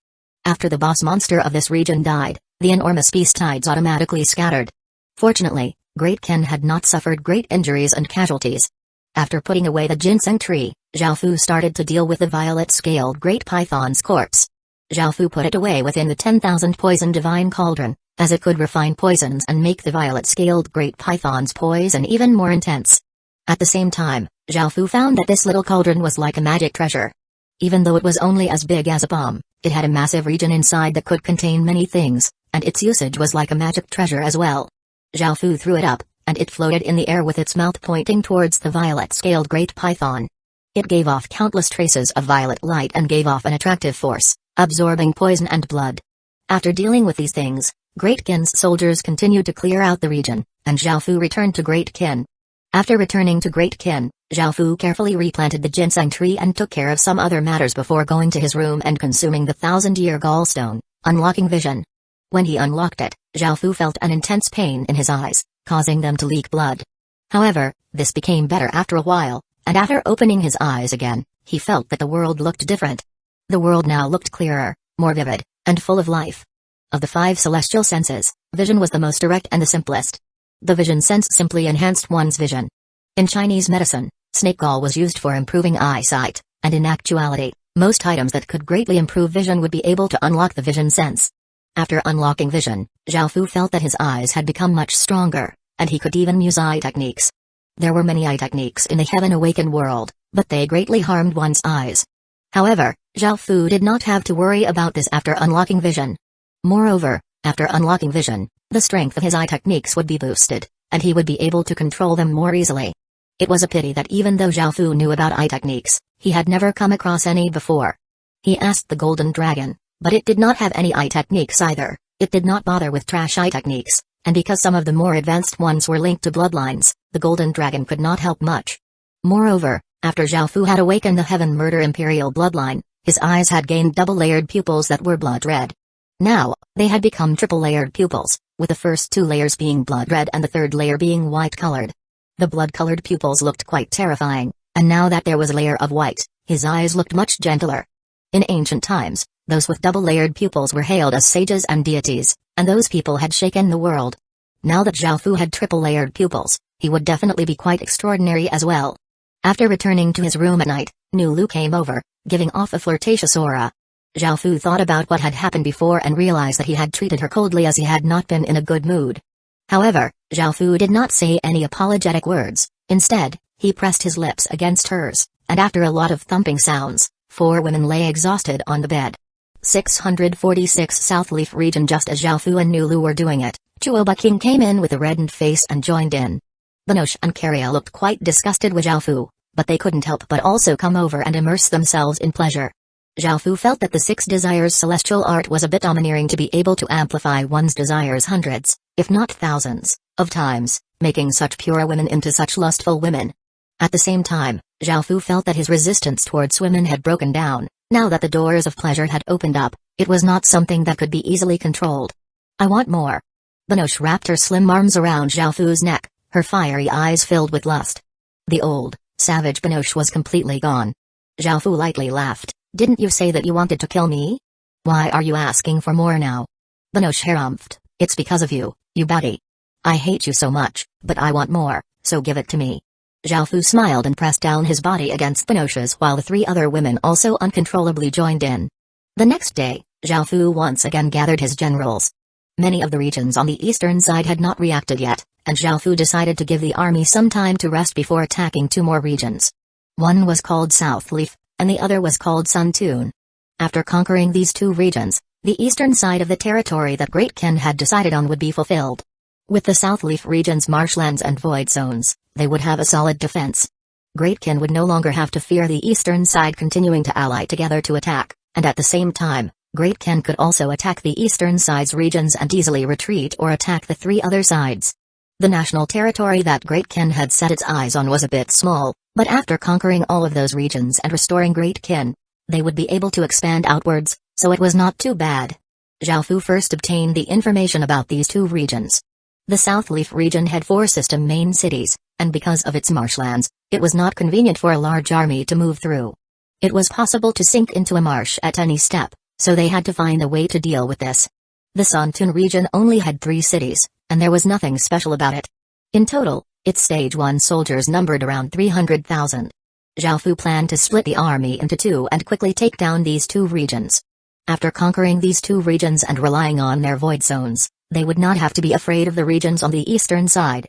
After the boss monster of this region died, the enormous beast tides automatically scattered. Fortunately, Great Ken had not suffered great injuries and casualties. After putting away the ginseng tree, Zhao Fu started to deal with the violet-scaled Great Python's corpse. Zhao Fu put it away within the 10,000 poison divine cauldron, as it could refine poisons and make the violet-scaled Great Python's poison even more intense. At the same time, Zhao Fu found that this little cauldron was like a magic treasure. Even though it was only as big as a palm, it had a massive region inside that could contain many things, and its usage was like a magic treasure as well. Zhao Fu threw it up, and it floated in the air with its mouth pointing towards the violet-scaled Great Python. It gave off countless traces of violet light and gave off an attractive force, absorbing poison and blood. After dealing with these things, Great Ken's soldiers continued to clear out the region, and Zhao Fu returned to Great Ken. After returning to Great Ken, Zhao Fu carefully replanted the ginseng tree and took care of some other matters before going to his room and consuming the 1,000-year gallstone, unlocking vision. When he unlocked it, Zhao Fu felt an intense pain in his eyes, causing them to leak blood. However, this became better after a while, and after opening his eyes again, he felt that the world looked different. The world now looked clearer, more vivid, and full of life. Of the 5 celestial senses, vision was the most direct and the simplest. The vision sense simply enhanced one's vision. In Chinese medicine, snake gall was used for improving eyesight, and in actuality, most items that could greatly improve vision would be able to unlock the vision sense. After unlocking vision, Zhao Fu felt that his eyes had become much stronger, and he could even use eye techniques. There were many eye techniques in the Heaven Awakened world, but they greatly harmed one's eyes. However, Zhao Fu did not have to worry about this after unlocking vision. Moreover, after unlocking vision, the strength of his eye techniques would be boosted, and he would be able to control them more easily. It was a pity that even though Zhao Fu knew about eye techniques, he had never come across any before. He asked the Golden Dragon, but it did not have any eye techniques either. It did not bother with trash eye techniques, and because some of the more advanced ones were linked to bloodlines, the Golden Dragon could not help much. Moreover, after Zhao Fu had awakened the Heaven Murder Imperial bloodline, his eyes had gained double-layered pupils that were blood red. Now, they had become triple-layered pupils, with the first 2 layers being blood red and the third layer being white-colored. The blood-colored pupils looked quite terrifying, and now that there was a layer of white, his eyes looked much gentler. In ancient times, those with double-layered pupils were hailed as sages and deities, and those people had shaken the world. Now that Zhao Fu had triple-layered pupils, he would definitely be quite extraordinary as well. After returning to his room at night, Nulu came over, giving off a flirtatious aura. Zhao Fu thought about what had happened before and realized that he had treated her coldly as he had not been in a good mood. However, Zhao Fu did not say any apologetic words. Instead, he pressed his lips against hers, and after a lot of thumping sounds, 4 women lay exhausted on the bed. 646 South Leaf region. Just as Zhao Fu and Nulu were doing it, Chuoba King came in with a reddened face and joined in. Banoche and Karia looked quite disgusted with Zhao Fu, but they couldn't help but also come over and immerse themselves in pleasure. Zhao Fu felt that the 6 desires celestial art was a bit domineering to be able to amplify one's desires hundreds, if not thousands, of times, making such pure women into such lustful women. At the same time, Zhao Fu felt that his resistance towards women had broken down. Now that the doors of pleasure had opened up, it was not something that could be easily controlled. I want more. Banoche wrapped her slim arms around Zhao Fu's neck, her fiery eyes filled with lust. The old, savage Banoche was completely gone. Zhao Fu lightly laughed. Didn't you say that you wanted to kill me? Why are you asking for more now? Banoche harumphed. It's because of you, you baddie. I hate you so much, but I want more, so give it to me. Zhao Fu smiled and pressed down his body against Banoche's while the 3 other women also uncontrollably joined in. The next day, Zhao Fu once again gathered his generals. Many of the regions on the eastern side had not reacted yet, and Zhao Fu decided to give the army some time to rest before attacking 2 more regions. One was called South Leaf, and the other was called Sun Tune. After conquering these 2 regions, the eastern side of the territory that Great Ken had decided on would be fulfilled. With the South Leaf region's marshlands and void zones, they would have a solid defense. Great Ken would no longer have to fear the eastern side continuing to ally together to attack, and at the same time, Great Ken could also attack the eastern side's regions and easily retreat or attack the 3 other sides. The national territory that Great Ken had set its eyes on was a bit small, but after conquering all of those regions and restoring Great Ken, they would be able to expand outwards, so it was not too bad. Zhao Fu first obtained the information about these 2 regions. The South Leaf region had 4 system main cities, and because of its marshlands, it was not convenient for a large army to move through. It was possible to sink into a marsh at any step, so they had to find a way to deal with this. The Santun region only had 3 cities, and there was nothing special about it. In total, its Stage 1 soldiers numbered around 300,000. Zhao Fu planned to split the army into 2 and quickly take down these 2 regions. After conquering these 2 regions and relying on their void zones, they would not have to be afraid of the regions on the eastern side.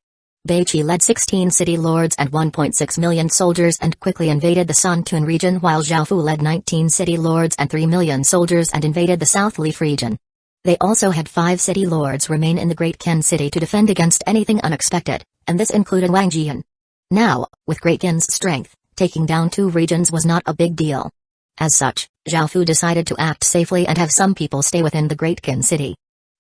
Beiqi led 16 city lords and 1.6 million soldiers and quickly invaded the Santun region, while Zhao Fu led 19 city lords and 3 million soldiers and invaded the South Leaf region. They also had 5 city lords remain in the Great Ken city to defend against anything unexpected, and this included Wang Jian. Now, with Great Ken's strength, taking down 2 regions was not a big deal. As such, Zhao Fu decided to act safely and have some people stay within the Great Ken city.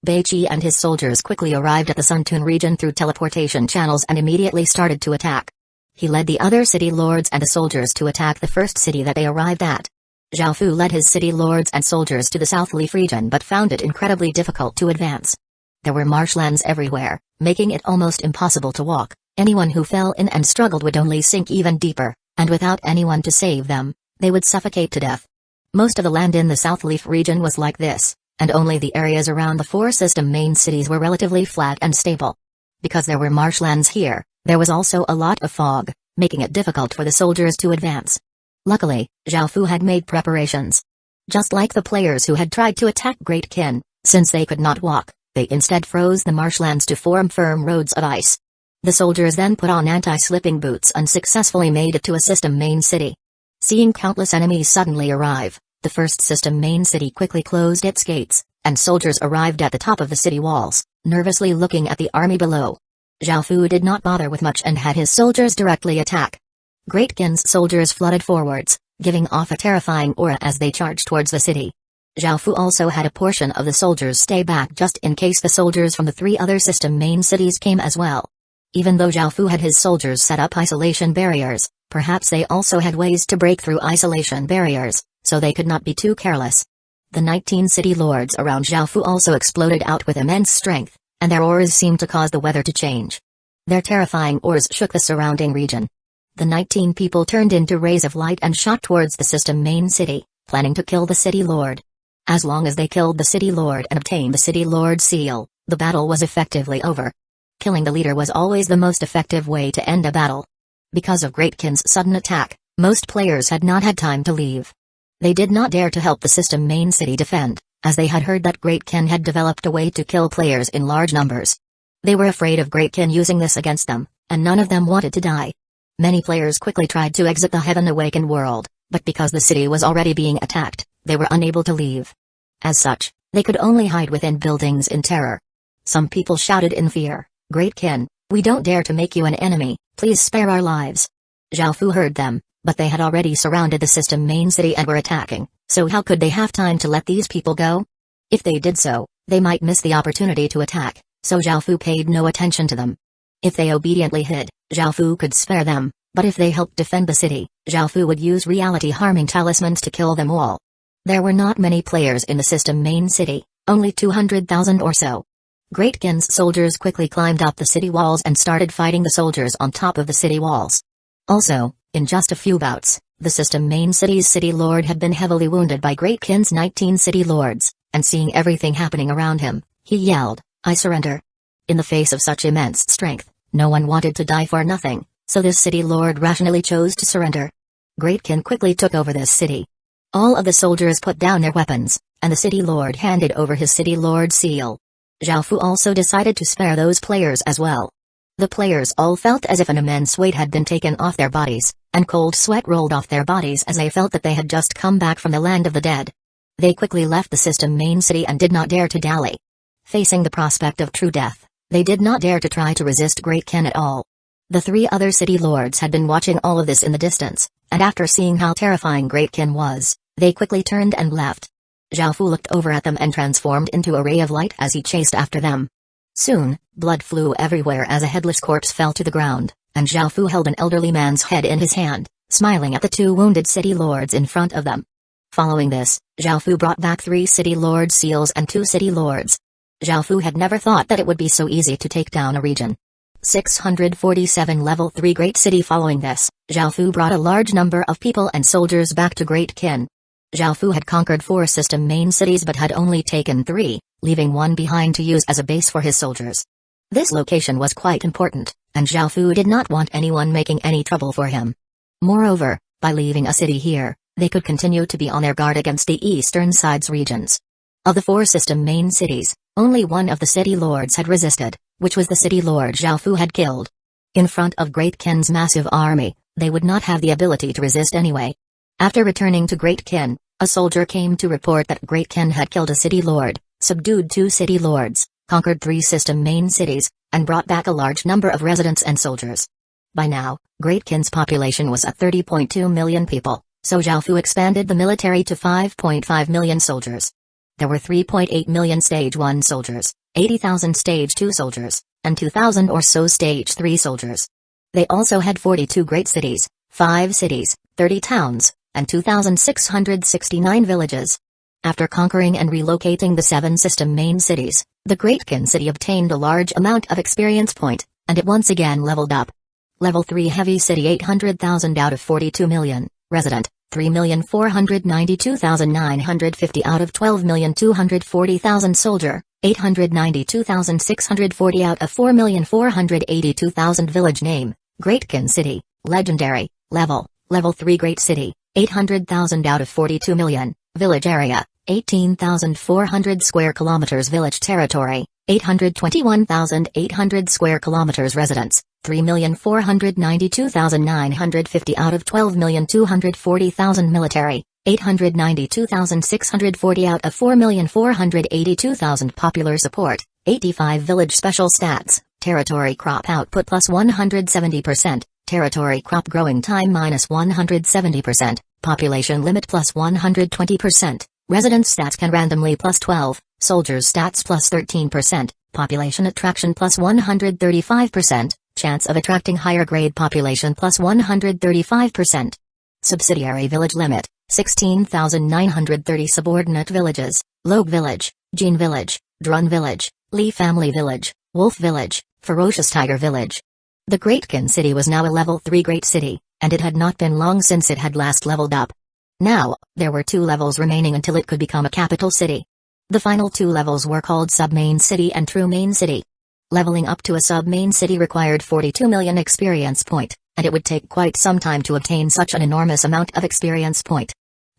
Beiqi and his soldiers quickly arrived at the Santun region through teleportation channels and immediately started to attack. He led the other city lords and the soldiers to attack the first city that they arrived at. Zhao Fu led his city lords and soldiers to the South Leaf region but found it incredibly difficult to advance. There were marshlands everywhere, making it almost impossible to walk. Anyone who fell in and struggled would only sink even deeper, and without anyone to save them, they would suffocate to death. Most of the land in the South Leaf region was like this, and only the areas around the 4 system main cities were relatively flat and stable. Because there were marshlands here, there was also a lot of fog, making it difficult for the soldiers to advance. Luckily, Zhao Fu had made preparations. Just like the players who had tried to attack Great Ken, since they could not walk, they instead froze the marshlands to form firm roads of ice. The soldiers then put on anti-slipping boots and successfully made it to a system main city. Seeing countless enemies suddenly arrive, the first system main city quickly closed its gates, and soldiers arrived at the top of the city walls, nervously looking at the army below. Zhao Fu did not bother with much and had his soldiers directly attack. Great Ken's soldiers flooded forwards, giving off a terrifying aura as they charged towards the city. Zhao Fu also had a portion of the soldiers stay back just in case the soldiers from the 3 other system main cities came as well. Even though Zhao Fu had his soldiers set up isolation barriers, perhaps they also had ways to break through isolation barriers, so they could not be too careless. The 19 city lords around Zhao Fu also exploded out with immense strength, and their auras seemed to cause the weather to change. Their terrifying oars shook the surrounding region. The 19 people turned into rays of light and shot towards the system main city, planning to kill the city lord. As long as they killed the city lord and obtained the city lord's seal, the battle was effectively over. Killing the leader was always the most effective way to end a battle. Because of Great Kin's sudden attack, most players had not had time to leave. They did not dare to help the system main city defend, as they had heard that Great Kin had developed a way to kill players in large numbers. They were afraid of Great Kin using this against them, and none of them wanted to die. Many players quickly tried to exit the Heaven Awakened world, but because the city was already being attacked, they were unable to leave. As such, they could only hide within buildings in terror. Some people shouted in fear, "Great Kin, we don't dare to make you an enemy, please spare our lives." Zhao Fu heard them, but they had already surrounded the system main city and were attacking, so how could they have time to let these people go? If they did so, they might miss the opportunity to attack, so Zhao Fu paid no attention to them. If they obediently hid, Zhao Fu could spare them, but if they helped defend the city, Zhao Fu would use reality-harming talismans to kill them all. There were not many players in the system main city, only 200,000 or so. Great Kin's soldiers quickly climbed up the city walls and started fighting the soldiers on top of the city walls. Also, in just a few bouts, the system main city's city lord had been heavily wounded by Great Kin's 19 city lords, and seeing everything happening around him, he yelled, "I surrender." In the face of such immense strength, no one wanted to die for nothing, so this city lord rationally chose to surrender. Great Kin quickly took over this city. All of the soldiers put down their weapons, and the city lord handed over his city lord seal. Zhao Fu also decided to spare those players as well. The players all felt as if an immense weight had been taken off their bodies, and cold sweat rolled off their bodies as they felt that they had just come back from the land of the dead. They quickly left the system main city and did not dare to dally. Facing the prospect of true death, they did not dare to try to resist Great Kin at all. The 3 other city lords had been watching all of this in the distance, and after seeing how terrifying Great Kin was, they quickly turned and left. Zhao Fu looked over at them and transformed into a ray of light as he chased after them. Soon, blood flew everywhere as a headless corpse fell to the ground, and Zhao Fu held an elderly man's head in his hand, smiling at the 2 wounded city lords in front of them. Following this, Zhao Fu brought back 3 city lord seals and 2 city lords. Zhao Fu had never thought that it would be so easy to take down a region. 647 Level 3 Great City. Following this, Zhao Fu brought a large number of people and soldiers back to Great Kin. Zhao Fu had conquered 4 system main cities but had only taken 3, leaving 1 behind to use as a base for his soldiers. This location was quite important, and Zhao Fu did not want anyone making any trouble for him. Moreover, by leaving a city here, they could continue to be on their guard against the eastern side's regions. Of the 4 system main cities, only 1 of the city lords had resisted, which was the city lord Zhao Fu had killed. In front of Great Kin's massive army, they would not have the ability to resist anyway. After returning to Great Kin, a soldier came to report that Great Kin had killed a city lord, subdued 2 city lords, conquered 3 system main cities, and brought back a large number of residents and soldiers. By now, Great Kin's population was at 30.2 million people, so Zhao Fu expanded the military to 5.5 million soldiers. There were 3.8 million Stage 1 soldiers, 80,000 Stage 2 soldiers, and 2,000 or so Stage 3 soldiers. They also had 42 great cities, 5 cities, 30 towns, and 2,669 villages. After conquering and relocating the 7 system main cities, the Great Kin city obtained a large amount of experience point, and it once again leveled up. Level 3 Heavy City. 800,000 out of 42 million, resident, 3,492,950 out of 12,240,000 soldier, 892,640 out of 4,482,000 village name, Great Kin City, legendary, level 3 Great City, 800,000 out of 42 million, village area, 18,400 square kilometers village territory, 821,800 square kilometers residents, 3,492,950 out of 12,240,000 military, 892,640 out of 4,482,000 popular support, 85 village special stats, territory crop output plus 170%, territory crop growing time minus 170%, population limit plus 120%, resident stats can randomly plus 12, soldiers stats plus 13%, population attraction plus 135%, chance of attracting higher grade population plus 135%. Subsidiary village limit, 16,930 subordinate villages, Logue Village, Jin Village, Drun Village, Lee Family Village, Wolf Village, Ferocious Tiger Village. The Great Kin City was now a level 3 great city, and it had not been long since it had last leveled up. Now, there were 2 levels remaining until it could become a capital city. The final 2 levels were called Sub-Main City and True Main City. Leveling up to a Sub-Main City required 42 million experience point, and it would take quite some time to obtain such an enormous amount of experience point.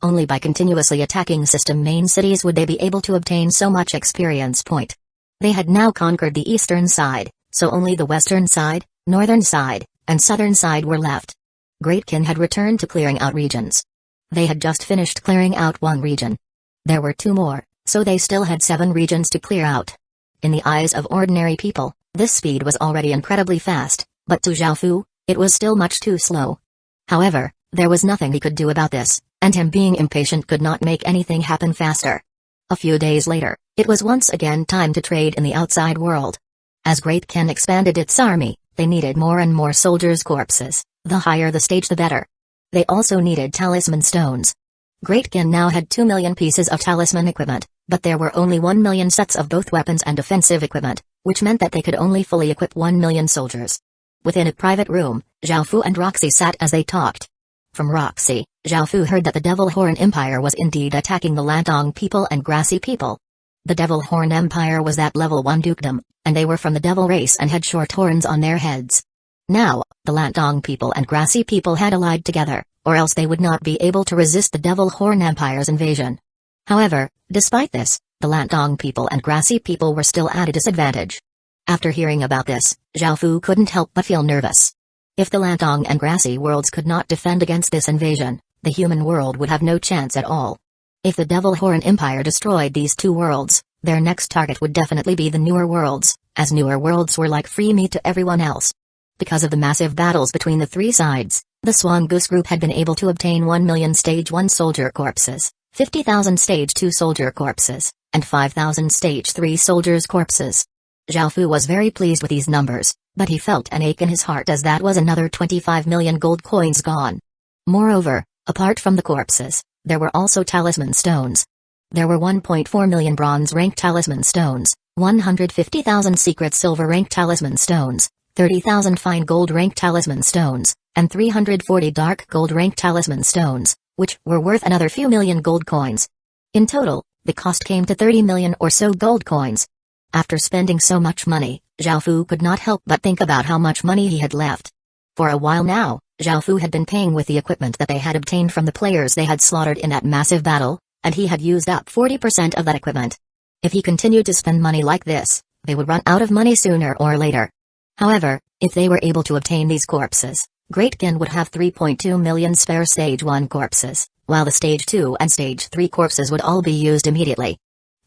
Only by continuously attacking system main cities would they be able to obtain so much experience point. They had now conquered the eastern side, so only the western side, northern side, and southern side were left. Great Kin had returned to clearing out regions. They had just finished clearing out 1 region. There were 2 more, so they still had 7 regions to clear out. In the eyes of ordinary people, this speed was already incredibly fast, but to Xiaofu, it was still much too slow. However, there was nothing he could do about this, and him being impatient could not make anything happen faster. A few days later, it was once again time to trade in the outside world. As Great Kin expanded its army, they needed more and more soldiers' corpses. The higher the stage the better. They also needed talisman stones. Great Kin now had 2 million pieces of talisman equipment, but there were only 1 million sets of both weapons and offensive equipment, which meant that they could only fully equip 1 million soldiers. Within a private room, Xiaofu and Roxy sat as they talked. From Roxy, Xiaofu heard that the Devil Horn Empire was indeed attacking the Lantong people and Grassy people. The Devil Horn Empire was that level 1 dukedom, and they were from the Devil race and had short horns on their heads. Now, the Lantong people and Grassy people had allied together, or else they would not be able to resist the Devil Horn Empire's invasion. However, despite this, the Lantong people and Grassy people were still at a disadvantage. After hearing about this, Xiaofu couldn't help but feel nervous. If the Lantong and Grassy worlds could not defend against this invasion, the human world would have no chance at all. If the Devil Horn Empire destroyed these 2 worlds, their next target would definitely be the newer worlds, as newer worlds were like free meat to everyone else. Because of the massive battles between the 3 sides, the Swan Goose group had been able to obtain 1 million Stage 1 soldier corpses, 50,000 Stage 2 soldier corpses, and 5,000 Stage 3 soldiers' corpses. Xiaofu was very pleased with these numbers, but he felt an ache in his heart as that was another 25 million gold coins gone. Moreover, apart from the corpses, there were also talisman stones. There were 1.4 million bronze rank talisman stones, 150,000 secret silver rank talisman stones, 30,000 fine gold rank talisman stones, and 340 dark gold rank talisman stones, which were worth another few million gold coins. In total, the cost came to 30 million or so gold coins. After spending so much money, Xiaofu could not help but think about how much money he had left. For a while now, Xiaofu had been paying with the equipment that they had obtained from the players they had slaughtered in that massive battle, and he had used up 40% of that equipment. If he continued to spend money like this, they would run out of money sooner or later. However, if they were able to obtain these corpses, Great Kin would have 3.2 million spare Stage 1 corpses, while the Stage 2 and Stage 3 corpses would all be used immediately.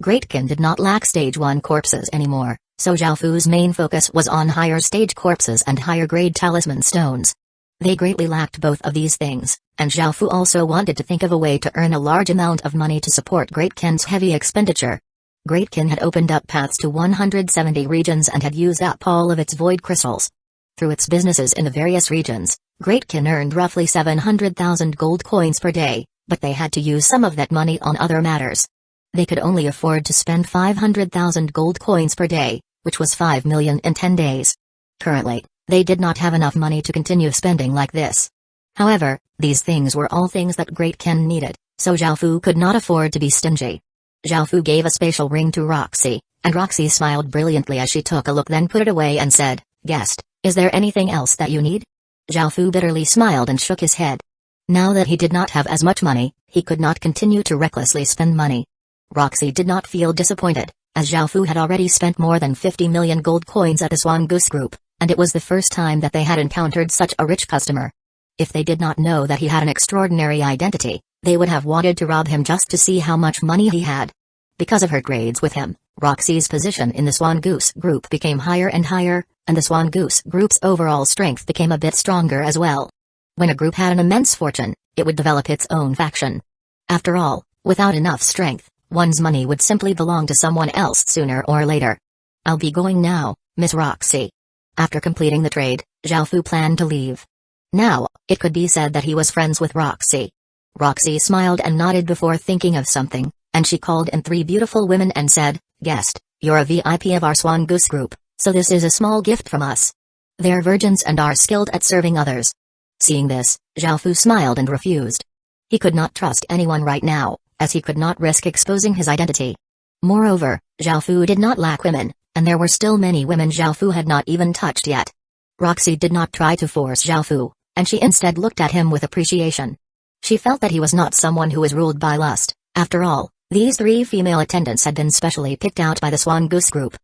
Great Kin did not lack Stage 1 corpses anymore, so Xiaofu's main focus was on higher stage corpses and higher grade talisman stones. They greatly lacked both of these things, and Xiaofu also wanted to think of a way to earn a large amount of money to support Great Kin's heavy expenditure. Great Kin had opened up paths to 170 regions and had used up all of its void crystals. Through its businesses in the various regions, Great Kin earned roughly 700,000 gold coins per day, but they had to use some of that money on other matters. They could only afford to spend 500,000 gold coins per day, which was 5 million in 10 days. Currently, they did not have enough money to continue spending like this. However, these things were all things that Great Kin needed, so Xiaofu could not afford to be stingy. Xiaofu gave a spatial ring to Roxy, and Roxy smiled brilliantly as she took a look, then put it away and said, "Guest, is there anything else that you need?" Xiaofu bitterly smiled and shook his head. Now that he did not have as much money, he could not continue to recklessly spend money. Roxy did not feel disappointed, as Xiaofu had already spent more than 50 million gold coins at the Swan Goose Group, and it was the first time that they had encountered such a rich customer. If they did not know that he had an extraordinary identity, they would have wanted to rob him just to see how much money he had. Because of her grades with him, Roxy's position in the Swan Goose Group became higher and higher, and the Swan Goose Group's overall strength became a bit stronger as well. When a group had an immense fortune, it would develop its own faction. After all, without enough strength, one's money would simply belong to someone else sooner or later. "I'll be going now, Miss Roxy." After completing the trade, Xiaofu planned to leave. Now, it could be said that he was friends with Roxy. Roxy smiled and nodded before thinking of something, and she called in 3 beautiful women and said, "Guest, you're a VIP of our Swan Goose Group, so this is a small gift from us." They're virgins and are skilled at serving others. Seeing this, Xiaofu smiled and refused. He could not trust anyone right now, as he could not risk exposing his identity. Moreover, Xiaofu did not lack women, and there were still many women Xiaofu had not even touched yet. Roxy did not try to force Xiaofu, and she instead looked at him with appreciation. She felt that he was not someone who was ruled by lust. After all, these 3 female attendants had been specially picked out by the Swan Goose group.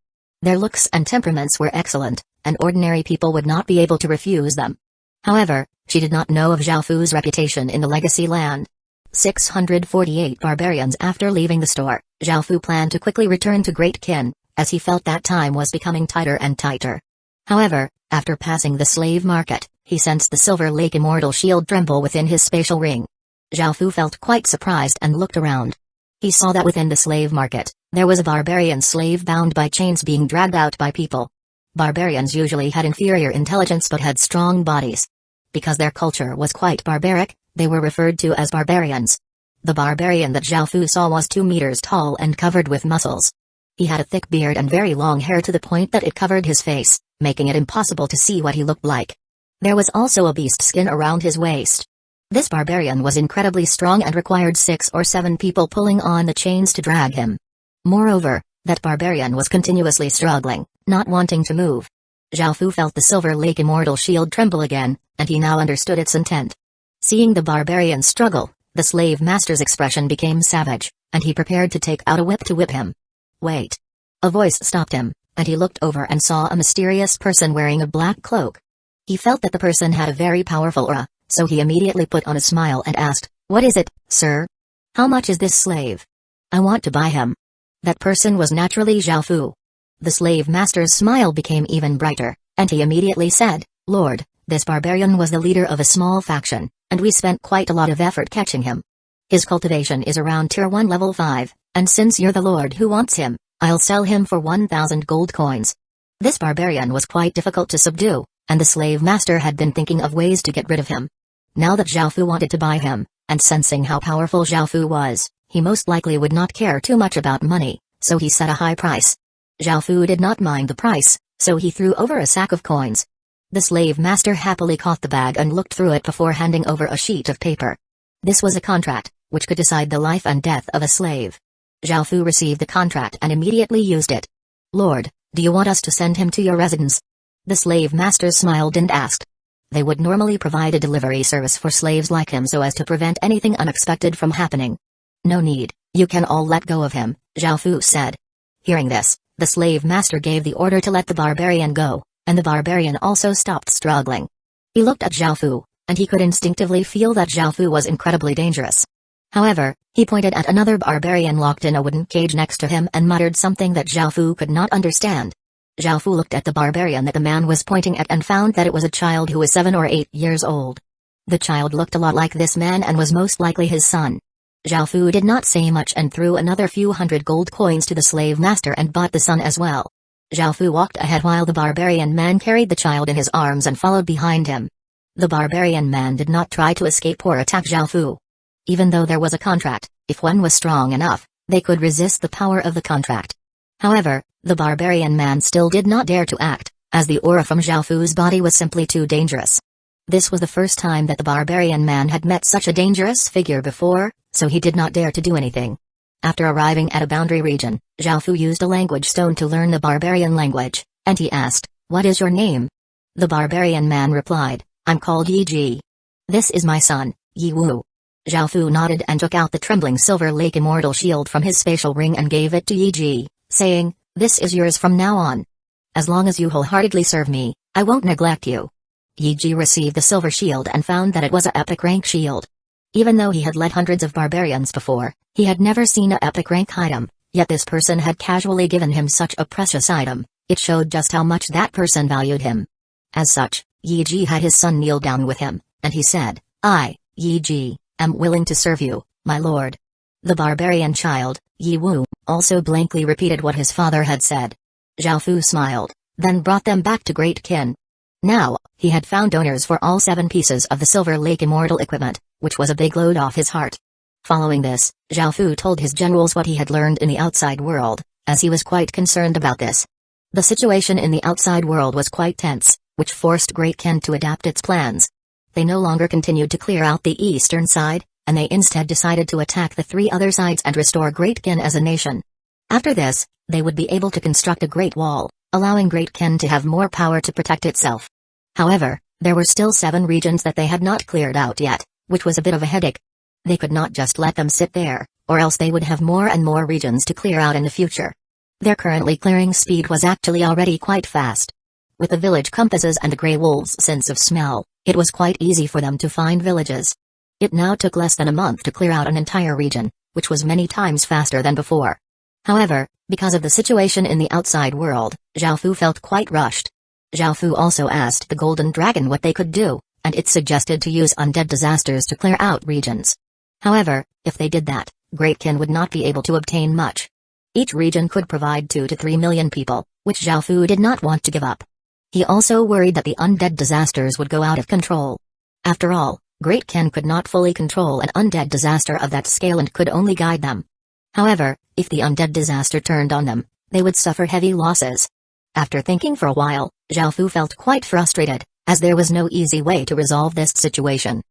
Their looks and temperaments were excellent, and ordinary people would not be able to refuse them. However, she did not know of Xiaofu's reputation in the Legacy Land. 648 barbarians. After leaving the store, Xiaofu planned to quickly return to Great Qin, as he felt that time was becoming tighter and tighter. However, after passing the slave market, he sensed the Silver Lake Immortal Shield tremble within his spatial ring. Xiaofu felt quite surprised and looked around. He saw that within the slave market, there was a barbarian slave bound by chains being dragged out by people. Barbarians usually had inferior intelligence but had strong bodies. Because their culture was quite barbaric, they were referred to as barbarians. The barbarian that Xiaofu saw was 2 meters tall and covered with muscles. He had a thick beard and very long hair to the point that it covered his face, making it impossible to see what he looked like. There was also a beast skin around his waist. This barbarian was incredibly strong and required 6 or 7 people pulling on the chains to drag him. Moreover, that barbarian was continuously struggling, not wanting to move. Xiaofu felt the Silver Lake Immortal Shield tremble again, and he now understood its intent. Seeing the barbarian struggle, the slave master's expression became savage, and he prepared to take out a whip to whip him. Wait. A voice stopped him, and he looked over and saw a mysterious person wearing a black cloak. He felt that the person had a very powerful aura, so he immediately put on a smile and asked, "What is it, sir? How much is this slave? I want to buy him." That person was naturally Xiaofu. The slave master's smile became even brighter, and he immediately said, "Lord, this barbarian was the leader of a small faction, and we spent quite a lot of effort catching him. His cultivation is around Tier 1 level 5, and since you're the lord who wants him, I'll sell him for 1,000 gold coins." This barbarian was quite difficult to subdue, and the slave master had been thinking of ways to get rid of him. Now that Xiaofu wanted to buy him, and sensing how powerful Xiaofu was, he most likely would not care too much about money, so he set a high price. Xiaofu did not mind the price, so he threw over a sack of coins. The slave master happily caught the bag and looked through it before handing over a sheet of paper. This was a contract, which could decide the life and death of a slave. Xiaofu received the contract and immediately used it. "Lord, do you want us to send him to your residence?" The slave master smiled and asked. They would normally provide a delivery service for slaves like him so as to prevent anything unexpected from happening. "No need, you can all let go of him," Xiaofu said. Hearing this, the slave master gave the order to let the barbarian go, and the barbarian also stopped struggling. He looked at Xiaofu, and he could instinctively feel that Xiaofu was incredibly dangerous. However, he pointed at another barbarian locked in a wooden cage next to him and muttered something that Xiaofu could not understand. Xiaofu looked at the barbarian that the man was pointing at and found that it was a child who was 7 or 8 years old. The child looked a lot like this man and was most likely his son. Xiaofu did not say much and threw another few hundred gold coins to the slave master and bought the son as well. Xiaofu walked ahead while the barbarian man carried the child in his arms and followed behind him. The barbarian man did not try to escape or attack Xiaofu. Even though there was a contract, if one was strong enough, they could resist the power of the contract. However, the barbarian man still did not dare to act, as the aura from Xiaofu's body was simply too dangerous. This was the first time that the barbarian man had met such a dangerous figure before, so he did not dare to do anything. After arriving at a boundary region, Xiaofu used a language stone to learn the barbarian language, and he asked, "What is your name?" The barbarian man replied, "I'm called Yi Ji. This is my son, Yi Wu." Xiaofu nodded and took out the trembling Silver Lake Immortal Shield from his spatial ring and gave it to Yi Ji, saying, "This is yours from now on. As long as you wholeheartedly serve me, I won't neglect you." Yi Ji received the silver shield and found that it was a epic rank shield. Even though he had led hundreds of barbarians before, he had never seen a epic rank item, yet this person had casually given him such a precious item. It showed just how much that person valued him. As such, Yi Ji had his son kneel down with him, and he said, "I, Yi Ji, am willing to serve you, my lord." The barbarian child, Yi Wu, also blankly repeated what his father had said. Xiaofu smiled, then brought them back to Great Qin. Now, he had found owners for all 7 pieces of the Silver Lake Immortal equipment, which was a big load off his heart. Following this, Xiaofu told his generals what he had learned in the outside world, as he was quite concerned about this. The situation in the outside world was quite tense, which forced Great Ken to adapt its plans. They no longer continued to clear out the eastern side, and they instead decided to attack the 3 other sides and restore Great Ken as a nation. After this, they would be able to construct a Great Wall, allowing Great Ken to have more power to protect itself. However, there were still 7 regions that they had not cleared out yet, which was a bit of a headache. They could not just let them sit there, or else they would have more and more regions to clear out in the future. Their currently clearing speed was actually already quite fast. With the village compasses and the Grey Wolves' sense of smell, it was quite easy for them to find villages. It now took less than a month to clear out an entire region, which was many times faster than before. However, because of the situation in the outside world, Zhao Fu felt quite rushed. Zhao Fu also asked the Golden Dragon what they could do, and it suggested to use undead disasters to clear out regions. However, if they did that, Great Ken would not be able to obtain much. Each region could provide 2 to 3 million people, which Zhao Fu did not want to give up. He also worried that the undead disasters would go out of control. After all, Great Ken could not fully control an undead disaster of that scale and could only guide them. However, if the undead disaster turned on them, they would suffer heavy losses. After thinking for a while, Zhao Fu felt quite frustrated, as there was no easy way to resolve this situation.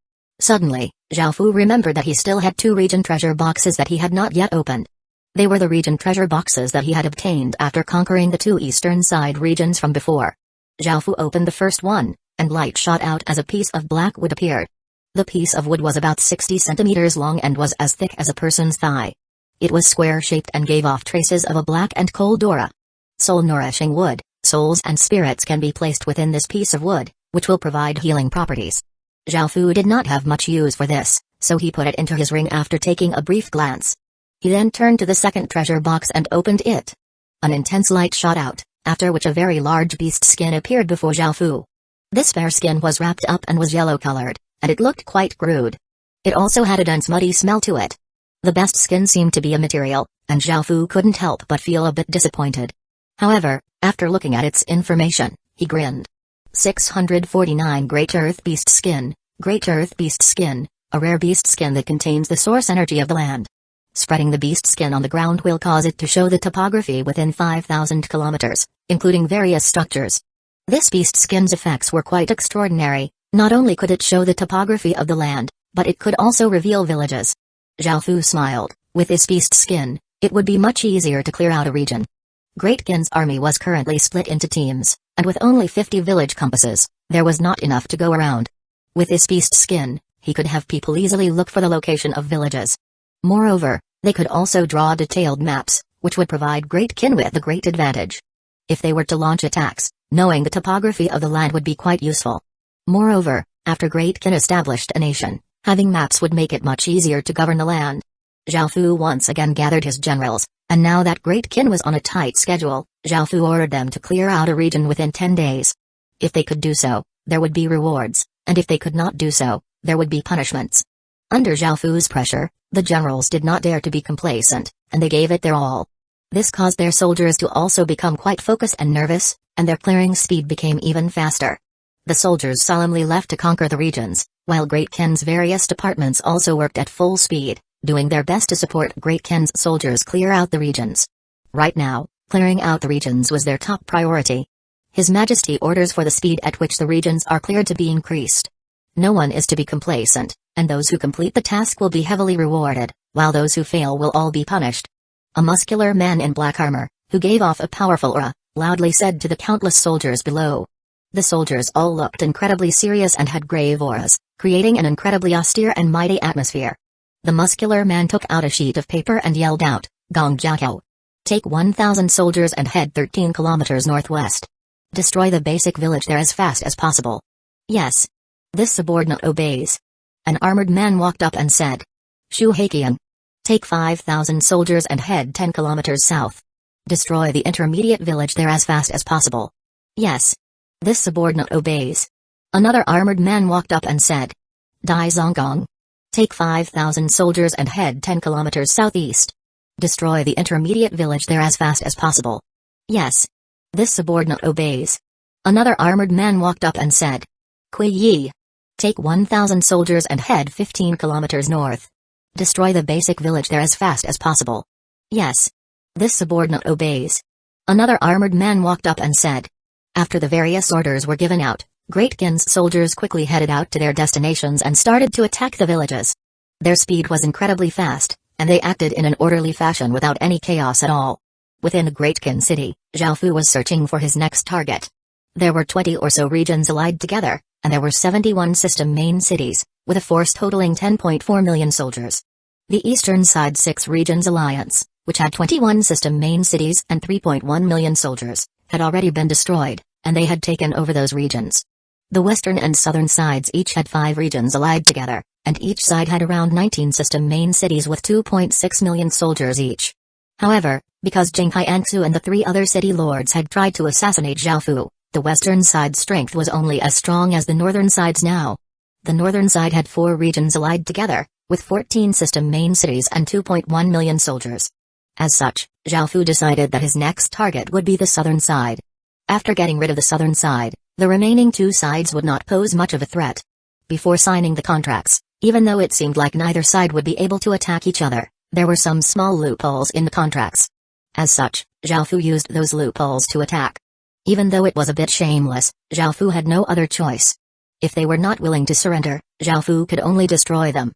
Suddenly, Zhao Fu remembered that he still had 2 region treasure boxes that he had not yet opened. They were the region treasure boxes that he had obtained after conquering the 2 eastern side regions from before. Zhao Fu opened the first one, and light shot out as a piece of black wood appeared. The piece of wood was about 60 centimeters long and was as thick as a person's thigh. It was square-shaped and gave off traces of a black and cold aura. Soul-nourishing wood, souls and spirits can be placed within this piece of wood, which will provide healing properties. Zhao Fu did not have much use for this, so he put it into his ring after taking a brief glance. He then turned to the second treasure box and opened it. An intense light shot out, after which a very large beast skin appeared before Zhao Fu. This bear skin was wrapped up and was yellow-colored, and it looked quite crude. It also had a dense muddy smell to it. The best skin seemed to be a material, and Zhao Fu couldn't help but feel a bit disappointed. However, after looking at its information, he grinned. 649 Great Earth Beast Skin, Great Earth Beast Skin, a rare beast skin that contains the source energy of the land. Spreading the beast skin on the ground will cause it to show the topography within 5,000 kilometers, including various structures. This beast skin's effects were quite extraordinary. Not only could it show the topography of the land, but it could also reveal villages. Zhao Fu smiled. With this beast skin, it would be much easier to clear out a region. Great Ken's army was currently split into teams, and with only 50 village compasses, there was not enough to go around. With this beast skin, he could have people easily look for the location of villages. Moreover, they could also draw detailed maps, which would provide Great Ken with a great advantage. If they were to launch attacks, knowing the topography of the land would be quite useful. Moreover, after Great Ken established a nation, having maps would make it much easier to govern the land. Zhao Fu once again gathered his generals, and now that Great Ken was on a tight schedule, Zhao Fu ordered them to clear out a region within 10 days. If they could do so, there would be rewards, and if they could not do so, there would be punishments. Under Zhao Fu's pressure, the generals did not dare to be complacent, and they gave it their all. This caused their soldiers to also become quite focused and nervous, and their clearing speed became even faster. The soldiers solemnly left to conquer the regions, while Great Ken's various departments also worked at full speed, doing their best to support Great Ken's soldiers clear out the regions. Right now, clearing out the regions was their top priority. His Majesty orders for the speed at which the regions are cleared to be increased. No one is to be complacent, and those who complete the task will be heavily rewarded, while those who fail will all be punished. A muscular man in black armor, who gave off a powerful aura, loudly said to the countless soldiers below. The soldiers all looked incredibly serious and had grave auras, creating an incredibly austere and mighty atmosphere. The muscular man took out a sheet of paper and yelled out, "Gongjiao. Take 1,000 soldiers and head 13 kilometers northwest. Destroy the basic village there as fast as possible." Yes. This subordinate obeys. An armored man walked up and said, "Shu Heiqian. Take 5,000 soldiers and head 10 kilometers south. Destroy the intermediate village there as fast as possible." Yes. This subordinate obeys. Another armored man walked up and said, "Dai Zonggong. Take 5,000 soldiers and head 10 kilometers southeast. Destroy the intermediate village there as fast as possible." Yes. This subordinate obeys. Another armored man walked up and said, "Kui Yi. Take 1,000 soldiers and head 15 kilometers north. Destroy the basic village there as fast as possible." Yes. This subordinate obeys. Another armored man walked up and said, After the various orders were given out, Great Kin's soldiers quickly headed out to their destinations and started to attack the villages. Their speed was incredibly fast, and they acted in an orderly fashion without any chaos at all. Within Great Kin City, Zhao Fu was searching for his next target. There were 20 or so regions allied together, and there were 71 system main cities, with a force totaling 10.4 million soldiers. The eastern side 6 regions alliance, which had 21 system main cities and 3.1 million soldiers, had already been destroyed, and they had taken over those regions. The western and southern sides each had 5 regions allied together, and each side had around 19 system main cities with 2.6 million soldiers each. However, because Jing Hyangsu and the 3 other city lords had tried to assassinate Zhao Fu, the western side's strength was only as strong as the northern side's now. The northern side had 4 regions allied together, with 14 system main cities and 2.1 million soldiers. As such, Zhao Fu decided that his next target would be the southern side. After getting rid of the southern side, the remaining 2 sides would not pose much of a threat. Before signing the contracts, even though it seemed like neither side would be able to attack each other, there were some small loopholes in the contracts. As such, Zhao Fu used those loopholes to attack. Even though it was a bit shameless, Zhao Fu had no other choice. If they were not willing to surrender, Zhao Fu could only destroy them.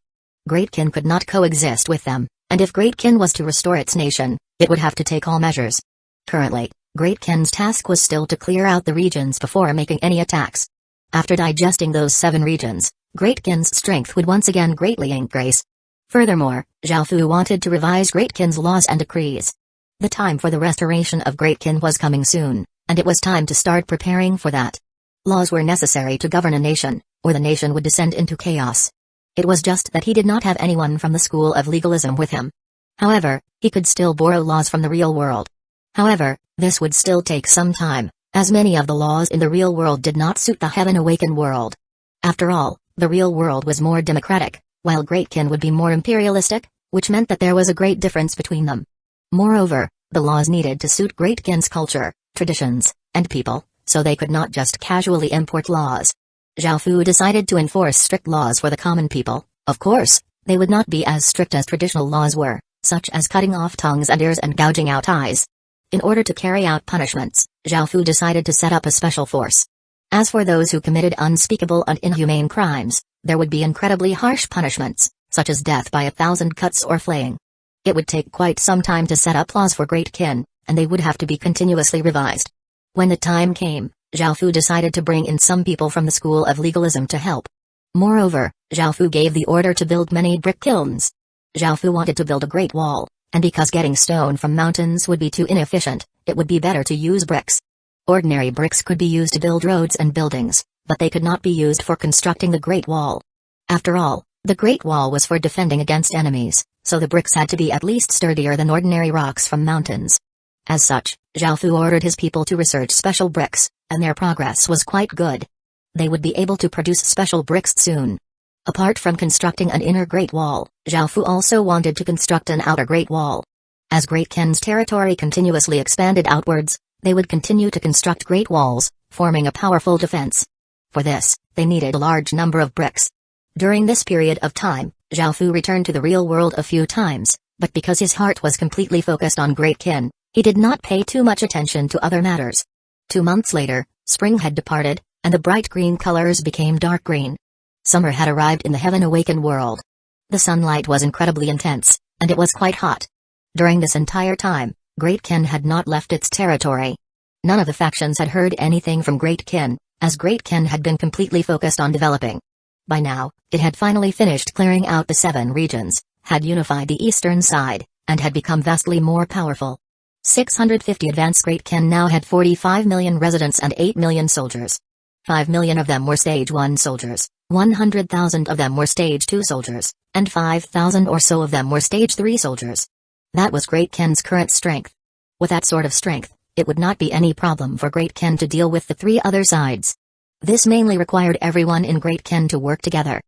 Great Kin could not coexist with them, and if Great Kin was to restore its nation, it would have to take all measures. Currently, Great Kin's task was still to clear out the regions before making any attacks. After digesting those 7 regions, Great Kin's strength would once again greatly increase. Furthermore, Zhao Fu wanted to revise Great Kin's laws and decrees. The time for the restoration of Great Kin was coming soon, and it was time to start preparing for that. Laws were necessary to govern a nation, or the nation would descend into chaos. It was just that he did not have anyone from the school of legalism with him. However, he could still borrow laws from the real world. However, this would still take some time, as many of the laws in the real world did not suit the Heaven Awakened world. After all, the real world was more democratic, while Great Kin would be more imperialistic, which meant that there was a great difference between them. Moreover, the laws needed to suit Great Kin's culture, traditions, and people, so they could not just casually import laws. Zhao Fu decided to enforce strict laws for the common people. Of course, they would not be as strict as traditional laws were, such as cutting off tongues and ears and gouging out eyes. In order to carry out punishments, Zhao Fu decided to set up a special force. As for those who committed unspeakable and inhumane crimes, there would be incredibly harsh punishments, such as death by 1,000 cuts or flaying. It would take quite some time to set up laws for Great Kin, and they would have to be continuously revised. When the time came, Zhao Fu decided to bring in some people from the school of legalism to help. Moreover, Zhao Fu gave the order to build many brick kilns. Zhao Fu wanted to build a great wall, and because getting stone from mountains would be too inefficient, it would be better to use bricks. Ordinary bricks could be used to build roads and buildings, but they could not be used for constructing the Great Wall. After all, the Great Wall was for defending against enemies, so the bricks had to be at least sturdier than ordinary rocks from mountains. As such, Zhao Fu ordered his people to research special bricks, and their progress was quite good. They would be able to produce special bricks soon. Apart from constructing an inner Great Wall, Zhao Fu also wanted to construct an outer Great Wall. As Great Kin's territory continuously expanded outwards, they would continue to construct great walls, forming a powerful defense. For this, they needed a large number of bricks. During this period of time, Zhao Fu returned to the real world a few times, but because his heart was completely focused on Great Kin, he did not pay too much attention to other matters. 2 months later, spring had departed, and the bright green colors became dark green. Summer had arrived in the Heaven Awakened world. The sunlight was incredibly intense, and it was quite hot. During this entire time, Great Kin had not left its territory. None of the factions had heard anything from Great Kin, as Great Kin had been completely focused on developing. By now, it had finally finished clearing out the 7 regions, had unified the eastern side, and had become vastly more powerful. 650 advanced Great Kin now had 45 million residents and 8 million soldiers. 5 million of them were Stage 1 soldiers, 100,000 of them were Stage 2 soldiers, and 5,000 or so of them were Stage 3 soldiers. That was Great Kin's current strength. With that sort of strength, it would not be any problem for Great Kin to deal with the 3 other sides. This mainly required everyone in Great Kin to work together.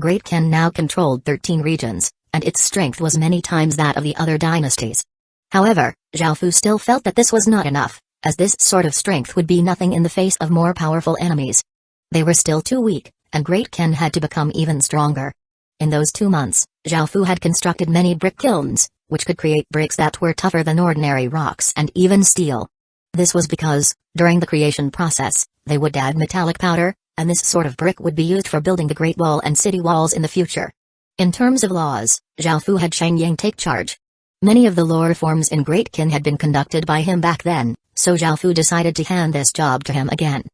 Great Kin now controlled 13 regions, and its strength was many times that of the other dynasties. However, Zhao Fu still felt that this was not enough, as this sort of strength would be nothing in the face of more powerful enemies. They were still too weak, and Great Kin had to become even stronger. In those 2 months, Zhao Fu had constructed many brick kilns, which could create bricks that were tougher than ordinary rocks and even steel. This was because, during the creation process, they would add metallic powder, and this sort of brick would be used for building the Great Wall and city walls in the future. In terms of laws, Zhao Fu had Shang Yang take charge. Many of the law reforms in Great Qin had been conducted by him back then, so Zhao Fu decided to hand this job to him again.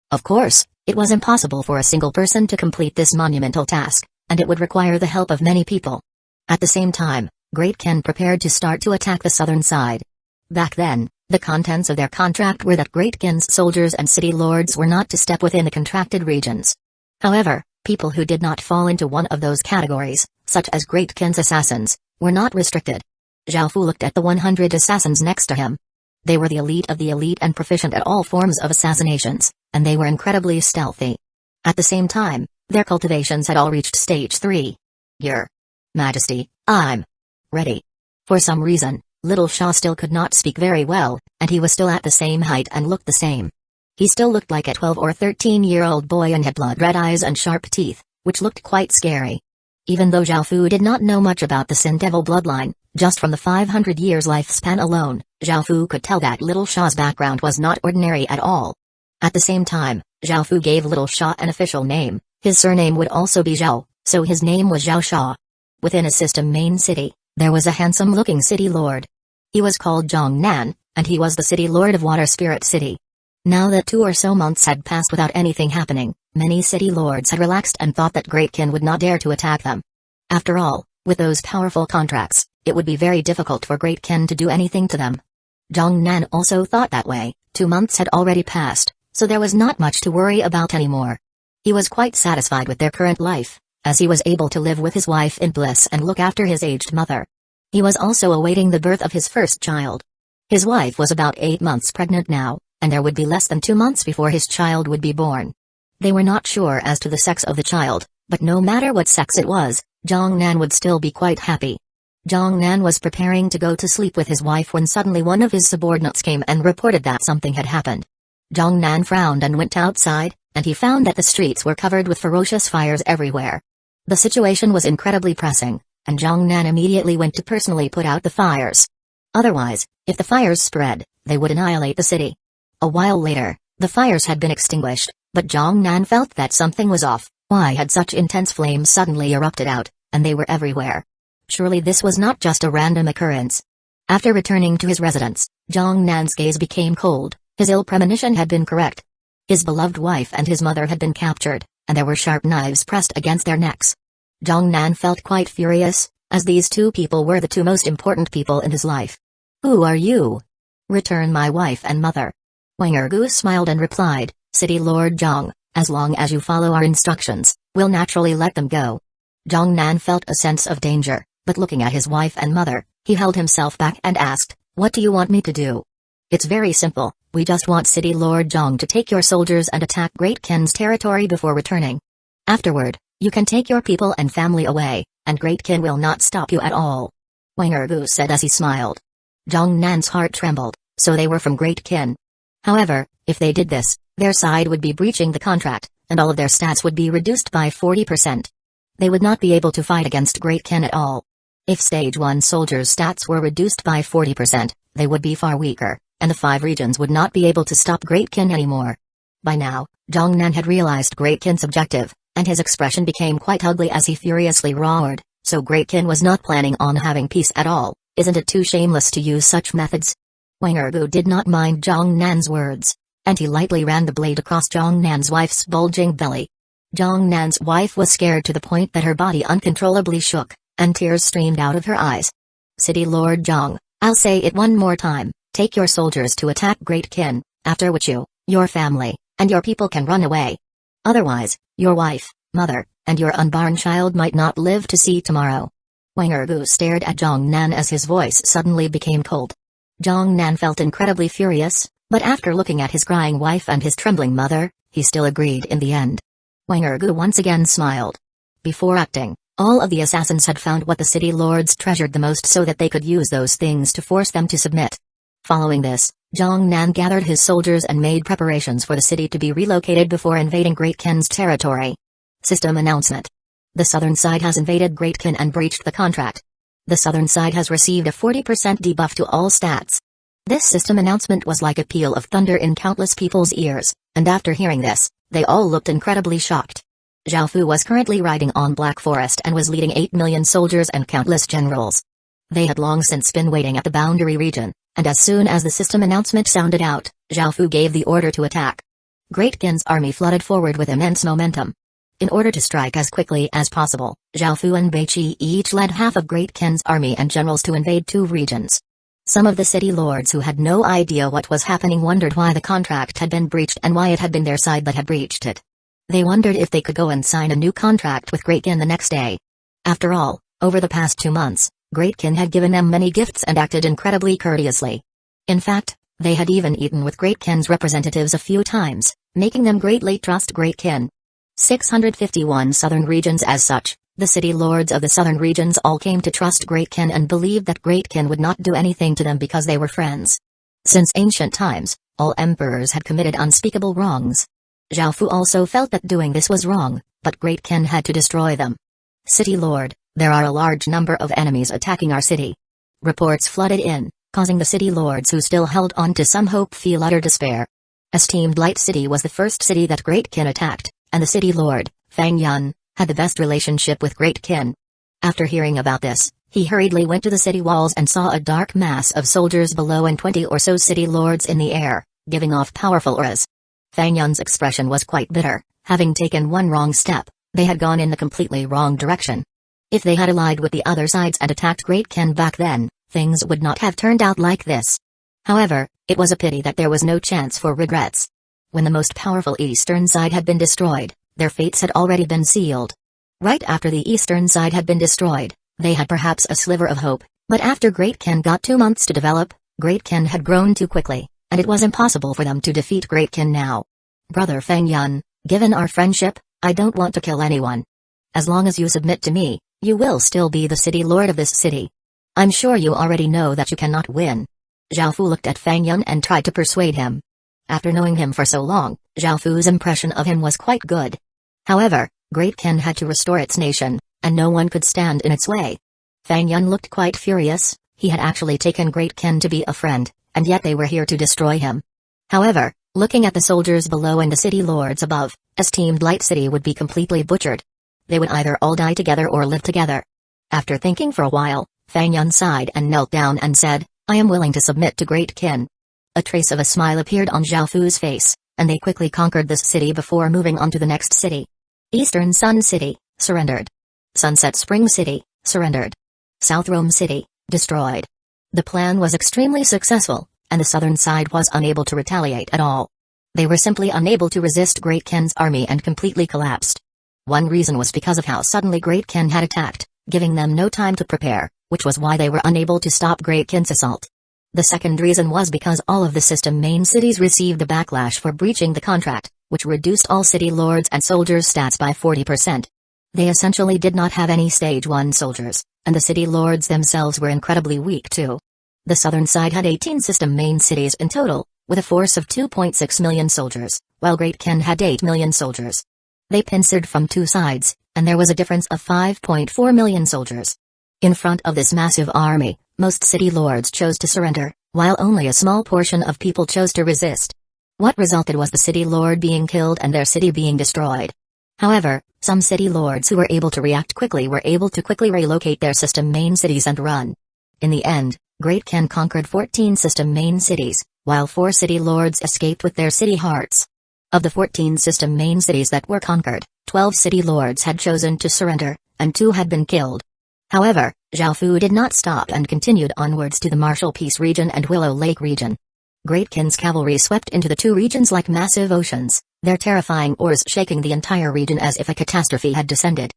Of course, it was impossible for a single person to complete this monumental task, and it would require the help of many people. At the same time, Great Qin prepared to start to attack the southern side. Back then, the contents of their contract were that Great Qin's soldiers and city lords were not to step within the contracted regions. However, people who did not fall into one of those categories, such as Great Qin's assassins, were not restricted. Zhao Fu looked at the 100 assassins next to him. They were the elite of the elite and proficient at all forms of assassinations, and they were incredibly stealthy. At the same time, their cultivations had all reached stage 3. Your Majesty, I'm ready. For some reason, Little Shah still could not speak very well, and he was still at the same height and looked the same. He still looked like a 12 or 13-year-old boy and had blood-red eyes and sharp teeth, which looked quite scary. Even though Zhao Fu did not know much about the Sin Devil bloodline, just from the 500 years lifespan alone, Zhao Fu could tell that Little Shah's background was not ordinary at all. At the same time, Zhao Fu gave Little Shah an official name. His surname would also be Zhao, so his name was Zhao Shah. Within a system main city, there was a handsome-looking city lord. He was called Zhong Nan, and he was the city lord of Water Spirit City. Now that 2 or so months had passed without anything happening, many city lords had relaxed and thought that Great Qin would not dare to attack them. After all, with those powerful contracts, it would be very difficult for Great Qin to do anything to them. Zhong Nan also thought that way. 2 months had already passed, so there was not much to worry about anymore. He was quite satisfied with their current life, as he was able to live with his wife in bliss and look after his aged mother. He was also awaiting the birth of his first child. His wife was about 8 months pregnant now, and there would be less than 2 months before his child would be born. They were not sure as to the sex of the child, but no matter what sex it was, Zhong Nan would still be quite happy. Zhong Nan was preparing to go to sleep with his wife when suddenly one of his subordinates came and reported that something had happened. Zhong Nan frowned and went outside, and he found that the streets were covered with ferocious fires everywhere. The situation was incredibly pressing, and Zhong Nan immediately went to personally put out the fires. Otherwise, if the fires spread, they would annihilate the city. A while later, the fires had been extinguished, but Zhong Nan felt that something was off. Why had such intense flames suddenly erupted out, and they were everywhere? Surely this was not just a random occurrence. After returning to his residence, Zhong Nan's gaze became cold. His ill premonition had been correct. His beloved wife and his mother had been captured, and there were sharp knives pressed against their necks. Zhong Nan felt quite furious, as these 2 people were the 2 most important people in his life. Who are you? Return my wife and mother. Wang Ergu smiled and replied, City Lord Zhong, as long as you follow our instructions, we'll naturally let them go. Zhong Nan felt a sense of danger, but looking at his wife and mother, he held himself back and asked, what do you want me to do? It's very simple, we just want City Lord Zhong to take your soldiers and attack Great Qin's territory before returning. Afterward, you can take your people and family away, and Great Qin will not stop you at all. Wang Ergu said as he smiled. Zhong Nan's heart trembled, so they were from Great Qin. However, if they did this, their side would be breaching the contract, and all of their stats would be reduced by 40%. They would not be able to fight against Great Qin at all. If Stage 1 soldiers' stats were reduced by 40%, they would be far weaker, and the 5 regions would not be able to stop Great Qin anymore. By now, Zhong Nan had realized Great Qin's objective, and his expression became quite ugly as he furiously roared, so Great Qin was not planning on having peace at all. Isn't it too shameless to use such methods? Wang Ergu did not mind Zhong Nan's words, and he lightly ran the blade across Zhong Nan's wife's bulging belly. Zhong Nan's wife was scared to the point that her body uncontrollably shook, and tears streamed out of her eyes. City Lord Zhong, I'll say it one more time, take your soldiers to attack Great Qin, after which you, your family, and your people can run away. Otherwise, your wife, mother, and your unborn child might not live to see tomorrow. Wang Ergu stared at Zhong Nan as his voice suddenly became cold. Zhong Nan felt incredibly furious, but after looking at his crying wife and his trembling mother, he still agreed in the end. Wang Ergu once again smiled. Before acting, all of the assassins had found what the city lords treasured the most so that they could use those things to force them to submit. Following this, Zhong Nan gathered his soldiers and made preparations for the city to be relocated before invading Great Qin's territory. System announcement. The southern side has invaded Great Qin and breached the contract. The southern side has received a 40% debuff to all stats. This system announcement was like a peal of thunder in countless people's ears, and after hearing this, they all looked incredibly shocked. Zhao Fu was currently riding on Black Forest and was leading 8 million soldiers and countless generals. They had long since been waiting at the boundary region, and as soon as the system announcement sounded out, Zhao Fu gave the order to attack. Great Qin's army flooded forward with immense momentum. In order to strike as quickly as possible, Zhao Fu and Bei Qi each led half of Great Qin's army and generals to invade 2 regions. Some of the city lords who had no idea what was happening wondered why the contract had been breached and why it had been their side that had breached it. They wondered if they could go and sign a new contract with Great Qin the next day. After all, over the past 2 months, Great Qin had given them many gifts and acted incredibly courteously. In fact, they had even eaten with Great Qin's representatives a few times, making them greatly trust Great Qin. 651 southern regions. As such, the city lords of the southern regions all came to trust Great Qin and believed that Great Qin would not do anything to them because they were friends. Since ancient times, all emperors had committed unspeakable wrongs. Zhao Fu also felt that doing this was wrong, but Great Qin had to destroy them. City Lord, there are a large number of enemies attacking our city. Reports flooded in, causing the city lords who still held on to some hope feel utter despair. Esteemed Light City was the first city that Great Qin attacked, and the city lord, Fang Yun, had the best relationship with Great Qin. After hearing about this, he hurriedly went to the city walls and saw a dark mass of soldiers below and 20 or so city lords in the air, giving off powerful auras. Fang Yun's expression was quite bitter. Having taken one wrong step, they had gone in the completely wrong direction. If they had allied with the other sides and attacked Great Qin back then, things would not have turned out like this. However, it was a pity that there was no chance for regrets. When the most powerful eastern side had been destroyed, their fates had already been sealed. Right after the eastern side had been destroyed, they had perhaps a sliver of hope, but after Great Qin got 2 months to develop, Great Qin had grown too quickly, and it was impossible for them to defeat Great Qin now. Brother Fang Yun, given our friendship, I don't want to kill anyone. As long as you submit to me, you will still be the city lord of this city. I'm sure you already know that you cannot win. Zhao Fu looked at Fang Yun and tried to persuade him. After knowing him for so long, Zhao Fu's impression of him was quite good. However, Great Qin had to restore its nation, and no one could stand in its way. Fang Yun looked quite furious. He had actually taken Great Qin to be a friend, and yet they were here to destroy him. However, looking at the soldiers below and the city lords above, esteemed Light City would be completely butchered. They would either all die together or live together. After thinking for a while, Fang Yun sighed and knelt down and said, I am willing to submit to Great Qin. A trace of a smile appeared on Zhao Fu's face, and they quickly conquered this city before moving on to the next city. Eastern Sun City, surrendered. Sunset Spring City, surrendered. South Rome City, destroyed. The plan was extremely successful, and the southern side was unable to retaliate at all. They were simply unable to resist Great Qin's army and completely collapsed. One reason was because of how suddenly Great Qin had attacked, giving them no time to prepare, which was why they were unable to stop Great Qin's assault. The second reason was because all of the system main cities received a backlash for breaching the contract, which reduced all city lords and soldiers' stats by 40%. They essentially did not have any stage 1 soldiers, and the city lords themselves were incredibly weak too. The southern side had 18 system main cities in total, with a force of 2.6 million soldiers, while Great Qin had 8 million soldiers. They pincered from 2 sides, and there was a difference of 5.4 million soldiers. In front of this massive army, most city lords chose to surrender, while only a small portion of people chose to resist. What resulted was the city lord being killed and their city being destroyed. However, some city lords who were able to react quickly were able to quickly relocate their system main cities and run. In the end, Great Qin conquered 14 system main cities, while 4 city lords escaped with their city hearts. Of the 14 system main cities that were conquered, 12 city lords had chosen to surrender, and 2 had been killed. However, Zhao Fu did not stop and continued onwards to the Martial Peace region and Willow Lake region. Great Qin's cavalry swept into the 2 regions like massive oceans, their terrifying oars shaking the entire region as if a catastrophe had descended.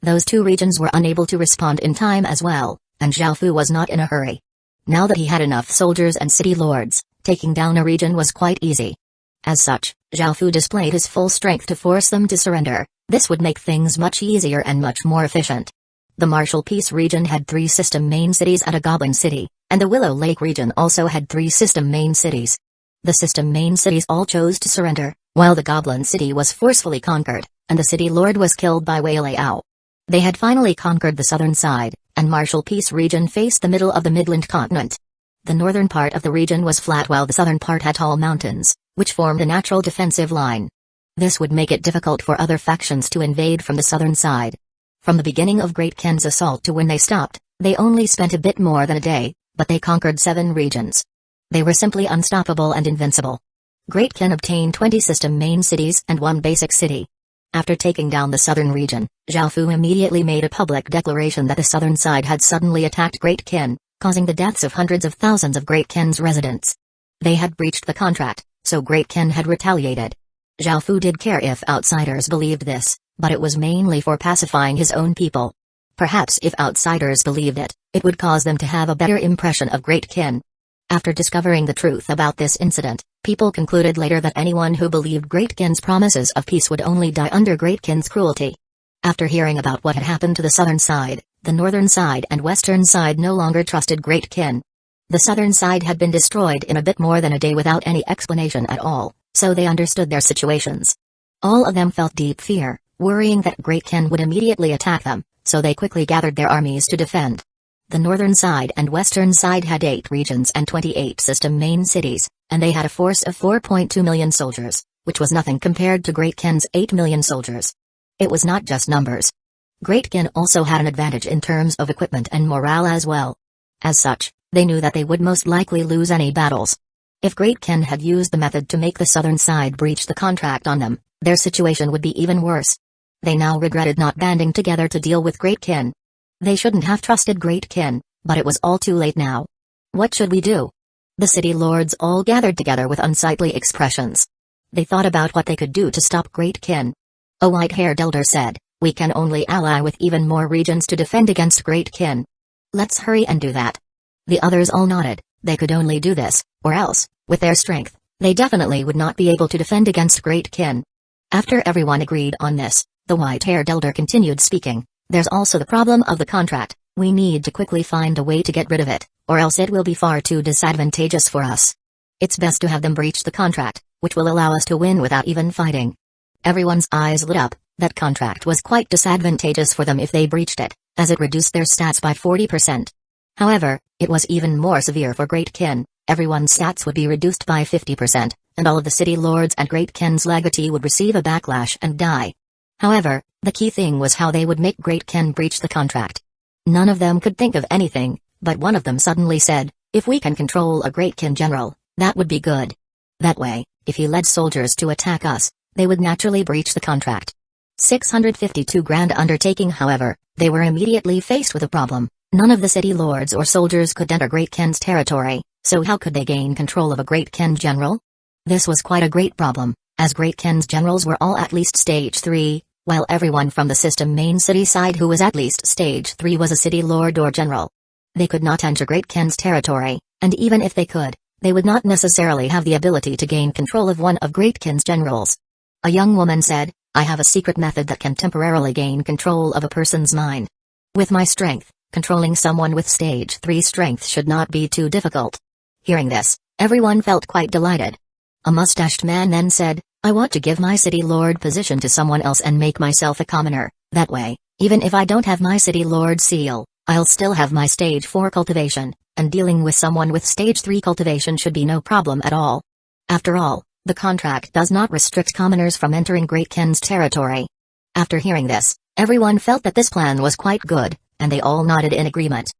Those 2 regions were unable to respond in time as well, and Zhao Fu was not in a hurry. Now that he had enough soldiers and city lords, taking down a region was quite easy. As such, Zhao Fu displayed his full strength to force them to surrender. This would make things much easier and much more efficient. The Martial Peace region had 3 system main cities and a goblin city, and the Willow Lake region also had 3 system main cities. The system main cities all chose to surrender, while the goblin city was forcefully conquered, and the city lord was killed by Wei Liao. They had finally conquered the southern side, and Martial Peace region faced the middle of the Midland continent. The northern part of the region was flat while the southern part had tall mountains, which formed a natural defensive line. This would make it difficult for other factions to invade from the southern side. From the beginning of Great Kin's assault to when they stopped, they only spent a bit more than a day, but they conquered 7 regions. They were simply unstoppable and invincible. Great Kin obtained 20 system main cities and 1 basic city. After taking down the southern region, Zhao Fu immediately made a public declaration that the southern side had suddenly attacked Great Kin, causing the deaths of hundreds of thousands of Great Kin's residents. They had breached the contract, so Great Kin had retaliated. Zhao Fu did care if outsiders believed this, but it was mainly for pacifying his own people. Perhaps if outsiders believed it, it would cause them to have a better impression of Great Kin. After discovering the truth about this incident, people concluded later that anyone who believed Great Kin's promises of peace would only die under Great Kin's cruelty. After hearing about what had happened to the southern side, the northern side and western side no longer trusted Great Kin. The southern side had been destroyed in a bit more than a day without any explanation at all, so they understood their situations. All of them felt deep fear, worrying that Great Kin would immediately attack them, so they quickly gathered their armies to defend. The northern side and western side had 8 regions and 28 system main cities, and they had a force of 4.2 million soldiers, which was nothing compared to Great Kin's 8 million soldiers. It was not just numbers. Great Kin also had an advantage in terms of equipment and morale as well. As such, they knew that they would most likely lose any battles. If Great Kin had used the method to make the southern side breach the contract on them, their situation would be even worse. They now regretted not banding together to deal with Great Kin. They shouldn't have trusted Great Kin, but it was all too late now. What should we do? The city lords all gathered together with unsightly expressions. They thought about what they could do to stop Great Kin. A white-haired elder said, "We can only ally with even more regions to defend against Great Kin. Let's hurry and do that." The others all nodded. They could only do this, or else, with their strength, they definitely would not be able to defend against Great Kin. After everyone agreed on this, the white-haired elder continued speaking. "There's also the problem of the contract. We need to quickly find a way to get rid of it, or else it will be far too disadvantageous for us. It's best to have them breach the contract, which will allow us to win without even fighting." Everyone's eyes lit up. That contract was quite disadvantageous for them if they breached it, as it reduced their stats by 40%. However, it was even more severe for Great Kin. Everyone's stats would be reduced by 50%, and all of the city lords and Great Kin's legatee would receive a backlash and die. However, the key thing was how they would make Great Kin breach the contract. None of them could think of anything, but one of them suddenly said, "If we can control a Great Kin general, that would be good. That way, if he led soldiers to attack us, they would naturally breach the contract." 652 grand undertaking. However, they were immediately faced with a problem. None of the city lords or soldiers could enter Great Kin's territory, so how could they gain control of a Great Kin general? This was quite a great problem, as Great Kin's generals were all at least stage 3, while everyone from the system main city side who was at least stage 3 was a city lord or general. They could not enter Great Kin's territory, and even if they could, they would not necessarily have the ability to gain control of one of Great Kin's generals. A young woman said, "I have a secret method that can temporarily gain control of a person's mind. With my strength, controlling someone with stage 3 strength should not be too difficult." Hearing this, everyone felt quite delighted. A mustached man then said, "I want to give my city lord position to someone else and make myself a commoner. That way, even if I don't have my city lord seal, I'll still have my stage 4 cultivation, and dealing with someone with stage 3 cultivation should be no problem at all." After all, the contract does not restrict commoners from entering Great Kin's territory. After hearing this, everyone felt that this plan was quite good, and they all nodded in agreement.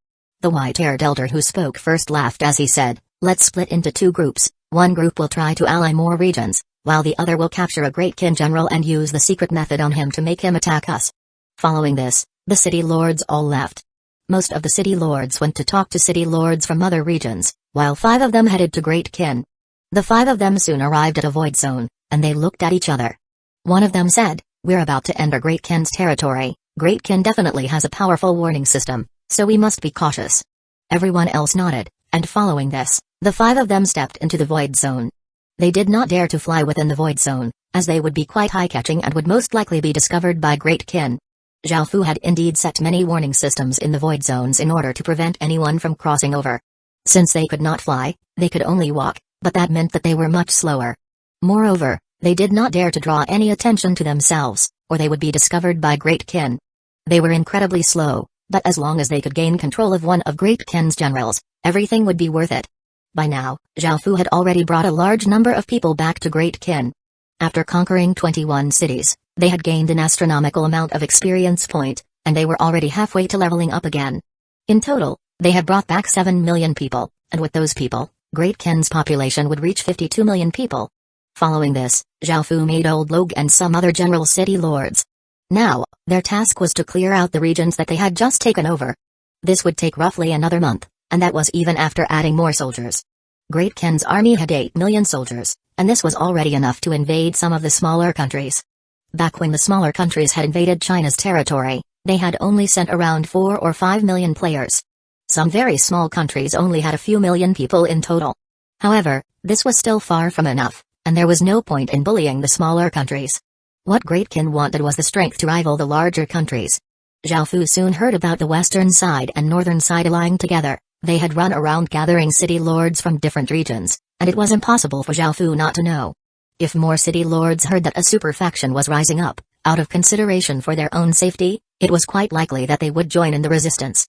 The white-haired elder who spoke first laughed as he said, "Let's split into 2 groups. One group will try to ally more regions, while the other will capture a Great Kin general and use the secret method on him to make him attack us." Following this, the city lords all left. Most of the city lords went to talk to city lords from other regions, while 5 of them headed to Great Kin. The 5 of them soon arrived at a void zone, and they looked at each other. One of them said, "We're about to enter Great Kin's territory. Great Kin definitely has a powerful warning system, so we must be cautious." Everyone else nodded, and following this, the 5 of them stepped into the void zone. They did not dare to fly within the void zone, as they would be quite high-catching and would most likely be discovered by Great Kin. Zhao Fu had indeed set many warning systems in the void zones in order to prevent anyone from crossing over. Since they could not fly, they could only walk, but that meant that they were much slower. Moreover, they did not dare to draw any attention to themselves, or they would be discovered by Great Kin. They were incredibly slow, But as long as they could gain control of one of Great Qin's generals, everything would be worth it. By now, Zhao Fu had already brought a large number of people back to Great Qin. After conquering 21 cities, they had gained an astronomical amount of experience point, and they were already halfway to leveling up again. In total, they had brought back 7 million people, and with those people, Great Qin's population would reach 52 million people. Following this, Zhao Fu made Old Log and some other general city lords. Now, their task was to clear out the regions that they had just taken over. This would take roughly another month, and that was even after adding more soldiers. Great Qin's army had 8 million soldiers, and this was already enough to invade some of the smaller countries. Back when the smaller countries had invaded China's territory, they had only sent around 4 or 5 million players. Some very small countries only had a few million people in total. However, this was still far from enough, and there was no point in bullying the smaller countries. What Great Qin wanted was the strength to rival the larger countries. Zhao Fu soon heard about the western side and northern side allying together. They had run around gathering city lords from different regions, and it was impossible for Zhao Fu not to know. If more city lords heard that a super faction was rising up, out of consideration for their own safety, it was quite likely that they would join in the resistance.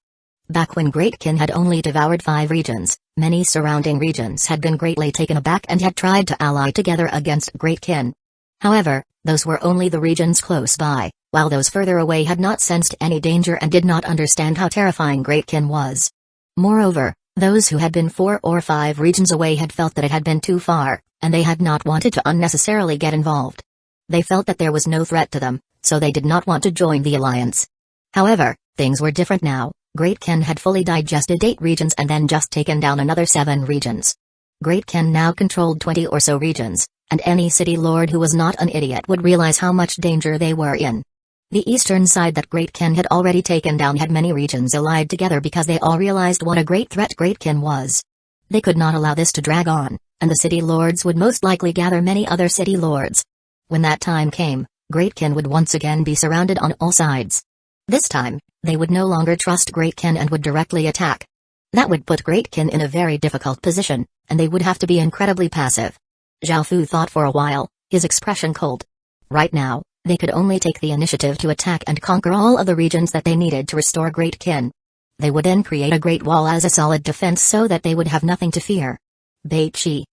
Back when Great Qin had only devoured 5 regions, many surrounding regions had been greatly taken aback and had tried to ally together against Great Qin. However, those were only the regions close by, while those further away had not sensed any danger and did not understand how terrifying Great Qin was. Moreover, those who had been 4 or 5 regions away had felt that it had been too far, and they had not wanted to unnecessarily get involved. They felt that there was no threat to them, so they did not want to join the alliance. However, things were different now. Great Qin had fully digested 8 regions and then just taken down another 7 regions. Great Qin now controlled 20 or so regions, and any city lord who was not an idiot would realize how much danger they were in. The eastern side that Great Qin had already taken down had many regions allied together because they all realized what a great threat Great Qin was. They could not allow this to drag on, and the city lords would most likely gather many other city lords. When that time came, Great Qin would once again be surrounded on all sides. This time, they would no longer trust Great Qin and would directly attack. That would put Great Qin in a very difficult position, and they would have to be incredibly passive. Zhao Fu thought for a while, his expression cold. Right now, they could only take the initiative to attack and conquer all of the regions that they needed to restore Great Qin. They would then create a great wall as a solid defense so that they would have nothing to fear. Beiqi.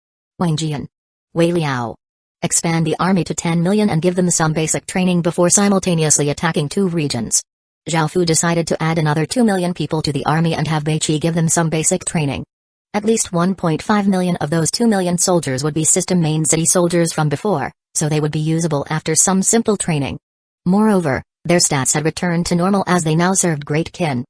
Wangjian. Wei Liao. Expand the army to 10 million and give them some basic training before simultaneously attacking 2 regions. Zhao Fu decided to add another 2 million people to the army and have Beiqi give them some basic training. At least 1.5 million of those 2 million soldiers would be system main city soldiers from before, so they would be usable after some simple training. Moreover, their stats had returned to normal as they now served Great Qin.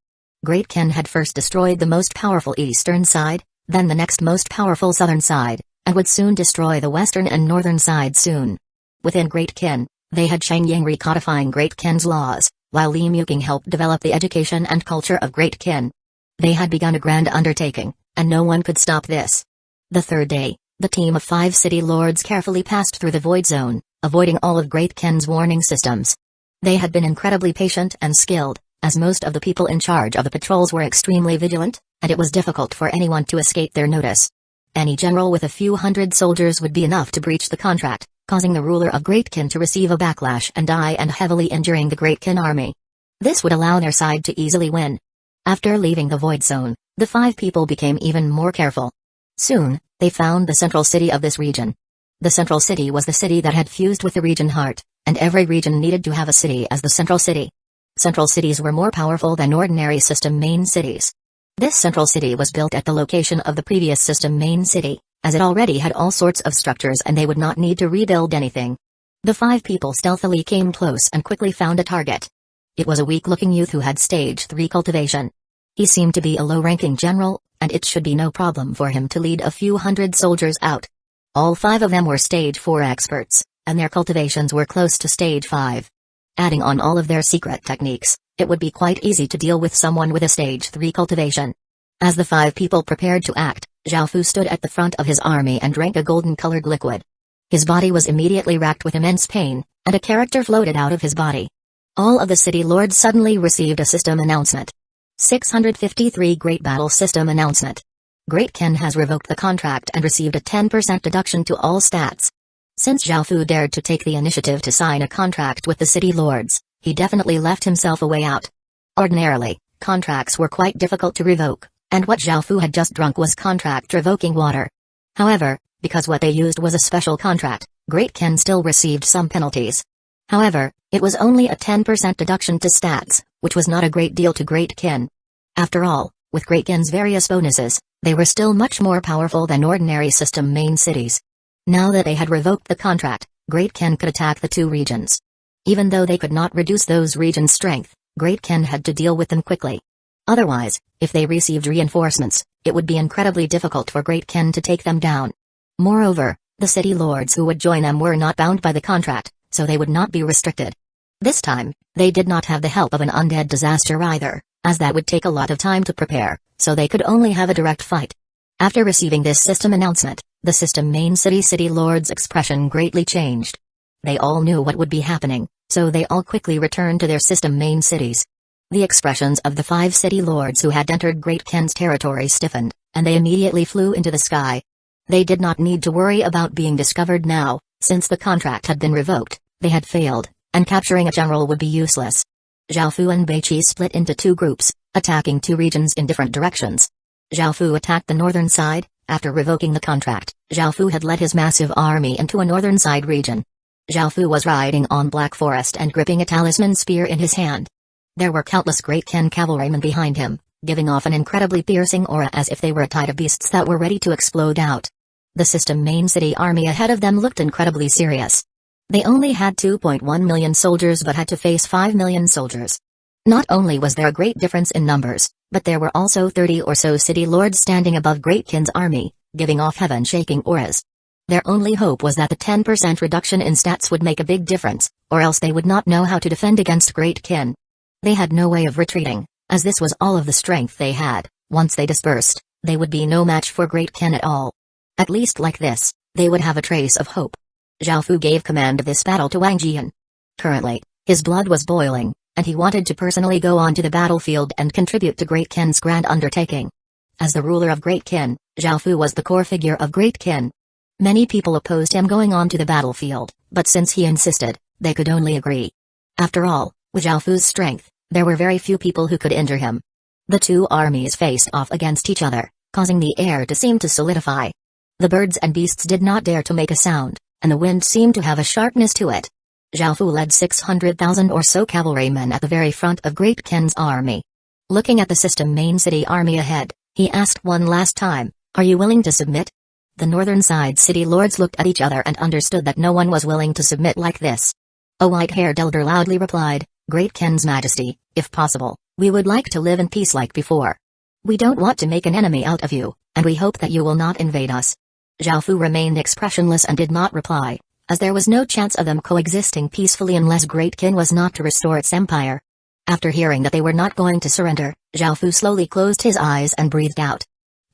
Great Qin had first destroyed the most powerful eastern side, then the next most powerful southern side, and would soon destroy the western and northern side soon. Within Great Qin, they had Shengyang recodifying Great Qin's laws, while Li Muqing helped develop the education and culture of Great Qin. They had begun a grand undertaking, and no one could stop this. The third day, the team of 5 city lords carefully passed through the void zone, avoiding all of Great Qin's warning systems. They had been incredibly patient and skilled, as most of the people in charge of the patrols were extremely vigilant, and it was difficult for anyone to escape their notice. Any general with a few hundred soldiers would be enough to breach the contract, causing the ruler of Great Qin to receive a backlash and die and heavily injuring the Great Qin army. This would allow their side to easily win. After leaving the void zone, the 5 people became even more careful. Soon, they found the central city of this region. The central city was the city that had fused with the region heart, and every region needed to have a city as the central city. Central cities were more powerful than ordinary system main cities. This central city was built at the location of the previous system main city, as it already had all sorts of structures and they would not need to rebuild anything. The 5 people stealthily came close and quickly found a target. It was a weak-looking youth who had stage 3 cultivation. He seemed to be a low-ranking general, and it should be no problem for him to lead a few hundred soldiers out. All 5 of them were stage 4 experts, and their cultivations were close to stage 5. Adding on all of their secret techniques, it would be quite easy to deal with someone with a stage 3 cultivation. As the 5 people prepared to act, Zhao Fu stood at the front of his army and drank a golden-colored liquid. His body was immediately racked with immense pain, and a character floated out of his body. All of the city lords suddenly received a system announcement. 653 Great Battle System Announcement. Great Qin has revoked the contract and received a 10% deduction to all stats. Since Zhao Fu dared to take the initiative to sign a contract with the city lords, he definitely left himself a way out. Ordinarily, Contracts were quite difficult to revoke, and what Zhao Fu had just drunk was contract revoking water. However, because what they used was a special contract, Great Ken still received some penalties. However, it was only a 10% deduction to stats, which was not a great deal to Great Ken. After all, with Great Ken's various bonuses, they were still much more powerful than ordinary system main cities. Now that they had revoked the contract, Great Ken could attack the two regions. Even though they could not reduce those regions' strength, Great Ken had to deal with them quickly. Otherwise, if they received reinforcements, it would be incredibly difficult for Great Ken to take them down. Moreover, the city lords who would join them were not bound by the contract, so they would not be restricted. This time, they did not have the help of an undead disaster either, as that would take a lot of time to prepare, so they could only have a direct fight. After receiving this system announcement, the system main city lords' expression greatly changed. They all knew what would be happening, so they all quickly returned to their system main cities. The expressions of the 5 city lords who had entered Great Ken's territory stiffened, and they immediately flew into the sky. They did not need to worry about being discovered now, since the contract had been revoked, they had failed, and capturing a general would be useless. Zhao Fu and Beiqi split into 2 groups, attacking 2 regions in different directions. Zhao Fu attacked the northern side. After revoking the contract, Zhao Fu had led his massive army into a northern side region. Zhao Fu was riding on Black Forest and gripping a talisman spear in his hand. There were countless Great Ken cavalrymen behind him, giving off an incredibly piercing aura as if they were a tide of beasts that were ready to explode out. The system main city army ahead of them looked incredibly serious. They only had 2.1 million soldiers but had to face 5 million soldiers. Not only was there a great difference in numbers, but there were also 30 or so city lords standing above Great Ken's army, giving off heaven-shaking auras. Their only hope was that the 10% reduction in stats would make a big difference, or else they would not know how to defend against Great Ken. They had no way of retreating, as this was all of the strength they had. Once they dispersed, they would be no match for Great Ken at all. At least like this, they would have a trace of hope. Zhao Fu gave command of this battle to Wang Jian. Currently, his blood was boiling, and he wanted to personally go onto the battlefield and contribute to Great Ken's grand undertaking. As the ruler of Great Ken, Zhao Fu was the core figure of Great Ken. Many people opposed him going onto the battlefield, but since he insisted, they could only agree. After all, with Zhao Fu's strength, there were very few people who could injure him. The 2 armies faced off against each other, causing the air to seem to solidify. The birds and beasts did not dare to make a sound, and the wind seemed to have a sharpness to it. Zhao Fu led 600,000 or so cavalrymen at the very front of Great Ken's army. Looking at the system main city army ahead, he asked one last time, "Are you willing to submit?" The northern side city lords looked at each other and understood that no one was willing to submit like this. A white-haired elder loudly replied, "Great Ken's Majesty, if possible, we would like to live in peace like before. We don't want to make an enemy out of you, and we hope that you will not invade us." Zhao Fu remained expressionless and did not reply, as there was no chance of them coexisting peacefully unless Great Ken was not to restore its empire. After hearing that they were not going to surrender, Zhao Fu slowly closed his eyes and breathed out.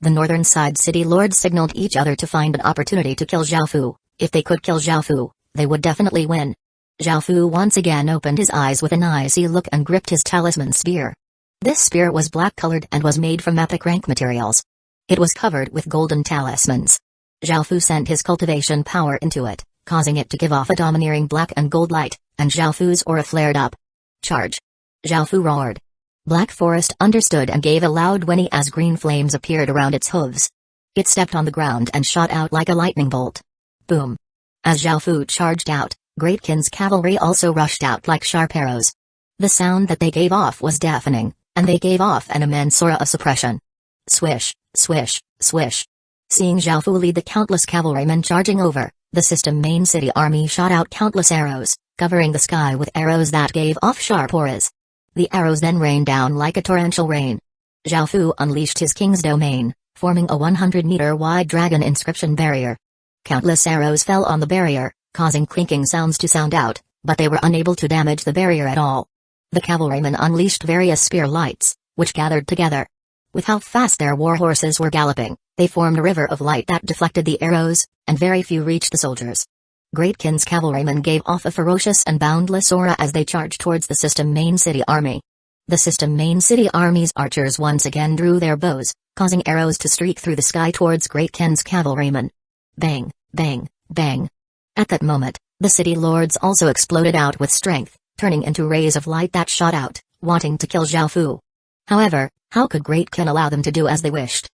The northern side city lords signaled each other to find an opportunity to kill Zhao Fu. If they could kill Zhao Fu, they would definitely win. Zhao Fu once again opened his eyes with an icy look and gripped his talisman spear. This spear was black-colored and was made from epic rank materials. It was covered with golden talismans. Zhao Fu sent his cultivation power into it, causing it to give off a domineering black and gold light, and Zhao Fu's aura flared up. "Charge!" Zhao Fu roared. Black Forest understood and gave a loud whinny as green flames appeared around its hooves. It stepped on the ground and shot out like a lightning bolt. Boom! As Zhao Fu charged out, Great Ken's cavalry also rushed out like sharp arrows. The sound that they gave off was deafening, and they gave off an immense aura of suppression. Swish, swish, swish. Seeing Zhao Fu lead the countless cavalrymen charging over, the system main city army shot out countless arrows, covering the sky with arrows that gave off sharp auras. The arrows then rained down like a torrential rain. Zhao Fu unleashed his king's domain, forming a 100-meter-wide dragon inscription barrier. Countless arrows fell on the barrier, causing clinking sounds to sound out, but they were unable to damage the barrier at all. The cavalrymen unleashed various spear lights, which gathered together. With how fast their war horses were galloping, they formed a river of light that deflected the arrows, and very few reached the soldiers. Great Ken's cavalrymen gave off a ferocious and boundless aura as they charged towards the system main city army. The system main city army's archers once again drew their bows, causing arrows to streak through the sky towards Great Ken's cavalrymen. Bang, bang, bang. At that moment, the city lords also exploded out with strength, turning into rays of light that shot out, wanting to kill Zhao Fu. However, how could Great Kin allow them to do as they wished?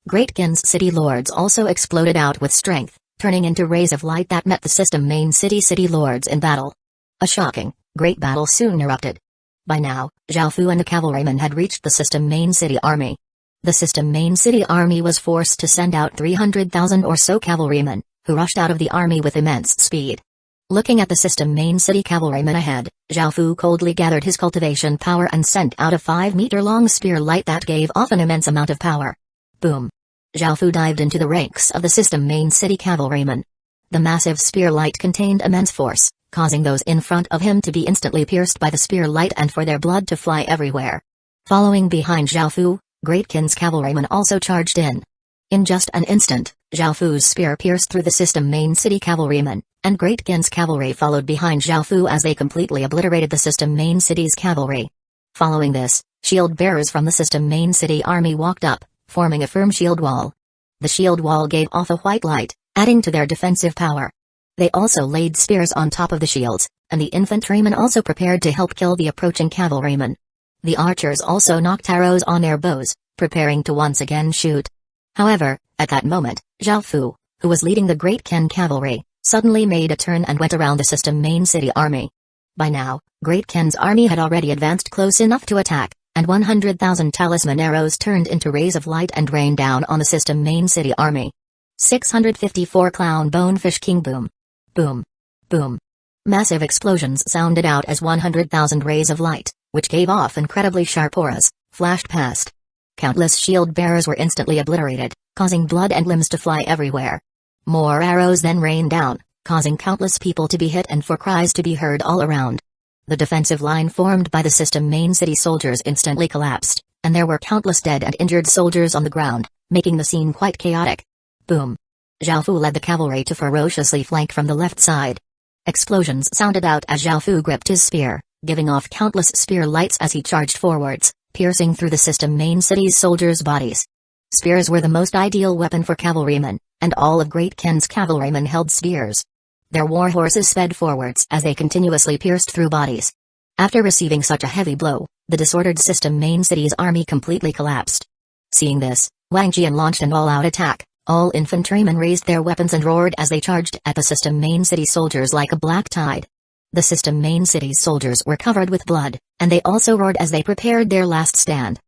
Great Kin's city lords also exploded out with strength, turning into rays of light that met the system main city lords in battle. A shocking, great battle soon erupted. By now, Zhao Fu and the cavalrymen had reached the system main city army. The system main city army was forced to send out 300,000 or so cavalrymen, who rushed out of the army with immense speed. Looking at the system main city cavalrymen ahead, Zhao Fu coldly gathered his cultivation power and sent out a 5-meter-long spear light that gave off an immense amount of power. Boom! Zhao Fu dived into the ranks of the system main city cavalrymen. The massive spear light contained immense force, causing those in front of him to be instantly pierced by the spear light and for their blood to fly everywhere. Following behind Zhao Fu, Great Kin's cavalrymen also charged in. In just an instant, Zhao Fu's spear pierced through the system main city cavalrymen, and Great Kin's cavalry followed behind Zhao Fu as they completely obliterated the system main city's cavalry. Following this, shield bearers from the system main city army walked up, forming a firm shield wall. The shield wall gave off a white light, adding to their defensive power. They also laid spears on top of the shields, and the infantrymen also prepared to help kill the approaching cavalrymen. The archers also nocked arrows on their bows, preparing to once again shoot. However, at that moment, Zhao Fu, who was leading the Great Kin cavalry, suddenly made a turn and went around the system main city army. By now, Great Kin's army had already advanced close enough to attack, and 100,000 talisman arrows turned into rays of light and rained down on the system main city army. 654 Clown Bonefish King Boom. Boom. Boom. Massive explosions sounded out as 100,000 rays of light, which gave off incredibly sharp auras, flashed past. Countless shield bearers were instantly obliterated, causing blood and limbs to fly everywhere. More arrows then rained down, causing countless people to be hit and for cries to be heard all around. The defensive line formed by the system main city soldiers instantly collapsed, and there were countless dead and injured soldiers on the ground, making the scene quite chaotic. Boom. Zhao Fu led the cavalry to ferociously flank from the left side. Explosions sounded out as Zhao Fu gripped his spear, giving off countless spear lights as he charged forwards, piercing through the system main city's soldiers' bodies. Spears were the most ideal weapon for cavalrymen, and all of Great Kin's cavalrymen held spears. Their war horses sped forwards as they continuously pierced through bodies. After receiving such a heavy blow, the disordered system main city's army completely collapsed. Seeing this, Wang Jian launched an all-out attack. All infantrymen raised their weapons and roared as they charged at the system main city soldiers like a black tide. The system main city's soldiers were covered with blood, and they also roared as they prepared their last stand.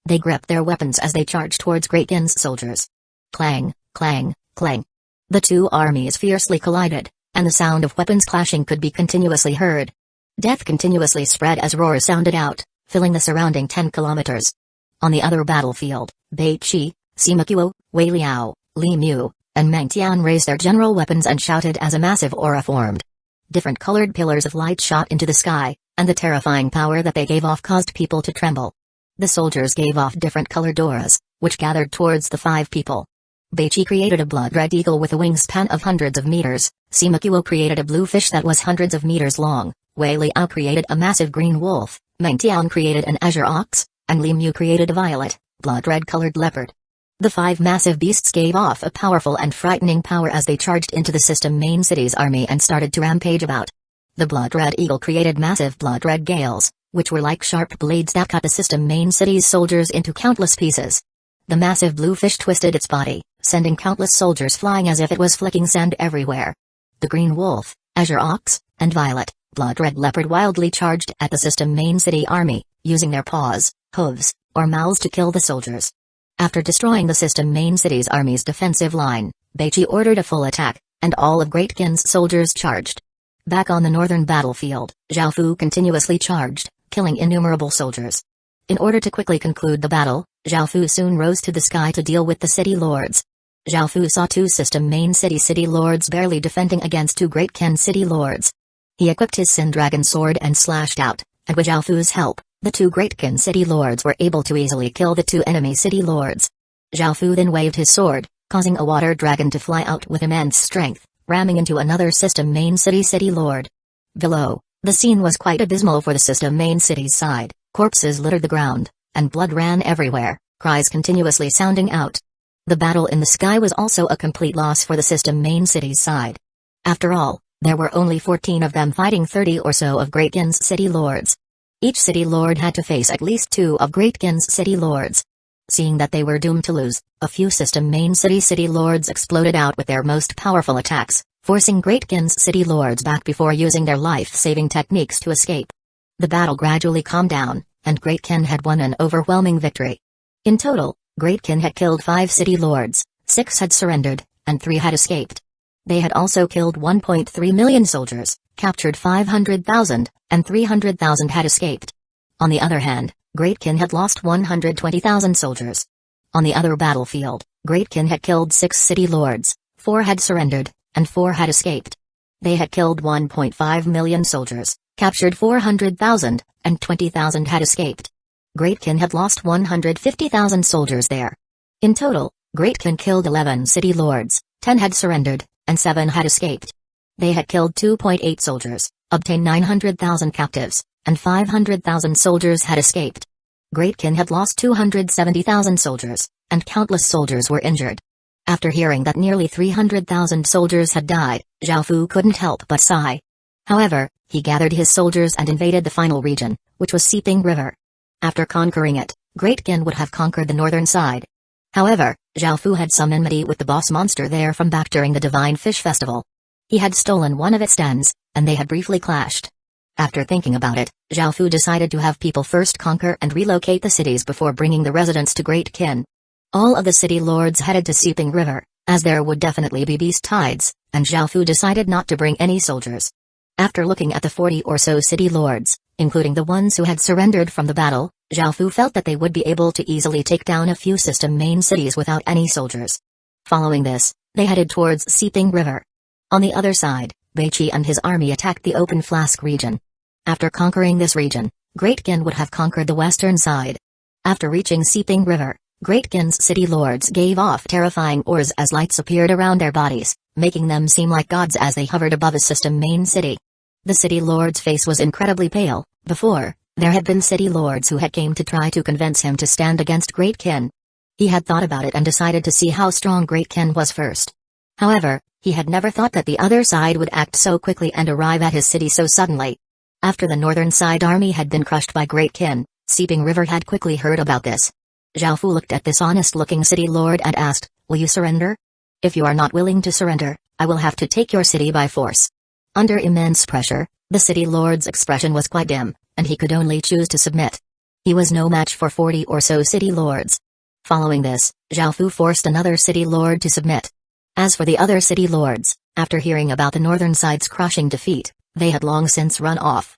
They gripped their weapons as they charged towards Great Kin's soldiers. Clang, clang, clang. The two armies fiercely collided, and the sound of weapons clashing could be continuously heard. Death continuously spread as roars sounded out, filling the surrounding 10 kilometers. On the other battlefield, Bai Qi, Sima Qiu, Wei Liao, Li Mu, and Meng Tian raised their general weapons and shouted as a massive aura formed. Different colored pillars of light shot into the sky, and the terrifying power that they gave off caused people to tremble. The soldiers gave off different colored auras, which gathered towards the 5 people. Bai Qi created a blood-red eagle with a wingspan of hundreds of meters, Sima Qiu created a blue fish that was hundreds of meters long, Wei Liao created a massive green wolf, Meng Tian created an azure ox, and Li Mu created a violet, blood-red colored leopard. The 5 massive beasts gave off a powerful and frightening power as they charged into the system main city's army and started to rampage about. The blood-red eagle created massive blood-red gales, which were like sharp blades that cut the system main city's soldiers into countless pieces. The massive blue fish twisted its body, sending countless soldiers flying as if it was flicking sand everywhere. The green wolf, azure ox, and violet, blood-red leopard wildly charged at the system main city army, using their paws, hooves, or mouths to kill the soldiers. After destroying the system main city's army's defensive line, Bai Qi ordered a full attack, and all of Great Kin's soldiers charged. Back on the northern battlefield, Zhao Fu continuously charged, killing innumerable soldiers. In order to quickly conclude the battle, Zhao Fu soon rose to the sky to deal with the city lords. Zhao Fu saw 2 system main city lords barely defending against 2 Great Kin city lords. He equipped his Sin Dragon sword and slashed out, and with Zhao Fu's help, the 2 Great Kin city lords were able to easily kill the 2 enemy city lords. Zhao Fu then waved his sword, causing a water dragon to fly out with immense strength, ramming into another system main city lord. Below, the scene was quite abysmal for the system main city's side. Corpses littered the ground, and blood ran everywhere, cries continuously sounding out. The battle in the sky was also a complete loss for the system main city's side. After all, there were only 14 of them fighting 30 or so of Great Kin's city lords. Each city lord had to face at least 2 of Great Kin's city lords. Seeing that they were doomed to lose, a few system main city lords exploded out with their most powerful attacks, forcing Great Kin's city lords back before using their life-saving techniques to escape. The battle gradually calmed down, and Great Kin had won an overwhelming victory. In total, Great Kin had killed 5 city lords, 6 had surrendered, and 3 had escaped. They had also killed 1.3 million soldiers, captured 500,000, and 300,000 had escaped. On the other hand, Great Kin had lost 120,000 soldiers. On the other battlefield, Great Kin had killed 6 city lords, 4 had surrendered, and 4 had escaped. They had killed 1.5 million soldiers, captured 400,000, and 20,000 had escaped. Great Kin had lost 150,000 soldiers there. In total, Great Kin killed 11 city lords, 10 had surrendered, and 7 had escaped. They had killed 2.8 soldiers, obtained 900,000 captives, and 500,000 soldiers had escaped. Great Kin had lost 270,000 soldiers, and countless soldiers were injured. After hearing that nearly 300,000 soldiers had died, Zhao Fu couldn't help but sigh. However, he gathered his soldiers and invaded the final region, which was Seeping River. After conquering it, Great Kin would have conquered the northern side. However, Zhao Fu had some enmity with the boss monster there from back during the Divine Fish Festival. He had stolen one of its dens, and they had briefly clashed. After thinking about it, Zhao Fu decided to have people first conquer and relocate the cities before bringing the residents to Great Kin. All of the city lords headed to Seeping River, as there would definitely be beast tides, and Zhao Fu decided not to bring any soldiers. After looking at the 40 or so city lords, including the ones who had surrendered from the battle, Zhao Fu felt that they would be able to easily take down a few system main cities without any soldiers. Following this, they headed towards Seeping River. On the other side, Beiqi and his army attacked the Open Flask region. After conquering this region, Great Kin would have conquered the western side. After reaching Seeping River, Great Kin's city lords gave off terrifying oars as lights appeared around their bodies, making them seem like gods as they hovered above a system main city. The city lord's face was incredibly pale. Before, there had been city lords who had came to try to convince him to stand against Great Kin. He had thought about it and decided to see how strong Great Kin was first. However, he had never thought that the other side would act so quickly and arrive at his city so suddenly. After the northern side army had been crushed by Great Kin, Seeping River had quickly heard about this. Zhao Fu looked at this honest-looking city lord and asked, "Will you surrender? If you are not willing to surrender, I will have to take your city by force." Under immense pressure, the city lord's expression was quite dim, and he could only choose to submit. He was no match for 40 or so city lords. Following this, Zhao Fu forced another city lord to submit. As for the other city lords, after hearing about the northern side's crushing defeat, they had long since run off.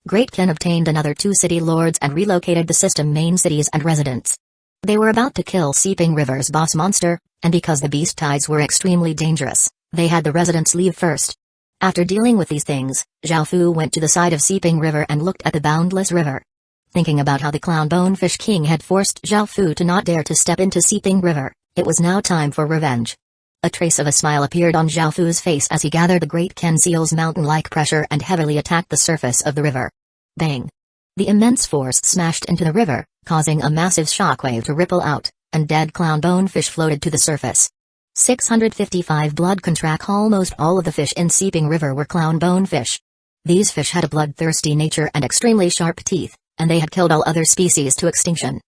Great Kin obtained another 2 city lords and relocated the system main cities and residents. They were about to kill Seeping River's boss monster, and because the beast tides were extremely dangerous, they had the residents leave first. After dealing with these things, Zhao Fu went to the side of Seeping River and looked at the boundless river. Thinking about how the Clown Bonefish King had forced Zhao Fu to not dare to step into Seeping River, it was now time for revenge. A trace of a smile appeared on Zhao Fu's face as he gathered the Great Kin Seal's mountain-like pressure and heavily attacked the surface of the river. Bang! The immense force smashed into the river, causing a massive shockwave to ripple out, and dead clown bonefish floated to the surface. 655 blood contract. Almost all of the fish in Seeping River were clown bonefish. These fish had a bloodthirsty nature and extremely sharp teeth, and they had killed all other species to extinction.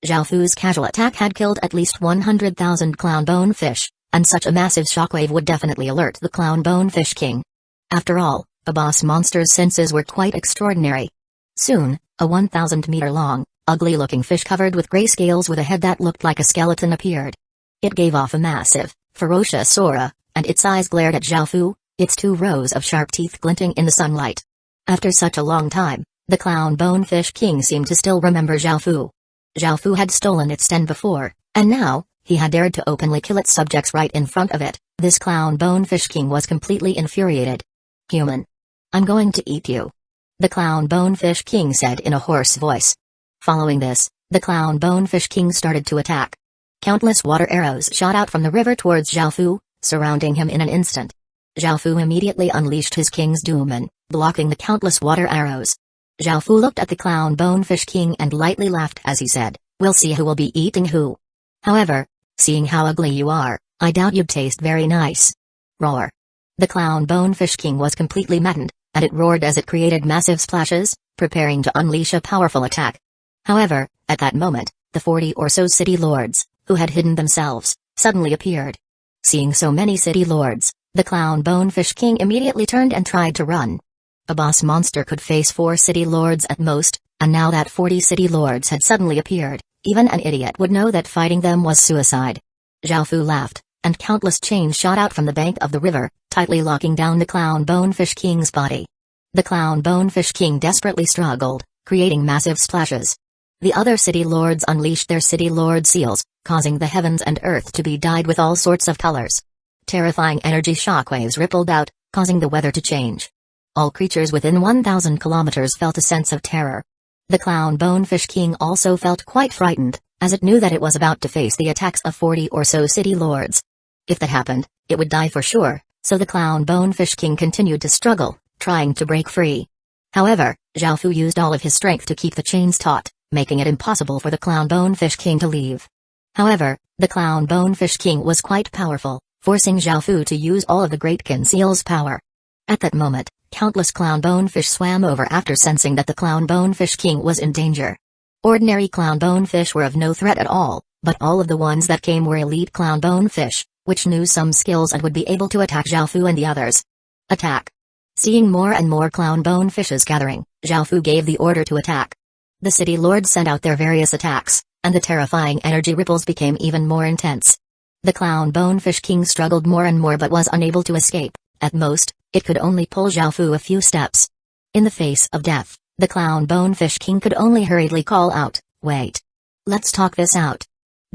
Zhao Fu's casual attack had killed at least 100,000 clown bonefish, and such a massive shockwave would definitely alert the clown bonefish king. After all, a boss monster's senses were quite extraordinary. Soon, a 1,000-meter-long, ugly-looking fish covered with gray scales with a head that looked like a skeleton appeared. It gave off a massive, ferocious aura, and its eyes glared at Zhao Fu, its 2 rows of sharp teeth glinting in the sunlight. After such a long time, the clown bonefish king seemed to still remember Zhao Fu. Zhao Fu had stolen its den before, and now, he had dared to openly kill its subjects right in front of it. This clown bonefish king was completely infuriated. "Human. I'm going to eat you," the clown bonefish king said in a hoarse voice. Following this, the clown bonefish king started to attack. Countless water arrows shot out from the river towards Zhao Fu, surrounding him in an instant. Zhao Fu immediately unleashed his king's Duman, blocking the countless water arrows. Zhao Fu looked at the clown bonefish king and lightly laughed as he said, "We'll see who will be eating who. However, seeing how ugly you are, I doubt you'd taste very nice." Roar. The clown bonefish king was completely maddened, and it roared as it created massive splashes, preparing to unleash a powerful attack. However, at that moment, the 40 or so city lords, who had hidden themselves, suddenly appeared. Seeing so many city lords, the clown Bonefish King immediately turned and tried to run. A boss monster could face 4 city lords at most, and now that 40 city lords had suddenly appeared, even an idiot would know that fighting them was suicide. Xiaofu laughed, and countless chains shot out from the bank of the river, tightly locking down the clown Bonefish King's body. The clown Bonefish King desperately struggled, creating massive splashes. The other city lords unleashed their city lord seals, causing the heavens and earth to be dyed with all sorts of colors. Terrifying energy shockwaves rippled out, causing the weather to change. All creatures within 1,000 kilometers felt a sense of terror. The clown Bonefish King also felt quite frightened, as it knew that it was about to face the attacks of 40 or so city lords. If that happened, it would die for sure, so the clown Bonefish King continued to struggle, trying to break free. However, Xiaofu used all of his strength to keep the chains taut, making it impossible for the clown Bonefish King to leave. However, the clown Bonefish King was quite powerful, forcing Xiaofu to use all of the Great Kin Seal's power. At that moment, countless clown bonefish swam over after sensing that the clown Bonefish King was in danger. Ordinary clown bonefish were of no threat at all, but all of the ones that came were elite clown bonefish, which knew some skills and would be able to attack Xiaofu and the others. Attack! Seeing more and more clown bonefishes gathering, Xiaofu gave the order to attack. The city lords sent out their various attacks, and the terrifying energy ripples became even more intense. The clown Bonefish King struggled more and more but was unable to escape. At most, it could only pull Xiaofu a few steps. In the face of death, the clown Bonefish King could only hurriedly call out, "Wait. Let's talk this out.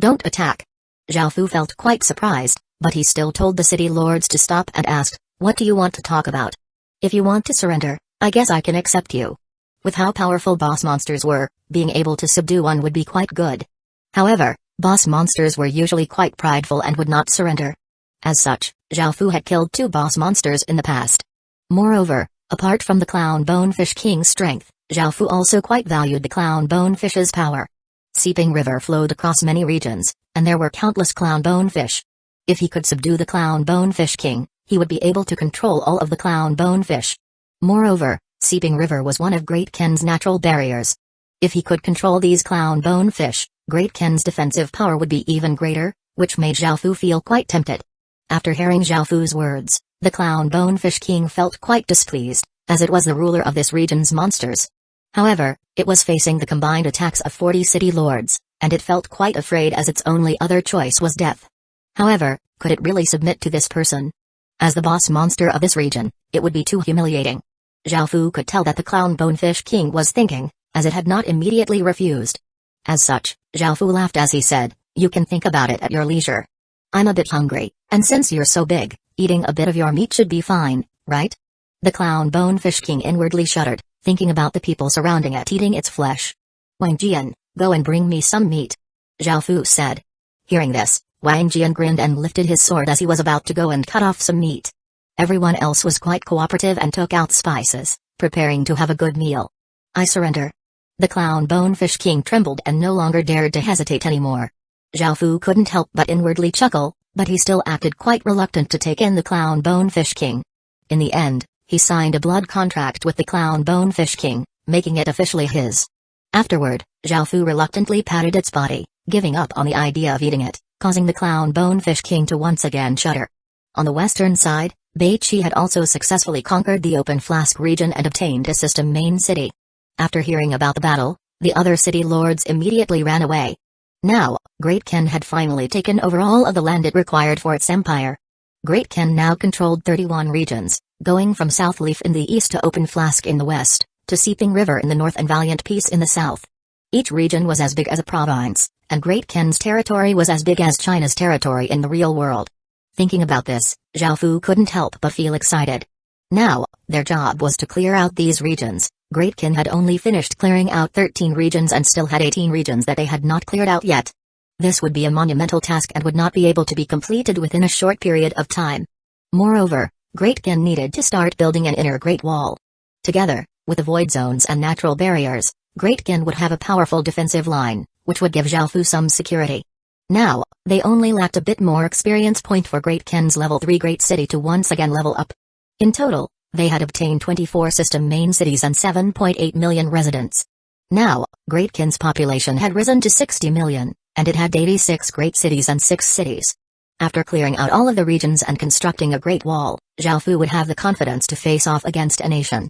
Don't attack." Xiaofu felt quite surprised, but he still told the city lords to stop and asked, "What do you want to talk about? If you want to surrender, I guess I can accept you." With how powerful boss monsters were, being able to subdue one would be quite good. However, boss monsters were usually quite prideful and would not surrender. As such, Xiaofu had killed 2 boss monsters in the past. Moreover, apart from the clown Bonefish King's strength, Xiaofu also quite valued the clown Bonefish's power. Seeping River flowed across many regions, and there were countless clown bonefish. If he could subdue the clown Bonefish King, he would be able to control all of the clown bonefish. Moreover, Seeping River was one of Great Ken's natural barriers. If he could control these clown bonefish, Great Ken's defensive power would be even greater, which made Xiaofu feel quite tempted. After hearing Xiaofu's words, the clown Bonefish King felt quite displeased, as it was the ruler of this region's monsters. However, it was facing the combined attacks of 40 city lords, and it felt quite afraid as its only other choice was death. However, could it really submit to this person? As the boss monster of this region, it would be too humiliating. Xiaofu could tell that the clown Bonefish King was thinking, as it had not immediately refused. As such, Xiaofu laughed as he said, "You can think about it at your leisure. I'm a bit hungry, and since you're so big, eating a bit of your meat should be fine, right?" The clown Bonefish King inwardly shuddered, thinking about the people surrounding it eating its flesh. "Wang Jian, go and bring me some meat," Xiaofu said. Hearing this, Wang Jian grinned and lifted his sword as he was about to go and cut off some meat. Everyone else was quite cooperative and took out spices, preparing to have a good meal. "I surrender." The clown Bonefish King trembled and no longer dared to hesitate anymore. Xiaofu couldn't help but inwardly chuckle, but he still acted quite reluctant to take in the clown Bonefish King. In the end, he signed a blood contract with the clown Bonefish King, making it officially his. Afterward, Xiaofu reluctantly patted its body, giving up on the idea of eating it, causing the clown Bonefish King to once again shudder. On the western side, Beichi had also successfully conquered the Open Flask region and obtained a system main city. After hearing about the battle, the other city lords immediately ran away. Now, Great Ken had finally taken over all of the land it required for its empire. Great Ken now controlled 31 regions, going from South Leaf in the east to Open Flask in the west, to Seeping River in the north and Valiant Peace in the south. Each region was as big as a province, and Great Ken's territory was as big as China's territory in the real world. Thinking about this, Xiaofu couldn't help but feel excited. Now, their job was to clear out these regions. Great Ken had only finished clearing out 13 regions and still had 18 regions that they had not cleared out yet. This would be a monumental task and would not be able to be completed within a short period of time. Moreover, Great Ken needed to start building an inner Great Wall. Together, with the void zones and natural barriers, Great Ken would have a powerful defensive line, which would give Xiaofu some security. Now, they only lacked a bit more experience point for Great Ken's level 3 great city to once again level up. In total, They had obtained 24 system main cities and 7.8 million residents. Now, Great Kin's population had risen to 60 million, and it had 86 great cities and 6 cities. After clearing out all of the regions and constructing a great wall, Zhaofu would have the confidence to face off against a nation.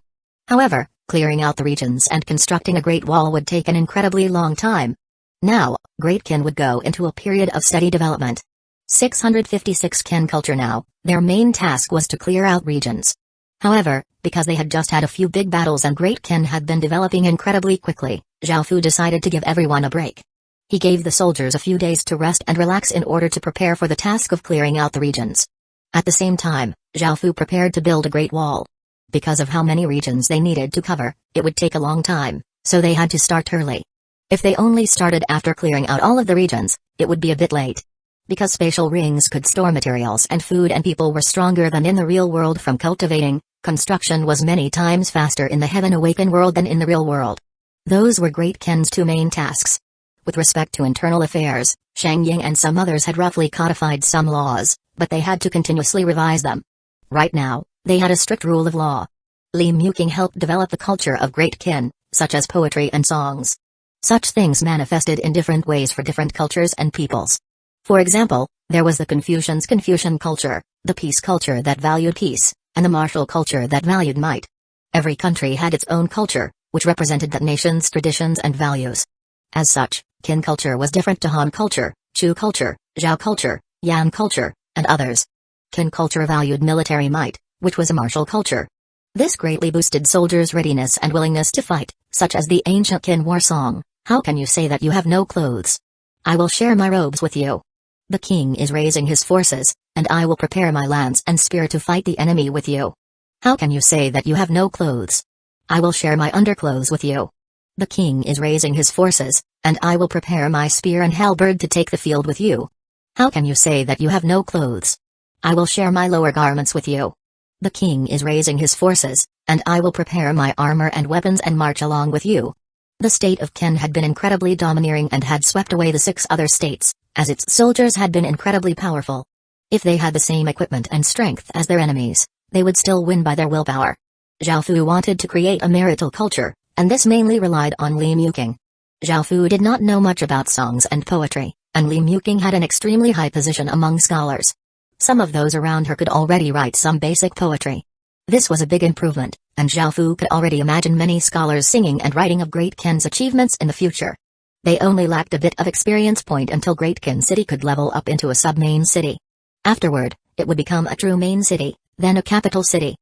However, clearing out the regions and constructing a great wall would take an incredibly long time. Now, Great Kin would go into a period of steady development. 656 Kin culture now, their main task was to clear out regions. However, because they had just had a few big battles and Great Kin had been developing incredibly quickly, Zhaofu decided to give everyone a break. He gave the soldiers a few days to rest and relax in order to prepare for the task of clearing out the regions. At the same time, Zhaofu prepared to build a great wall. Because of how many regions they needed to cover, it would take a long time, so they had to start early. If they only started after clearing out all of the regions, it would be a bit late. Because spatial rings could store materials and food and people were stronger than in the real world from cultivating, construction was many times faster in the Heaven Awakened world than in the real world. Those were Great Kin's two main tasks. With respect to internal affairs, Shang Ying and some others had roughly codified some laws, but they had to continuously revise them. Right now, they had a strict rule of law. Li Muking helped develop the culture of Great Kin, such as poetry and songs. Such things manifested in different ways for different cultures and peoples. For example, there was the Confucian culture, the peace culture that valued peace, and the martial culture that valued might. Every country had its own culture, which represented that nation's traditions and values. As such, Qin culture was different to Han culture, Chu culture, Zhao culture, Yan culture, and others. Qin culture valued military might, which was a martial culture. This greatly boosted soldiers' readiness and willingness to fight, such as the ancient Qin war song, "How can you say that you have no clothes? I will share my robes with you. The king is raising his forces, and I will prepare my lance and spear to fight the enemy with you. How can you say that you have no clothes? I will share my underclothes with you. The king is raising his forces, and I will prepare my spear and halberd to take the field with you. How can you say that you have no clothes? I will share my lower garments with you. The king is raising his forces, and I will prepare my armor and weapons and march along with you." The state of Qin had been incredibly domineering and had swept away the 6 other states, as its soldiers had been incredibly powerful. If they had the same equipment and strength as their enemies, they would still win by their willpower. Zhaofu wanted to create a marital culture, and this mainly relied on Li Muking. Zhaofu did not know much about songs and poetry, and Li Muking had an extremely high position among scholars. Some of those around her could already write some basic poetry. This was a big improvement, and Zhaofu could already imagine many scholars singing and writing of Great Qin's achievements in the future. They only lacked a bit of experience point until Great Qin City could level up into a sub-main city. Afterward, it would become a true main city, then a capital city.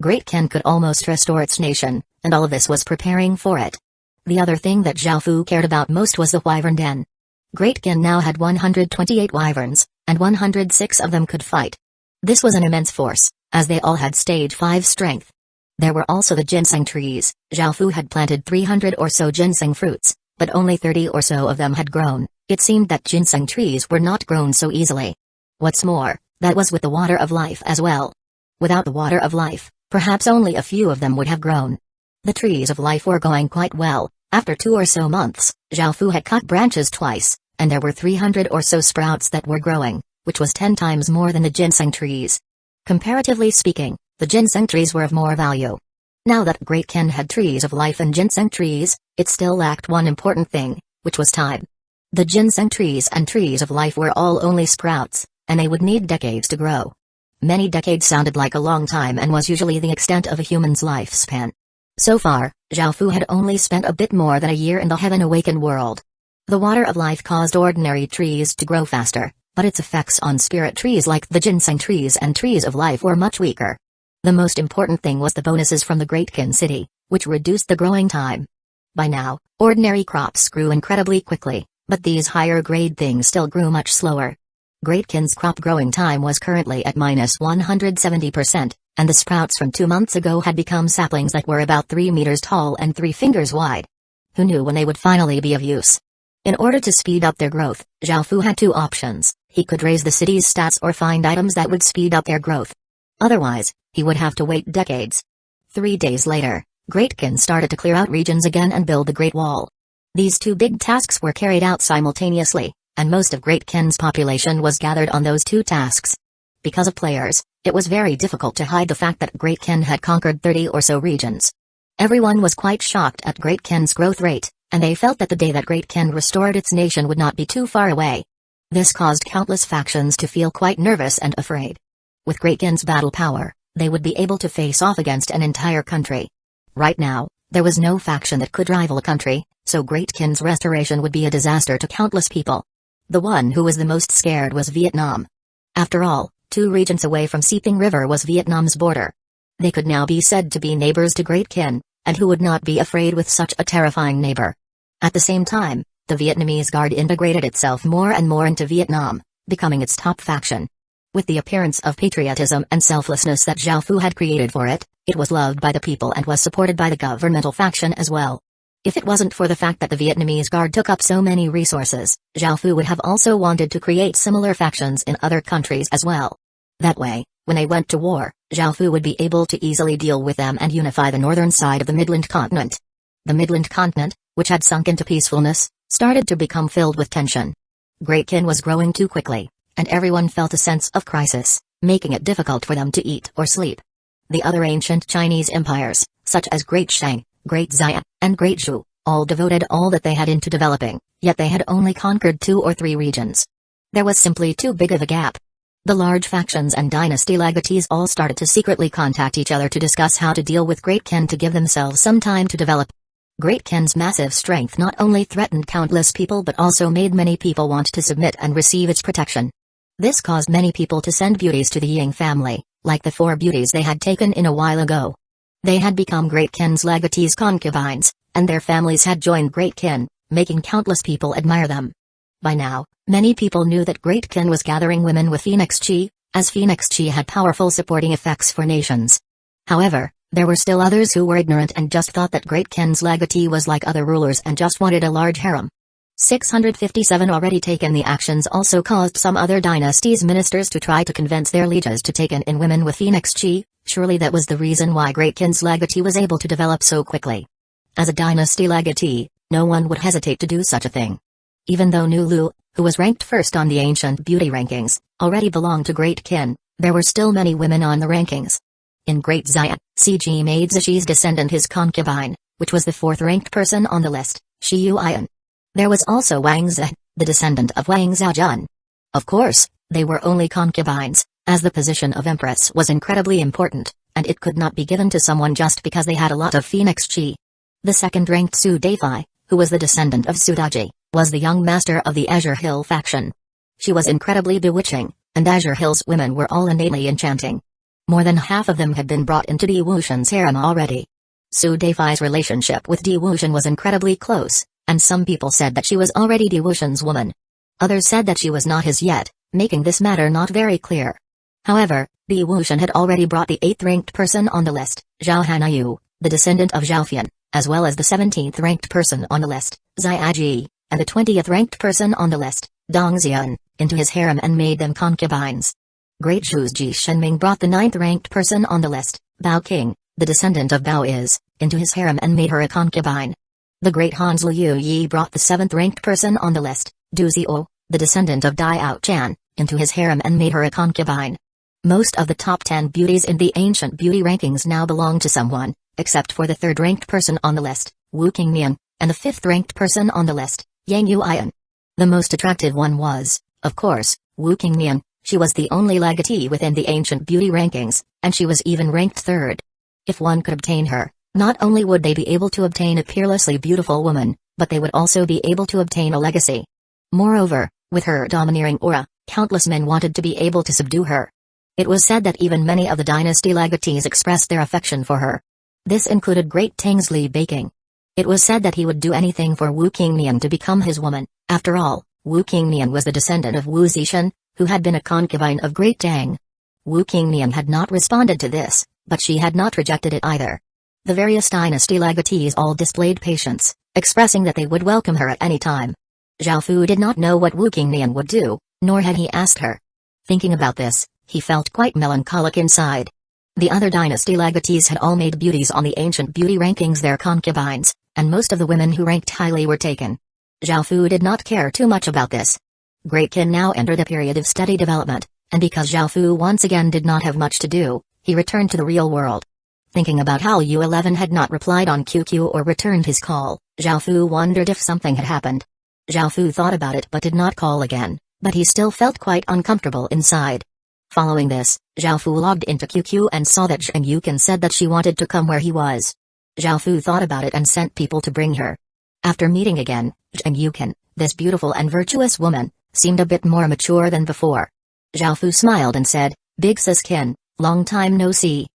Great Qin could almost restore its nation, and all of this was preparing for it. The other thing that Zhaofu cared about most was the Wyvern Den. Great Qin now had 128 wyverns, and 106 of them could fight. This was an immense force, as they all had stage 5 strength. There were also the ginseng trees. Zhaofu had planted 300 or so ginseng fruits, but only 30 or so of them had grown. It seemed that ginseng trees were not grown so easily. What's more, that was with the water of life as well. Without the water of life, perhaps only a few of them would have grown. The trees of life were going quite well. After 2 or so months, Zhaofu had cut branches twice, and there were 300 or so sprouts that were growing, which was 10 times more than the ginseng trees. Comparatively speaking, the ginseng trees were of more value. Now that Great Qin had trees of life and ginseng trees, it still lacked one important thing, which was time. The ginseng trees and trees of life were all only sprouts, and they would need decades to grow. Many decades sounded like a long time and was usually the extent of a human's lifespan. So far, Zhaofu had only spent a bit more than a year in the Heaven Awakened world. The water of life caused ordinary trees to grow faster, but its effects on spirit trees like the ginseng trees and trees of life were much weaker. The most important thing was the bonuses from the Great Qin City, which reduced the growing time. By now, ordinary crops grew incredibly quickly, but these higher-grade things still grew much slower. Great Qin's crop growing time was currently at -170%, and the sprouts from 2 months ago had become saplings that were about 3 meters tall and 3 fingers wide. Who knew when they would finally be of use? In order to speed up their growth, Zhaofu had 2 options. He could raise the city's stats or find items that would speed up their growth. Otherwise, he would have to wait decades. 3 days later, Great Qin started to clear out regions again and build the Great Wall. These 2 big tasks were carried out simultaneously, and most of Great Qin's population was gathered on those 2 tasks. Because of players, it was very difficult to hide the fact that Great Ken had conquered 30 or so regions. Everyone was quite shocked at Great Ken's growth rate, and they felt that the day that Great Ken restored its nation would not be too far away. This caused countless factions to feel quite nervous and afraid. With Great Ken's battle power, they would be able to face off against an entire country. Right now, there was no faction that could rival a country, so Great Ken's restoration would be a disaster to countless people. The one who was the most scared was Vietnam. After all, 2 regions away from Seeping River was Vietnam's border. They could now be said to be neighbors to Great Ken, and who would not be afraid with such a terrifying neighbor. At the same time, the Vietnamese Guard integrated itself more and more into Vietnam, becoming its top faction. With the appearance of patriotism and selflessness that Zhao Fu had created for it, it was loved by the people and was supported by the governmental faction as well. If it wasn't for the fact that the Vietnamese Guard took up so many resources, Zhao Fu would have also wanted to create similar factions in other countries as well. That way, when they went to war, Zhao Fu would be able to easily deal with them and unify the northern side of the Midland continent. The Midland continent, which had sunk into peacefulness, started to become filled with tension. Great Ken was growing too quickly, and everyone felt a sense of crisis, making it difficult for them to eat or sleep. The other ancient Chinese empires, such as Great Shang, Great Xia, and Great Zhou, all devoted all that they had into developing, yet they had only conquered 2 or 3 regions. There was simply too big of a gap. The large factions and dynasty legatees all started to secretly contact each other to discuss how to deal with Great Ken to give themselves some time to develop. Great Ken's massive strength not only threatened countless people but also made many people want to submit and receive its protection. This caused many people to send beauties to the Ying family, like the 4 beauties they had taken in a while ago. They had become Great Ken's legatees' concubines, and their families had joined Great Ken, making countless people admire them. By now, many people knew that Great Ken was gathering women with Phoenix Chi, as Phoenix Chi had powerful supporting effects for nations. However, there were still others who were ignorant and just thought that Great Ken's legatee was like other rulers and just wanted a large harem. 657 already taken. The actions also caused some other dynasties' ministers to try to convince their lieges to take in women with Phoenix Chi. Surely that was the reason why Great Ken's legatee was able to develop so quickly. As a dynasty legatee, no one would hesitate to do such a thing. Even though Nu Lu, who was ranked first on the ancient beauty rankings, already belonged to Great Ken, there were still many women on the rankings. In Great Xia, CG made Zishi's descendant his concubine, which was the 4th ranked person on the list, Shi Yuan. There was also Wang Zi, the descendant of Wang Xiaojun. Of course, they were only concubines, as the position of empress was incredibly important, and it could not be given to someone just because they had a lot of Phoenix Chi. The 2nd ranked Su Deifai, who was the descendant of Sudaji, was the young master of the Azure Hill faction. She was incredibly bewitching, and Azure Hill's women were all innately enchanting. More than half of them had been brought into Di Wushan's harem already. Su Deifai's relationship with Di Wushan was incredibly close, and some people said that she was already Di Wushan's woman. Others said that she was not his yet, making this matter not very clear. However, Di Wushan had already brought the 8th ranked person on the list, Zhao Hanayu, the descendant of Zhao Fian, as well as the 17th ranked person on the list, Ziaji, and the 20th ranked person on the list, Dong Xian, into his harem and made them concubines. Great Zhu's Ji Shenming brought the 9th ranked person on the list, Bao King, the descendant of Bao Is, into his harem and made her a concubine. The great Hans Liu Yi brought the 7th ranked person on the list, Du Zio, the descendant of Dai Ao Chan, into his harem and made her a concubine. Most of the top 10 beauties in the ancient beauty rankings now belong to someone, except for the 3rd ranked person on the list, Wu Qingmian, and the 5th ranked person on the list, Yang Yuan. The most attractive one was, of course, Wu Qingmian. She was the only legatee within the ancient beauty rankings, and she was even ranked 3rd. If one could obtain her, not only would they be able to obtain a peerlessly beautiful woman, but they would also be able to obtain a legacy. Moreover, with her domineering aura, countless men wanted to be able to subdue her. It was said that even many of the dynasty legatees expressed their affection for her. This included Great Tangsley Baking. It was said that he would do anything for Wu Qingmian to become his woman. After all, Wu Qingmian was the descendant of Wu Zishan, who had been a concubine of Great Tang. Wu Qingmian had not responded to this, but she had not rejected it either. The various dynasty legatees all displayed patience, expressing that they would welcome her at any time. Zhao Fu did not know what Wu Qingmian would do, nor had he asked her. Thinking about this, he felt quite melancholic inside. The other dynasty legatees had all made beauties on the ancient beauty rankings their concubines, and most of the women who ranked highly were taken. Zhao Fu did not care too much about this. Great Ken now entered a period of steady development, And because Zhao Fu once again did not have much to do, he returned to the real world. Thinking about how U11 had not replied on QQ or returned his call, Zhao Fu wondered if something had happened. Zhao Fu thought about it but did not call again, but he still felt quite uncomfortable inside. Following this, Zhao Fu logged into QQ and saw that Zheng Yukan said that she wanted to come where he was. Zhao Fu thought about it and sent people to bring her. After meeting again, Zheng Yukan, this beautiful and virtuous woman, seemed a bit more mature than before. Zhao Fu smiled and said, "Big sis Kin, long time no see."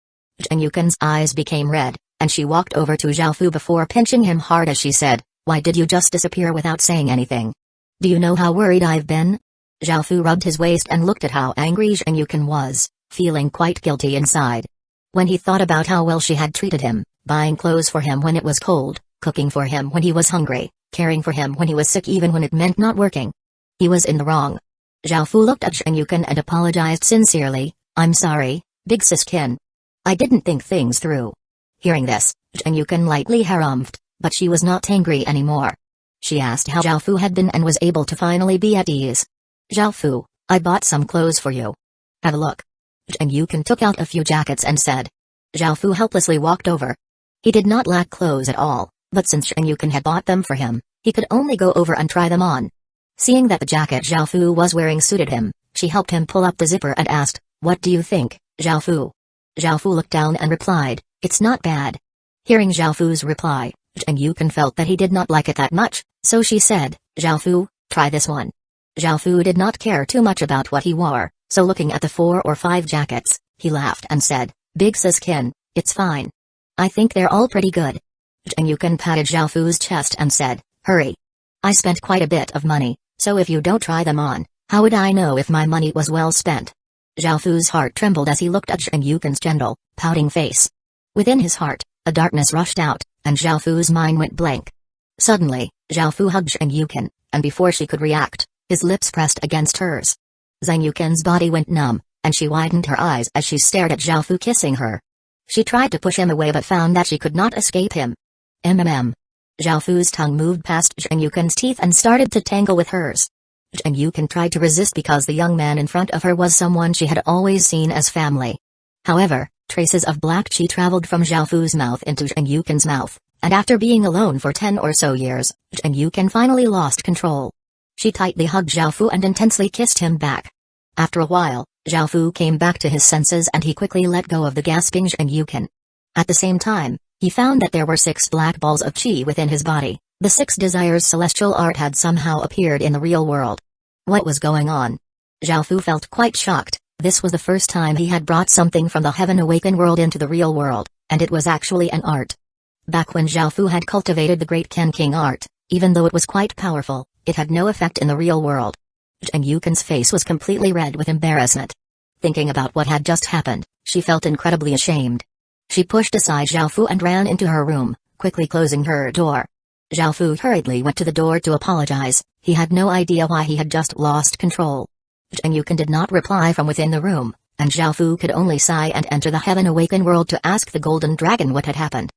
Zheng Yukan's eyes became red, and she walked over to Zhao Fu before pinching him hard as she said, "Why did you just disappear without saying anything? Do you know how worried I've been?" Zhao Fu rubbed his waist and looked at how angry Zheng Yukan was, feeling quite guilty inside. When he thought about how well she had treated him, buying clothes for him when it was cold, cooking for him when he was hungry, caring for him when he was sick even when it meant not working. He was in the wrong. Zhao Fu looked at Zheng Yukan and apologized sincerely, "I'm sorry, big sis Kin. I didn't think things through." Hearing this, Zheng Yukan lightly harumphed, but she was not angry anymore. She asked how Zhao Fu had been and was able to finally be at ease. "Zhao Fu, I bought some clothes for you. Have a look." Zheng Yukan took out a few jackets and said. Zhao Fu helplessly walked over. He did not lack clothes at all, but since Zheng Yukan had bought them for him, he could only go over and try them on. Seeing that the jacket Zhao Fu was wearing suited him, she helped him pull up the zipper and asked, "What do you think, Zhao Fu?" Zhao Fu looked down and replied, "It's not bad." Hearing Zhao Fu's reply, Zheng Yukan felt that he did not like it that much, so she said, "Zhao Fu, try this one." Zhao Fu did not care too much about what he wore, so looking at the 4 or 5 jackets, he laughed and said, "Big sis Kin, it's fine. I think they're all pretty good." Zheng Yukan patted Zhao Fu's chest and said, "Hurry. I spent quite a bit of money, so if you don't try them on, how would I know if my money was well spent?" Zhao Fu's heart trembled as he looked at Zheng Yukan's gentle, pouting face. Within his heart, a darkness rushed out, and Zhao Fu's mind went blank. Suddenly, Zhao Fu hugged Zheng Yukan, and before she could react, his lips pressed against hers. Zheng Yukan's body went numb, and she widened her eyes as she stared at Zhao Fu kissing her. She tried to push him away but found that she could not escape him. Zhao Fu's tongue moved past Zheng Yukan's teeth and started to tangle with hers. Zheng Yukan tried to resist because the young man in front of her was someone she had always seen as family. However, traces of black chi traveled from Zhao Fu's mouth into Zheng Yukan's mouth, and after being alone for 10 or so years, Zheng Yukan finally lost control. She tightly hugged Zhao Fu and intensely kissed him back. After a while, Zhao Fu came back to his senses and he quickly let go of the gasping Zheng Yukan. At the same time, he found that there were 6 black balls of chi within his body. The 6 desires celestial art had somehow appeared in the real world. What was going on? Zhao Fu felt quite shocked. This was the first time he had brought something from the Heaven Awakened world into the real world, and it was actually an art. Back when Zhao Fu had cultivated the Great Ken King art, even though it was quite powerful, it had no effect in the real world. Zheng Yukan's face was completely red with embarrassment. Thinking about what had just happened, she felt incredibly ashamed. She pushed aside Zhao Fu and ran into her room, quickly closing her door. Zhao Fu hurriedly went to the door to apologize. He had no idea why he had just lost control. Zheng Yukan did not reply from within the room, and Zhao Fu could only sigh and enter the Heaven Awakened world to ask the Golden Dragon what had happened.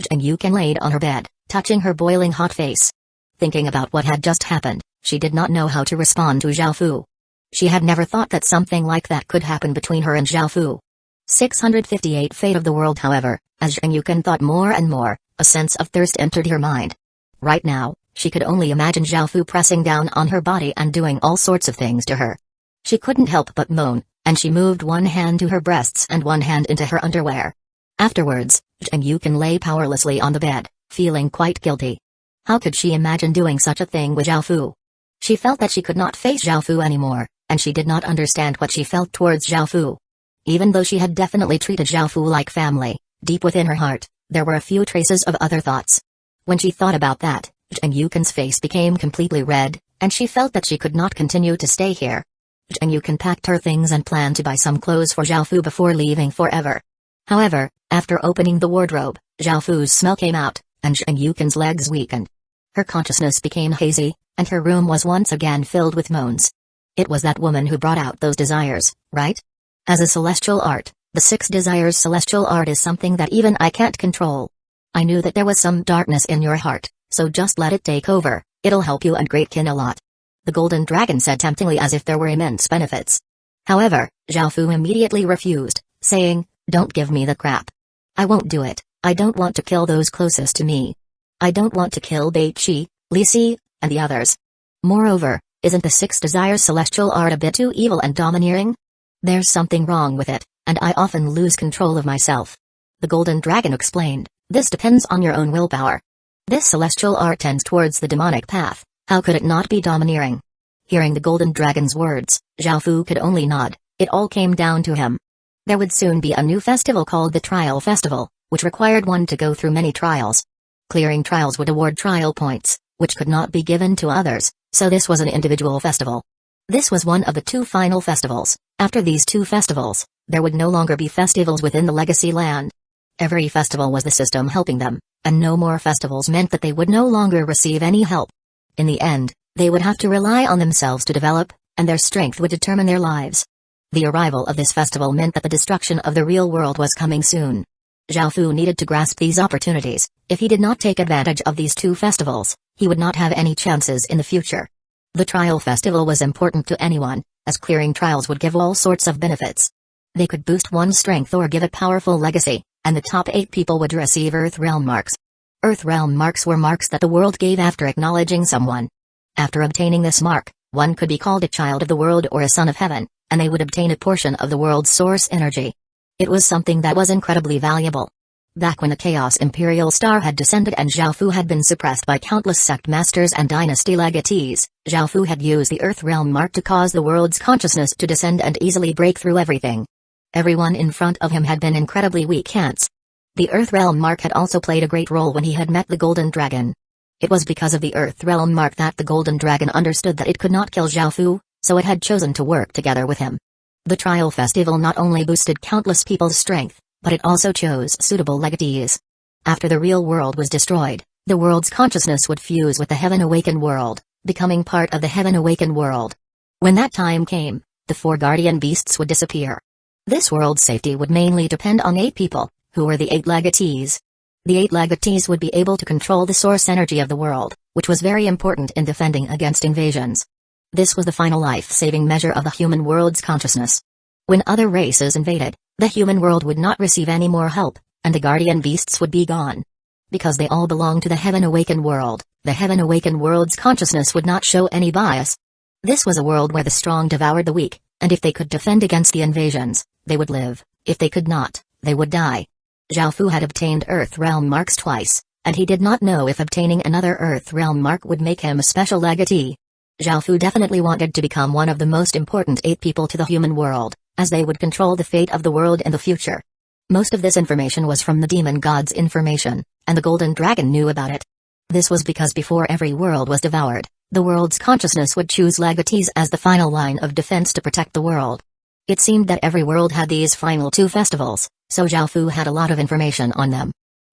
Zheng Yukan laid on her bed, touching her boiling hot face. Thinking about what had just happened, she did not know how to respond to Zhao Fu. She had never thought that something like that could happen between her and Zhao Fu. 658 Fate of the World. However, as Zheng Yukan thought more and more, a sense of thirst entered her mind. Right now, she could only imagine Zhao Fu pressing down on her body and doing all sorts of things to her. She couldn't help but moan, and she moved one hand to her breasts and one hand into her underwear. Afterwards, Zheng Yukan lay powerlessly on the bed, feeling quite guilty. How could she imagine doing such a thing with Zhao Fu? She felt that she could not face Zhao Fu anymore, and she did not understand what she felt towards Zhao Fu. Even though she had definitely treated Zhao Fu like family, deep within her heart, there were a few traces of other thoughts. When she thought about that, Zheng Yukan's face became completely red, and she felt that she could not continue to stay here. Zheng Yukan packed her things and planned to buy some clothes for Zhao Fu before leaving forever. However, after opening the wardrobe, Zhao Fu's smell came out, and Zheng Yukan's legs weakened. Her consciousness became hazy, and her room was once again filled with moans. It was that woman who brought out those desires, right? As a celestial art, the 6 desires celestial art is something that even I can't control. I knew that there was some darkness in your heart, so just let it take over, it'll help you and Great Kin a lot. The Golden Dragon said temptingly as if there were immense benefits. However, Xiaofu immediately refused, saying, "Don't give me the crap. I won't do it. I don't want to kill those closest to me. I don't want to kill Beiqi, Li Si, and the others. Moreover, isn't the six desires celestial art a bit too evil and domineering? There's something wrong with it, and I often lose control of myself." The Golden Dragon explained, "This depends on your own willpower. This celestial art tends towards the demonic path, how could it not be domineering?" Hearing the Golden Dragon's words, Xiaofu could only nod. It all came down to him. There would soon be a new festival called the Trial Festival, which required one to go through many trials. Clearing trials would award trial points, which could not be given to others, so this was an individual festival. This was one of the two final festivals. After these two festivals, there would no longer be festivals within the Legacy Land. Every festival was the system helping them, and no more festivals meant that they would no longer receive any help. In the end, they would have to rely on themselves to develop, and their strength would determine their lives. The arrival of this festival meant that the destruction of the real world was coming soon. Xiaofu needed to grasp these opportunities. If he did not take advantage of these two festivals, he would not have any chances in the future. The trial festival was important to anyone, as clearing trials would give all sorts of benefits. They could boost one's strength or give a powerful legacy, and the top 8 people would receive Earth Realm marks. Earth Realm marks were marks that the world gave after acknowledging someone. After obtaining this mark, one could be called a child of the world or a son of heaven, and they would obtain a portion of the world's source energy. It was something that was incredibly valuable. Back when the Chaos Imperial Star had descended and Xiaofu had been suppressed by countless sect masters and dynasty legatees, Xiaofu had used the Earth Realm mark to cause the world's consciousness to descend and easily break through everything. Everyone in front of him had been incredibly weak ants. The Earth Realm mark had also played a great role when he had met the Golden Dragon. It was because of the Earth Realm mark that the Golden Dragon understood that it could not kill Xiaofu, so it had chosen to work together with him. The Trial Festival not only boosted countless people's strength, but it also chose suitable legatees. After the real world was destroyed, the world's consciousness would fuse with the Heaven Awakened world, becoming part of the Heaven Awakened world. When that time came, the 4 guardian beasts would disappear. This world's safety would mainly depend on 8 people, who were the 8 legatees. The 8 legatees would be able to control the source energy of the world, which was very important in defending against invasions. This was the final life-saving measure of the human world's consciousness. When other races invaded, the human world would not receive any more help, and the guardian beasts would be gone. Because they all belonged to the Heaven Awakened world, the Heaven Awakened world's consciousness would not show any bias. This was a world where the strong devoured the weak, and if they could defend against the invasions, they would live. If they could not, they would die. Xiaofu had obtained Earth Realm marks twice, and he did not know if obtaining another Earth Realm mark would make him a special legatee. Xiaofu definitely wanted to become one of the most important 8 people to the human world, as they would control the fate of the world in the future. Most of this information was from the demon god's information, and the Golden Dragon knew about it. This was because before every world was devoured, the world's consciousness would choose legatees as the final line of defense to protect the world. It seemed that every world had these final 2 festivals, so Xiaofu had a lot of information on them.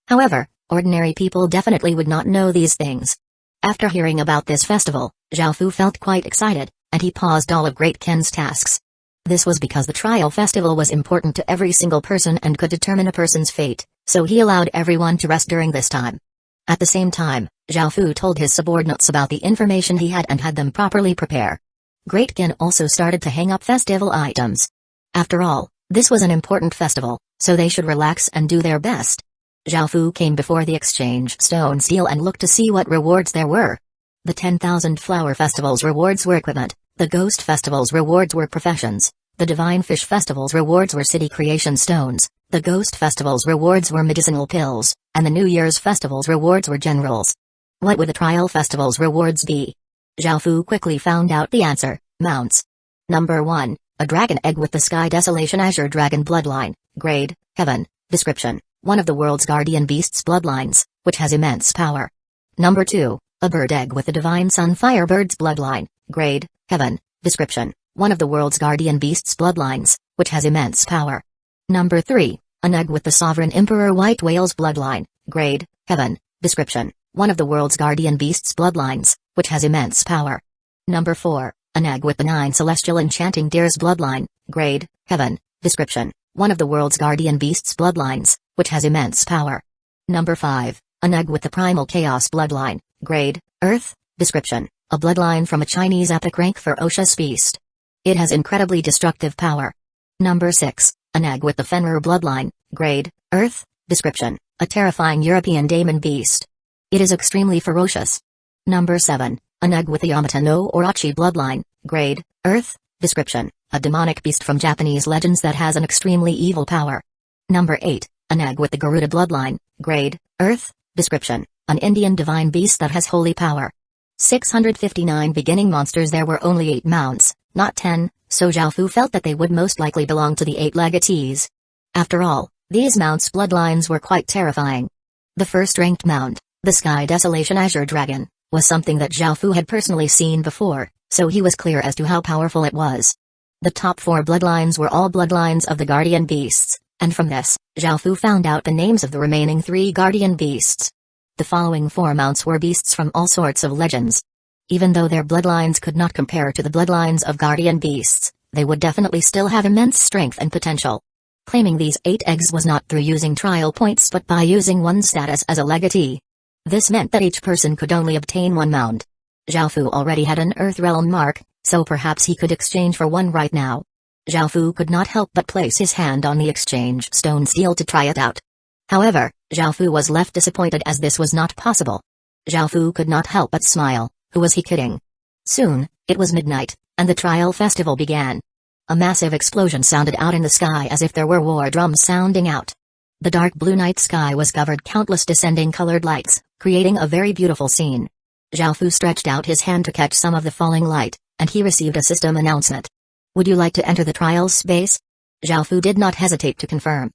However, ordinary people definitely would not know these things. After hearing about this festival, Xiaofu felt quite excited, and he paused all of Great Ken's tasks. This was because the trial festival was important to every single person and could determine a person's fate, so he allowed everyone to rest during this time. At the same time, Xiaofu told his subordinates about the information he had and had them properly prepare. Great Ken also started to hang up festival items. After all, this was an important festival, so they should relax and do their best. Xiaofu came before the exchange stone seal and looked to see what rewards there were. The 10,000 Flower Festival's rewards were equipment, the Ghost Festival's rewards were professions, the Divine Fish Festival's rewards were city creation stones, the Ghost Festival's rewards were medicinal pills, and the New Year's Festival's rewards were generals. What would the Trial Festival's rewards be? Xiaofu quickly found out the answer: mounts. Number 1, a dragon egg with the Sky Desolation Azure Dragon bloodline, grade, Heaven, description, one of the world's guardian beasts bloodlines, which has immense power. Number 2, a bird egg with the Divine Sun Firebird's bloodline, grade, Heaven, description, one of the world's guardian beasts bloodlines, which has immense power. Number 3, an egg with the Sovereign Emperor White Whale's bloodline, grade, Heaven, description, one of the world's guardian beasts bloodlines, which has immense power. Number 4, an egg with the 9 celestial enchanting deer's bloodline, grade, Heaven, description, one of the world's guardian beasts bloodlines, which has immense power. Number 5, an egg with the primal chaos bloodline, grade, Earth, description, a bloodline from a Chinese epic rank for Ferocious beast. It has incredibly destructive power. Number 6. An egg with the Fenrir bloodline, grade, Earth, description, a terrifying European demon beast. It is extremely ferocious. Number 7. An egg with the Yamata no Orochi bloodline, grade, Earth, description, a demonic beast from Japanese legends that has an extremely evil power. Number 8. An egg with the Garuda bloodline, grade, Earth, description, an Indian divine beast that has holy power. 659 beginning monsters. There were only 8 mounts, not 10, so Zhaofu felt that they would most likely belong to the 8 legatees. After all, these mounts' bloodlines were quite terrifying. The first ranked mount, the Sky Desolation Azure Dragon, was something that Zhaofu had personally seen before, so he was clear as to how powerful it was. The top 4 bloodlines were all bloodlines of the guardian beasts, and from this, Zhaofu found out the names of the remaining 3 guardian beasts. The following 4 mounts were beasts from all sorts of legends. Even though their bloodlines could not compare to the bloodlines of guardian beasts, they would definitely still have immense strength and potential. Claiming these 8 eggs was not through using trial points but by using one's status as a legatee. This meant that each person could only obtain 1 mount. Zhaofu already had an Earth Realm mark, so perhaps he could exchange for one right now. Zhaofu could not help but place his hand on the exchange stone seal to try it out. However, Zhaofu was left disappointed as this was not possible. Zhaofu could not help but smile. Who was he kidding? Soon, it was midnight, and the trial festival began. A massive explosion sounded out in the sky as if there were war drums sounding out. The dark blue night sky was covered countless descending colored lights, creating a very beautiful scene. Zhaofu stretched out his hand to catch some of the falling light, and he received a system announcement. Would you like to enter the trial space? Zhaofu did not hesitate to confirm.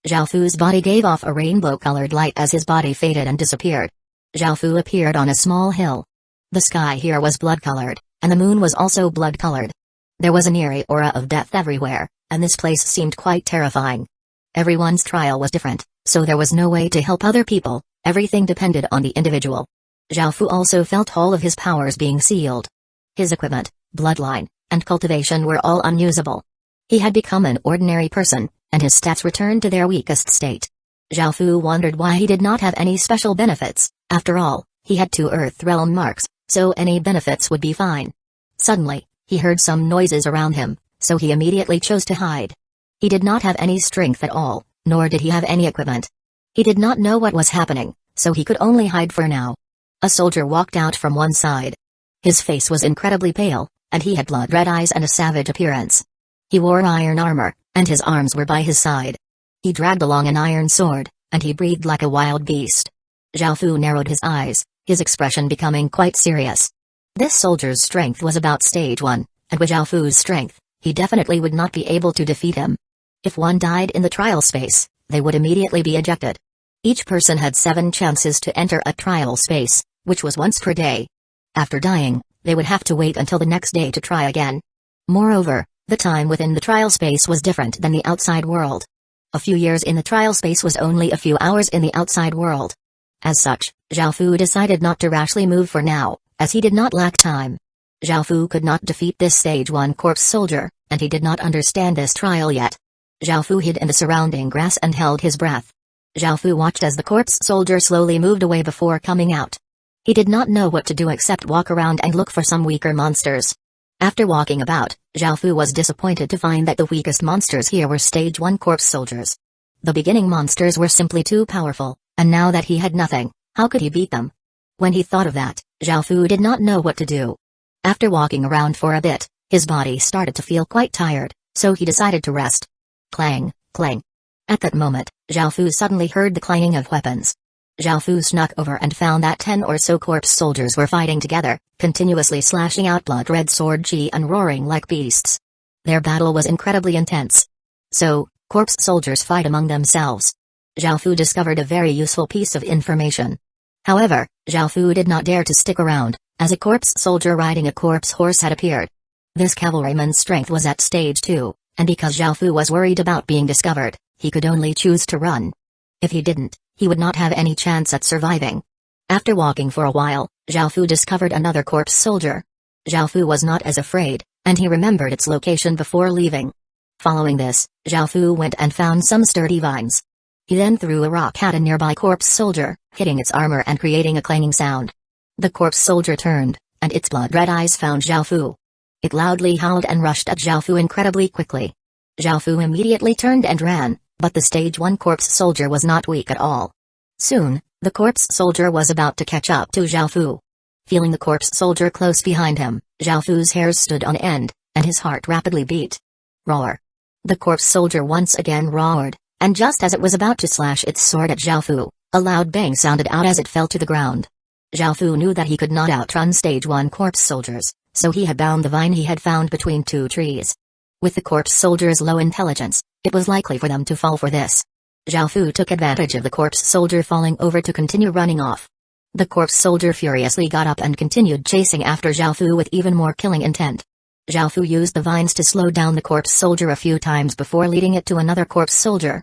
Zhaofu's body gave off a rainbow-colored light as his body faded and disappeared. Zhaofu appeared on a small hill. The sky here was blood-colored, and the moon was also blood-colored. There was an eerie aura of death everywhere, and this place seemed quite terrifying. Everyone's trial was different, so there was no way to help other people, everything depended on the individual. Zhaofu also felt all of his powers being sealed. His equipment, bloodline, and cultivation were all unusable. He had become an ordinary person, and his stats returned to their weakest state. Zhaofu wondered why he did not have any special benefits. After all, he had 2 Earth Realm marks, so any benefits would be fine. Suddenly, he heard some noises around him, so he immediately chose to hide. He did not have any strength at all, nor did he have any equipment. He did not know what was happening, so he could only hide for now. A soldier walked out from one side. His face was incredibly pale, and he had blood-red eyes and a savage appearance. He wore iron armor, and his arms were by his side. He dragged along an iron sword, and he breathed like a wild beast. Zhaofu narrowed his eyes, his expression becoming quite serious. This soldier's strength was about stage 1, and with Zhaofu's strength, he definitely would not be able to defeat him. If one died in the trial space, they would immediately be ejected. Each person had 7 chances to enter a trial space, which was once per day. After dying, they would have to wait until the next day to try again. Moreover, the time within the trial space was different than the outside world. A few years in the trial space was only a few hours in the outside world. As such, Zhaofu decided not to rashly move for now, as he did not lack time. Zhaofu could not defeat this stage 1 corpse soldier, and he did not understand this trial yet. Zhaofu hid in the surrounding grass and held his breath. Zhaofu watched as the corpse soldier slowly moved away before coming out. He did not know what to do except walk around and look for some weaker monsters. After walking about, Zhaofu was disappointed to find that the weakest monsters here were stage 1 corpse soldiers. The beginning monsters were simply too powerful, and now that he had nothing, how could he beat them? When he thought of that, Zhaofu did not know what to do. After walking around for a bit, his body started to feel quite tired, so he decided to rest. Clang, clang. At that moment, Zhaofu suddenly heard the clanging of weapons. Zhaofu snuck over and found that 10 or so corpse soldiers were fighting together, continuously slashing out blood-red sword chi and roaring like beasts. Their battle was incredibly intense. So, corpse soldiers fight among themselves. Zhaofu discovered a very useful piece of information. However, Zhaofu did not dare to stick around, as a corpse soldier riding a corpse horse had appeared. This cavalryman's strength was at stage 2, and because Zhaofu was worried about being discovered, he could only choose to run. If he didn't, he would not have any chance at surviving. After walking for a while, Zhaofu discovered another corpse soldier. Zhaofu was not as afraid, and he remembered its location before leaving. Following this, Zhaofu went and found some sturdy vines. He then threw a rock at a nearby corpse soldier, hitting its armor and creating a clanging sound. The corpse soldier turned, and its blood-red eyes found Zhaofu. It loudly howled and rushed at Zhao Fu incredibly quickly. Zhao Fu immediately turned and ran, but the Stage 1 corpse soldier was not weak at all. Soon, the corpse soldier was about to catch up to Zhao Fu. Feeling the corpse soldier close behind him, Zhao Fu's hairs stood on end, and his heart rapidly beat. Roar! The corpse soldier once again roared, and just as it was about to slash its sword at Zhao Fu, a loud bang sounded out as it fell to the ground. Zhao Fu knew that he could not outrun Stage 1 corpse soldiers, so he had bound the vine he had found between two trees. With the corpse soldiers' low intelligence, it was likely for them to fall for this. Zhao Fu took advantage of the corpse soldier falling over to continue running off. The corpse soldier furiously got up and continued chasing after Zhao Fu with even more killing intent. Zhao Fu used the vines to slow down the corpse soldier a few times before leading it to another corpse soldier,